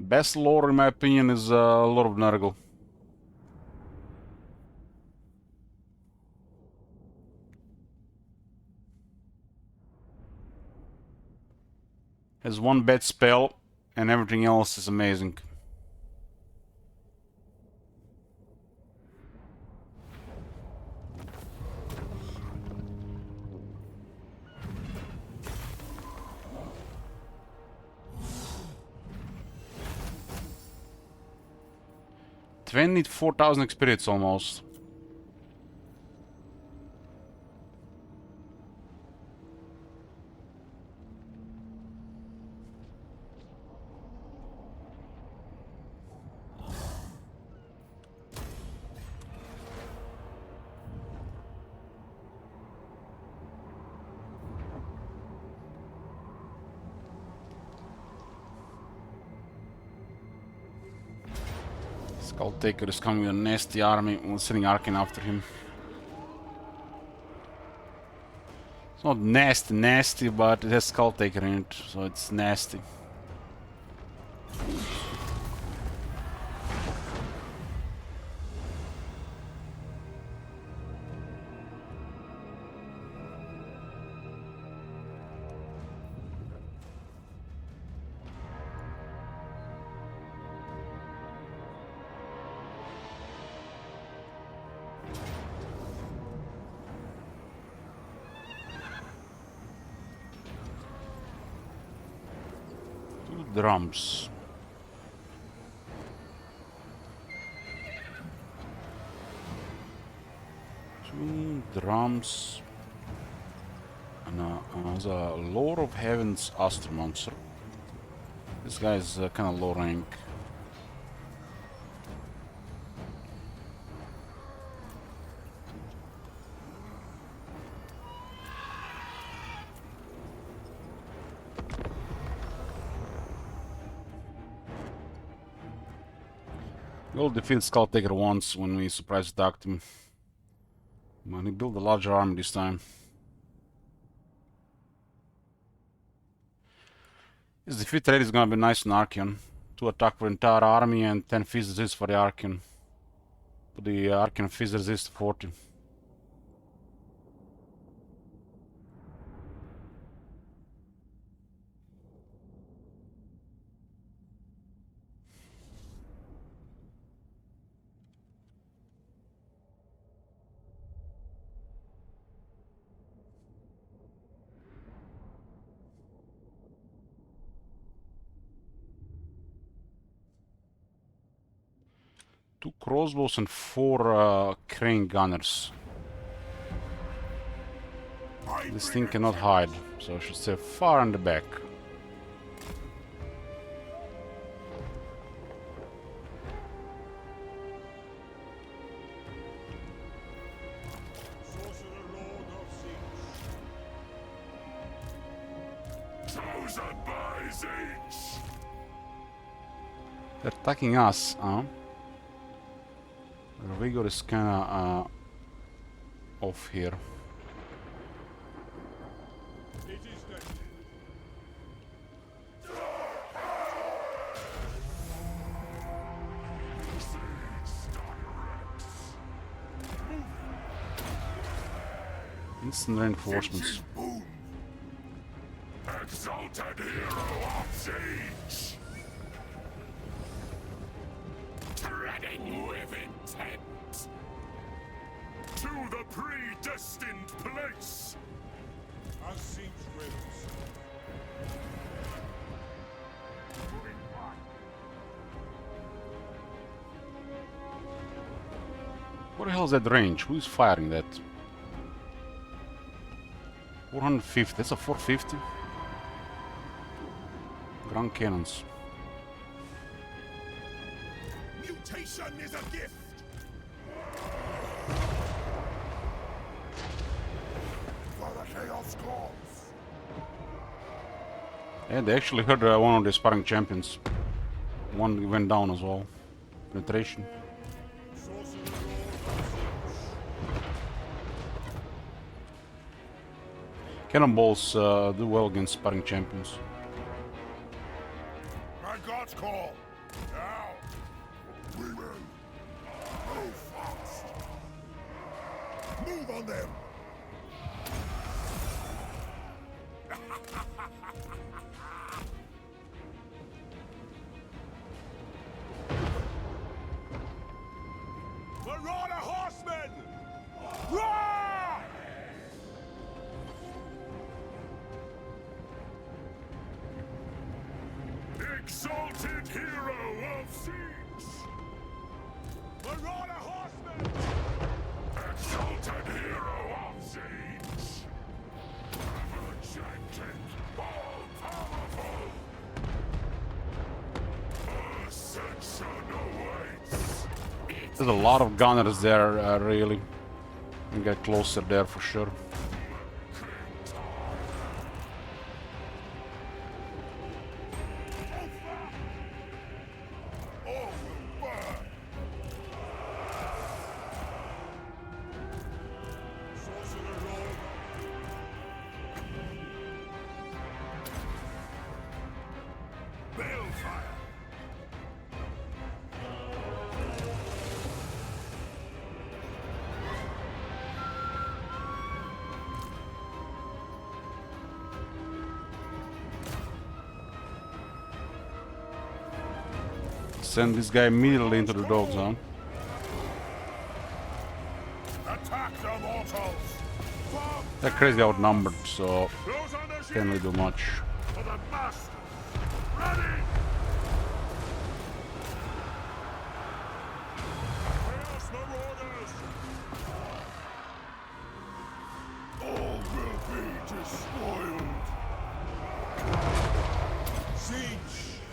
S1: Best lore, in my opinion, is Lord of Nurgle. Has one bad spell, and everything else is amazing. Need 4,000 experience almost. Skull Taker is coming with a nasty army, sending Arcane after him. It's not nasty, but it has Skull Taker in it, so it's nasty. drums. Two drums. And the Lord of Heaven's Astromancer. This guy is kind of low rank. We'll defeat Skull Taker once when we surprise attacked him. When he built a larger army this time. His defeat rate is gonna be nice on Archeon. 2 attack for entire army and 10 phys resist for the Archeon. But the Archeon phys resist 40. Two crossbows and 4 crane gunners. This thing cannot hide, so I should stay far in the back.
S2: Chosen by Zeus.
S1: They're attacking us, huh? The rigor is kinda off here.
S3: It is dead.
S1: Instant reinforcements.
S2: Boom. Exalted hero of Zeus. Treading with intent. To the predestined place.
S3: As seems wills. Moving back.
S1: What the hell is that range? Who is firing that? 450, that's a 450? Grand cannons.
S2: Mutation is a gift. For the chaos gods.
S1: Yeah, they actually heard one of the sparring champions. One went down as well. Penetration. Cannonballs do well against sparring champions.
S2: My gods call. Now. We will. Move fast. Move on them.
S3: Marauder horsemen! Roar!
S2: Exalted hero of Zeus.
S3: Marauder horsemen!
S2: Exalted hero of Zeus. Ever-chanting, all-powerful. Ascension awaits.
S1: There's a lot of gunners there, really. You get closer there for sure. Send this guy immediately into the dog zone.
S2: Attack the mortals.
S1: They're crazy outnumbered, so can't really do much.
S2: For the master. Ready.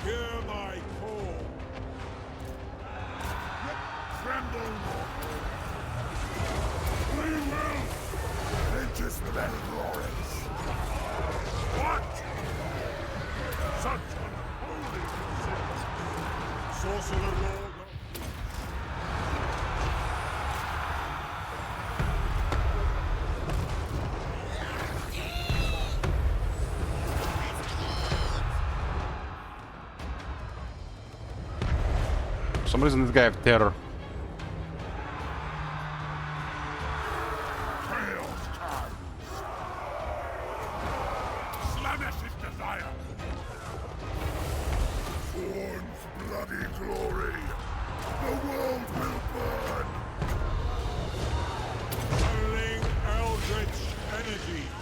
S8: Hear my call.
S2: Tremble! We will! Aegis better glories!
S8: What? Such unholy consent. Sorcerer Lord.
S1: For some reason this guy have terror.
S2: Chaos comes! Slanesh' desire! Thorn's bloody glory! The world will burn!
S8: Channeling eldritch energies.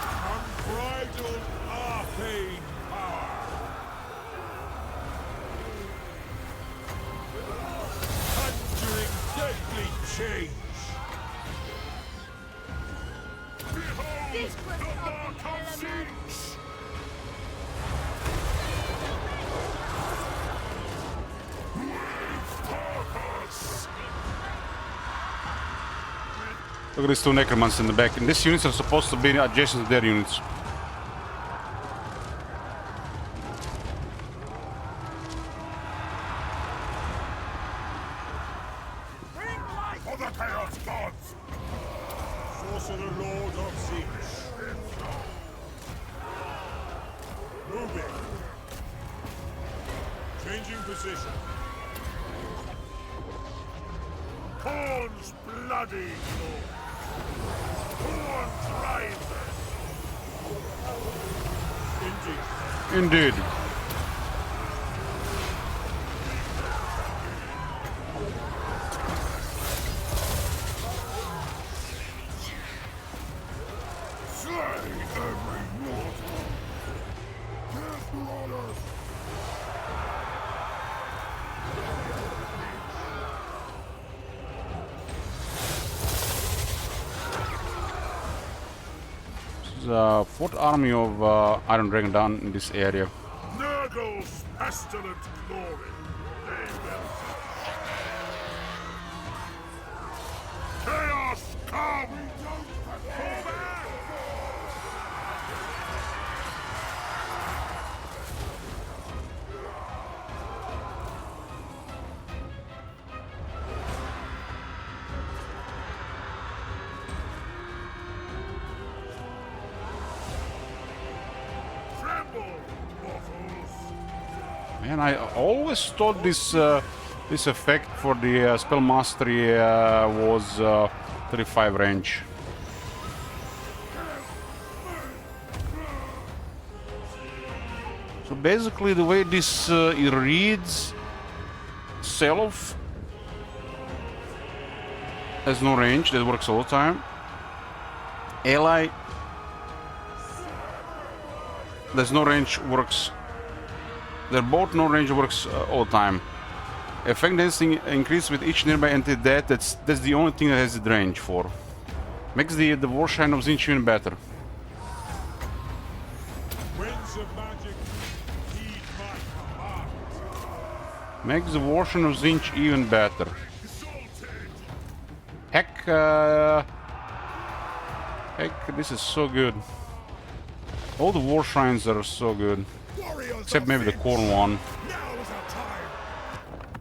S8: Unbridled arcane power. Conjuring deadly change. Behold the mark of Zeus! Purpose!
S1: Look at these two necromants in the back. And these units are supposed to be adjacent to their units.
S2: For the Chaos Gods!
S8: Sorcerer Lord of Zeus. Moving. Changing position. Corn's bloody glory. Corn's rising. Indeed.
S1: Indeed.
S2: Slay every mortal! Death Marauders!
S1: This is a fourth army of Iron Dragon down in this area.
S8: Nurgle's pestilent glory. They will. Chaos come! Fall back! Tremble, mortals!
S1: Man, I always thought this this effect for the spell mastery was 35 range. So basically, the way this it reads, self has no range. That works all the time. Ally, there's no range. Works. They're both no range. Works all the time. Effect density increases with each nearby entity death. That's the only thing that has the range for. Makes the Warshine of Zinch even better.
S8: Winds of magic, heed my command.
S1: Makes the Warshine of Zinch even better.
S8: Exalted!
S1: Heck, heck, this is so good. All the Warshrines are so good.
S8: Warriors
S1: Except
S8: of
S1: maybe the
S8: Zinch,
S1: corn one.
S8: now is our time!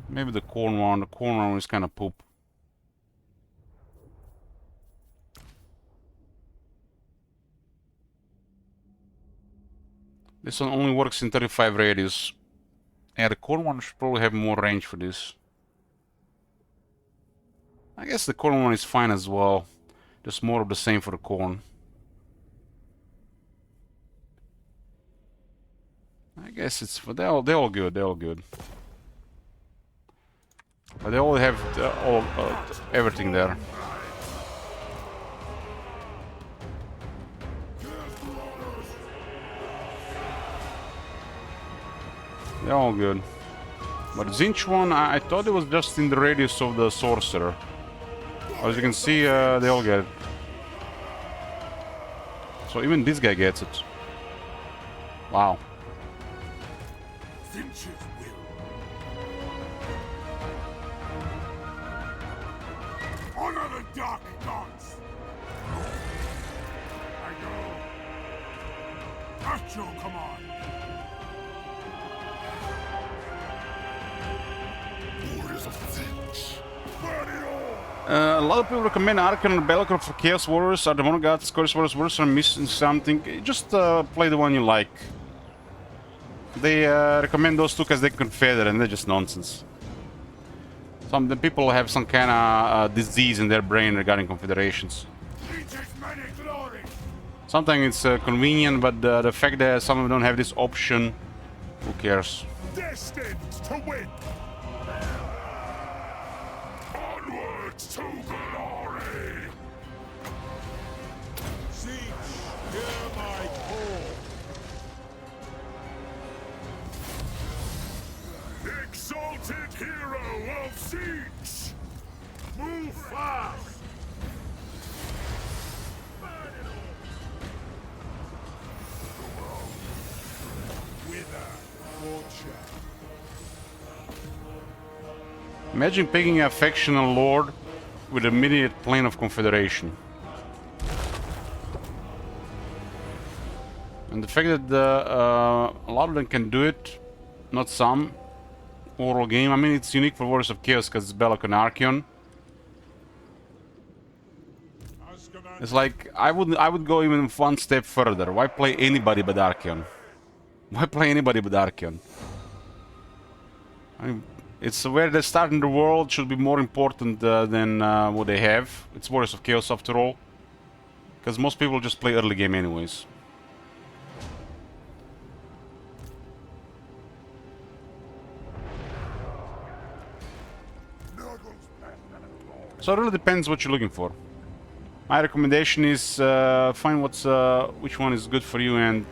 S1: Maybe the corn one. The corn one is kind of poop. This one only works in 35 radius. Yeah, the corn one should probably have more range for this. I guess the corn one is fine as well. Just more of the same for the corn. I guess it's they're all good. They're all good. But they all have everything there. They're all good. But Zinch one, I thought it was just in the radius of the sorcerer. As you can see, they all get it. So even this guy gets it. Wow.
S3: Finch's will. Honor the dark gods. I go. At your command.
S2: Warriors of Finch.
S3: Burn it all.
S1: A lot of people recommend Archon and Bellicor for Chaos Warriors. Are the Mono Gods, Chorus Warriors are missing something? Just play the one you like. They recommend those two because they confederate and they're just nonsense. Some the people have some kind of disease in their brain regarding confederations.
S3: Finch's many glory.
S1: Sometimes it's convenient, but the fact that some of them don't have this option, who cares?
S3: Destined to win. Onwards to glory.
S8: Siege, hear my call.
S3: Exalted hero of Siege. Move fast.
S8: Wither, torture.
S1: Imagine picking a factional lord with immediate plane of confederation. And the fact that a lot of them can do it, not some. Oral game, I mean, it's unique for Warriors of Chaos because it's Belloc and Archeon. It's like I would go even one step further. Why play anybody but Archeon? Why play anybody but Archeon? I mean, it's where they start in the world should be more important than what they have. It's Warriors of Chaos after all, because most people just play early game anyways. So it really depends what you're looking for. My recommendation is find which one is good for you and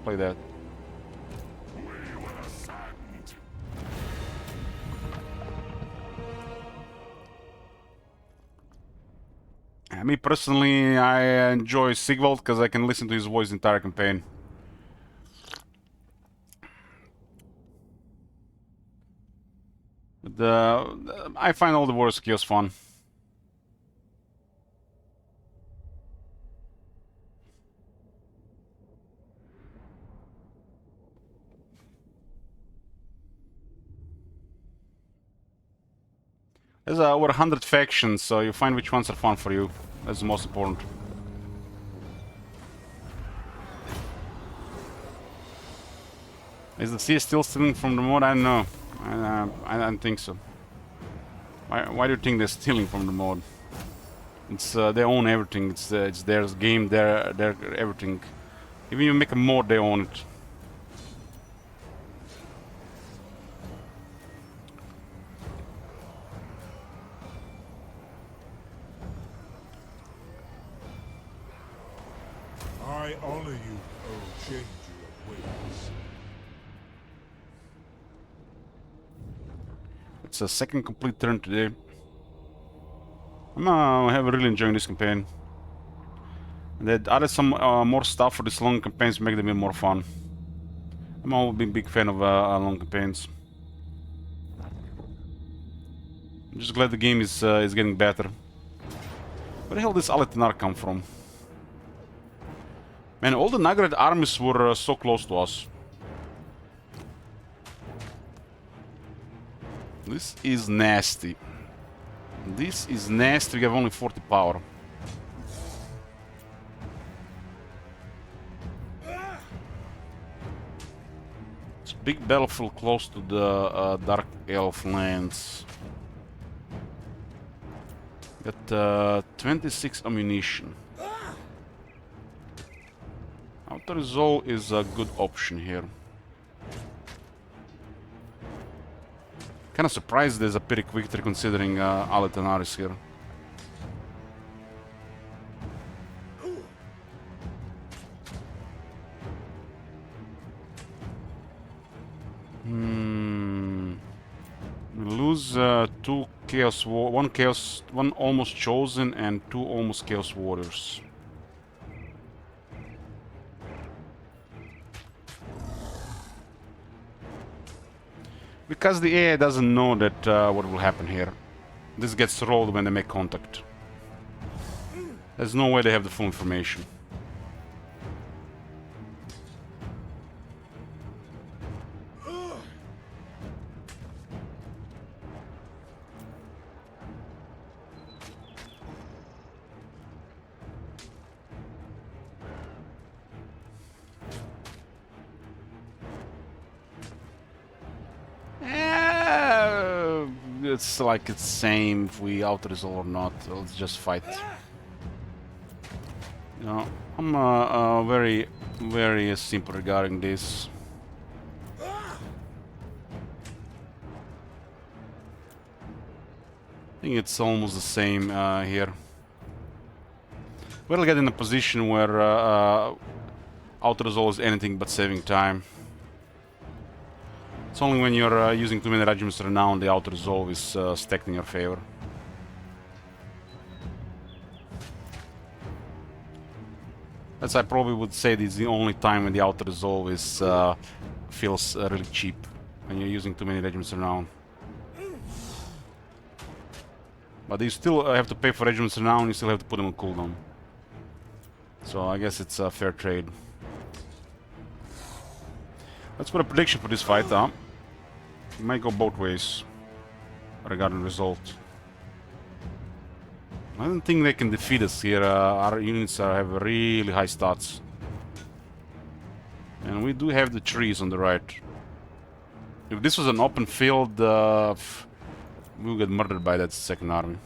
S1: play that. Me personally, I enjoy Sigvald because I can listen to his voice the entire campaign. But I find all the war skills fun. There's over 100 factions, so you find which ones are fun for you. That's the most important. Is the sea still stealing from the mod? I don't know. I don't think so. Why do you think they're stealing from the mod? It's they own everything. It's their game, their everything. Even if you make a mod, they own it.
S8: I honor you, O changer of ways.
S1: It's a second complete turn today. I'm really enjoying this campaign. And they added some more stuff for these long campaigns to make them a bit more fun. I'm always been a big fan of long campaigns. I'm just glad the game is getting better. Where the hell does Aletanar come from? Man, all the Nagared armies were so close to us. This is nasty. This is nasty. We have only 40 power. It's a big battlefield close to the Dark Elf lands. Got 26 ammunition. Outer Resolve is a good option here. Kinda surprised there's a Pyrrhic victory considering Aletanar is here. We lose one almost chosen and 2 almost chaos warriors. Because the AI doesn't know that what will happen here. This gets rolled when they make contact. There's no way they have the full information. It's like it's same if we out-resolve or not. Let's just fight. You know, I'm very, very simple regarding this. I think it's almost the same here. We'll get in a position where out-resolve is anything but saving time. It's only when you're using too many regiments renown the out-resolve is stacked in your favor. That's I probably would say this is the only time when the out-resolve is feels really cheap when you're using too many regiments renown. But you still have to pay for regiments renown. You still have to put them on cooldown. So I guess it's a fair trade. Let's put a prediction for this fight, huh? It might go both ways regarding the result. I don't think they can defeat us here. Our units have really high stats. And we do have the trees on the right. If this was an open field, we'll get murdered by that second army.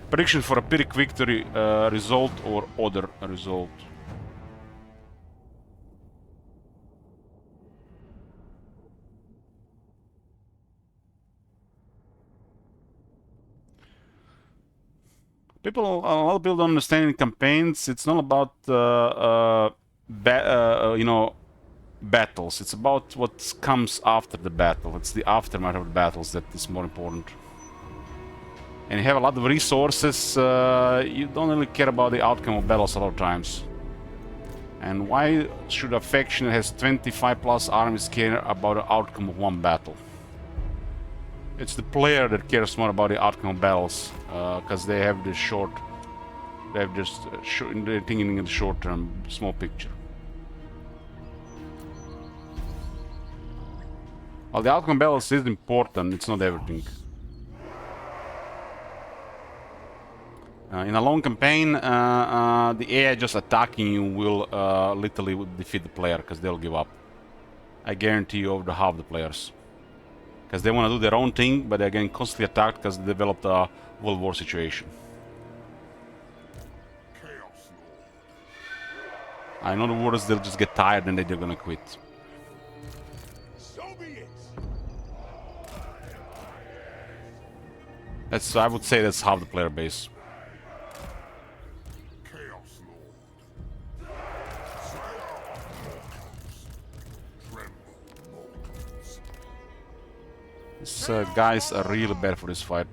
S1: Prediction for a Pyrrhic victory result or other result. A lot of people don't understand in campaigns. It's not about you know, battles. It's about what comes after the battle. It's the aftermath of the battles that is more important. And you have a lot of resources. You don't really care about the outcome of battles a lot of times. And why should a faction that has 25+ armies care about the outcome of one battle? It's the player that cares more about the outcome of battles, because they have this short, they have just they're thinking in the short term, small picture. Well, the outcome of battles is important. It's not everything. In a long campaign, the AI just attacking you will literally defeat the player, because they'll give up. I guarantee you over half the players. Because they want to do their own thing, but they're getting constantly attacked because they developed a World War situation. In other words, they'll just get tired and they're gonna quit. That's, I would say that's half the player base. These guys are really bad for this fight.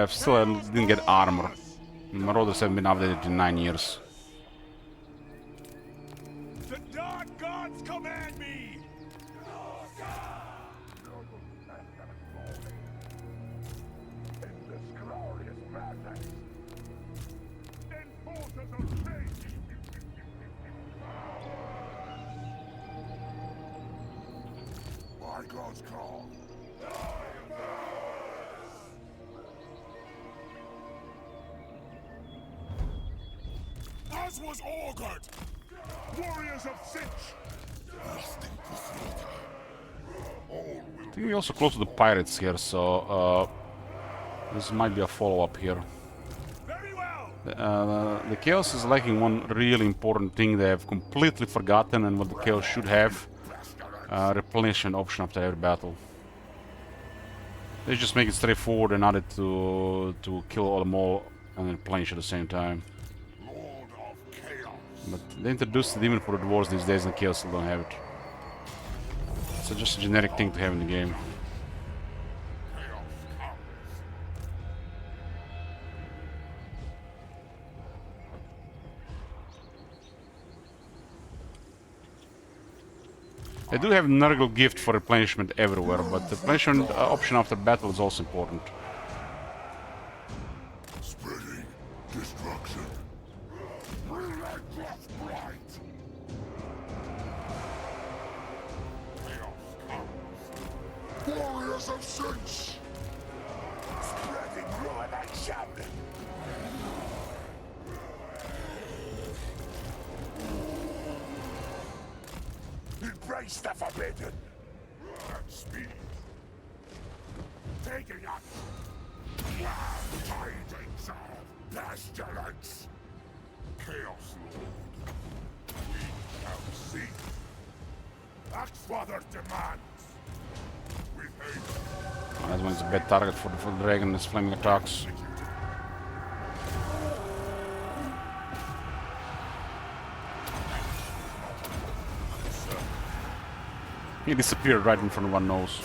S1: Still didn't get armor. Marauders haven't been updated in 9 years.
S3: The dark gods command me!
S2: Bygones call.
S3: As was augured! Warriors of Sinch!
S1: I think we're also close to the pirates here, so this might be a follow-up here. The Chaos is lacking one really important thing they have completely forgotten, and what the Chaos should have: replenishment option after every battle. They just make it straightforward and add it to kill all them all and then replenish at the same time.
S2: Lord of Chaos.
S1: But they introduced it even for the dwarves these days, and Chaos still don't have it. So just a generic thing to have in the game. They do have Nurgle gift for replenishment everywhere, but the replenishment option after battle is also important.
S2: Spreading destruction. Relentless blight. Chaos comes. Warriors of Sinch. Spreading ruination. Embrace the forbidden. And speed. Taking us. Tidings of pestilence. Chaos Lord. We shall see. Axfather demands. With haste.
S1: That one's a bad target for the dragon, his flaming attacks. He disappeared right in front of our nose.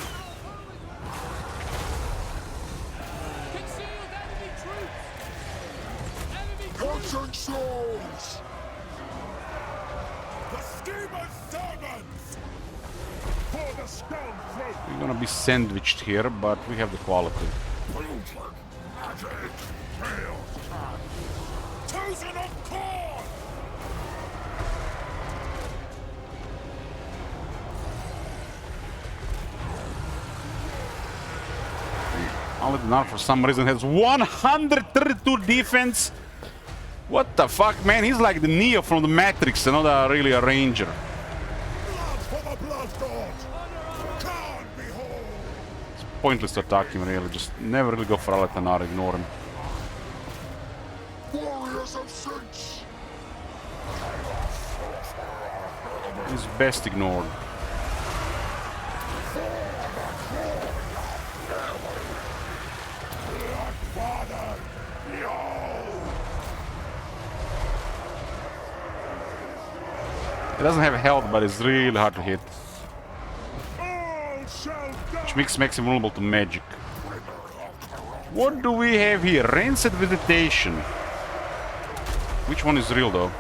S2: Conscience souls!
S3: The schemer's servants! For the skull throat!
S1: We're gonna be sandwiched here, but we have the quality.
S2: Magic! Chaos time!
S3: Chosen of corn!
S1: Alednar for some reason has 132 defense. What the fuck, man? He's like the Neo from the Matrix, and not really a ranger.
S3: Blood for the blood god! Khan behold!
S1: It's pointless to attack him, really. Just never really go for Alednar, ignore him.
S2: Warriors of Sinch!
S1: He's best ignored.
S2: Father!
S1: He doesn't have health, but it's really hard to hit.
S3: All shall die!
S1: Which makes him vulnerable to magic. What do we have here? Rancid Visitation. Which one is real, though?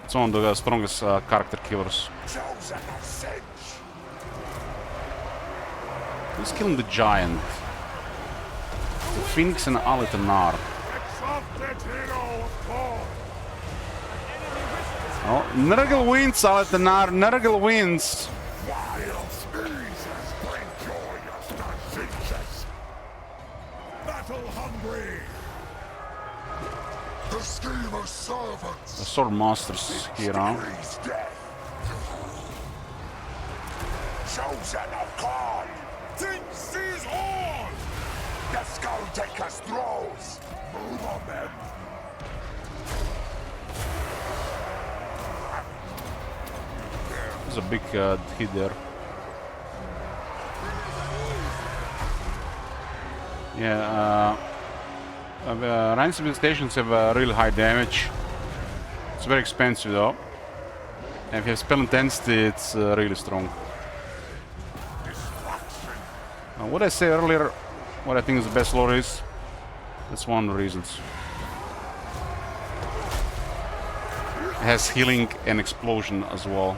S1: It's one of the strongest character killers.
S2: Chosen of Sinch!
S1: Who's killing the giant? The Phoenix and Alednar.
S3: Exalted hero of corn!
S1: Oh, Nurgle wins, Alednar. Nurgle wins.
S2: Wild sneezes bring joyous diseases!
S3: Battle hungry!
S2: The schemer's servants!
S1: The sword monsters here, huh?
S2: He's dead! Chosen of God!
S3: Think sees all!
S2: The skull taker's throws! Move on them!
S1: There's a big hit there. Yeah, Rancid Visitations have really high damage. It's very expensive though. And if you have spell intensity, it's really strong. What I said earlier, what I think is the best lore is, that's one of the reasons. It has healing and explosion as well.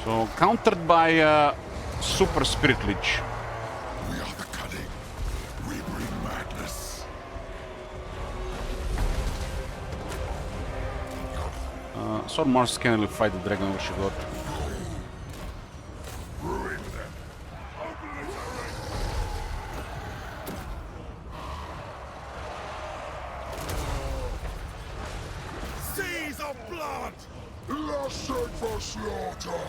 S1: So countered by Super Spirit Lich.
S2: We are the cunning. We bring madness.
S1: Sword Mars can't really fight the dragon over she got.
S2: Ruin them.
S3: Seas of blood!
S2: Lasted for slaughter.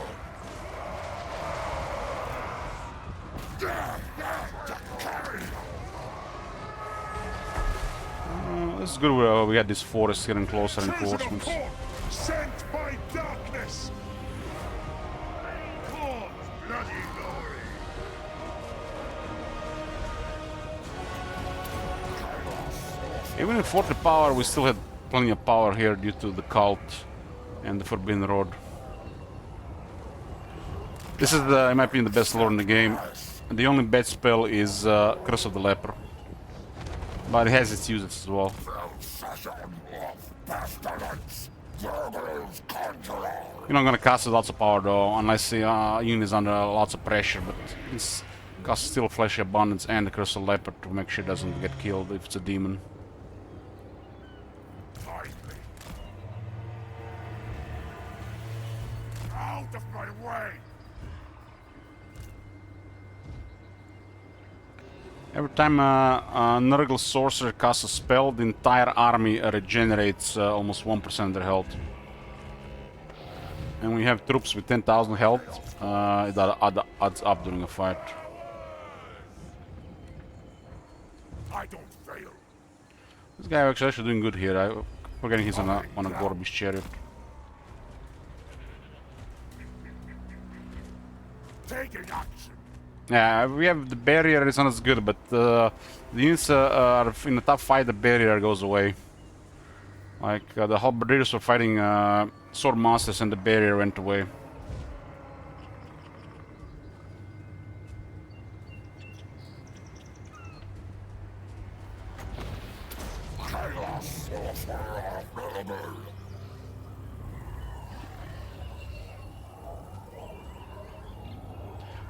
S1: This is good. We had this forest getting closer reinforcements.
S3: Sent by darkness. God's bloody glory.
S1: Even in 40 power, we still had plenty of power here due to the cult and the Forbidden Road. This is, in my opinion, the best lore in the game. The only bad spell is Curse of the Leper. But it has its uses as well. You're not gonna cast with lots of power though, unless the unit is under lots of pressure, but it's cast still Fleshy Abundance and the Curse of the Leper to make sure it doesn't get killed if it's a demon.
S3: Out of my way.
S1: Every time a Nurgle sorcerer casts a spell, the entire army regenerates almost 1% of their health. And when you have troops with 10,000 health, it adds up during a fight.
S3: I don't fail.
S1: This guy actually doing good here. I'm forgetting he's on a Gorby's chariot.
S3: Taking action.
S1: Yeah, we have the barrier, it's not as good, but the units are in a tough fight, the barrier goes away. Like, the halberdiers were fighting sword masters and the barrier went away.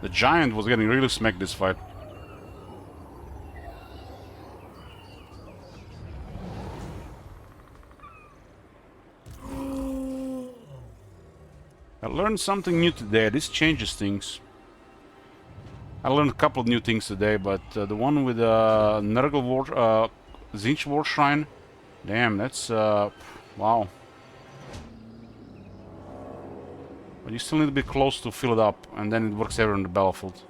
S1: The giant was getting really smacked this fight. I learned something new today. This changes things. I learned a couple of new things today, but the one with Nurgle War, Zinch War Shrine, damn, that's wow. But you still need to be close to fill it up, and then it works everywhere in the battlefield.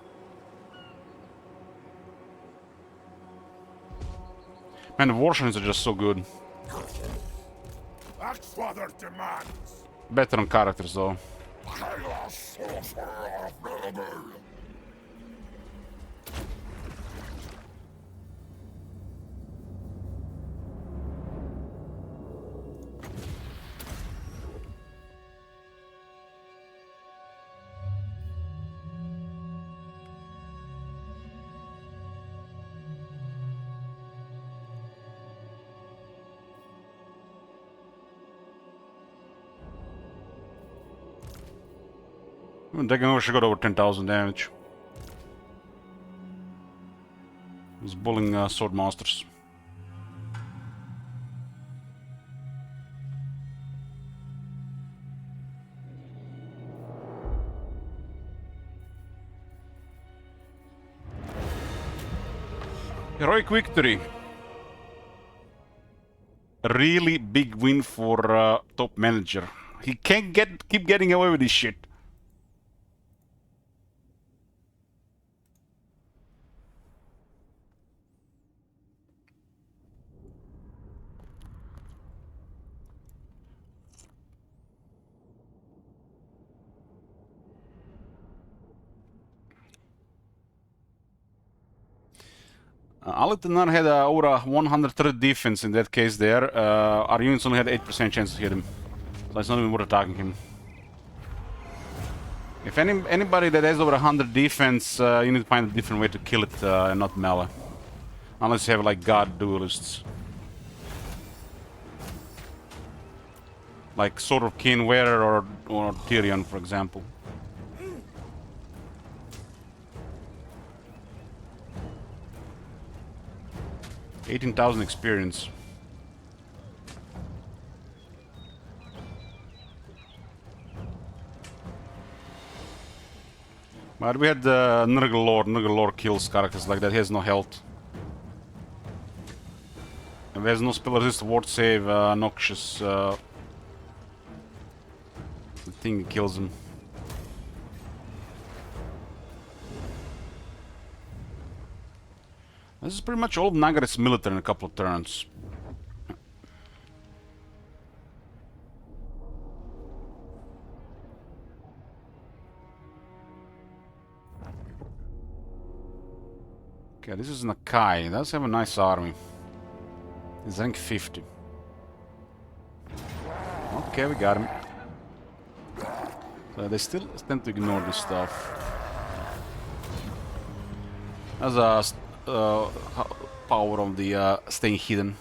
S1: Man, the war shrines are just so good.
S3: That's father demands.
S1: Better on characters though.
S2: Chaos Sorcerer available.
S1: Dragon should got over 10,000 damage. He's bullying sword masters. Heroic victory. A really big win for top manager. He can't keep getting away with this shit. Alitanar had over 130 defense in that case there. Our units only had 8% chance to hit him. So it's not even worth attacking him. If anybody that has over 100 defense, you need to find a different way to kill it and not melee. Unless you have like god duelists. Like Sword of Keen Wearer or Tyrion, for example. $18,000 experience. But we had the Nurgle Lord. Nurgle Lord kills characters like that. He has no health. And there's no spell resist, ward save, noxious. The thing kills him. This is pretty much all of Nagaret's military in a couple of turns. Okay, this is Nakai. He does have a nice army. He's rank 50. Okay, we got him. So they still tend to ignore this stuff. That's a power of the staying hidden.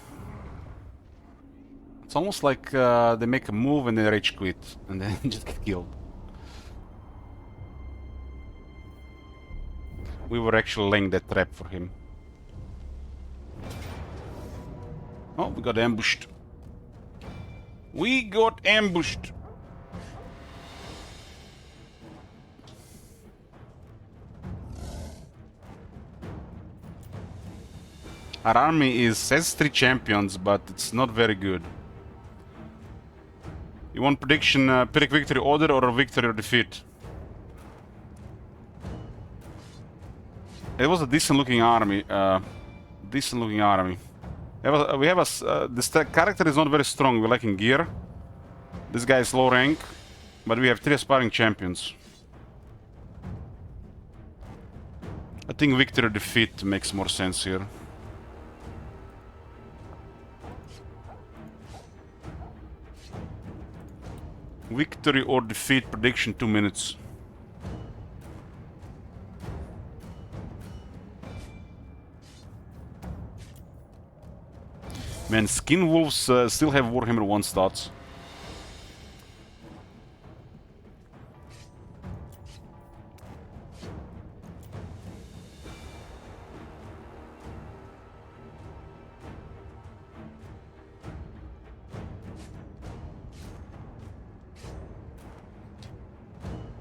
S1: It's almost like they make a move and they rage quit and then just get killed. We were actually laying that trap for him. Oh, we got ambushed. We got ambushed! Our army has 3 champions, but it's not very good. You want prediction, predict victory order or victory or defeat? It was a decent looking army. We have a this character is not very strong. We're lacking gear. This guy is low rank, but we have 3 aspiring champions. I think victory or defeat makes more sense here. Victory or defeat prediction 2 minutes. Man, Skin Wolves still have Warhammer 1 stats.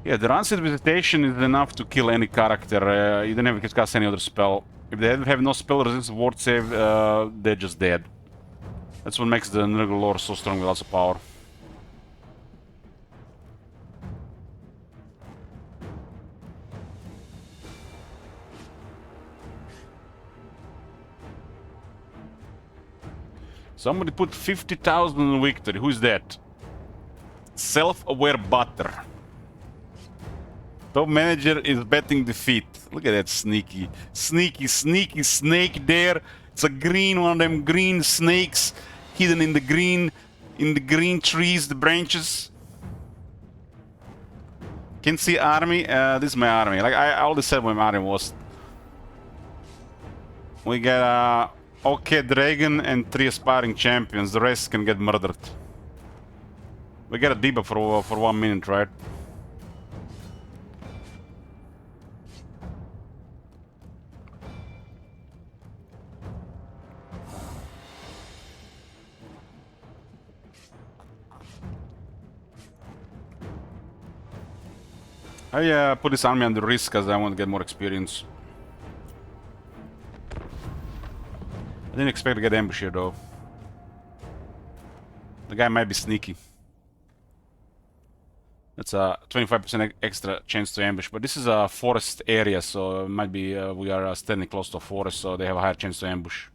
S1: Yeah, the Rancid Visitation is enough to kill any character. You don't have to cast any other spell. If they have no spell resistance ward save, they're just dead. That's what makes the Nurgle lore so strong with lots of power. Somebody put 50,000 on victory. Who's that? Self-aware butter. Top manager is betting defeat. Look at that sneaky snake there. It's a green, one of them green snakes hidden in the green trees, the branches. Can see army. This is my army. Like I already said, what my army was. We got a okay dragon and 3 aspiring champions. The rest can get murdered. We got a debuff for 1 minute, right? I put this army under risk because I want to get more experience. I didn't expect to get ambush here though. The guy might be sneaky. That's a 25% extra chance to ambush, but this is a forest area, so it might be we are standing close to a forest, so they have a higher chance to ambush.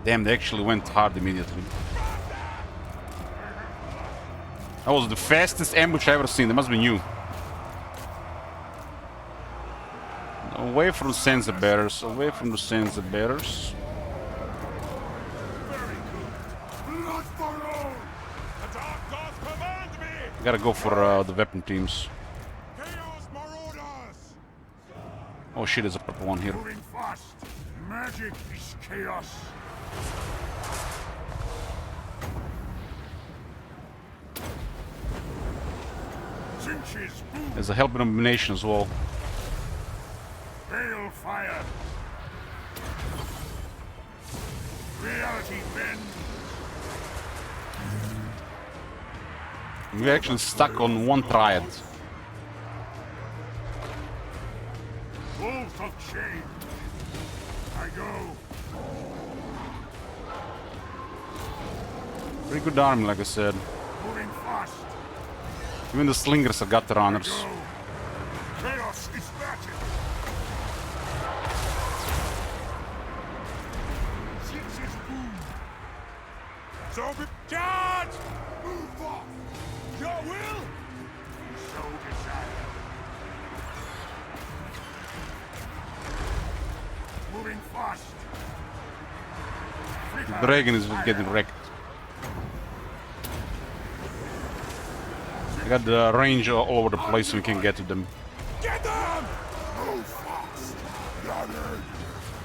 S1: Damn, they actually went hard immediately. That was the fastest ambush I've ever seen. That must be new. Away from Sansa Bearers. Away from the Sansa Bearers. Gotta go for the weapon teams. Oh shit, there's a purple one here.
S3: Magic is chaos.
S1: There's a Help Abomination as well.
S3: Hail fire. Reality bend.
S1: We're actually stuck on 1 triad.
S3: Wolf of shame. I go.
S1: Pretty good army, like I said.
S3: Moving fast.
S1: Even the slingers are gut runners.
S3: Chaos is magic. Zombie charge! Move off! Your will? So desire. Moving fast.
S1: The dragon is getting wrecked. I got the range all over the place so we can get to them.
S3: Get them! Move fast! Gathered!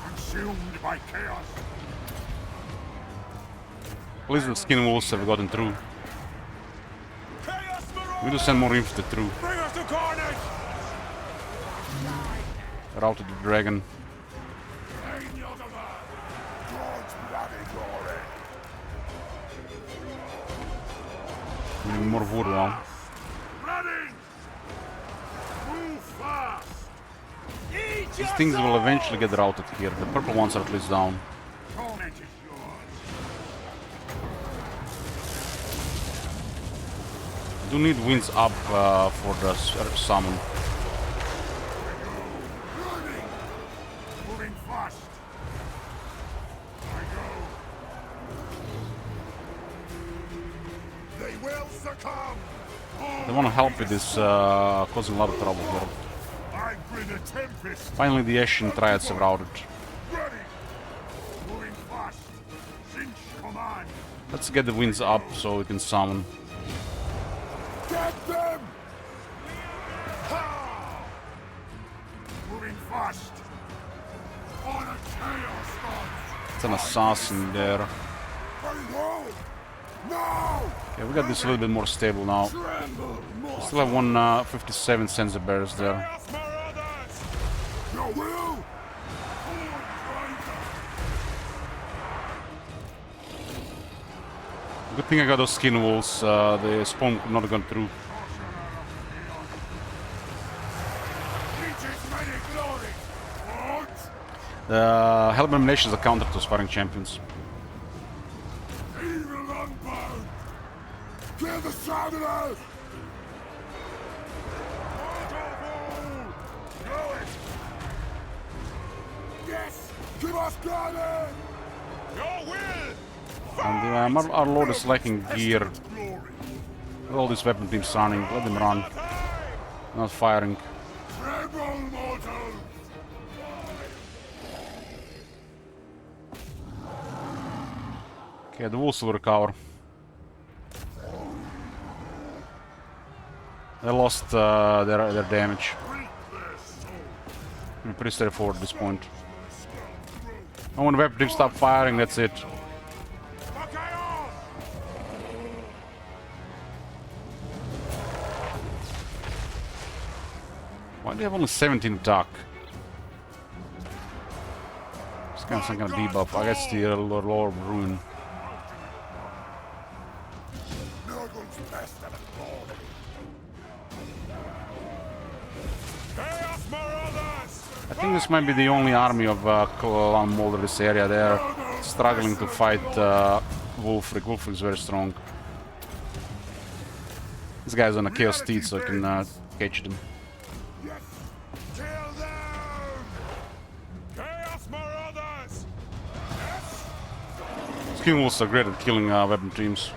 S3: Consumed by chaos.
S1: At least the skin wolves have gotten through.
S3: Chaos
S1: We need to send more infantry through.
S3: Bring us to carnage!
S1: Routed the dragon.
S3: God's bloody glory!
S1: We need more wood now.
S3: Ready! Move fast!
S1: These things will eventually get routed here. The purple ones are at least down.
S3: Torment is yours.
S1: Do need winds up for the summon.
S3: Running! Moving fast! I go! They will succumb!
S1: They want to help with this, causing a lot of trouble here.
S3: I bring a tempest!
S1: Finally, the Ashen Triads have routed.
S3: Ready! Moving fast! Cinch command!
S1: Let's get the winds up so we can summon.
S3: Get them! Ha! Moving fast! On a chaos dance!
S1: It's an assassin there.
S3: Ready, roll! Now!
S1: Okay, we got this a little bit more stable now.
S3: Tremble!
S1: We still have 157 sensor bearers there.
S3: Chaos marauders! Your will!
S1: Good thing I got those skin wolves. The spawn could not have gone through. The Hellbound Nations are counter to Sparring Champions.
S3: Evil unbound! Kill the Shadows! Yes! Keep us guarded! Your will!
S1: And our lord is lacking gear. All these weapon teams running. Let them run. Not firing.
S3: Tremble, mortals!
S1: Okay, the wolves will recover. They lost their damage. Pretty straightforward at this point. And when weapon teams stop firing, that's it. Why do they have only 17 attack? It's kind of some kind of debuff. I guess the Lord of Ruin. I think this might be the only army of Clan Mulder this area. They're struggling to fight Wolfric. Wolfric is very strong. This guy's on a Chaos Steed, so I can catch them. Skin Wolves are great at killing weapon teams.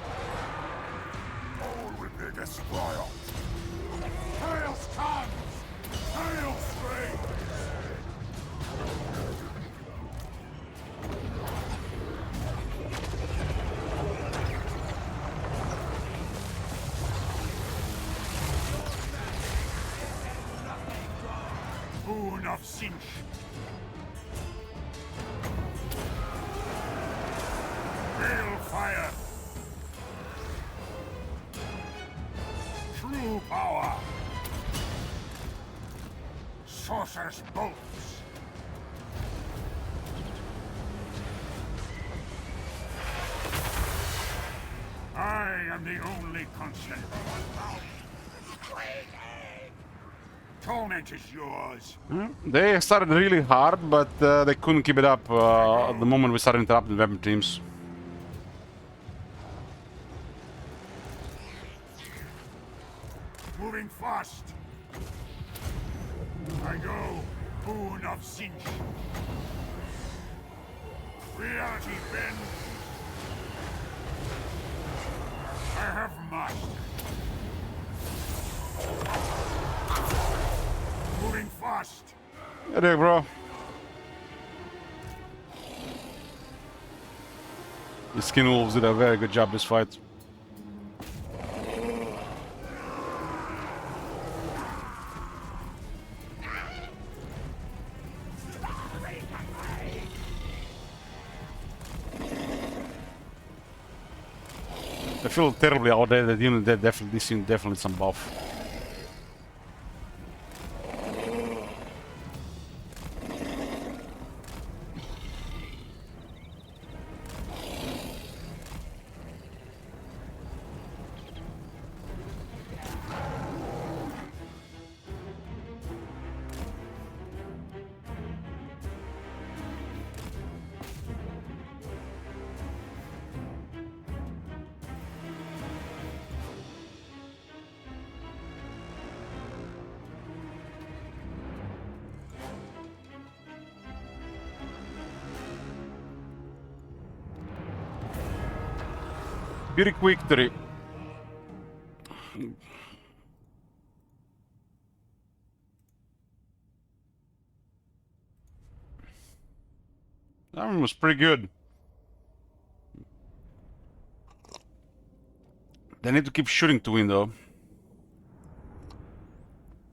S3: Boon of Cinch. Balefire. True power. Sorcerer's bolts. I am the only constant. Torment is yours.
S1: They started really hard, but they couldn't keep it up at the moment we started interrupting weapon teams.
S3: Moving fast. I go. Boon of Cinch. Reality bend.
S1: Hey there, bro. The Skin Wolves did a very good job this fight. I feel terribly out there. That unit there definitely, this unit definitely some buff. Very quick victory. That one was pretty good. They need to keep shooting to win though.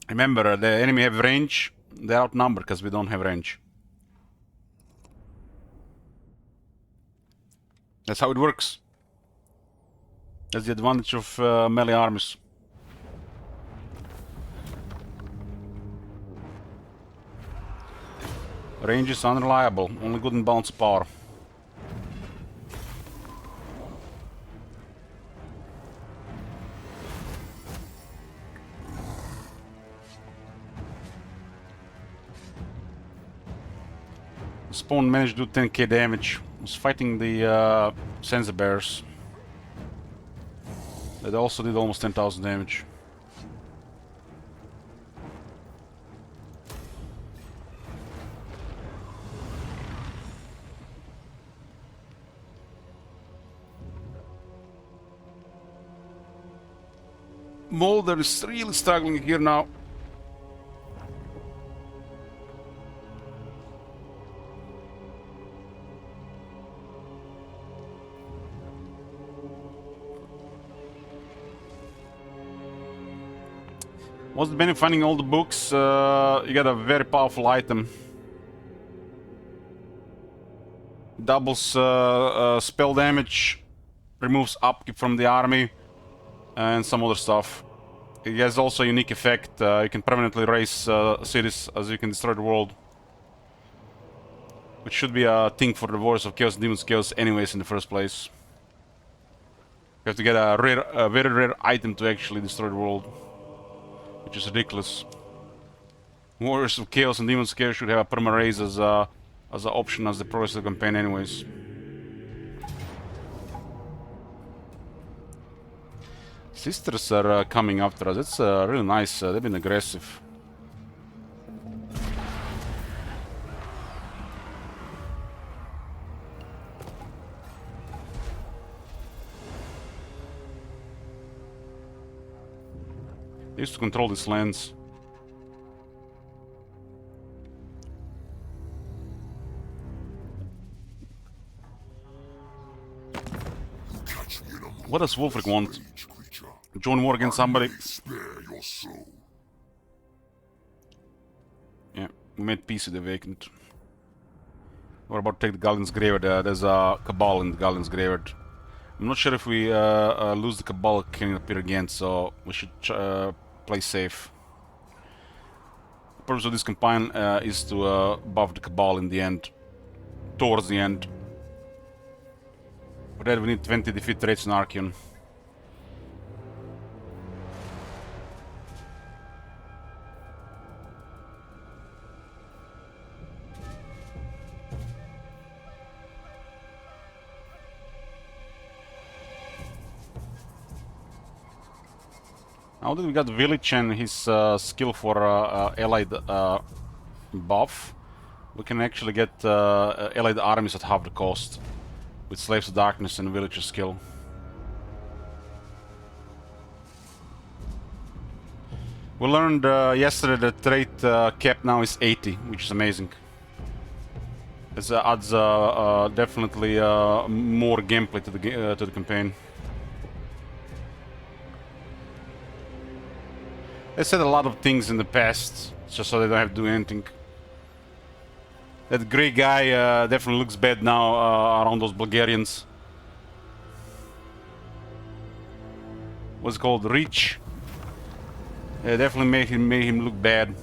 S1: Remember, the enemy have range. They're outnumbered because we don't have range. That's how it works. That's the advantage of melee armies. Range is unreliable, only good in balance power. Spawn managed to do 10k damage. Was fighting the sensor bears. That also did almost 10,000 damage. Mulder is really struggling here now. What's the benefit of finding all the books? You get a very powerful item. Doubles spell damage, removes upkeep from the army, and some other stuff. It has also a unique effect. You can permanently raise cities as you can destroy the world. Which should be a thing for the Warriors of Chaos and Demons Chaos anyways in the first place. You have to get a very rare item to actually destroy the world. Which is ridiculous. Warriors of Chaos and Demons Chaos should have a perma raise as an option as the progress of the campaign anyways. Sisters are coming after us. It's really nice. They've been aggressive. They used to control these lands. What does Wolfric want? Join war against somebody? Yeah, we made peace with the vacant. We're about to take the Guardian's Graveyard. There's a Cabal in the Guardian's Graveyard. I'm not sure if we lose the Cabal, it can appear again, so we should play safe. The purpose of this campaign is to buff the Cabal in the end, towards the end. For that we need 20 defeat rates in Archeon. Now that we got Village and his skill for allied buff, we can actually get allied armies at half the cost with Slaves of Darkness and Villager skill. We learned yesterday that trait cap now is 80, which is amazing. It adds definitely more gameplay to the campaign. They said a lot of things in the past, just so they don't have to do anything. That grey guy definitely looks bad now around those Bulgarians. What's it called? Reach. Yeah, definitely made him look bad.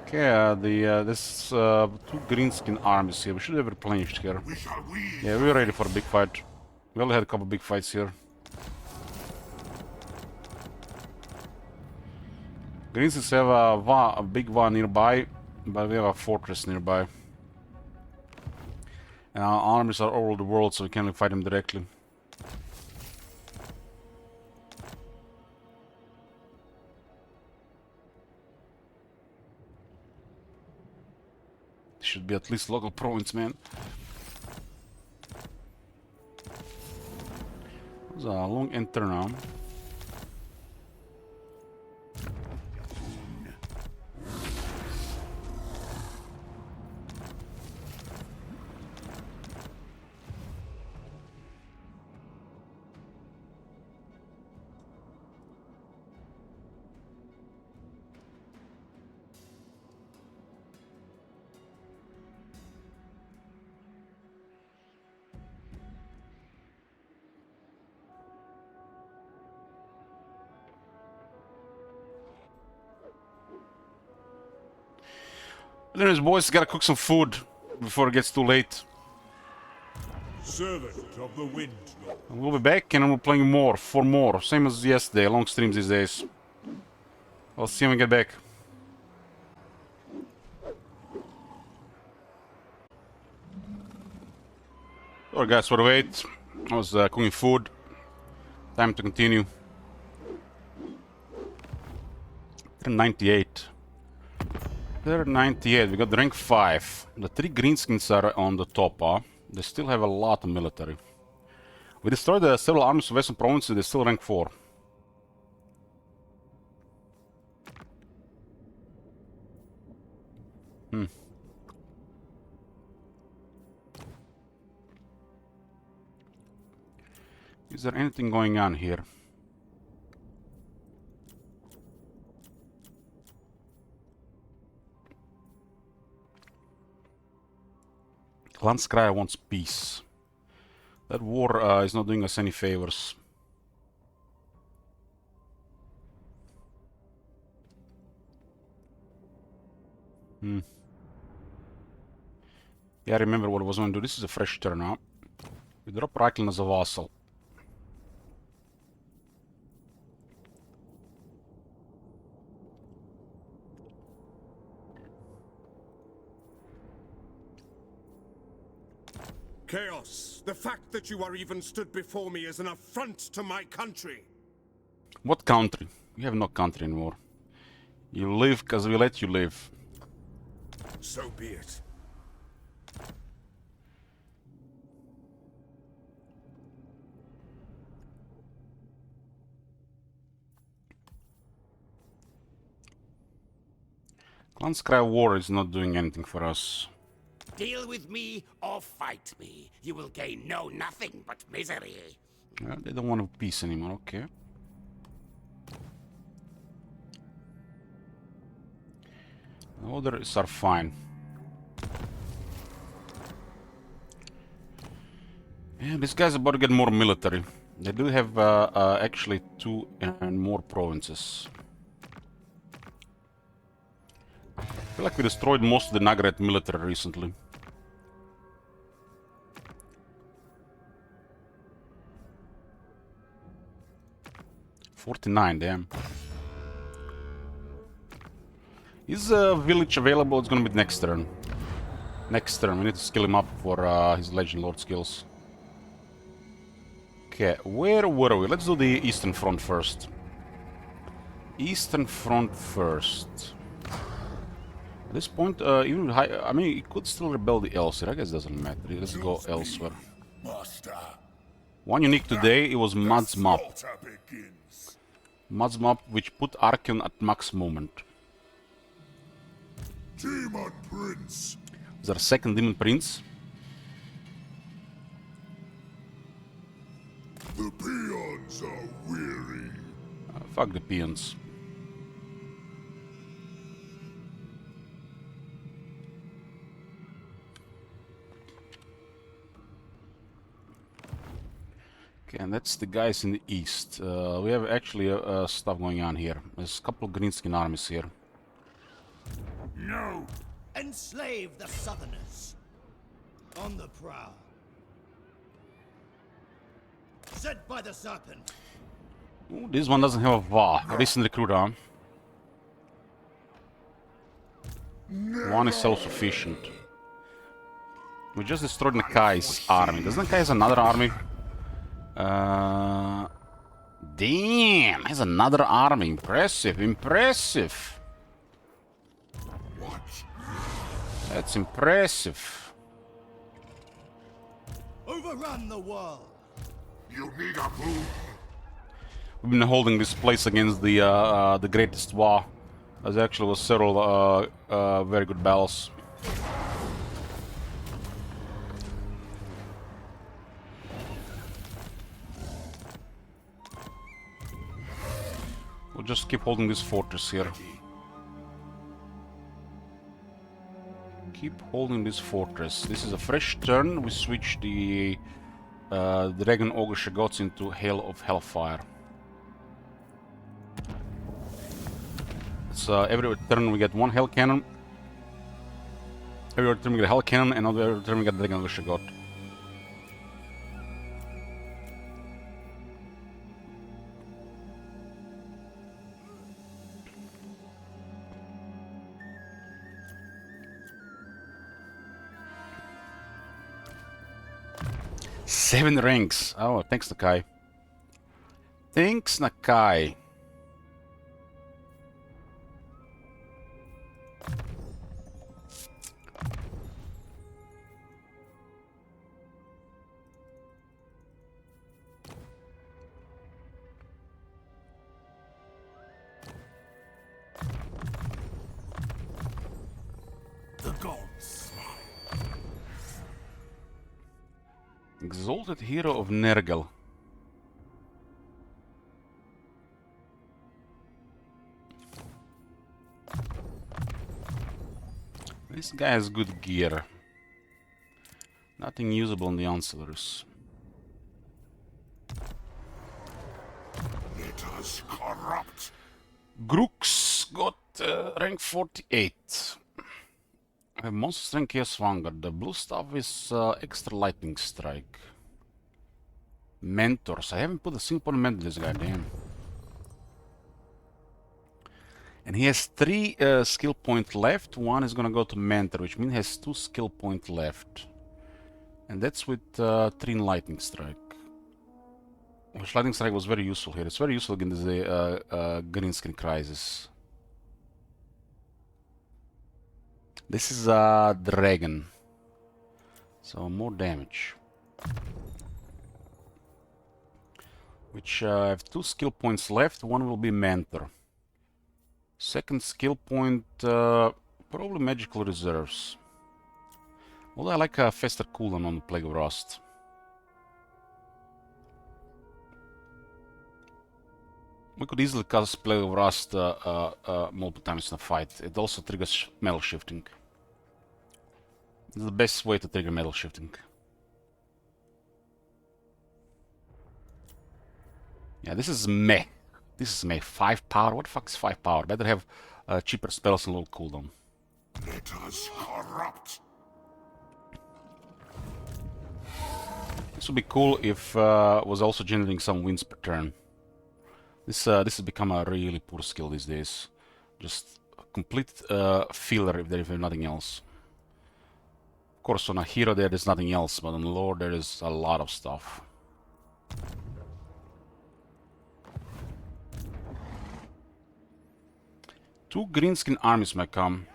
S1: Okay, this two greenskin armies here. We should have replenished here. Yeah, we're ready for a big fight. We already had a couple big fights here. Greenskins have a big one nearby, but we have a fortress nearby. And our armies are all over the world, so we can't fight them directly. Should be at least local province, man. There's a long enter now. Anyways, boys, gotta cook some food before it gets too late.
S8: Servant of the wind, Lord.
S1: We'll be back and we're playing more, 4 more. Same as yesterday, long streams these days. I'll see you when we get back. Alright guys, for the wait. I was cooking food. Time to continue. 98. They're 98, we got rank 5. The 3 greenskins are on the top, huh? They still have a lot of military. We destroyed several armies of Western provinces, they're still rank 4. Is there anything going on here? Lanskrai wants peace. That war is not doing us any favors. Yeah, I remember what I was going to do. This is a fresh turn now. We drop Raiklan as a vassal.
S11: Chaos, the fact that you are even stood before me is an affront to my country.
S1: What country? You have no country anymore. You live because we let you live.
S11: So be it.
S1: Lanskrai war is not doing anything for us.
S5: Deal with me or fight me. You will gain nothing but misery.
S1: Well, they don't want peace anymore, okay. Others are fine. Yeah, this guy's about to get more military. They do have actually 2 and more provinces. I feel like we destroyed most of the Nagaret military recently. $49, damn. Is a village available? It's gonna be next turn. Next turn, we need to skill him up for his Legend Lord skills. Okay, where were we? Let's do the Eastern Front first. Eastern Front first. At this point, even with high, I mean, it could still rebel the Elsie. I guess it doesn't matter. Let's go elsewhere.
S2: Master.
S1: One unique today, it was Mud's Mop.
S2: Slaughter begins.
S1: Mud's Mop, which put Archeon at max moment.
S2: Demon Prince.
S1: Is there a second Demon Prince?
S2: The peons are weary.
S1: Fuck the peons. Okay, and that's the guys in the east. We have actually stuff going on here. There's a couple of greenskin armies here.
S3: No!
S7: Enslave the Southerners. On the prowl. Set by the serpent.
S1: Ooh, this one doesn't have a VA. Recent recruit arm. One is self-sufficient. We just destroyed Nakai's army. Doesn't Nakai have another army? Damn, has another army. Impressive, impressive.
S2: What?
S1: That's impressive.
S7: Overrun the world.
S2: You need a boon.
S1: We've been holding this place against the greatest war. There actually was several very good battles. We'll just keep holding this fortress here. Keep holding this fortress. This is a fresh turn. We switch the Dragon Ogre Shagots into Hail of Hellfire. So every turn we get one Hell Cannon. Every turn we get a Hell Cannon, and every turn we get Dragon Ogre Shagot. Seven ranks. Oh, thanks, Nakai. Thanks, Nakai.
S7: The gods.
S1: Exalted Hero of Nergal. This guy has good gear. Nothing usable on the ancillaries.
S2: Let us corrupt.
S1: Grooks got rank 48. I have Monster Strength Chaos Vanguard. The blue stuff is extra lightning strike. Mentors. I haven't put a single point mentor this guy, damn. And he has 3 skill points left. One is gonna go to mentor, which means he has 2 skill points left. And that's with 3 in lightning strike. Which lightning strike was very useful here. It's very useful against the green skin crisis. This is a dragon, so more damage. Which I have 2 skill points left. One will be mentor. Second skill point, probably magical reserves. Although I like a faster cooldown on the Plague of Rust. We could easily cast Plague of Rust multiple times in a fight. It also triggers metal shifting. It's the best way to trigger metal shifting. Yeah, this is meh. This is meh. 5 power? What the fuck is 5 power? Better have cheaper spells and low cooldown.
S2: Let us corrupt.
S1: This would be cool if was also generating some wins per turn. This has become a really poor skill these days. Just a complete filler if there is nothing else. Of course, on a hero there's nothing else, but on lore there is a lot of stuff. 2 greenskin armies might come.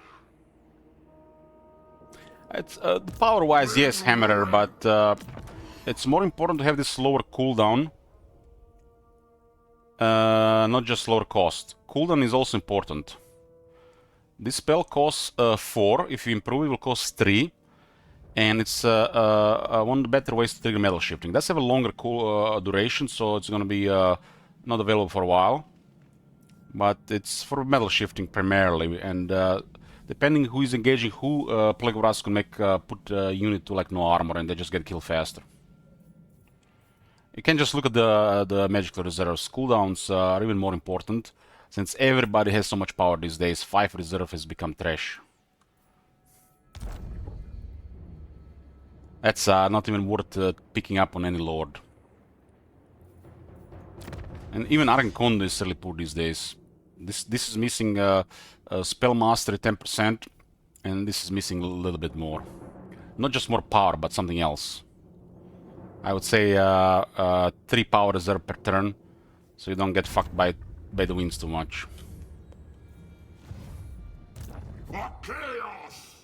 S1: It's power-wise, yes, Hammerer, but it's more important to have this slower cooldown. Not just slower cost. Cooldown is also important. This spell costs 4. If you improve, it will cost 3. And it's one of the better ways to trigger metal shifting. Does have a longer cool duration, so it's going to be not available for a while. But it's for metal shifting primarily, and depending who is engaging who, Plague of Rust can make put a unit to like no armor, and they just get killed faster. You can just look at the magical reserves. Cooldowns are even more important, since everybody has so much power these days. 5 reserve has become trash. That's not even worth picking up on any lord. And even Argencondo is really poor these days. This is missing spell mastery 10%, and this is missing a little bit more. Not just more power, but something else. I would say 3 power reserve per turn, so you don't get fucked by the winds too much.
S2: For chaos!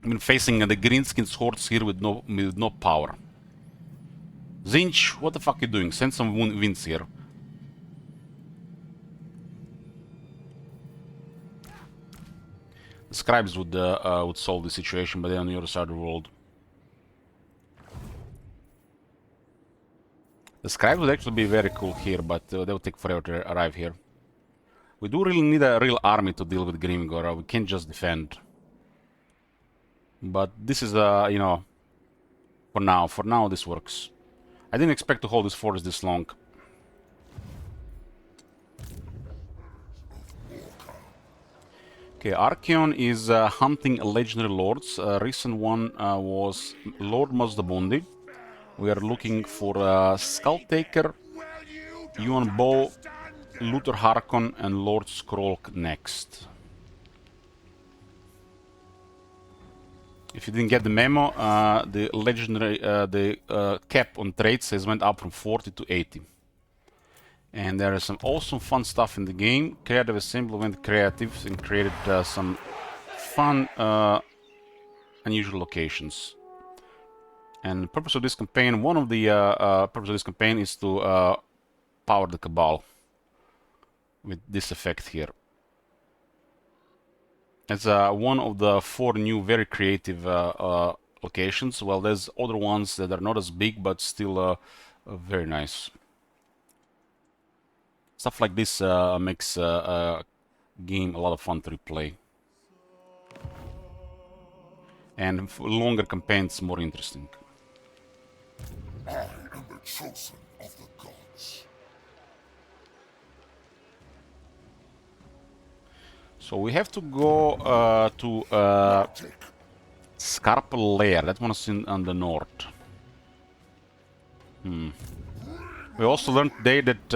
S1: I've been facing the greenskins hordes here with no power. Zinch, what the fuck are you doing? Send some winds here. The scribes would solve the situation, but they're on the other side of the world. The scribes would actually be very cool here, but they would take forever to arrive here. We do really need a real army to deal with Grimgor. We can't just defend. But this is, you know, for now this works. I didn't expect to hold this forest this long. Okay, Archeon is hunting legendary lords. Recent one was Lord Mazdabundi. We are looking for Skulltaker, Yuan Bo, Luther Harkon, and Lord Skrolk next. If you didn't get the memo, the legendary cap on traits has went up from 40 to 80. And there is some awesome fun stuff in the game. Creative Assembly went creative and created some fun, unusual locations. And the purpose of this campaign, one of the purpose of this campaign is to power the Cabal with this effect here. It's one of the 4 new, very creative locations. Well, there's other ones that are not as big, but still very nice. Stuff like this makes game a lot of fun to replay. And for longer campaigns, more interesting.
S2: I am the chosen of the gods.
S1: So we have to go to Scarpel Lair. That one is on the north. We also learned today that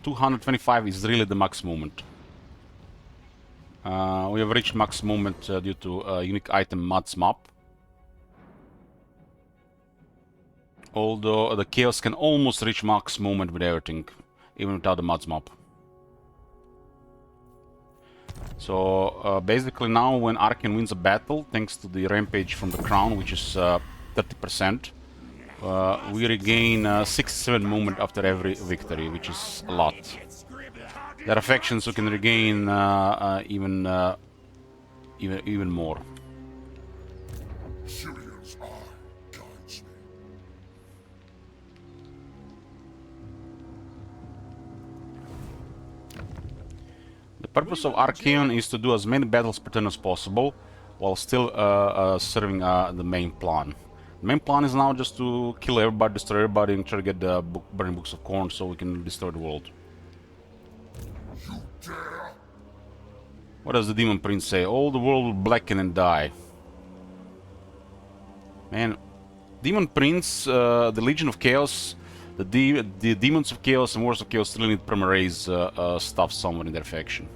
S1: 225 is really the max movement. We have reached max movement due to unique item Mud's Map. Although the Chaos can almost reach max movement with everything, even without the Mud's Map. So basically now when Archeon wins a battle, thanks to the Rampage from the Crown, which is 30%, we regain 67 movement after every victory, which is a lot. There are factions who can regain even more.
S2: Sirius eye guides me.
S1: The purpose of Archeon is to do as many battles per turn as possible, while still serving the main plan. The main plan is now just to kill everybody, destroy everybody, and try to get the burning books of corn so we can destroy the world.
S2: You dare?
S1: What does the Demon Prince say? All the world will blacken and die. Man, Demon Prince, the Legion of Chaos, the Demons of Chaos and Wars of Chaos still need Primaraze stuff somewhere in their faction.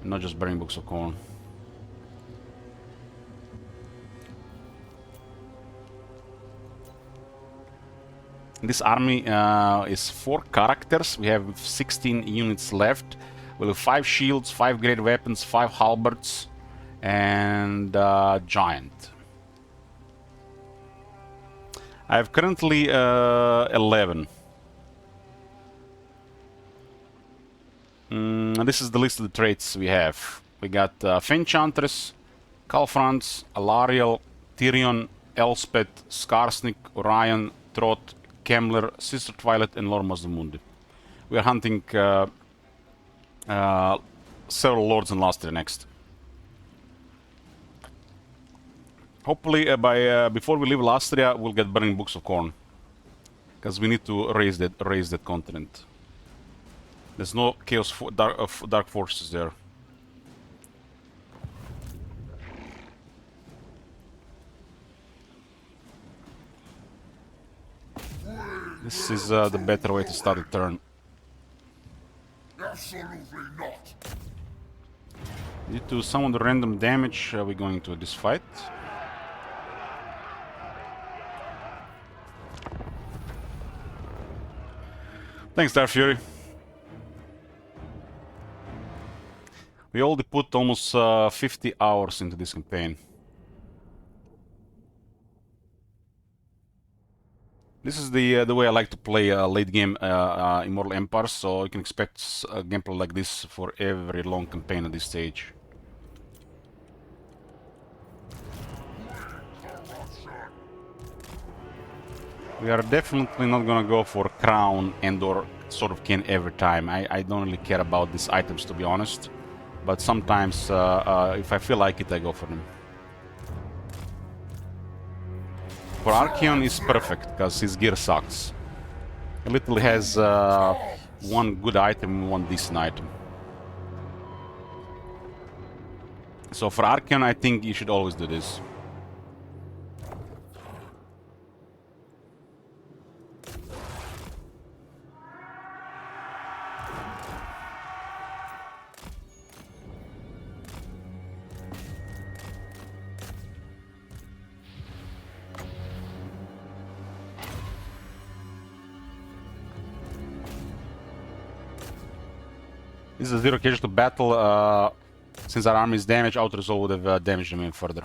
S1: And not just burning books of corn. This army is 4 characters. We have 16 units left. We'll have 5 shields, 5 great weapons, 5 halberds, and giant. I have currently 11. This is the list of the traits we have. We got Fenchantress, Calfrance, Alariel, Tyrion, Elspeth, Skarsnik, Orion, Trot, Kemmler, Sister Twilight, and Lord Mazdamundi. We are hunting several lords in Lastria next. Hopefully, before we leave Lastria, we'll get burning books of corn, because we need to raise that continent. There's no chaos dark forces there. This is the better way to start the turn.
S2: Absolutely not.
S1: Due to some of the random damage, we're going to this fight. Thanks, Dark Fury. We already put almost 50 hours into this campaign. This is the way I like to play late game Immortal Empires, so you can expect a gameplay like this for every long campaign at this stage. We are definitely not gonna go for crown and or sort of kin every time. I don't really care about these items, to be honest. But sometimes, if I feel like it, I go for them. For Archeon is perfect, because his gear sucks. He literally has one good item and one decent item. So for Archeon, I think you should always do this. This is a zero casualty battle. Since our army is damaged, auto-resolve would have damaged them even further.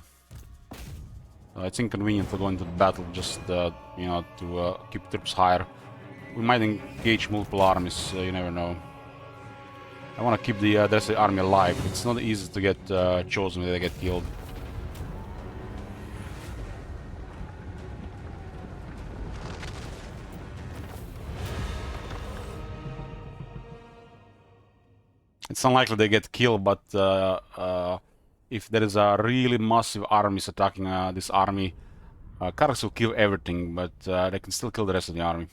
S1: It's inconvenient to go into the battle just, you know, to keep troops higher. We might engage multiple armies, you never know. I want to keep the rest of the army alive. It's not easy to get chosen when they get killed. It's unlikely they get killed, but if there is a really massive armies attacking this army, Karaks will kill everything, but they can still kill the rest of the army.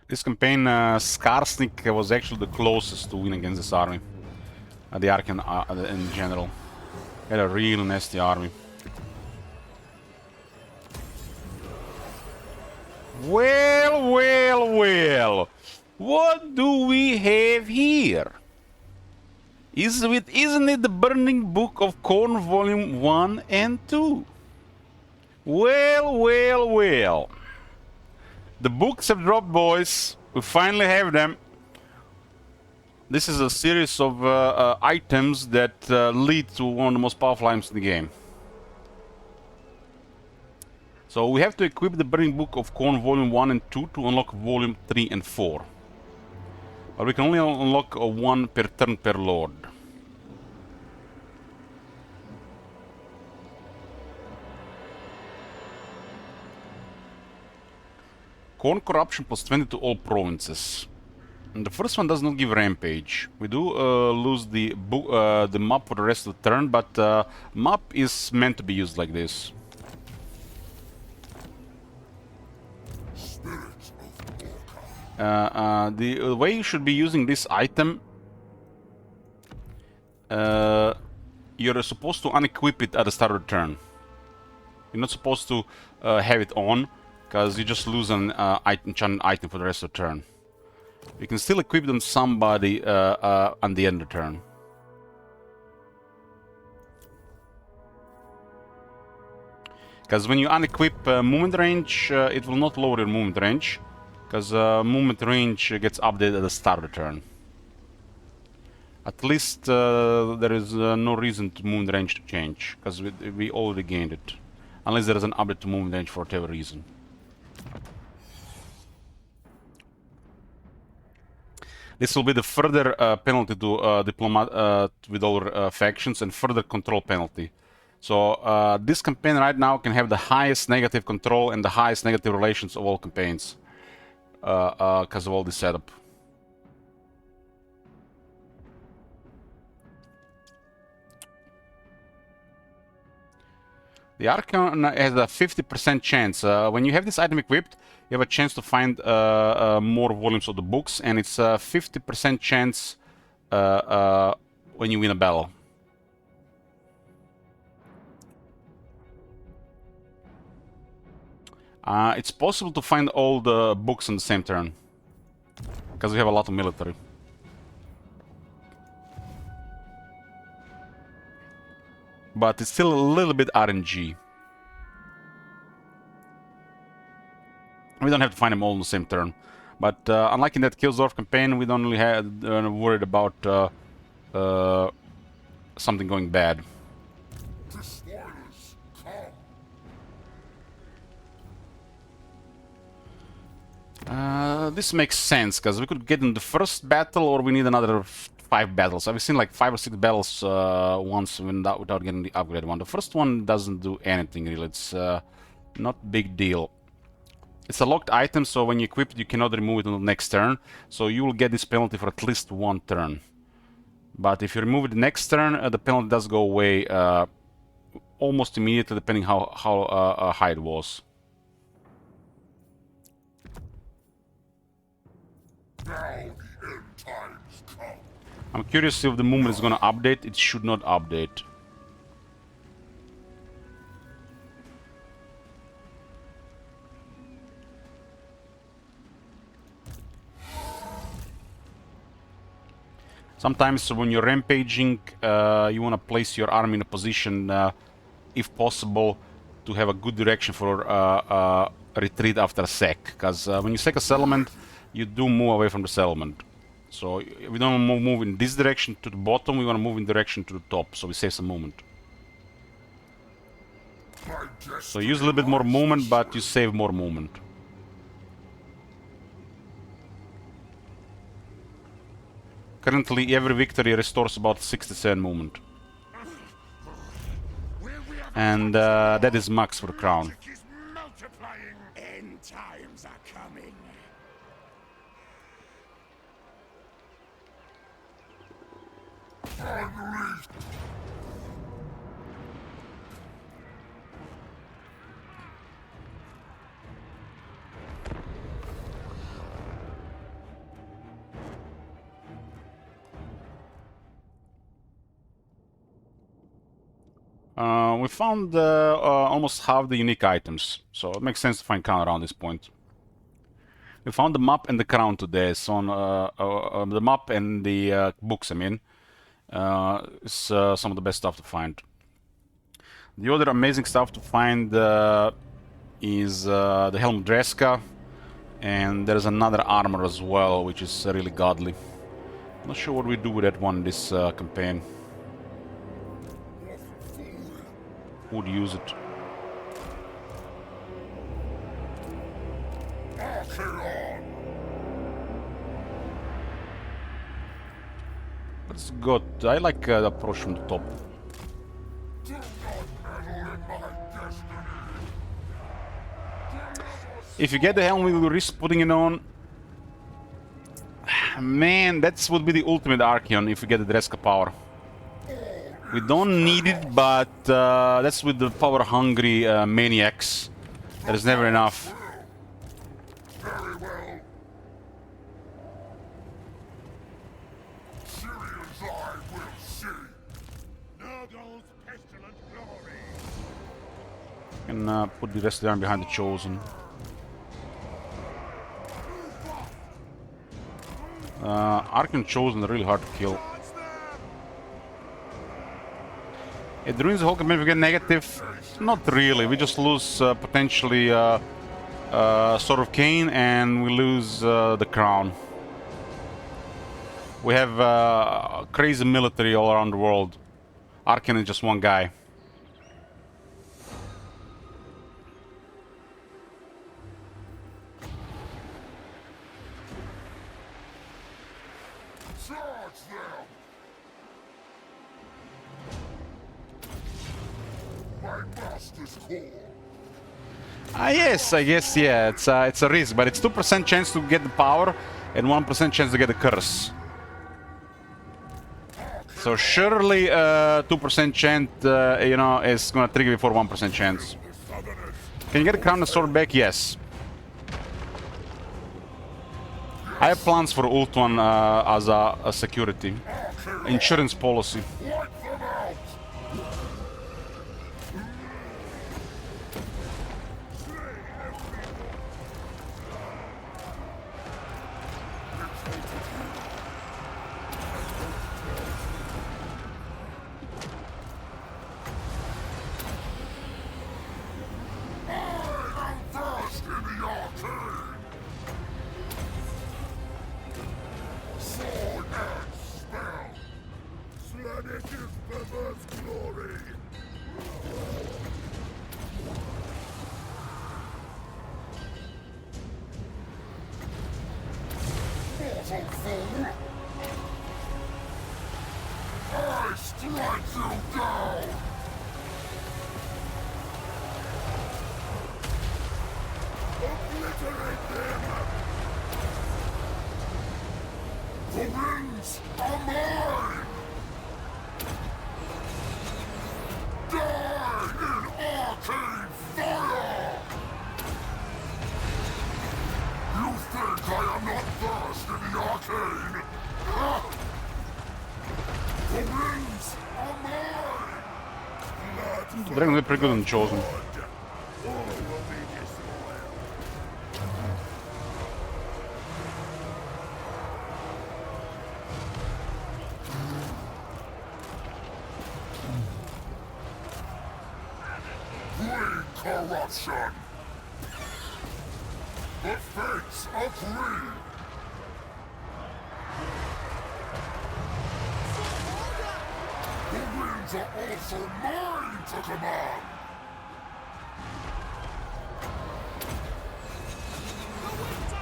S1: This campaign, Skarsnik was actually the closest to win against this army. The Archeon in general. Had a really nasty army. Well, well, well. What do we have here? Isn't it the Burning Book of Corn Volume 1 and 2? Well, well, well. The books have dropped, boys. We finally have them. This is a series of items that lead to one of the most powerful items in the game. So we have to equip the Burning Book of Corn Volume 1 and 2 to unlock Volume 3 and 4. But we can only unlock one per turn per lord. Corn Corruption plus 20 to all provinces. And the first one does not give Rampage. We do lose the map for the rest of the turn, but map is meant to be used like this. The way you should be using this item, you're supposed to unequip it at the start of the turn. You're not supposed to have it on, because you just lose an enchanted item for the rest of the turn. You can still equip them somebody on the end of the turn. Because when you unequip movement range, it will not lower your movement range, because movement range gets updated at the start of the turn. At least there is no reason to movement range to change, because we already gained it. Unless there is an update to movement range for whatever reason. This will be the further penalty to diplomat with all factions and further control penalty. So this campaign right now can have the highest negative control and the highest negative relations of all campaigns because of all this setup. The Archon has a 50% chance. When you have this item equipped, you have a chance to find more volumes of the books, and it's a 50% chance when you win a battle. It's possible to find all the books on the same turn, because we have a lot of military. But it's still a little bit RNG. We don't have to find them all on the same turn. But unlike in that Killsdorf campaign, we don't really have worried about something going bad. This makes sense, because we could get in the first battle, or we need another 5 battles. I've seen like 5 or 6 battles once without getting the upgrade one. The first one doesn't do anything really. It's not big deal. It's a locked item, so when you equip it, you cannot remove it on the next turn. So you will get this penalty for at least 1 turn. But if you remove it the next turn, the penalty does go away almost immediately, depending how high it was. I'm curious if the movement is gonna update. It should not update. Sometimes when you're rampaging, you want to place your army in a position, if possible, to have a good direction for retreat after a sack. Because when you sack a settlement, you do move away from the settlement. So we don't move in this direction to the bottom, we want to move in direction to the top, so we save some movement. So use a little bit more movement, but you save more movement. Currently, every victory restores about 67 movement. And that is max for the crown.
S5: End times are coming.
S1: We found almost half the unique items, so it makes sense to find crown around this point. We found the map and the crown today, so on the map and the books, I mean, is some of the best stuff to find. The other amazing stuff to find is the Helm Dreska, and there's another armor as well, which is really godly. Not sure what we do with that one this campaign. Would use it. That's good. I like the approach from the top. If you get the helm, will you risk putting it on? Man, that would be the ultimate Archeon if you get the Dreska power. We don't need it, but that's with the power-hungry maniacs. There is never enough. Can put the rest of the army behind the Chosen. Ark and Chosen are really hard to kill. It ruins the whole campaign if we get negative. Not really. We just lose potentially Sword of Cain, and we lose the crown. We have crazy military all around the world. Arkan is just one guy.
S2: Charge them! My master's core!
S1: Yes, I guess, yeah, it's a risk, but it's 2% chance to get the power and 1% chance to get the curse. So surely 2% chance, you know, is gonna trigger before 1% chance. Can you get the crown and sword back? Yes. I have plans for Ult One as a security. Insurance policy.
S2: Wipe them out! I am versed in the arcane! Sword and spell! Slaanege's perverse glory! Mortal fool! I strike you down! Obliterate them! The rings are mine! Die in arcane fire! You think I am not versed in the arcane? Ah! The rings are mine!
S1: The Dragon will be pretty good on Chosen.
S2: All will be disloyal. Bring corruption! The fates agree! The winds are also mine to command!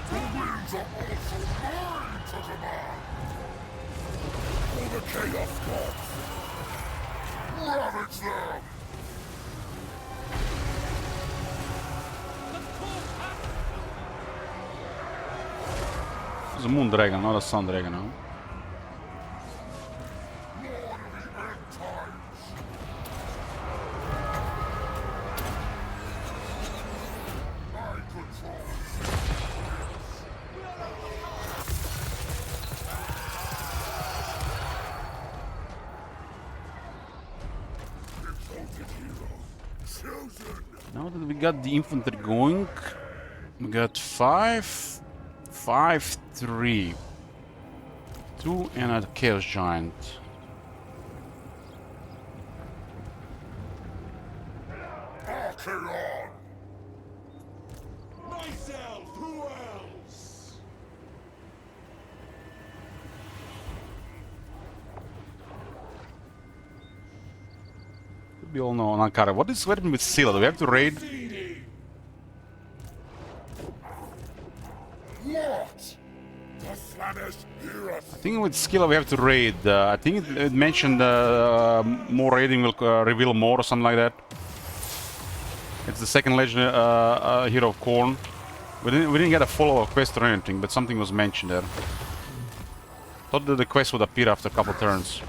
S2: The winds are also mine to command! For the Chaos Gods! Ravage them!
S1: It's a Moon Dragon, not a Sun Dragon, no?
S2: Lord of the End Times! I control exalted hero, chosen!
S1: Now that we got the infantry going, we got 5, 5, 3, 2, and a Chaos Giant.
S2: Archaon!
S5: Myself, who else?
S1: We all know on Ankara. What is happening with Scylla? Do we have to raid?
S2: What? The Slaanesh hear us!
S1: I think with Scylla we have to raid. I think it mentioned more raiding will reveal more or something like that. It's the second legend hero of Khorne. We didn't get a follow-up quest or anything, but something was mentioned there. Thought that the quest would appear after a couple turns.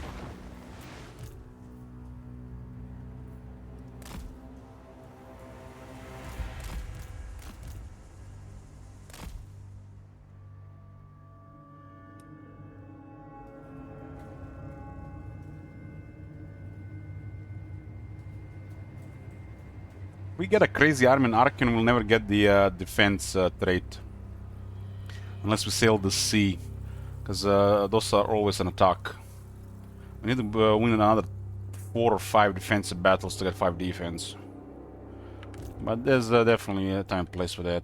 S1: we get a crazy army in Archeon, we'll never get the defense trait. Unless we sail the sea. Because those are always an attack. We need to win another 4 or 5 defensive battles to get 5 defense. But there's definitely a time and place for that.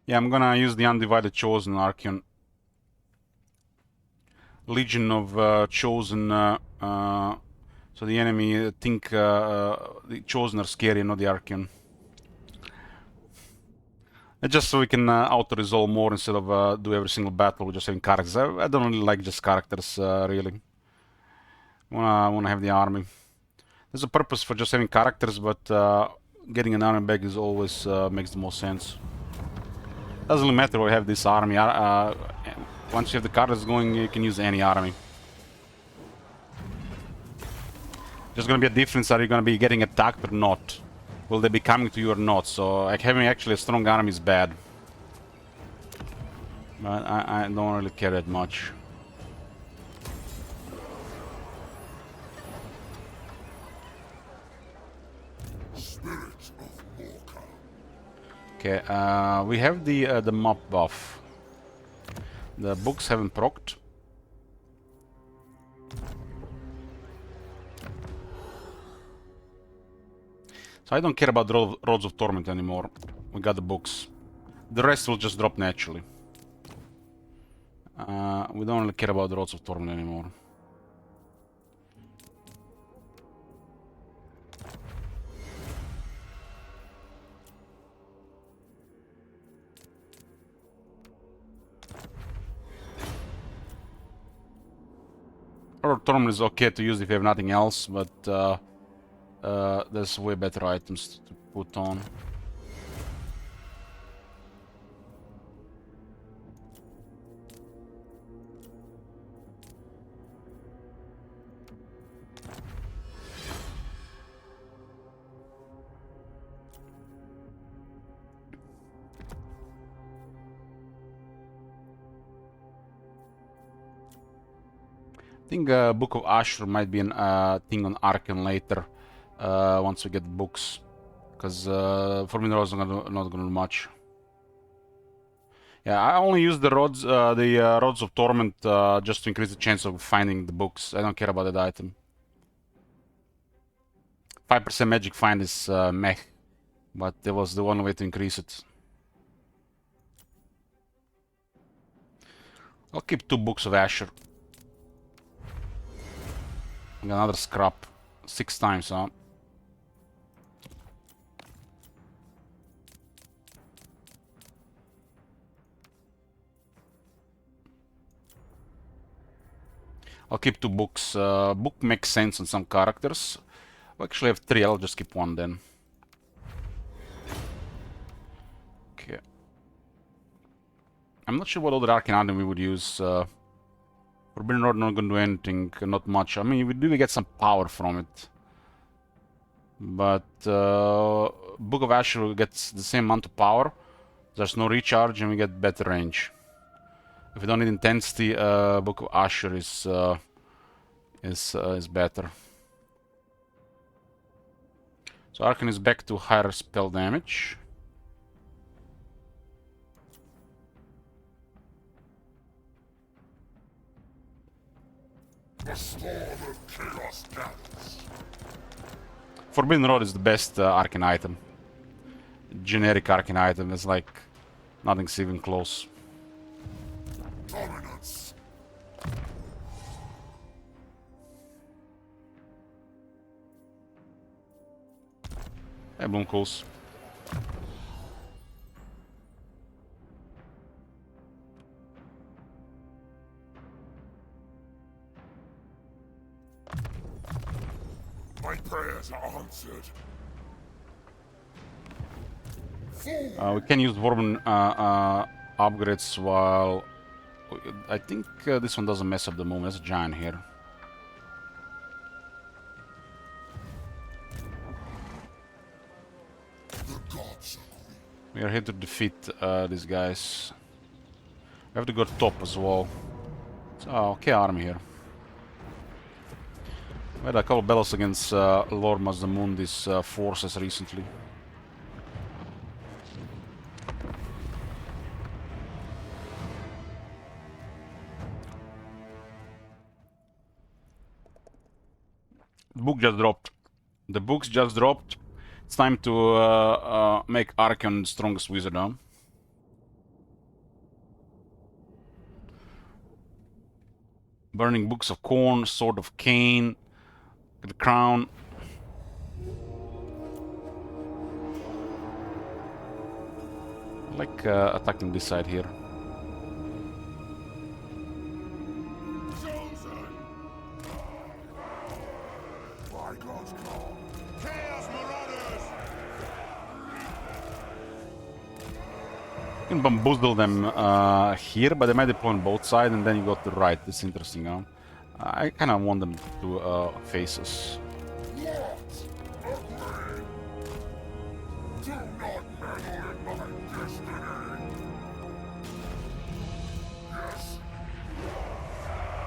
S1: Yeah, I'm gonna use the Undivided Chosen Archeon. Legion of Chosen, so the enemy think the Chosen are scary, not the Archeon. Just so we can auto-resolve more instead of do every single battle with just having characters. I don't really like just characters, really. I wanna have the army. There's a purpose for just having characters, but getting an army back is always makes the most sense. Doesn't really matter where you have this army. Once you have the characters going, you can use any army. There's gonna be a difference. Are you gonna be getting attacked or not? Will they be coming to you or not? So like having actually a strong army is bad. But I don't really care that much. Okay, we have the map buff. The books haven't procced. So I don't care about the Roads of Torment anymore. We got the books. The rest will just drop naturally. We don't really care about the Roads of Torment anymore. Or Torment is okay to use if you have nothing else, but there's way better items to put on. I think Book of Ashur might be a thing on Archeon later, once we get the books, because Forbidden Roads are not gonna do much. Yeah, I only use the roads of Torment just to increase the chance of finding the books. I don't care about that item. 5% magic find is meh, but that was the one way to increase it. I'll keep 2 books of Ashur. Another scrap. 6 times, huh? I'll keep 2 books. Book makes sense on some characters. We actually have 3. I'll just keep 1 then. Okay. I'm not sure what other Arcane item we would use. Forbidden Road not gonna do anything, not much. I mean, we do get some power from it. But Book of Ashur gets the same amount of power. There's no recharge and we get better range. If we don't need intensity, Book of Ashur is better. So Arcane is back to higher spell damage.
S2: The storm of chaos gathers.
S1: Forbidden Road is the best Arcane item. Generic Arcane item is like nothing's even close.
S2: Dominance.
S1: Hey, Bloomcools.
S2: My prayers are answered.
S1: We can use Dwarven upgrades while I think this one doesn't mess up the movement. There's a giant here. We are here to defeat these guys. We have to go top as well. So, okay, army here. We had a couple of battles against Lord Mazdamundi's forces recently. The book just dropped. The books just dropped. It's time to make Archeon the strongest wizard, huh? Burning books of corn, sword of Cain, the crown. I like attacking this side here. You can bamboozle them here, but they might deploy on both sides, and then you go to the right. It's interesting, huh? I kind of want them to face us.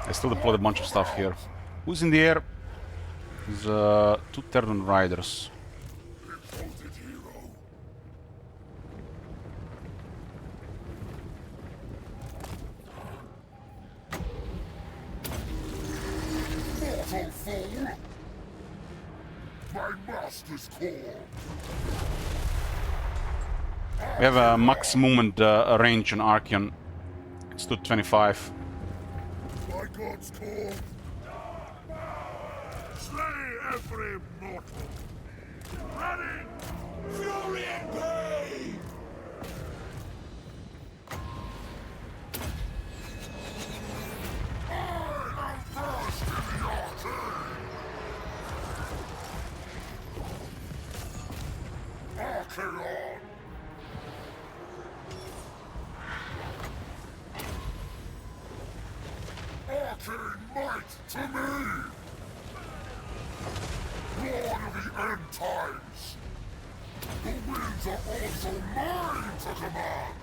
S1: I still deployed a bunch of stuff here. Who's in the air? There's 2 Terran riders. We have a max movement range on Archeon. It's to 25.
S2: By God's call.
S3: Slay every mortal. Ready! Fury and pain!
S2: Arcane might to me! Lord of the end times! The winds are also mine to command!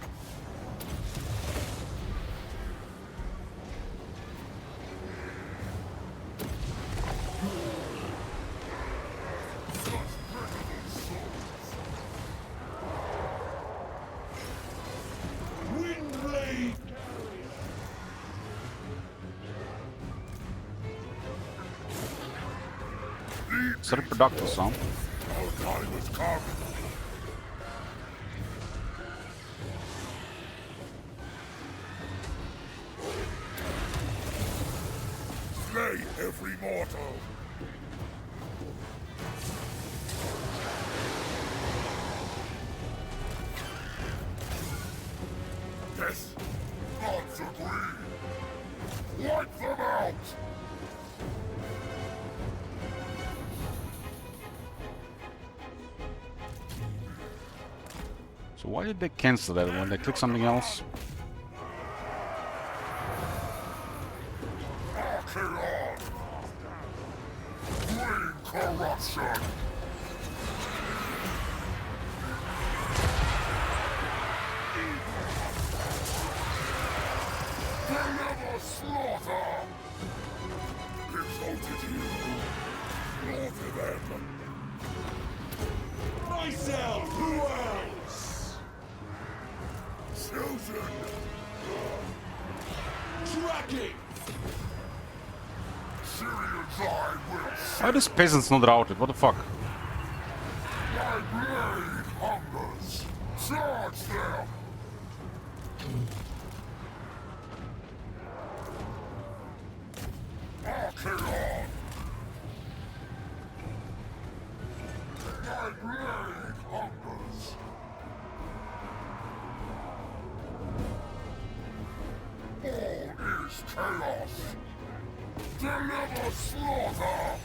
S1: It's reproductive, son.
S2: Our time has come! Slay every mortal! Yes, gods agree! Wipe them out!
S1: So why did they cancel that when they click something else?
S2: Archeon! Bring corruption! Deliver slaughter! Exalted hero! Slaughter them!
S3: Myself! Who else?
S2: Chosen!
S3: Tracking!
S2: Syrian's eye will
S1: Why are these peasants not routed? What the fuck?
S2: My blade hungers! Charge them! Archeon! My blade hungers! All is chaos! Deliver slaughter!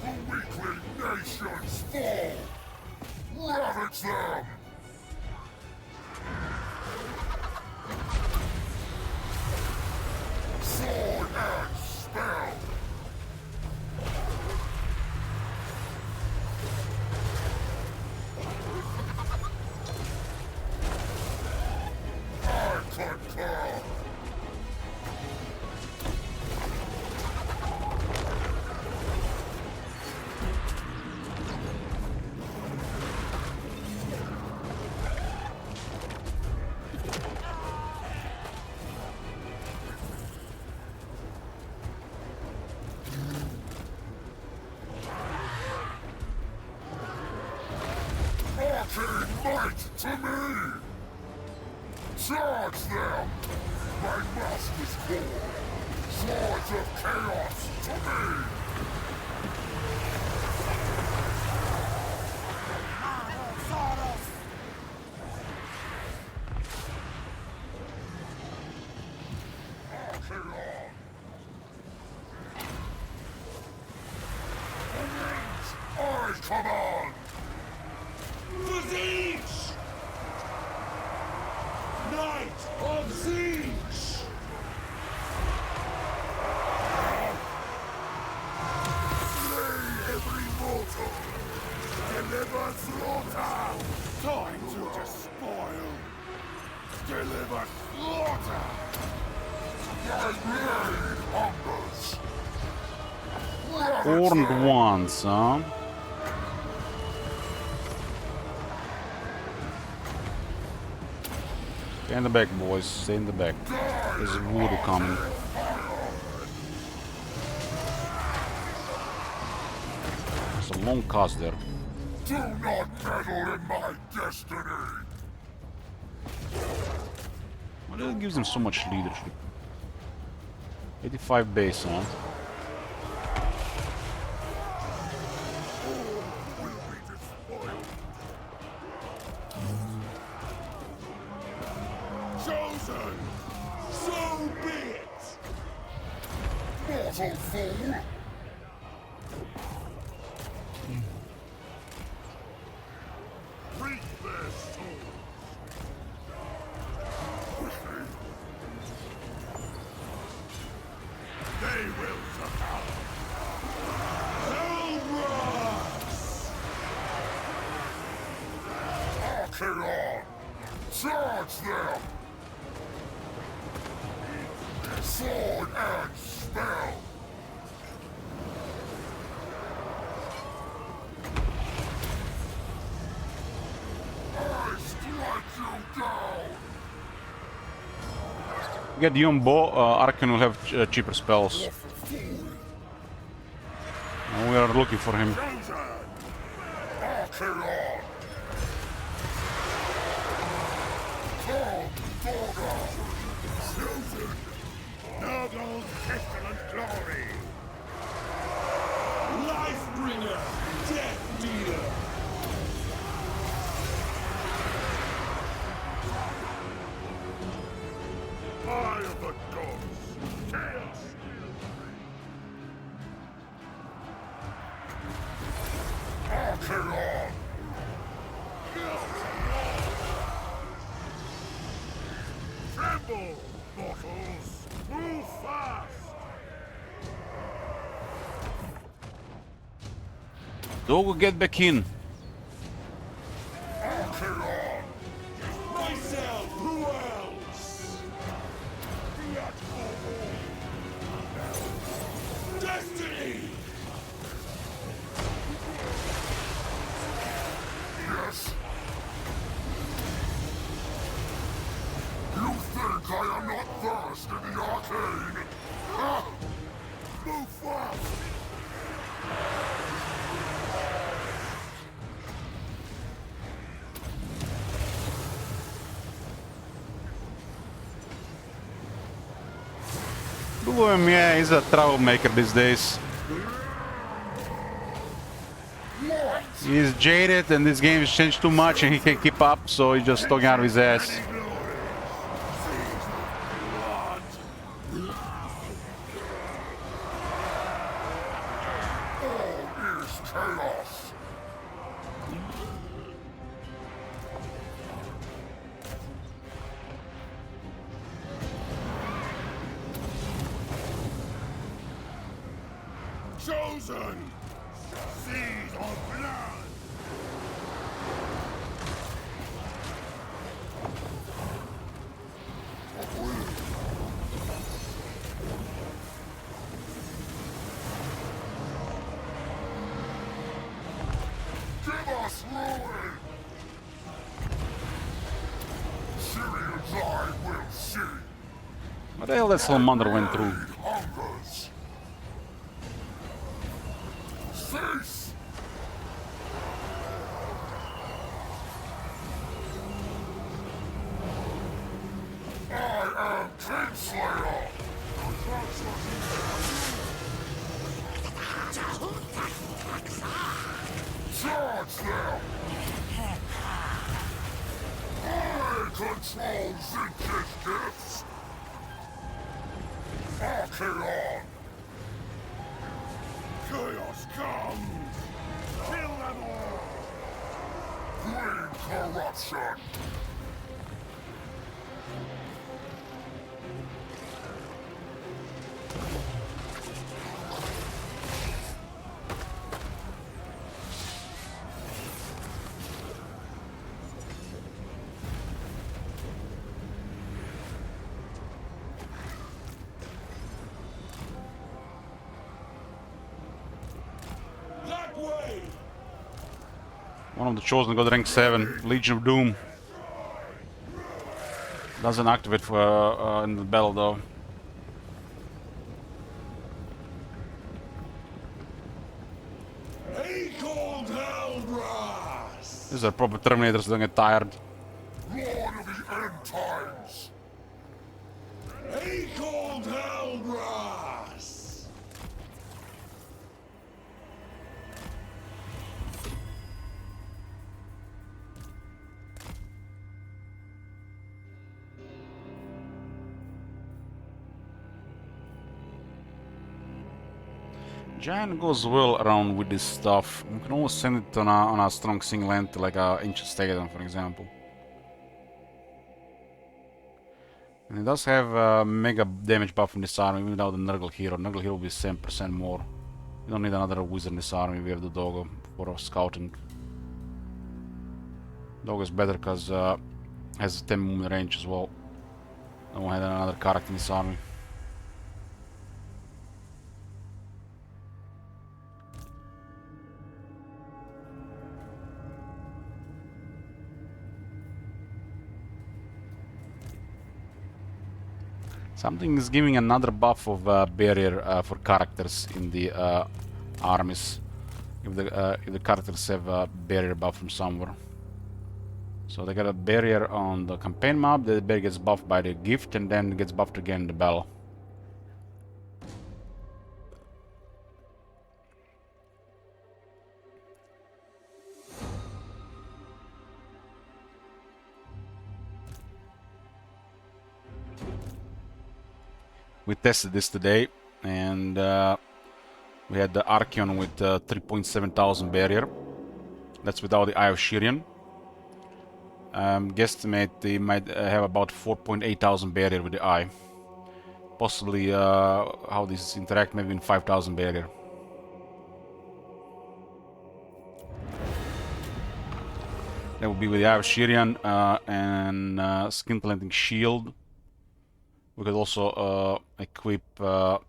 S2: The weakling nations fall! Ravage them! to me! Charge them! My master's call! Swords of chaos to me! I command!
S5: For siege! Knight of siege!
S2: Slay every mortal! Deliver slaughter!
S3: Time to despoil! Deliver slaughter!
S2: My blade hungers!
S1: Horned ones, huh? Stay in the back, boys. Stay in the back. There's voodoo coming. There's a long cast there.
S2: Do not meddle in my destiny!
S1: What well, gives them so much leadership? 85 base, huh?
S5: Chosen! So be it!
S2: Mortal fool!
S3: Reap their souls! They will succumb!
S5: Hellbrass!
S2: Archaon! Charge them! Sword and spell! I strike you down!
S1: Get Yumbo, Arkan will have cheaper spells. And we are looking for him.
S2: Archaon!
S3: Chosen! Nurgle's pestilent glory!
S5: Life-bringer! Death dealer!
S3: Eye of the gods! Chaos!
S2: Archaon!
S3: Tremble, mortals! Move fast!
S1: Dogo, get back in.
S2: Archaon!
S5: Myself! Who else? Destiny!
S2: Yes! You think I am not versed in the arcane? Ah! Move fast!
S1: Yeah, he's a troublemaker these days. He's jaded and this game has changed too much and he can't keep up, so he's just talking out of his ass.
S2: All is chaos!
S3: Chosen! Seas of blood!
S2: Give us ruin! Syrian's eye will see!
S1: What the hell that Salamander went through?
S2: Hungers! Cease! That's them! I control Zinke's gifts! Archeon!
S3: Chaos comes! Kill them all!
S2: Green corruption!
S3: That way!
S1: One of the chosen got rank 7, Legion of Doom. Doesn't activate for in the battle though.
S3: Acorn Hellbrass!
S1: These are proper Terminators, don't get tired.
S2: Lord of the End Times!
S3: Acorn Hellbrass!
S1: Giant goes well around with this stuff. We can always send it on a strong single entity like Ancient Stadium, for example. And it does have a mega damage buff in this army without the Nurgle Hero. Nurgle Hero will be 7% more. We don't need another wizard in this army, we have the Doggo for scouting. Doggo is better because has 10 movement range as well. Don't have another character in this army. Something is giving another buff of barrier for characters in the armies. If the characters have a barrier buff from somewhere. So they got a barrier on the campaign map, the barrier gets buffed by the gift and then gets buffed again in the battle. We tested this today, and we had the Archeon with 3.7 thousand barrier. That's without the Eye of Shirian. Guesstimate they might have about 4.8 thousand barrier with the Eye. Possibly how these interact, maybe in 5,000 barrier. That would be with the Eye of Shirian and Skin Planting Shield. We could also equip $1,000,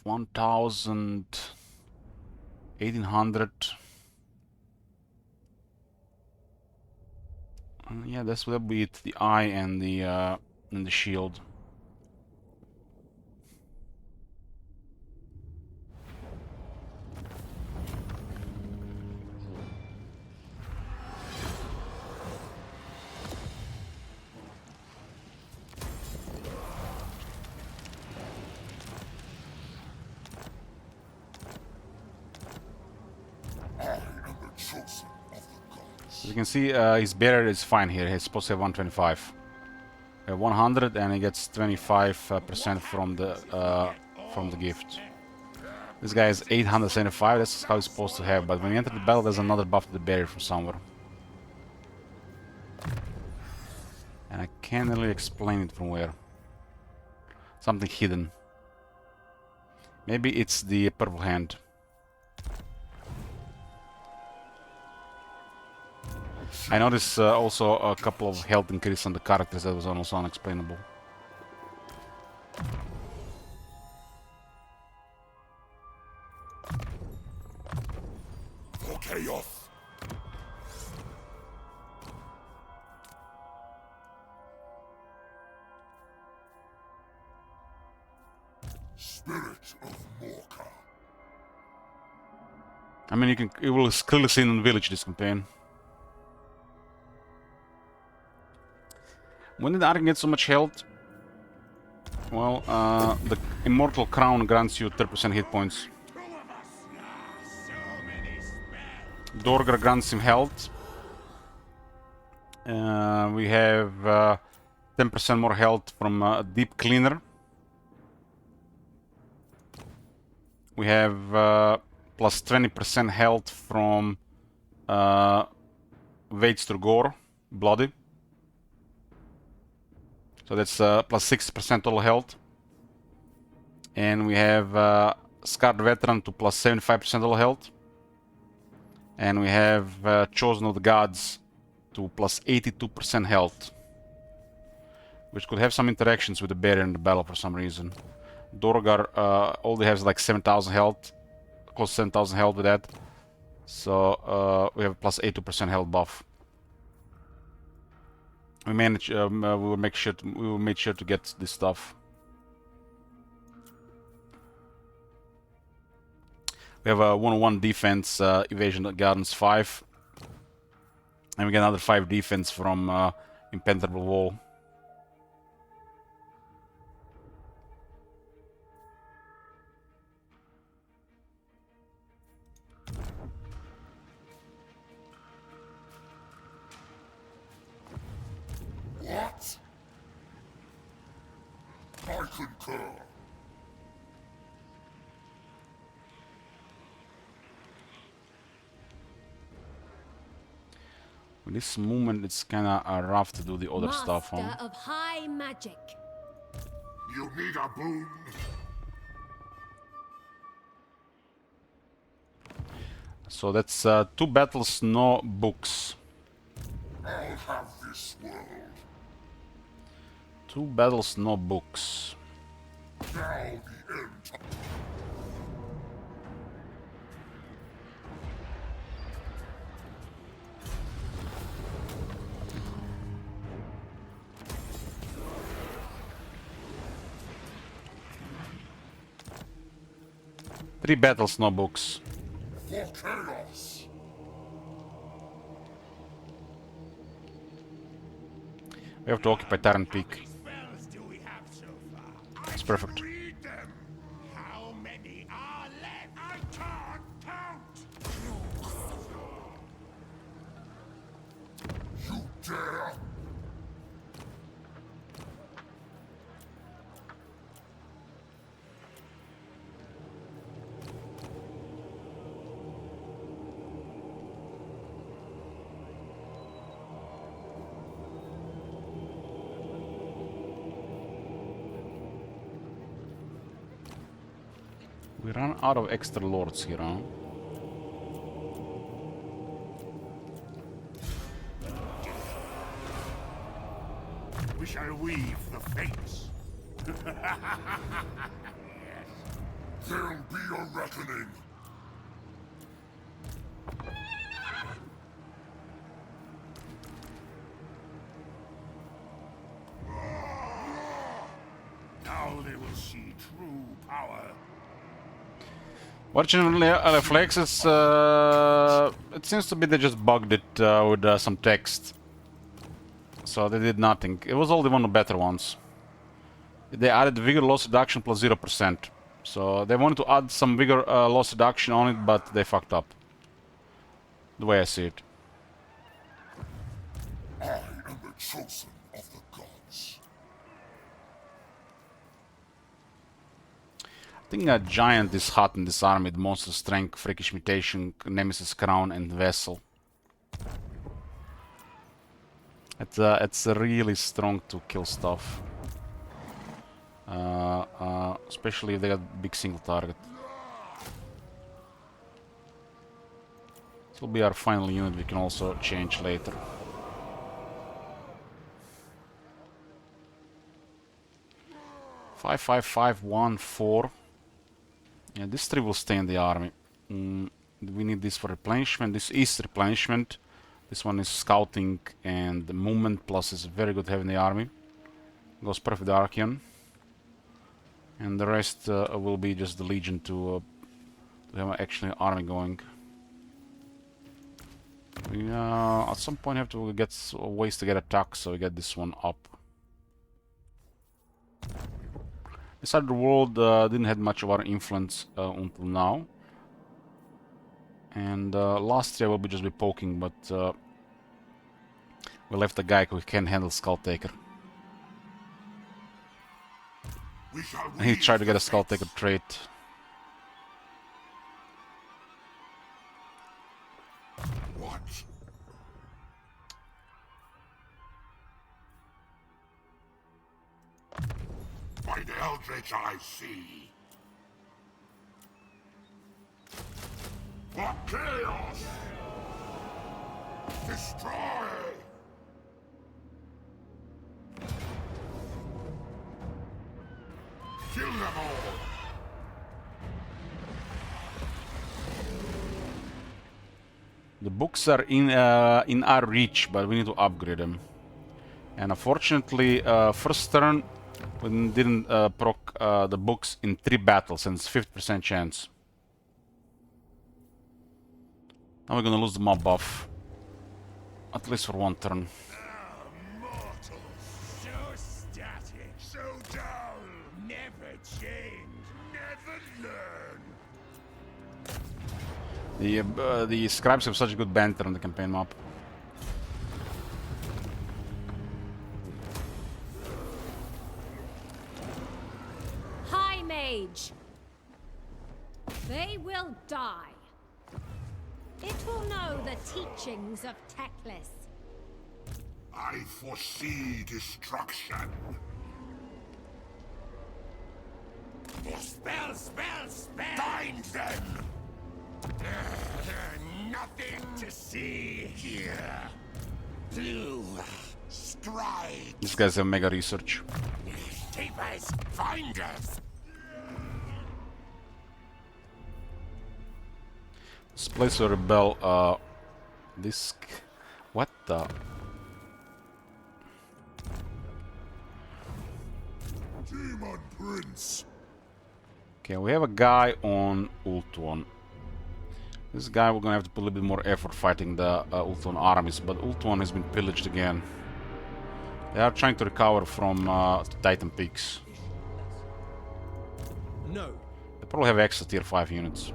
S1: 1,800. Yeah, that's what be it. The eye and the shield. As you can see, his barrier is fine here. He's supposed to have 125. 100, and he gets 25% from the gift. This guy is 875. That's how he's supposed to have. But when you enter the battle, there's another buff to the barrier from somewhere, and I can't really explain it from where. Something hidden. Maybe it's the purple hand. I noticed also a couple of health increase on the characters that was almost unexplainable.
S2: For chaos! Spirit of Morka.
S1: I mean, you will clearly see in the village this campaign. When did Ark get so much health? Well, the Immortal Crown grants you 30% hit points. Dorgar grants him health. We have 10% more health from Deep Cleaner. We have plus 20% health from Waits to Gore, Bloody. So that's plus 60% total health. And we have Scarred Veteran to plus 75% total health. And we have Chosen of the Gods to plus 82% health. Which could have some interactions with the barrier in the battle for some reason. Dorgar only has like 7,000 health. Close to 7,000 health with that. So we have plus 82% health buff. We managed. We will make sure. We will make sure to get this stuff. We have a 1-on-1 defense, evasion gardens 5, and we get another 5 defense from impenetrable wall.
S2: What? I concur.
S1: With this movement, it's kinda rough to do the other stuff, huh?
S4: Master of high magic.
S2: You need a boon?
S1: So that's 2 battles, no books.
S2: I'll have this world.
S1: 2 battles, no books.
S2: Now the end.
S1: 3 battles, no books.
S2: For chaos.
S1: We have to occupy Tyrant Peak. It's perfect.
S5: How many are left? I can't count.
S2: You dare?
S1: We run out of extra lords here, huh?
S5: We shall weave the fates.
S2: There'll be a reckoning.
S5: Now they will see true power.
S1: What generally reflexes, it seems to be they just bugged it with some text. So they did nothing. It was only one of the better ones. They added vigor loss reduction plus 0%. So they wanted to add some vigor loss reduction on it, but they fucked up. The way I see it.
S2: I am the chosen of the gods.
S1: I think a giant is hot in this army. Monster strength, freakish mutation, nemesis crown, and vessel. It's really strong to kill stuff. Especially if they got big single target. This will be our final unit. We can also change later. Five, 5, 5, 1, 4. Yeah, this 3 will stay in the army. We need this for replenishment. This is replenishment. This one is scouting and the movement plus is very good to have in the army. Goes perfect with Archeon. And the rest will be just the Legion to have actually an army going. We at some point have to get ways to get attack, so we get this one up. This side of the world didn't have much of our influence until now. And last year will be just be poking, but we left a guy who can handle Skull Taker. And he tried to get a Skull Taker trait.
S2: What? By the Eldritch I see. For chaos! Destroy! Kill them all!
S1: The books are in our reach, but we need to upgrade them. And unfortunately, first turn we didn't proc the books in 3 battles, and it's 50% chance. Now we're gonna lose the mob buff, at least for 1 turn.
S5: Mortals, so static, so dull, never change, never learn.
S1: The scribes have such a good banter on the campaign map.
S4: High Mage. They will die. It will know the teachings of Teclis.
S2: I foresee destruction.
S5: Spell, spell, spell! Find them! Nothing to see here. Blue, stride.
S1: These guys have mega research.
S5: Keepers, find us!
S1: This place will rebel, what the?
S2: Demon Prince.
S1: Okay, we have a guy on Ultuan. This guy we're gonna have to put a little bit more effort fighting the Ultuan armies, but Ultuan has been pillaged again. They are trying to recover from Titan Peaks.
S9: No.
S1: They probably have extra tier 5 units.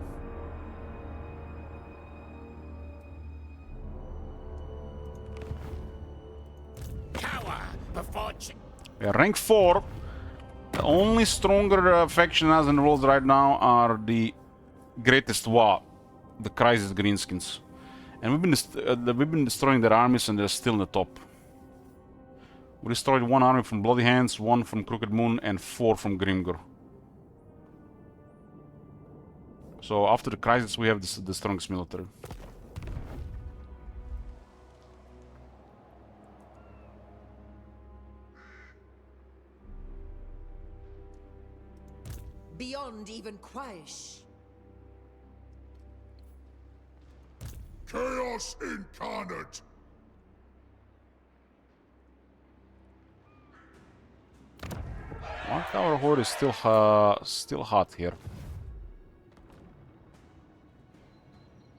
S5: Cower before
S1: We are rank 4. The only stronger faction as in the world right now are the Greatest Wa, the Crisis Greenskins. And we've been destroying their armies, and they're still in the top. We destroyed 1 army from Bloody Hands, 1 from Crooked Moon, and 4 from Grimgor. So after the Crisis, we have the strongest military.
S12: Beyond even Quaish.
S2: Chaos incarnate.
S1: One Tower Horde is still hot here.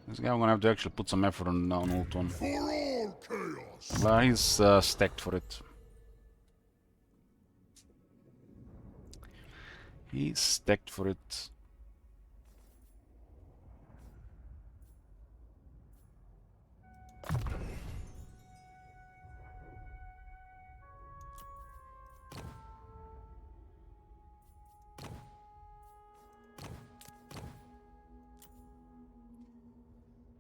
S1: This guy I'm gonna have to actually put some effort on Ultuan.
S2: For all chaos.
S1: But he's stacked for it. He's stacked for it.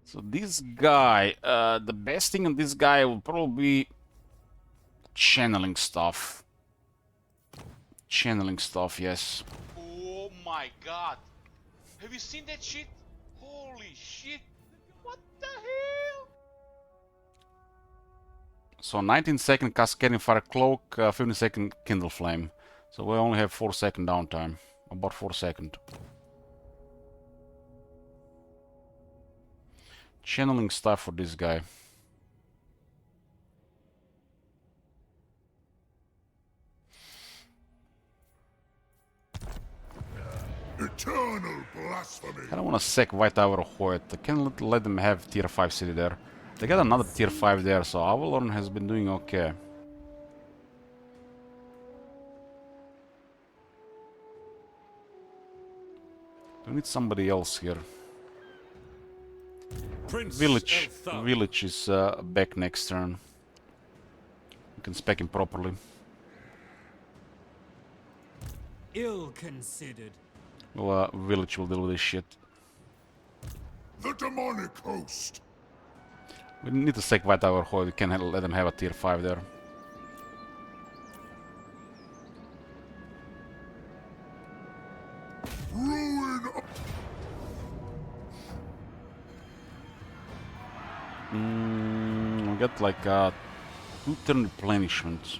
S1: So this guy, the best thing on this guy will probably be channeling stuff. Channeling stuff, yes.
S6: Oh my god. Have you seen that shit? Holy shit. What the hell?
S1: So 19-second Cascading Fire Cloak, 15-second Kindle Flame. So we only have 4-second downtime. About 4-second. Channeling stuff for this guy.
S2: Eternal blasphemy.
S1: I don't want to sack White Tower Hoyt. I can't let them have tier 5 city there. They got another tier 5 there, so Avalon has been doing okay. We need somebody else here.
S11: Prince
S1: Village.
S11: Elthar.
S1: Village is back next turn. We can spec him properly.
S9: Ill considered.
S1: Well, village will deal with this shit.
S2: The demonic host.
S1: We need to take White Tower Hoy. We can let them have a tier 5 there.
S2: Ruin.
S1: We got like 2 turn replenishment.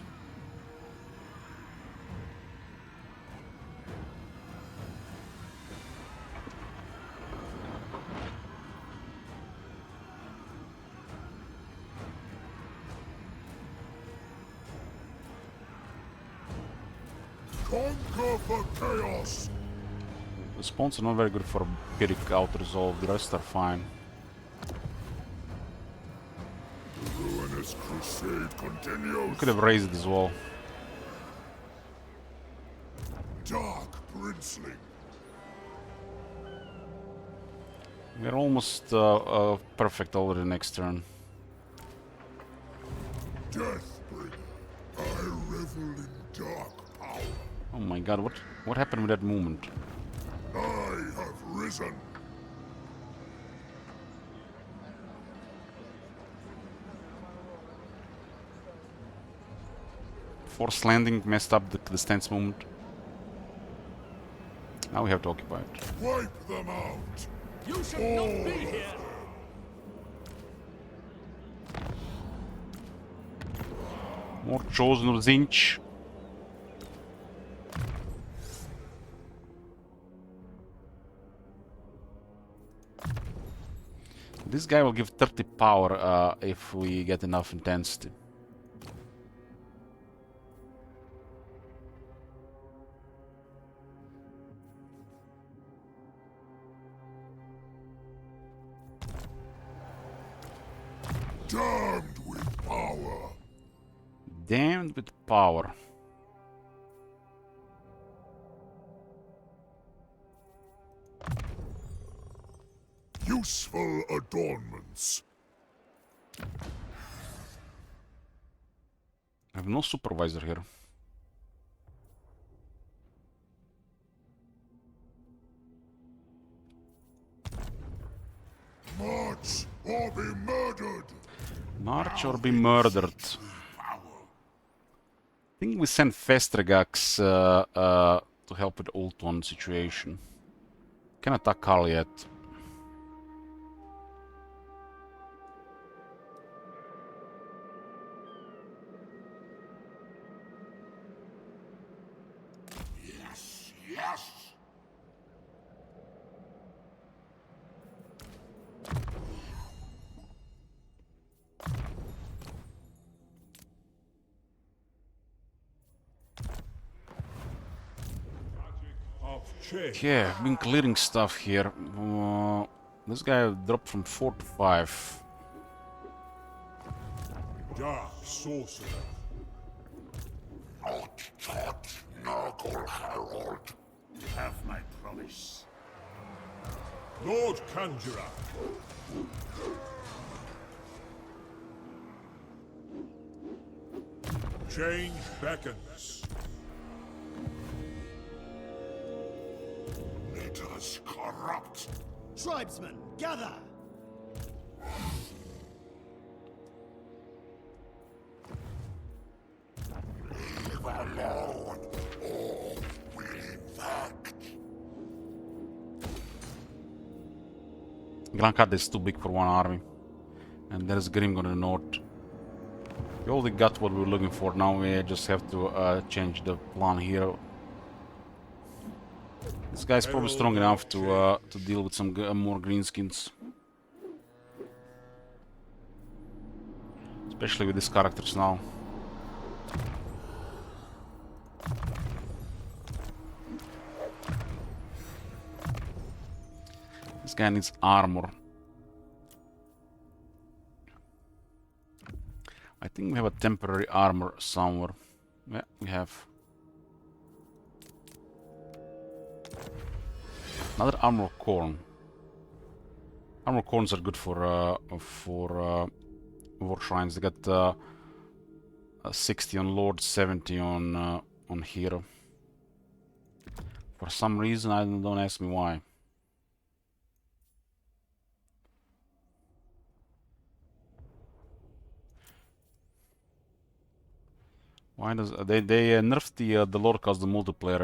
S2: Conquer for chaos.
S1: The spawns are not very good for Pyrrhic auto-resolve, the rest are fine.
S2: The ruinous crusade
S1: We
S2: continues.
S1: could have raised it as well.
S2: Dark princeling.
S1: We're almost perfect already next turn.
S2: Deathbringer. I revel in dark power.
S1: Oh my god, what happened with that movement?
S2: I have risen.
S1: Forced landing messed up the stance movement. Now we have to occupy it.
S2: Wipe them out.
S7: You should not be here.
S1: More chosen of Zinch. This guy will give 30 power if we get enough intensity.
S2: Damned with power.
S1: Damned with power.
S2: Useful adornments.
S1: I have no supervisor here.
S2: March or be murdered.
S1: March or be murdered. I think we send Festregax to help with Old One situation. Can attack Carl yet.
S2: Yes, yes.
S1: Yeah, I've been clearing stuff here. This guy dropped from 4 to 5.
S8: Dark sorcerer.
S2: Not touch Nurgle Herald.
S5: Have my promise.
S8: Lord Conjurer. Change beckons.
S2: Knitters corrupt.
S7: Tribesmen, gather!
S2: Leave alone, or will infect.
S1: Glankat is too big for one army. And there's Grim on the north. We already got what we were looking for, now we just have to change the plan here. This guy's probably strong enough to deal with some more greenskins. Especially with these characters now. This guy needs armor. I think we have a temporary armor somewhere. Yeah, we have. Another armor corn. Armor corns are good for war shrines. They got 60 on Lord, 70 on hero. For some reason, don't ask me why. Why does they nerfed the Lord custom multiplayer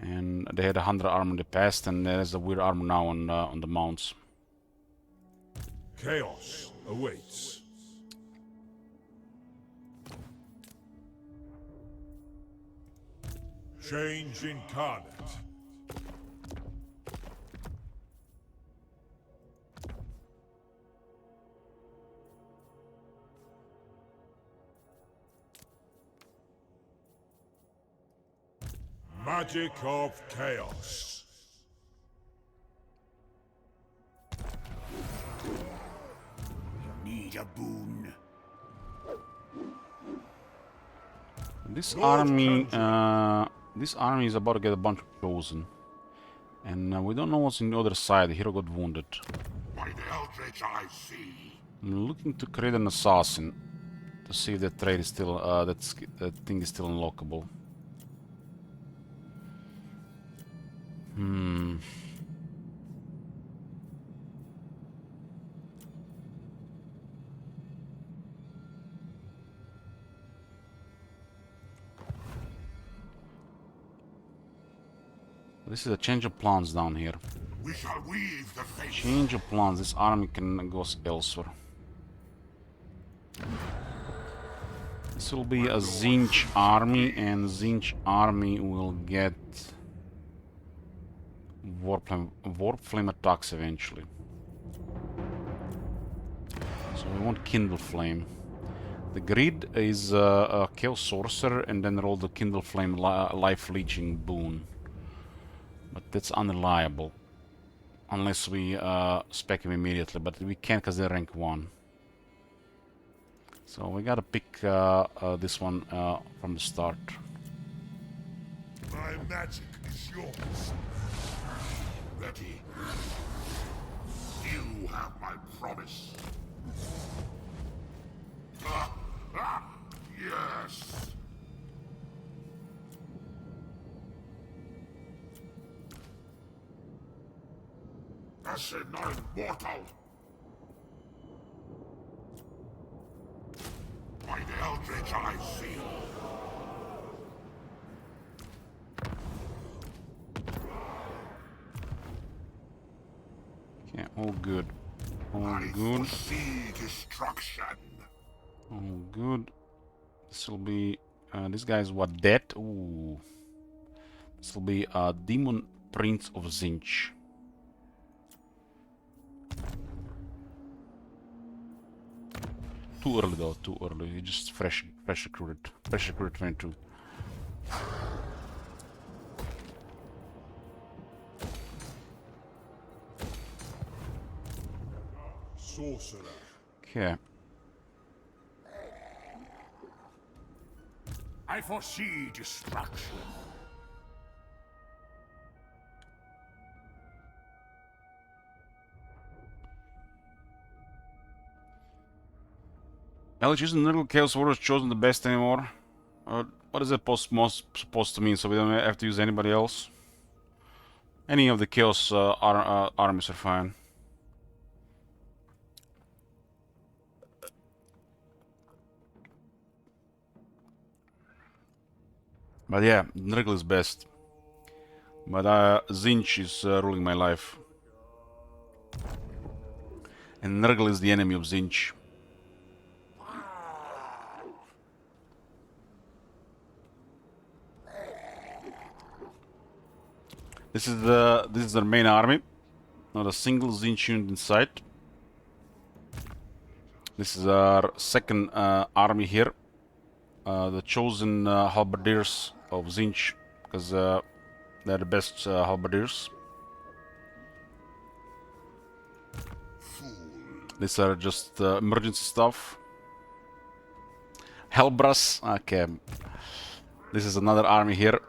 S1: and they had 100 armor in the past, and there's a weird armor now on the mounts.
S8: Chaos awaits. Change incarnate. Magic of chaos.
S5: Need a boon.
S1: This
S8: Lord
S1: army is about to get a bunch of chosen, and we don't know what's on the other side. The hero got wounded.
S2: By the eldritch I see.
S1: I'm looking to create an assassin to see if that trade is still that thing is still unlockable. This is a change of plans down here.
S2: We shall weave the fate.
S1: Change of plans. This army can go elsewhere. This will be a Zinch army, and Zinch army will get warp flame attacks eventually. So we want Kindle Flame. The grid is a Chaos Sorcerer, and then roll the Kindle Flame life leeching boon. But that's unreliable. Unless we spec him immediately, but we can't because they're rank 1. So we gotta pick this one from the start.
S2: My magic is yours. Ready. You have my promise. Yes. Asinine mortal. By the eldritch I see.
S1: Okay, all good. All
S2: I
S1: good.
S2: foresee destruction.
S1: All good. This will be... this guy is what, dead? Ooh. This will be a Demon Prince of Zinch. Too early though, too early. He just fresh recruited. Fresh recruited 22.
S8: sorcerer.
S1: Okay.
S5: I foresee destruction.
S1: Alex, isn't Little Chaos Warriors chosen the best anymore? What is it most supposed to mean, so we don't have to use anybody else? Any of the Chaos armies are fine. But yeah, Nurgle is best. But Zinch is ruling my life. And Nurgle is the enemy of Zinch. This is their main army. Not a single Zinch unit in sight. This is our second army here. The chosen halberdiers of Zinch, because they're the best halberdiers. These are just emergency stuff. Hellbras, okay. This is another army here.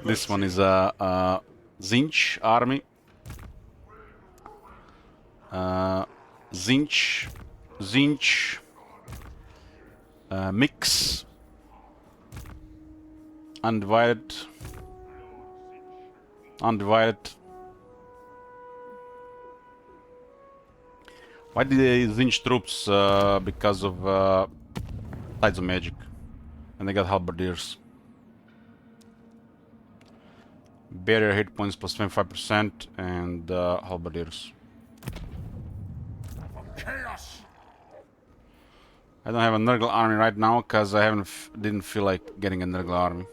S1: This one is a Zinch army. Zinch, mix, undivided. Why did they Zinch troops? Because of Tides of Magic. And they got halberdiers. Barrier hit points plus 25% and halberdiers.
S5: Chaos!
S1: I don't have a Nurgle army right now because I didn't feel like getting a Nurgle army.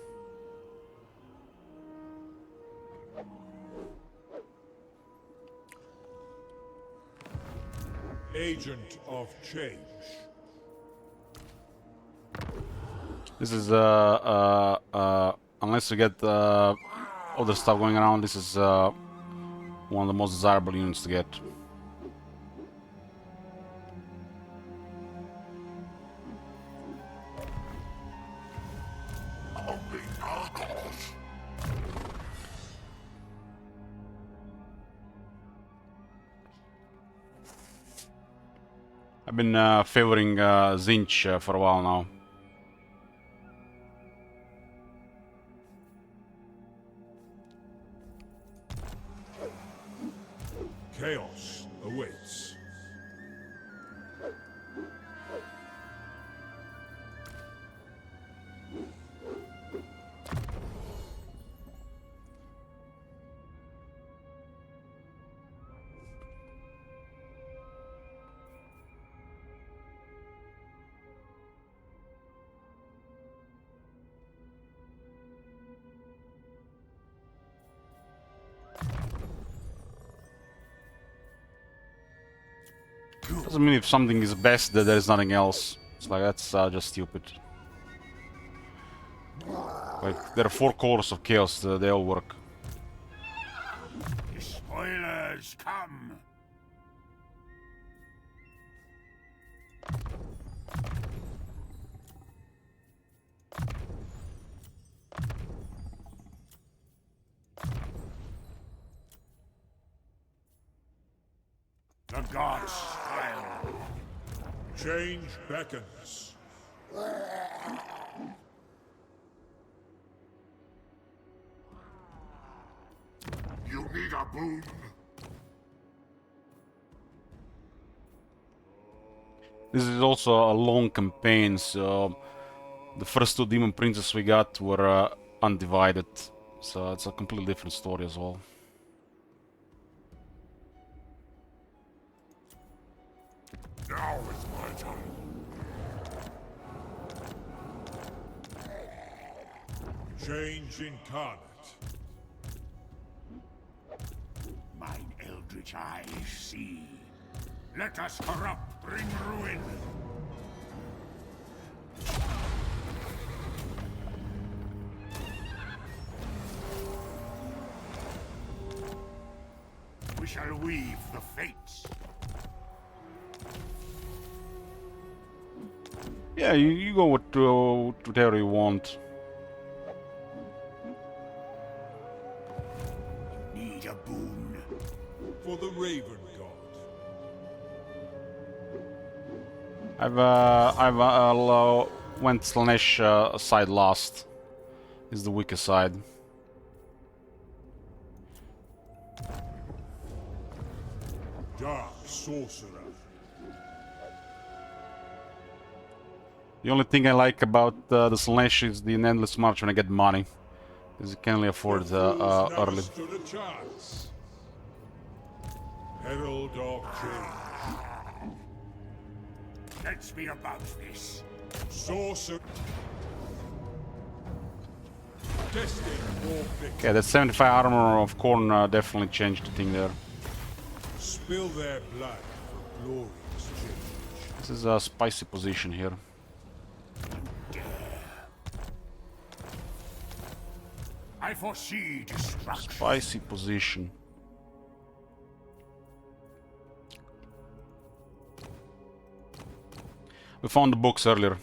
S8: Agent of change.
S1: This is unless you get other stuff going around, this is one of the most desirable units to get. I've been favoring Zinch for a while now.
S8: Chaos awaits.
S1: Doesn't mean if something is best that there is nothing else. It's like that's just stupid. Like there are 4 cores of chaos, they all work.
S5: The spoilers come! The gods smile.
S8: Change beckons.
S2: You need a boon?
S1: This is also a long campaign, so the first 2 demon princes we got were undivided, so it's a completely different story as well.
S2: Now is my time.
S8: Change incarnate.
S5: Mine eldritch eyes see. Let us corrupt bring ruin. We shall weave the fates.
S1: Yeah, you go with whatever you want.
S5: Need a boon.
S8: For the Raven God.
S1: I've went Slanesh side last. Is the weaker side.
S8: Dark sorcerer.
S1: The only thing I like about the Slanesh is the endless march when I get money. Because you can only afford early.
S8: Stood a chance. Herald of change.
S5: Let's be about this.
S8: Sorcerer. Destined for victory.
S1: Okay, that 75 armor of Khorne definitely changed the thing there.
S8: Spill their blood for glorious change.
S1: This is a spicy position here.
S5: I foresee destruction.
S1: Spicy position. We found the books earlier.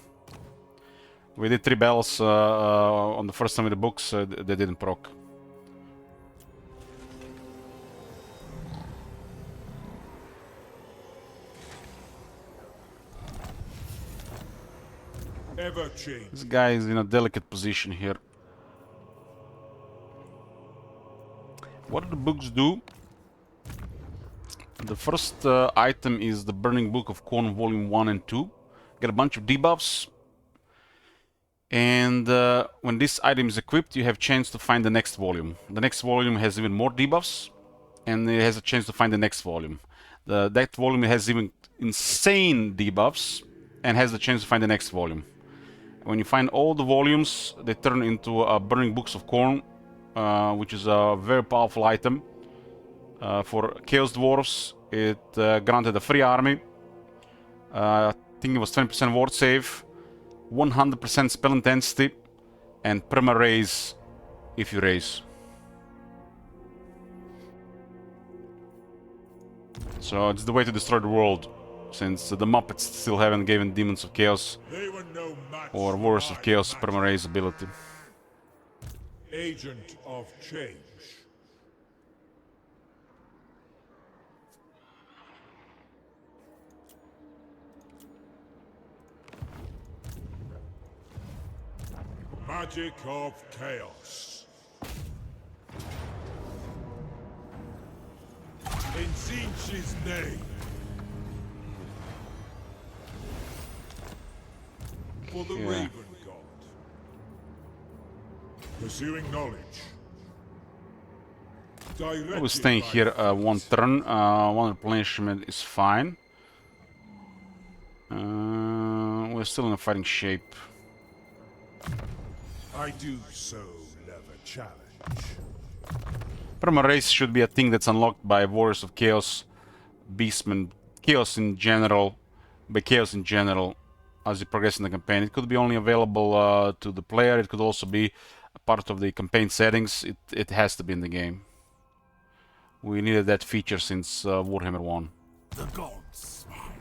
S1: We did 3 battles on the first time with the books, they didn't proc.
S8: Ever change.
S1: This guy is in a delicate position here. What do the books do? The first item is the Burning Book of Khorne Volume 1 and 2. Get a bunch of debuffs. And when this item is equipped, you have chance to find the next volume. The next volume has even more debuffs, and it has a chance to find the next volume. That volume has even insane debuffs, and has the chance to find the next volume. When you find all the volumes, they turn into Burning Books of Khorne, which is a very powerful item. For Chaos Dwarves, it granted a free army. I think it was 20% ward save. 100% spell intensity, and perma raise if you raise. So it's the way to destroy the world, since the Muppets still haven't given Demons of Chaos or Warriors of Chaos perma raise ability.
S8: Agent of change. Magic of chaos. In Zinch's name. For the Raven God. Pursuing knowledge.
S1: I was staying here one turn. One replenishment is fine. We're still in a fighting shape.
S8: I do so love a challenge.
S1: Perma race should be a thing that's unlocked by Warriors of Chaos, Beastmen, Chaos in general, by Chaos in general, as you progress in the campaign. It could be only available to the player, it could also be a part of the campaign settings. It has to be in the game. We needed that feature since Warhammer 1.
S3: The gods smile.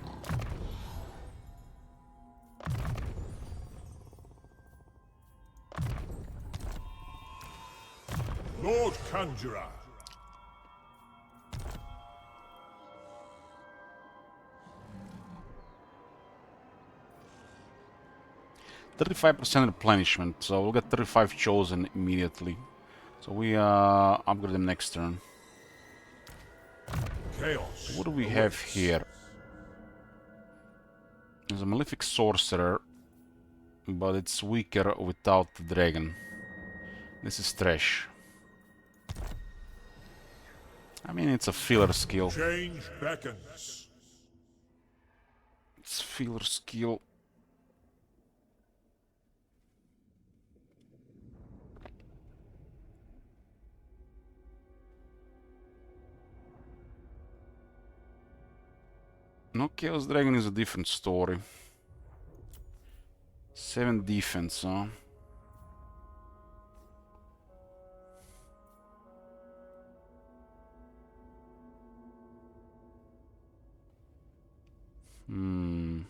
S8: Lord Conjurer.
S1: 35% replenishment, so we'll get 35 chosen immediately. So we upgrade them next turn.
S8: Chaos.
S1: What do we have here? There's a Malefic Sorcerer, but it's weaker without the dragon. This is trash. I mean, it's a filler skill.
S8: Change beckons.
S1: It's filler skill. No, Chaos Dragon is a different story. 7 defense, huh? Hmm.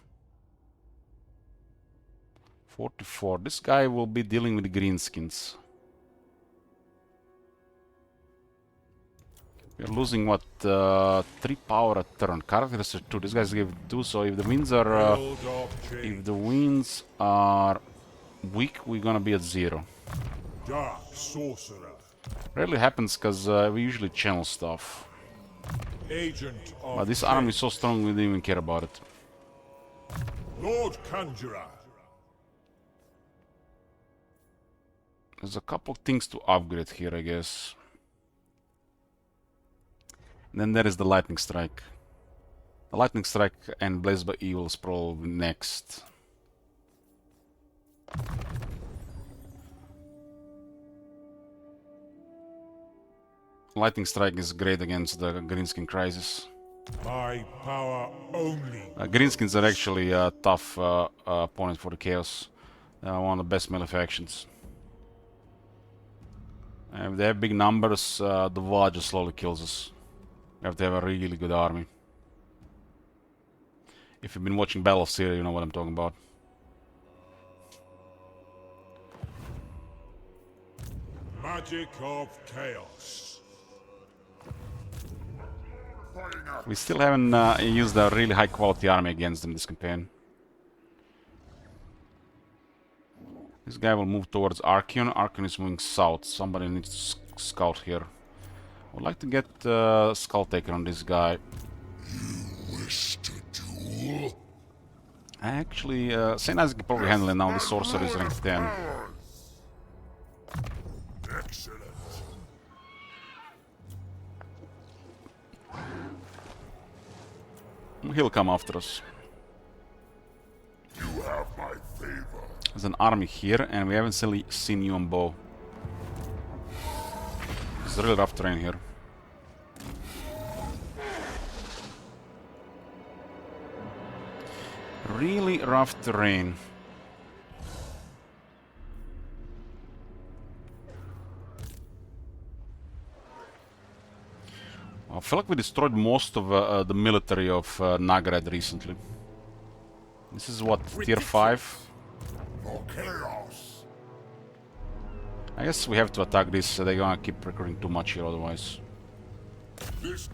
S1: 44. This guy will be dealing with the greenskins. We're losing what? 3 power a turn. Characters are 2. This guy's gave 2. So if the winds are weak, we're gonna be at 0.
S8: Dark sorcerer.
S1: Rarely happens because we usually channel stuff.
S8: Agent of
S1: But this army is so strong we didn't even care about it.
S8: Lord Conjurer.
S1: There's a couple things to upgrade here, I guess. And then there is the Lightning Strike. The Lightning Strike and Blazed by Evil is probably next. Lightning Strike is great against the Greenskin Crisis.
S8: My power only.
S1: Greenskins are actually a tough opponent for the Chaos. One of the best melee factions. If they have big numbers, the War just slowly kills us. You have to have a really good army. If you've been watching Battle of Syria, you know what I'm talking about.
S8: Magic of chaos.
S1: We still haven't used a really high quality army against them this campaign. This guy will move towards Archeon. Archeon is moving south. Somebody needs to scout here. I would like to get Skull Taker on this guy.
S2: You wish to duel?
S1: Actually, St. Isaac can probably handle it now. The sorcerer is rank 10.
S2: Excellent.
S1: He'll come after us.
S2: You have my favor.
S1: There's an army here, and we haven't seen you on bow. It's really rough terrain here. Really rough terrain. I feel like we destroyed most of the military of Nagrad recently. This is what, tier 5?
S2: For chaos.
S1: I guess we have to attack this, they're gonna keep recruiting too much here otherwise.
S2: This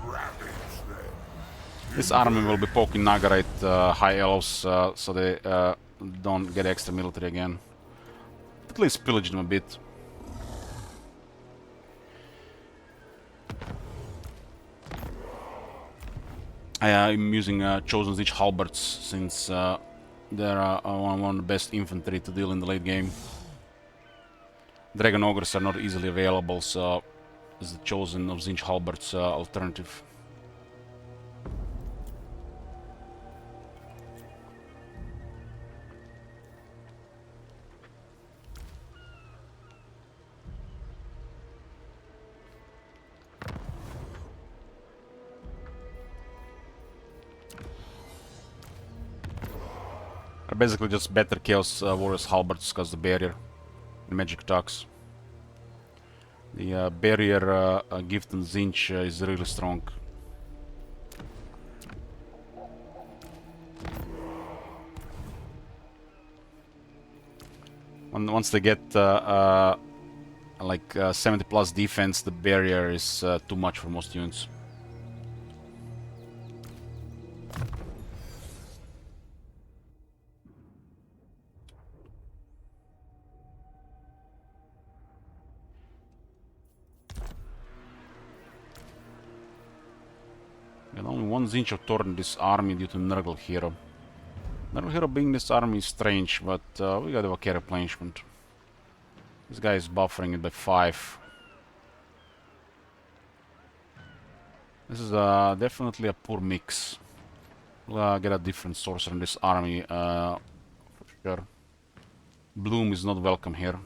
S2: ravage them.
S1: This army will be poking Nagarite high elves so they don't get extra military again. At least pillage them a bit. I'm using Chosen Siege Halberds since they're one of the best infantry to deal in the late game. Dragon Ogres are not easily available, so it's the Chosen of Siege Halberds alternative. Are basically just better Chaos Warriors Halberds because the barrier and magic attacks. The barrier gift and Zinch is really strong. Once they get like 70 plus defense, the barrier is too much for most units. And only one Zinch of Thor in this army due to Nurgle Hero. Nurgle Hero being this army is strange, but we got a care replenishment. This guy is buffering it by 5. This is definitely a poor mix. We'll get a different sorcerer in this army for sure. Bloom is not welcome here.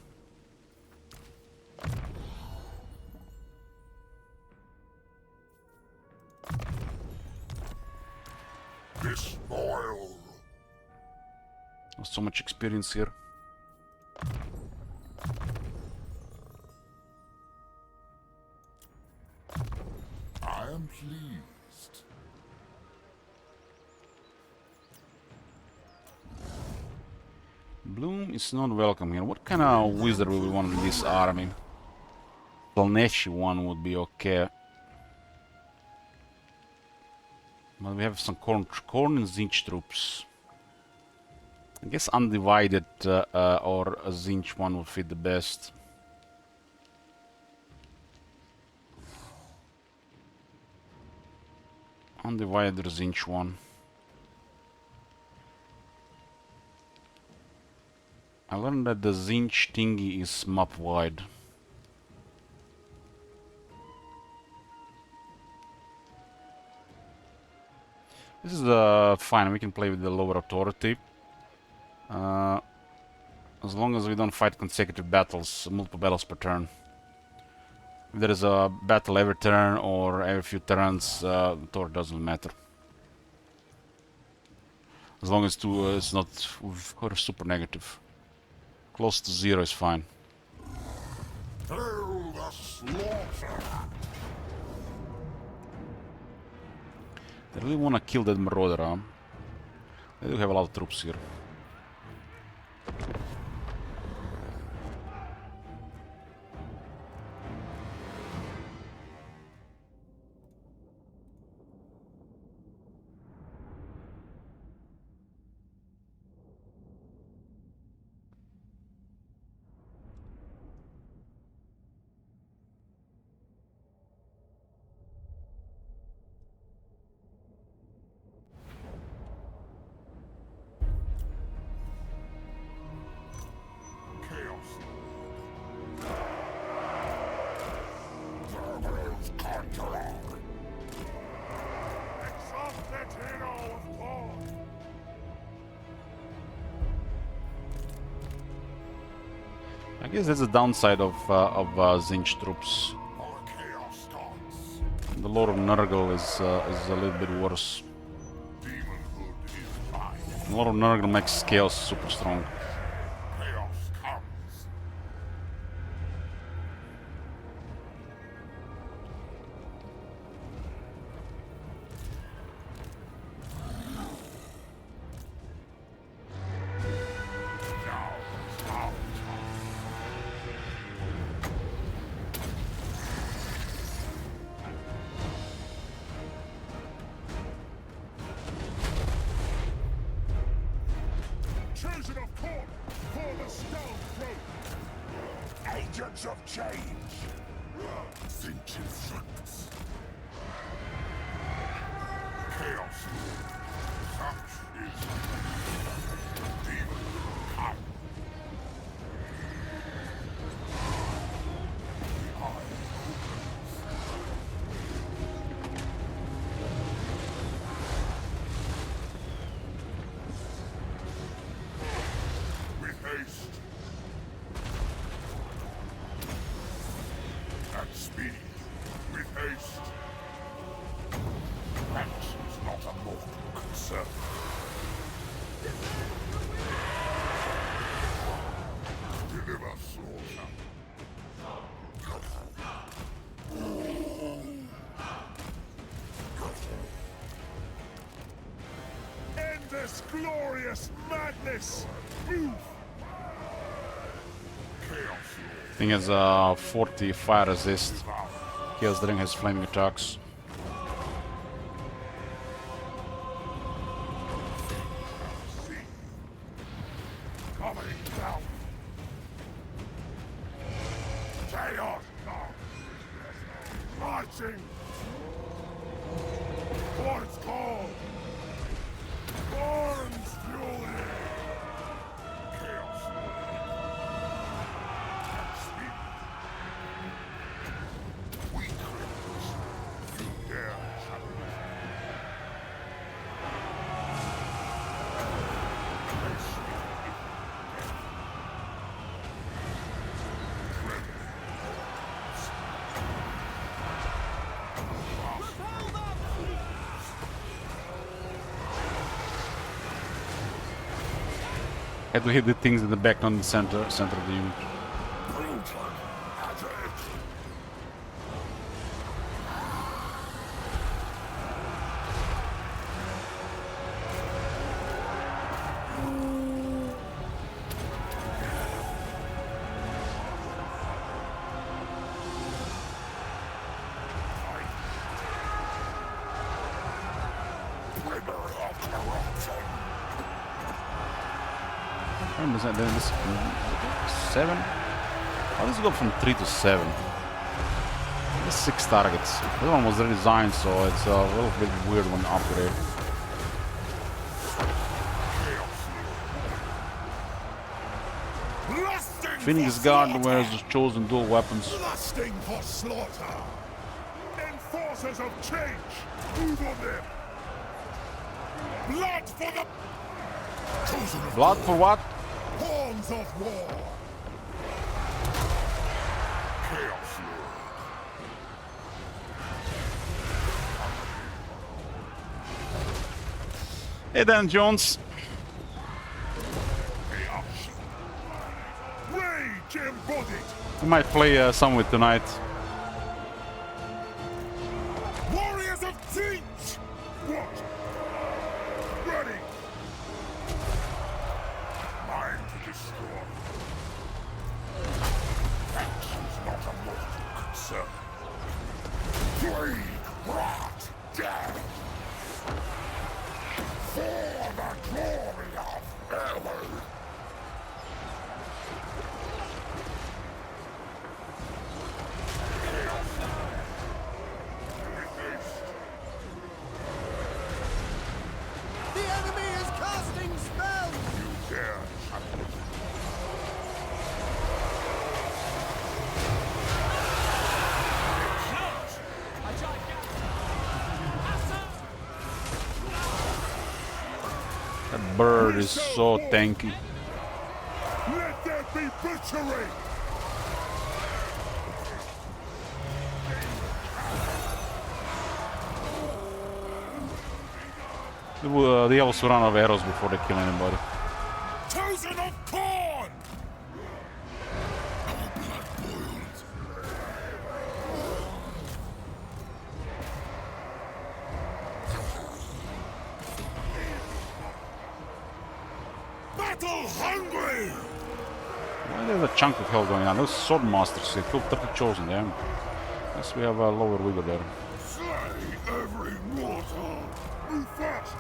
S2: Despoil.
S1: So much experience here.
S2: I am pleased.
S1: Bloom is not welcome here. What kind of wizard will we want in this army? Planeshi one would be okay. But we have some Corn and Zinch troops. I guess Undivided or a Zinch one would fit the best. Undivided or Zinch one. I learned that the Zinch thingy is map wide. This is fine, we can play with the lower authority. As long as we don't fight consecutive battles, multiple battles per turn. If there is a battle every turn or every few turns, Thor doesn't matter. As long as it's not super negative. Close to 0 is fine.
S2: Hail the slaughter.
S1: They really want to kill that Marauder, huh? They do have a lot of troops here. guess that's the downside of Zinch troops. The Lord of Nurgle is a little bit worse. The Lord of Nurgle makes Chaos super strong.
S3: Chosen of court for the stone throne. Agents of change.
S2: Think infects. Chaos. Such is demon come. With haste. At speed. With haste. Ranks not a mortal concern. Deliver slaughter.
S3: End this glorious madness. Move.
S1: Thing has 40 fire resist. Heals during his flaming attacks.
S3: Coming down. Chaos. Marching. What's called? Born's fury. Chaos. Speed. Weaklings. You dare challenge.
S1: Had to hit the things in the back, not in the center of the unit. Then this 7? How does it go from 3 to 7? There's 6 targets. This one was redesigned, so it's a little bit weird when upgrade. Phoenix Guard wears the chosen dual weapons.
S3: Lusting for slaughter. Enforcers of change. Move on them. Blood for the
S1: Blood for what?
S3: Horns of war. Chaos
S1: Hey Dan Jones.
S3: Rage embodied.
S1: We might play some with tonight.
S3: Warriors of Teach. What? Ready. Mine to destroy. That is not a mortal concern. Plague, rot, death. For the glory of Hell.
S12: The enemy is casting spells!
S3: You dare challenge.
S1: That bird is so tanky.
S3: Let there be butchery!
S1: The elves run out of arrows before they kill anybody.
S3: Chosen of corn!
S2: Our blood boils.
S3: Battle hungry!
S1: Why there's a chunk of hell going on? Those sword masters, they killed 30 chosen them. Guess we have a lower wiggle there.
S3: Slay every mortal! Move fast!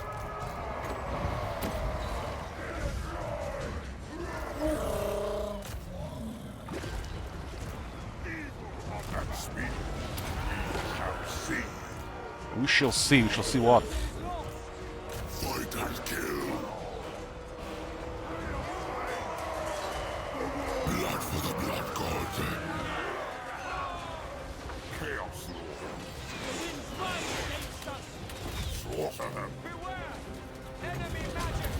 S1: We shall see. We shall see what.
S2: Fight and kill. Blood for the blood gods.
S3: Chaos Lord. Slaughter them.
S6: Enemy magic!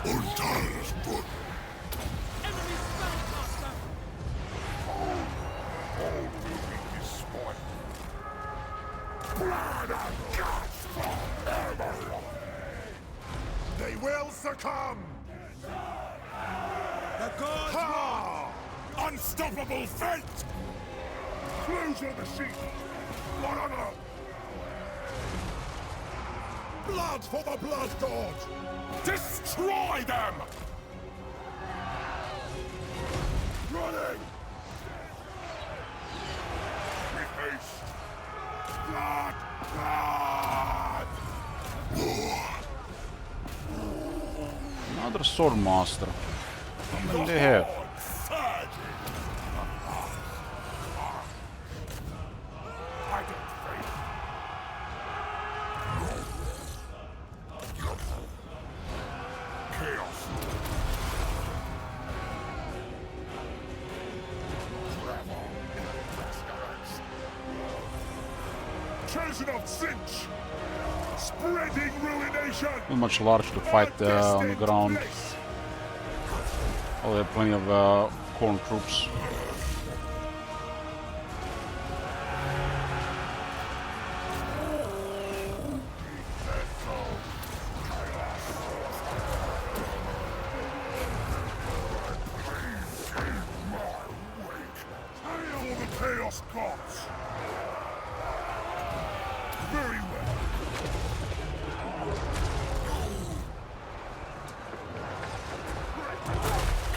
S2: Untie his foot.
S6: Enemy spellcaster!
S3: All will be destroyed. Blood and guts forever! They will succumb!
S12: The gods
S3: Ha! Unstoppable fate! Close your machine! What honor! Blood for the blood god! Destroy them! Running! With haste! Blood! Blood!
S1: Another sword master. How many they have?
S3: Chosen of Cinch! Spreading ruination!
S1: Not much large to fight on the ground. Oh, they have plenty of corn troops.
S3: For the Chaos Gods! Very well.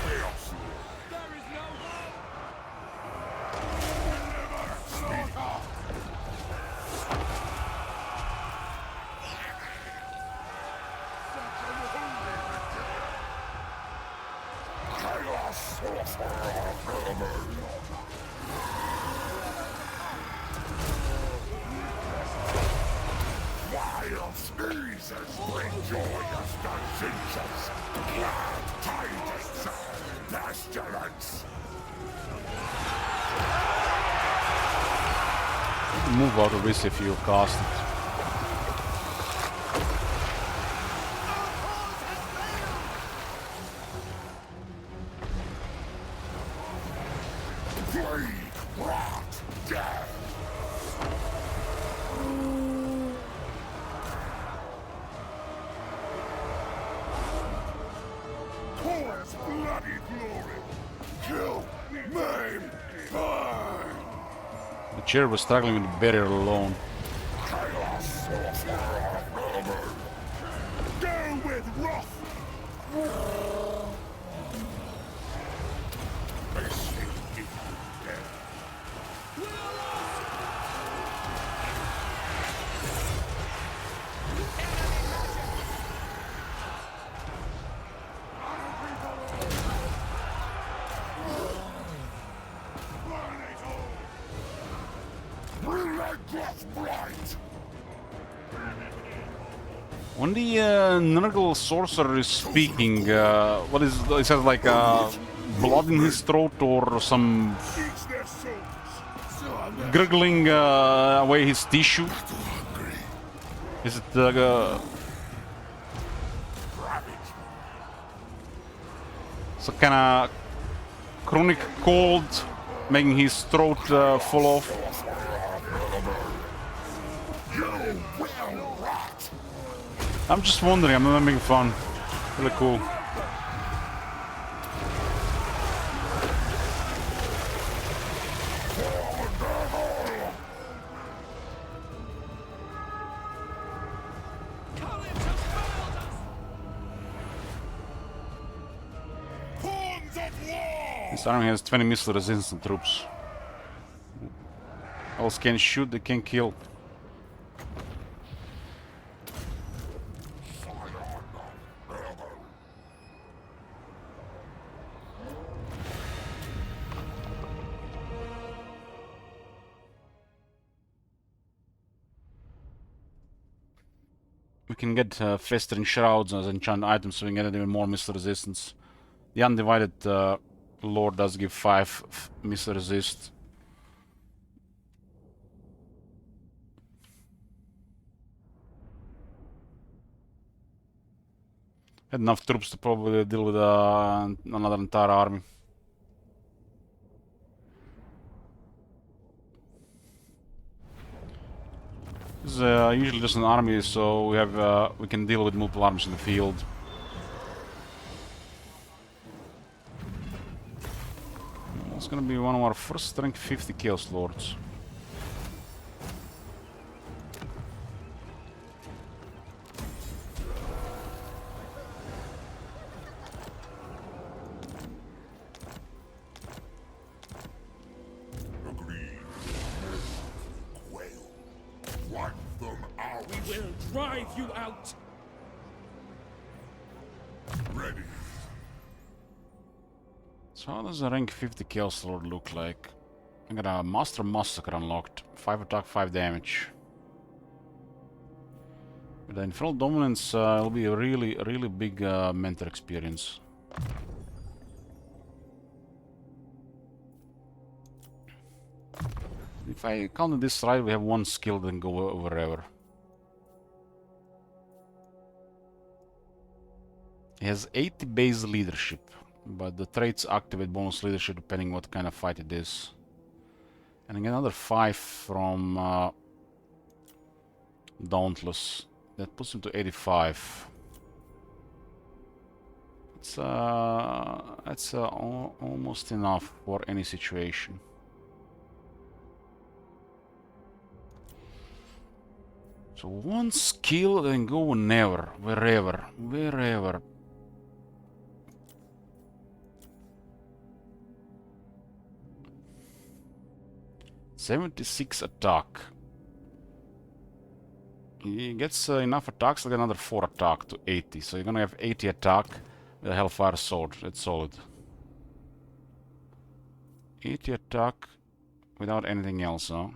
S3: Chaos
S6: There is no hope!
S3: Chaos Sorcerer! Wild sneezes bring joyous diseases, glad tidings, pestilence.
S1: Move out of this if you cast it.
S3: Plague, rot, death. Tor's bloody glory. Kill, maim, burn.
S1: The chair was struggling with the barrier alone.
S3: Chaos Sorcerer Hammer. Go with wrath. May sleep in death. Relentless blight.
S1: When the Nurgle sorcerer is speaking, what is it? Says like blood in his throat or some
S3: Eats their souls.
S1: gurgling away his tissue. Is it so kind of chronic cold, making his throat fall off. I'm just wondering, I'm not making fun. Really cool. This army has 20 missile resistant troops. Else can shoot, they can kill. We can get festering shrouds as enchant items, so we can get even more missile resistance. The undivided lord does give 5 missile resist. Had enough troops to probably deal with another entire army. This is usually just an army, so we can deal with multiple armies in the field. It's gonna be one of our first rank 50 Chaos Lords.
S11: We will drive you out!
S2: Ready.
S1: So how does a rank 50 Chaos Lord look like? I got a Master Massacre unlocked. 5 attack, 5 damage. With the Infernal Dominance, it'll be a really big mentor experience. If I counted this right, we have 1 skill that can go wherever. He has 80 base leadership, but the traits activate bonus leadership depending what kind of fight it is. And again another 5 from Dauntless. That puts him to 85. It's that's almost enough for any situation. So 1 skill then go wherever. 76 attack. He gets enough attacks, like another 4 attack to 80. So you're gonna have 80 attack with a Hellfire Sword. That's solid. 80 attack without anything else, huh?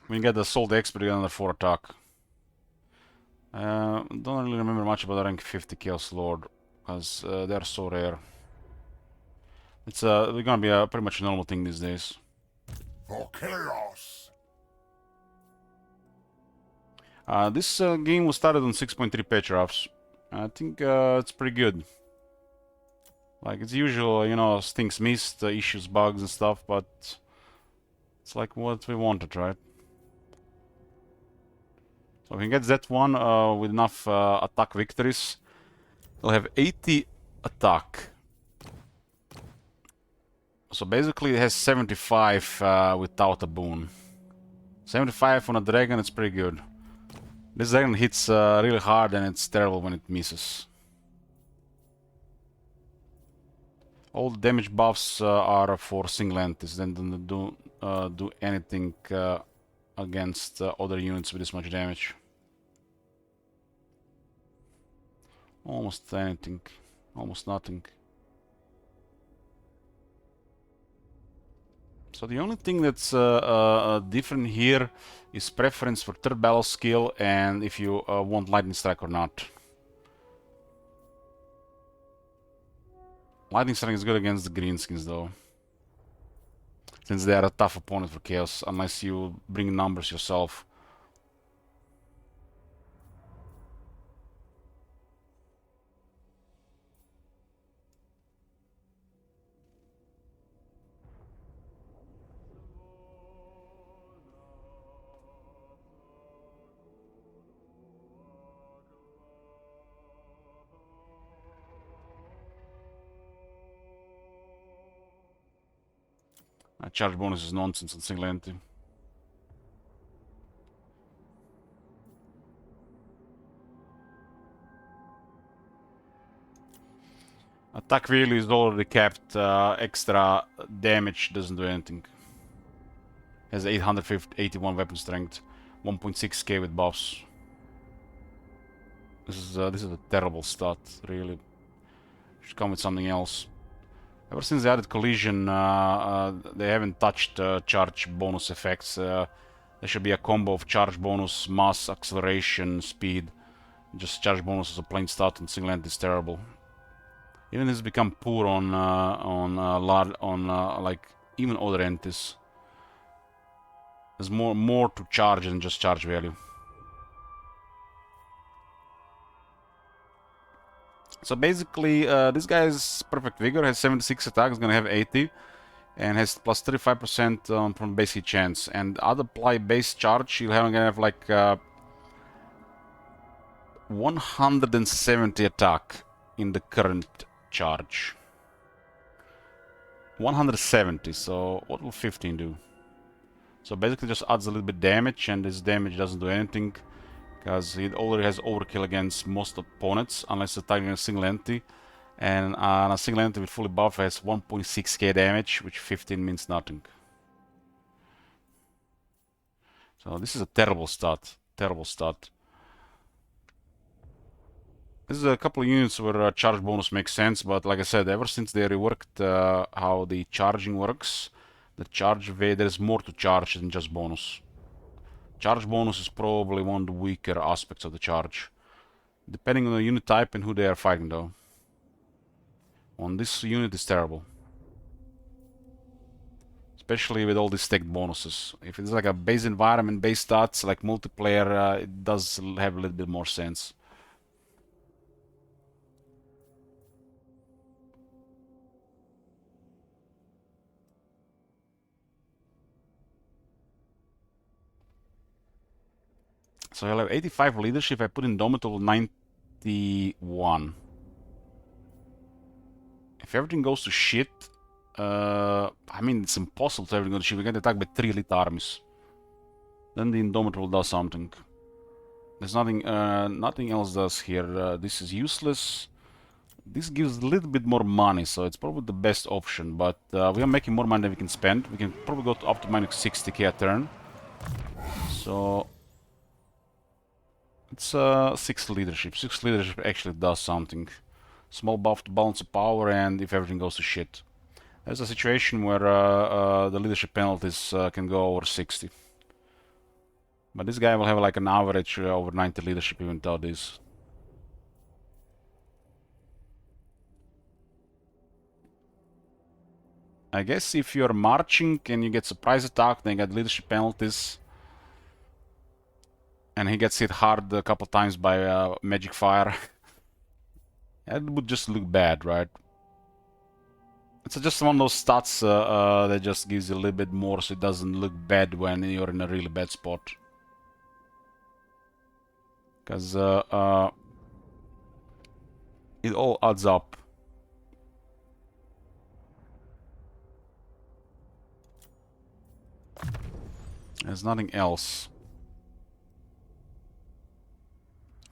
S1: We get the Assault Expert, another 4 attack. Don't really remember much about the rank 50 Chaos Lord, because they're so rare. It's they're gonna be a pretty much a normal thing these days.
S2: For chaos.
S1: This game was started on 6.3 patch drafts. I think it's pretty good. Like it's usual, you know, things missed, issues, bugs and stuff, but it's like what we wanted, right? So if he gets that one with enough attack victories, he'll have 80 attack. So basically it has 75 without a boon. 75 on a dragon, it's pretty good. This dragon hits really hard and it's terrible when it misses. All the damage buffs are for single entities, then don't do anything against other units with this much damage. Almost anything, almost nothing. So the only thing that's different here is preference for third battle skill and if you want lightning strike or not. Lightning Strike is good against the greenskins though, since they are a tough opponent for Chaos, unless you bring numbers yourself. Charge bonus is nonsense on single entity. Attack value is already capped. Extra damage doesn't do anything. Has 881 weapon strength, 1.6k with buffs. This is a terrible stat. Really, should come with something else. Ever since they added collision, they haven't touched charge bonus effects. There should be a combo of charge bonus, mass, acceleration, speed. Just charge bonus as a plain stat on single entity is terrible. Even it's become poor on like even other entities. There's more to charge than just charge value. So basically, this guy's perfect vigor has 76 attack, is gonna have 80, and has plus 35% from basic chance. And other apply base charge, he'll gonna have like 170 attack in the current charge. 170. So what will 15 do? So basically, just adds a little bit damage, and this damage doesn't do anything, because he already has overkill against most opponents, unless attacking a single entity. And on a single entity with fully buff has 1.6k damage, which 15 means nothing. So this is a terrible stat. Terrible stat. This is a couple of units where charge bonus makes sense, but like I said, ever since they reworked how the charging works, the charge there's more to charge than just bonus. Charge bonus is probably one of the weaker aspects of the charge, depending on the unit type and who they are fighting though. On this unit is terrible, especially with all these stacked bonuses. If it's like a base environment, base stats, like multiplayer, it does have a little bit more sense. So I'll have 85 leadership. I put Indomitable 91. If everything goes to shit, I mean, it's impossible to everything go to shit. We get attacked by 3 elite armies. Then the Indomitable does something. There's nothing else does here. This is useless. This gives a little bit more money, so it's probably the best option. But we are making more money than we can spend. We can probably go up to minus 60k a turn. So it's 6 leadership. 6 leadership actually does something. Small buff to balance of power, and if everything goes to shit. There's a situation where the leadership penalties can go over 60. But this guy will have like an average over 90 leadership even without this. I guess if you're marching and you get surprise attack, then you get leadership penalties. And he gets hit hard a couple times by magic fire. It would just look bad, right? It's just one of those stats that just gives you a little bit more so it doesn't look bad when you're in a really bad spot. Because it all adds up. There's nothing else.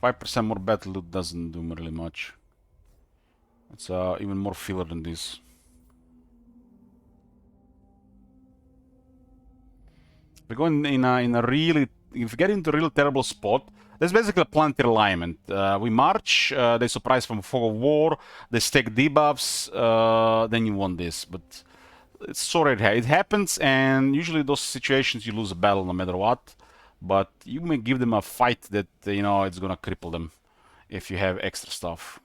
S1: 5% more battle loot doesn't do really much. It's even more filler than this. We go in a really, if we get into a real terrible spot, there's basically a planetary alignment. We march, they surprise from fog of war, they stack debuffs, then you want this. But it's sorry it happens, and usually those situations you lose a battle no matter what. But you may give them a fight that, you know, it's gonna cripple them if you have extra stuff.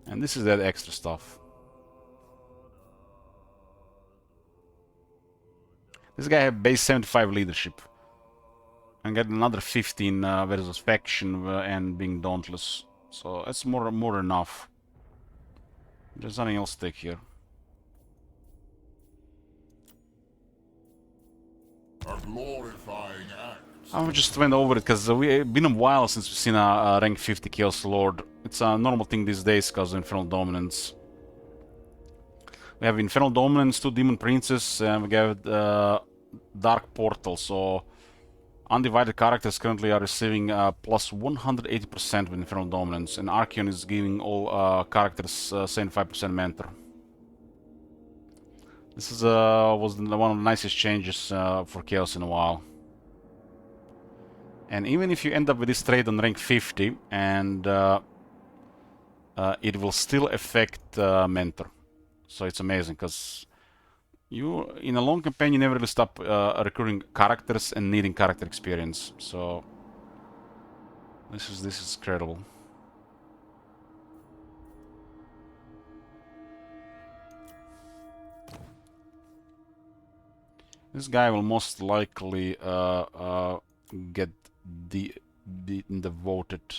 S1: And this is that extra stuff. This guy had base 75 leadership. And get another 15 versus faction and being dauntless. So that's more than enough. There's nothing else to take here.
S2: A glorifying act.
S1: I just went over it because it's been a while since we've seen a rank 50 Chaos Lord. It's a normal thing these days because of Infernal Dominance. We have Infernal Dominance, 2 Demon Princes, and we have Dark Portal. So undivided characters currently are receiving plus 180% with Infernal Dominance, and Archeon is giving all characters 75% mentor. This is was one of the nicest changes for Chaos in a while. And even if you end up with this trade on rank 50, and it will still affect mentor. So it's amazing, because you, in a long campaign, you never really stop recruiting characters and needing character experience. So this is incredible. This guy will most likely get devoted.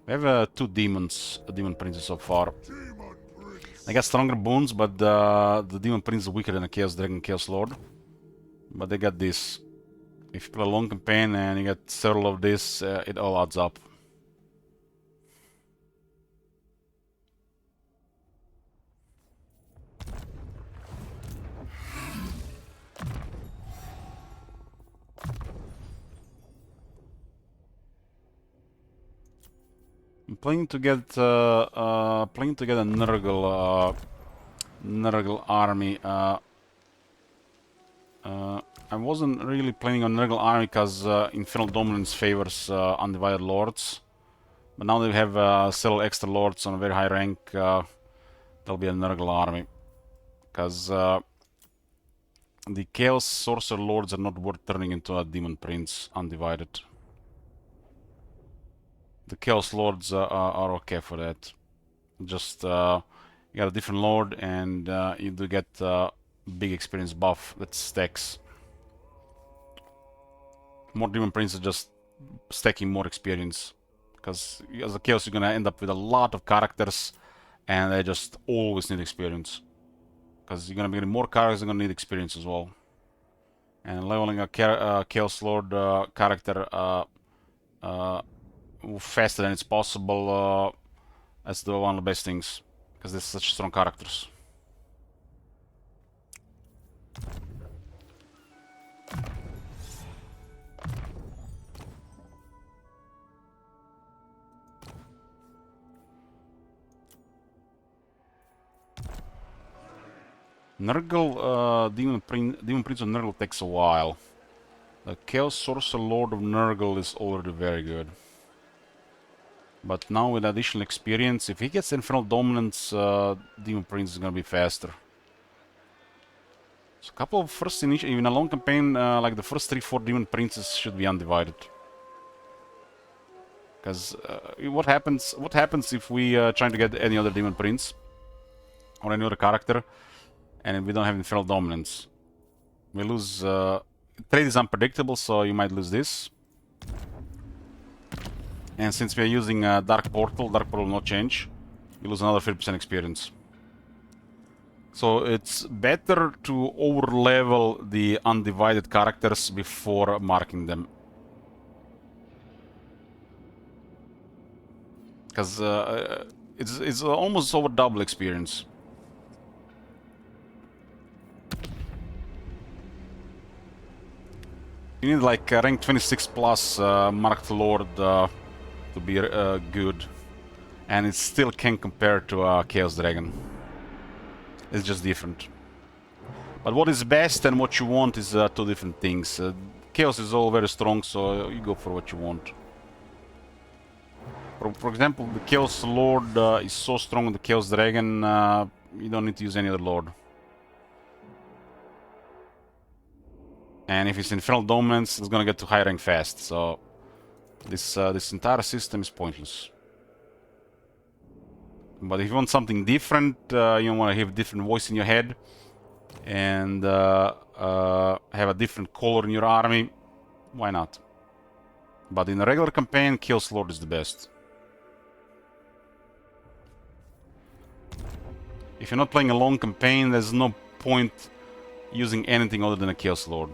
S1: We have 2 demon princes so far. They got stronger boons, but the demon prince is weaker than a Chaos Dragon, Chaos Lord. But they got this. If you play a long campaign and you get several of this, it all adds up. I'm planning to get a Nurgle army. I wasn't really planning on Nurgle army because Infernal Dominance favors Undivided Lords. But now that we have several extra Lords on a very high rank, there'll be a Nurgle army. Because the Chaos Sorcerer Lords are not worth turning into a Demon Prince Undivided. The Chaos Lords are okay for that. Just you got a different Lord, and you do get big experience buff that stacks. More Demon Prince are just stacking more experience. Because as a Chaos, you're gonna end up with a lot of characters, and they just always need experience. Because you're gonna be getting more characters, you're gonna need experience as well. And leveling a Chaos Lord character faster than it's possible, that's one of the best things, because they're such strong characters. Nurgle, Demon Prince of Nurgle takes a while. The Chaos Sorcerer Lord of Nurgle is already very good. But now with additional experience, if he gets Infernal Dominance, Demon Prince is gonna be faster. So a couple of first initial, even a long campaign, like the first 3-4 Demon Princes should be undivided. Because what happens if we try to get any other Demon Prince or any other character, and we don't have Infernal Dominance? We lose. Trade is unpredictable, so you might lose this. And since we are using Dark Portal will not change. You lose another 50% experience. So it's better to over-level the undivided characters before marking them. Because it's almost over double experience. You need like rank 26 plus marked Lord to be good, and it still can compare to Chaos Dragon. It's just different. But what is best and what you want is 2 different things. Chaos is all very strong, so you go for what you want. For example, the Chaos Lord is so strong with the Chaos Dragon, you don't need to use any other Lord. And if it's Infernal Dominance, it's gonna get to high rank fast, so this entire system is pointless. But if you want something different, you want to have a different voice in your head, and have a different color in your army, why not? But in a regular campaign, Chaos Lord is the best. If you're not playing a long campaign, there's no point using anything other than a Chaos Lord.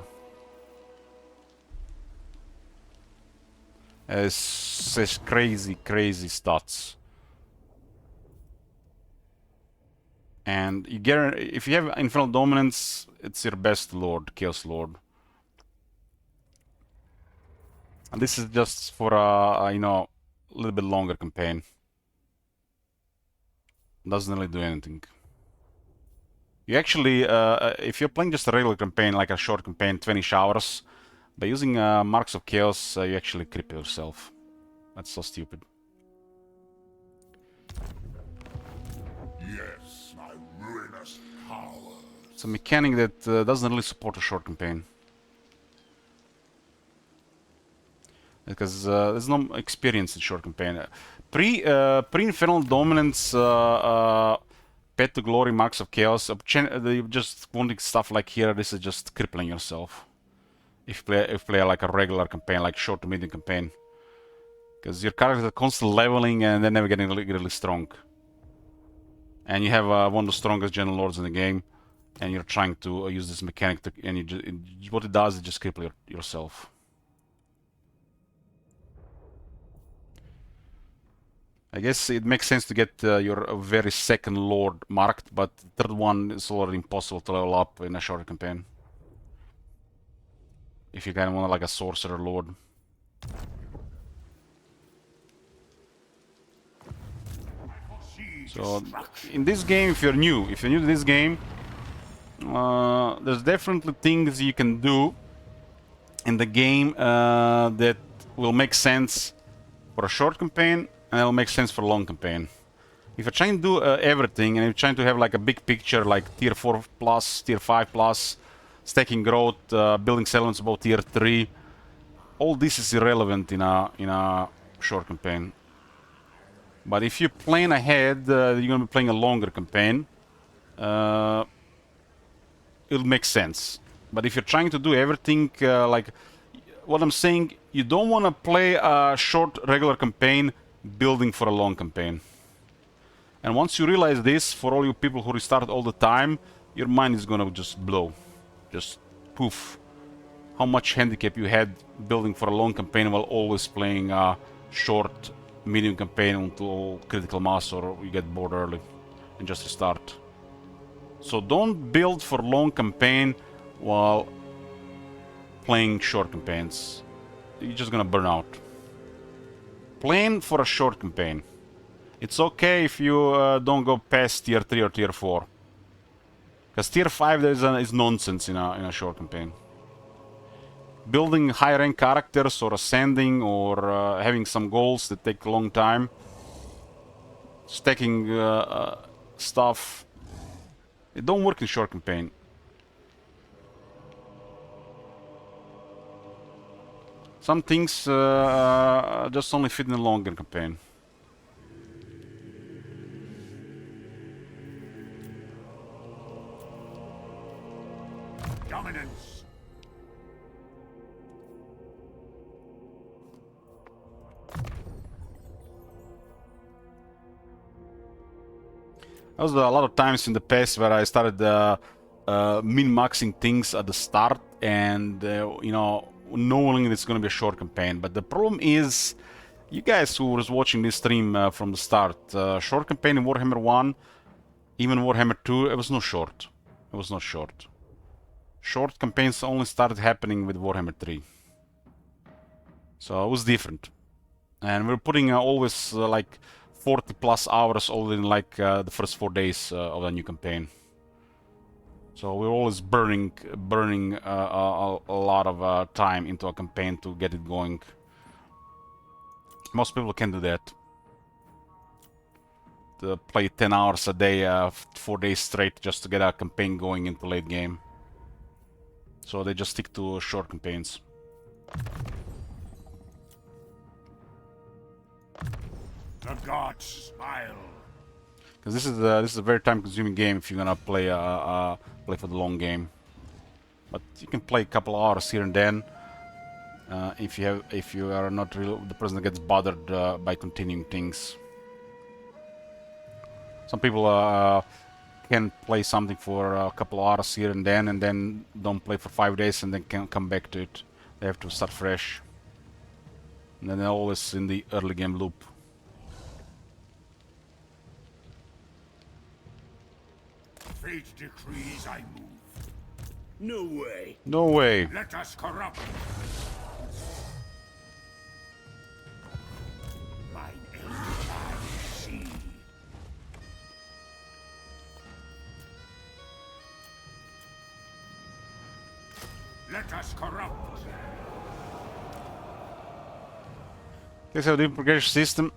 S1: It's such crazy, crazy stats. And you get, if you have Infernal Dominance, it's your best Lord, Chaos Lord. And this is just for a, you know, a little bit longer campaign. Doesn't really do anything. You actually, if you're playing just a regular campaign, like a short campaign, 20 hours, by using Marks of Chaos, you actually cripple yourself. That's so stupid.
S2: Yes, my ruinous power.
S1: It's a mechanic that doesn't really support a short campaign. Because there's no experience in short campaign. Pre-Infernal Dominance, Path to Glory, Marks of Chaos, you just wanting stuff like here, this is just crippling yourself. If you play like a regular campaign, like short to medium campaign. Because your characters are constantly leveling and they're never getting really strong. And you have one of the strongest General Lords in the game, and you're trying to use this mechanic, and what it does is just cripple yourself. I guess it makes sense to get your very second Lord marked, but the third one is already impossible to level up in a shorter campaign. If you kind of want like a Sorcerer Lord. So, in this game, if you're new to this game, there's definitely things you can do in the game that will make sense for a short campaign, and it'll make sense for a long campaign. If you're trying to do everything, and you're trying to have like a big picture, like tier 4 plus, tier 5 plus, stacking growth, building settlements above tier 3, all this is irrelevant in a short campaign. But if you plan ahead, you're gonna be playing a longer campaign. It'll make sense. But if you're trying to do everything, like what I'm saying, you don't want to play a short regular campaign building for a long campaign. And once you realize this, for all you people who restart all the time, your mind is gonna just blow. Just poof. How much handicap you had building for a long campaign while always playing a short, medium campaign until critical mass or you get bored early and just restart. So don't build for long campaign while playing short campaigns. You're just gonna burn out. Plan for a short campaign. It's okay if you don't go past tier 3 or tier 4. Because tier 5 is nonsense in a short campaign. Building high rank characters or ascending or having some goals that take a long time. Stacking stuff. It don't work in short campaign. Some things just only fit in a longer campaign.
S5: Dominance.
S1: There was a lot of times in the past where I started min-maxing things at the start and, you know, knowing it's going to be a short campaign. But the problem is, you guys who was watching this stream from the start, short campaign in Warhammer 1, even Warhammer 2, it was not short. It was not short. Short campaigns only started happening with Warhammer 3. So it was different. And we're putting always like 40 plus hours already in like the first 4 days of the new campaign. So we're always burning a lot of time into a campaign to get it going. Most people can do that. To play 10 hours a day, 4 days straight just to get a campaign going into late game. So they just stick to short campaigns.
S5: The gods smile.
S1: Because this is a very time-consuming game if you're gonna play play for the long game. But you can play a couple of hours here and then if you are not the person that gets bothered by continuing things. Some people can play something for a couple of hours here and then don't play for 5 days and then can come back to it. They have to start fresh. And then they're always in the early game loop.
S5: Fate decrees I move.
S11: No way.
S1: No way.
S5: Let us corrupt. Mine end I see. Let us corrupt.
S1: Guess how the progression system.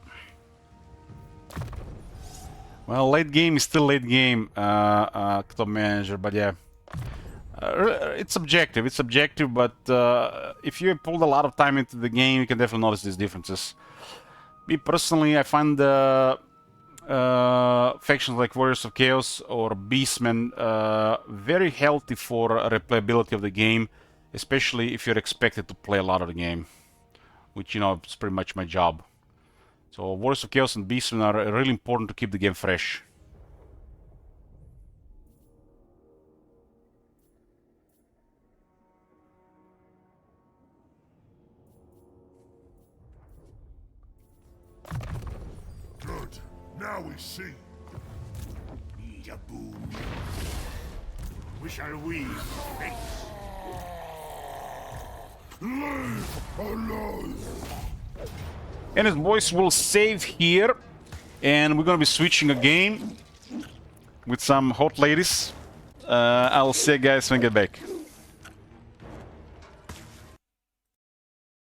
S1: Well, late game is still late game, top manager, but yeah. It's subjective, but if you pulled a lot of time into the game, you can definitely notice these differences. Me personally, I find factions like Warriors of Chaos or Beastmen very healthy for replayability of the game, especially if you're expected to play a lot of the game, which, you know, is pretty much my job. So Warriors of Chaos and Beastmen are really important to keep the game fresh.
S3: Good. Now we see.
S5: Need a boon. We shall weave fates.
S3: Leave alone.
S1: And his voice will save here, and we're gonna be switching a game with some hot ladies. I'll see you guys when I get back.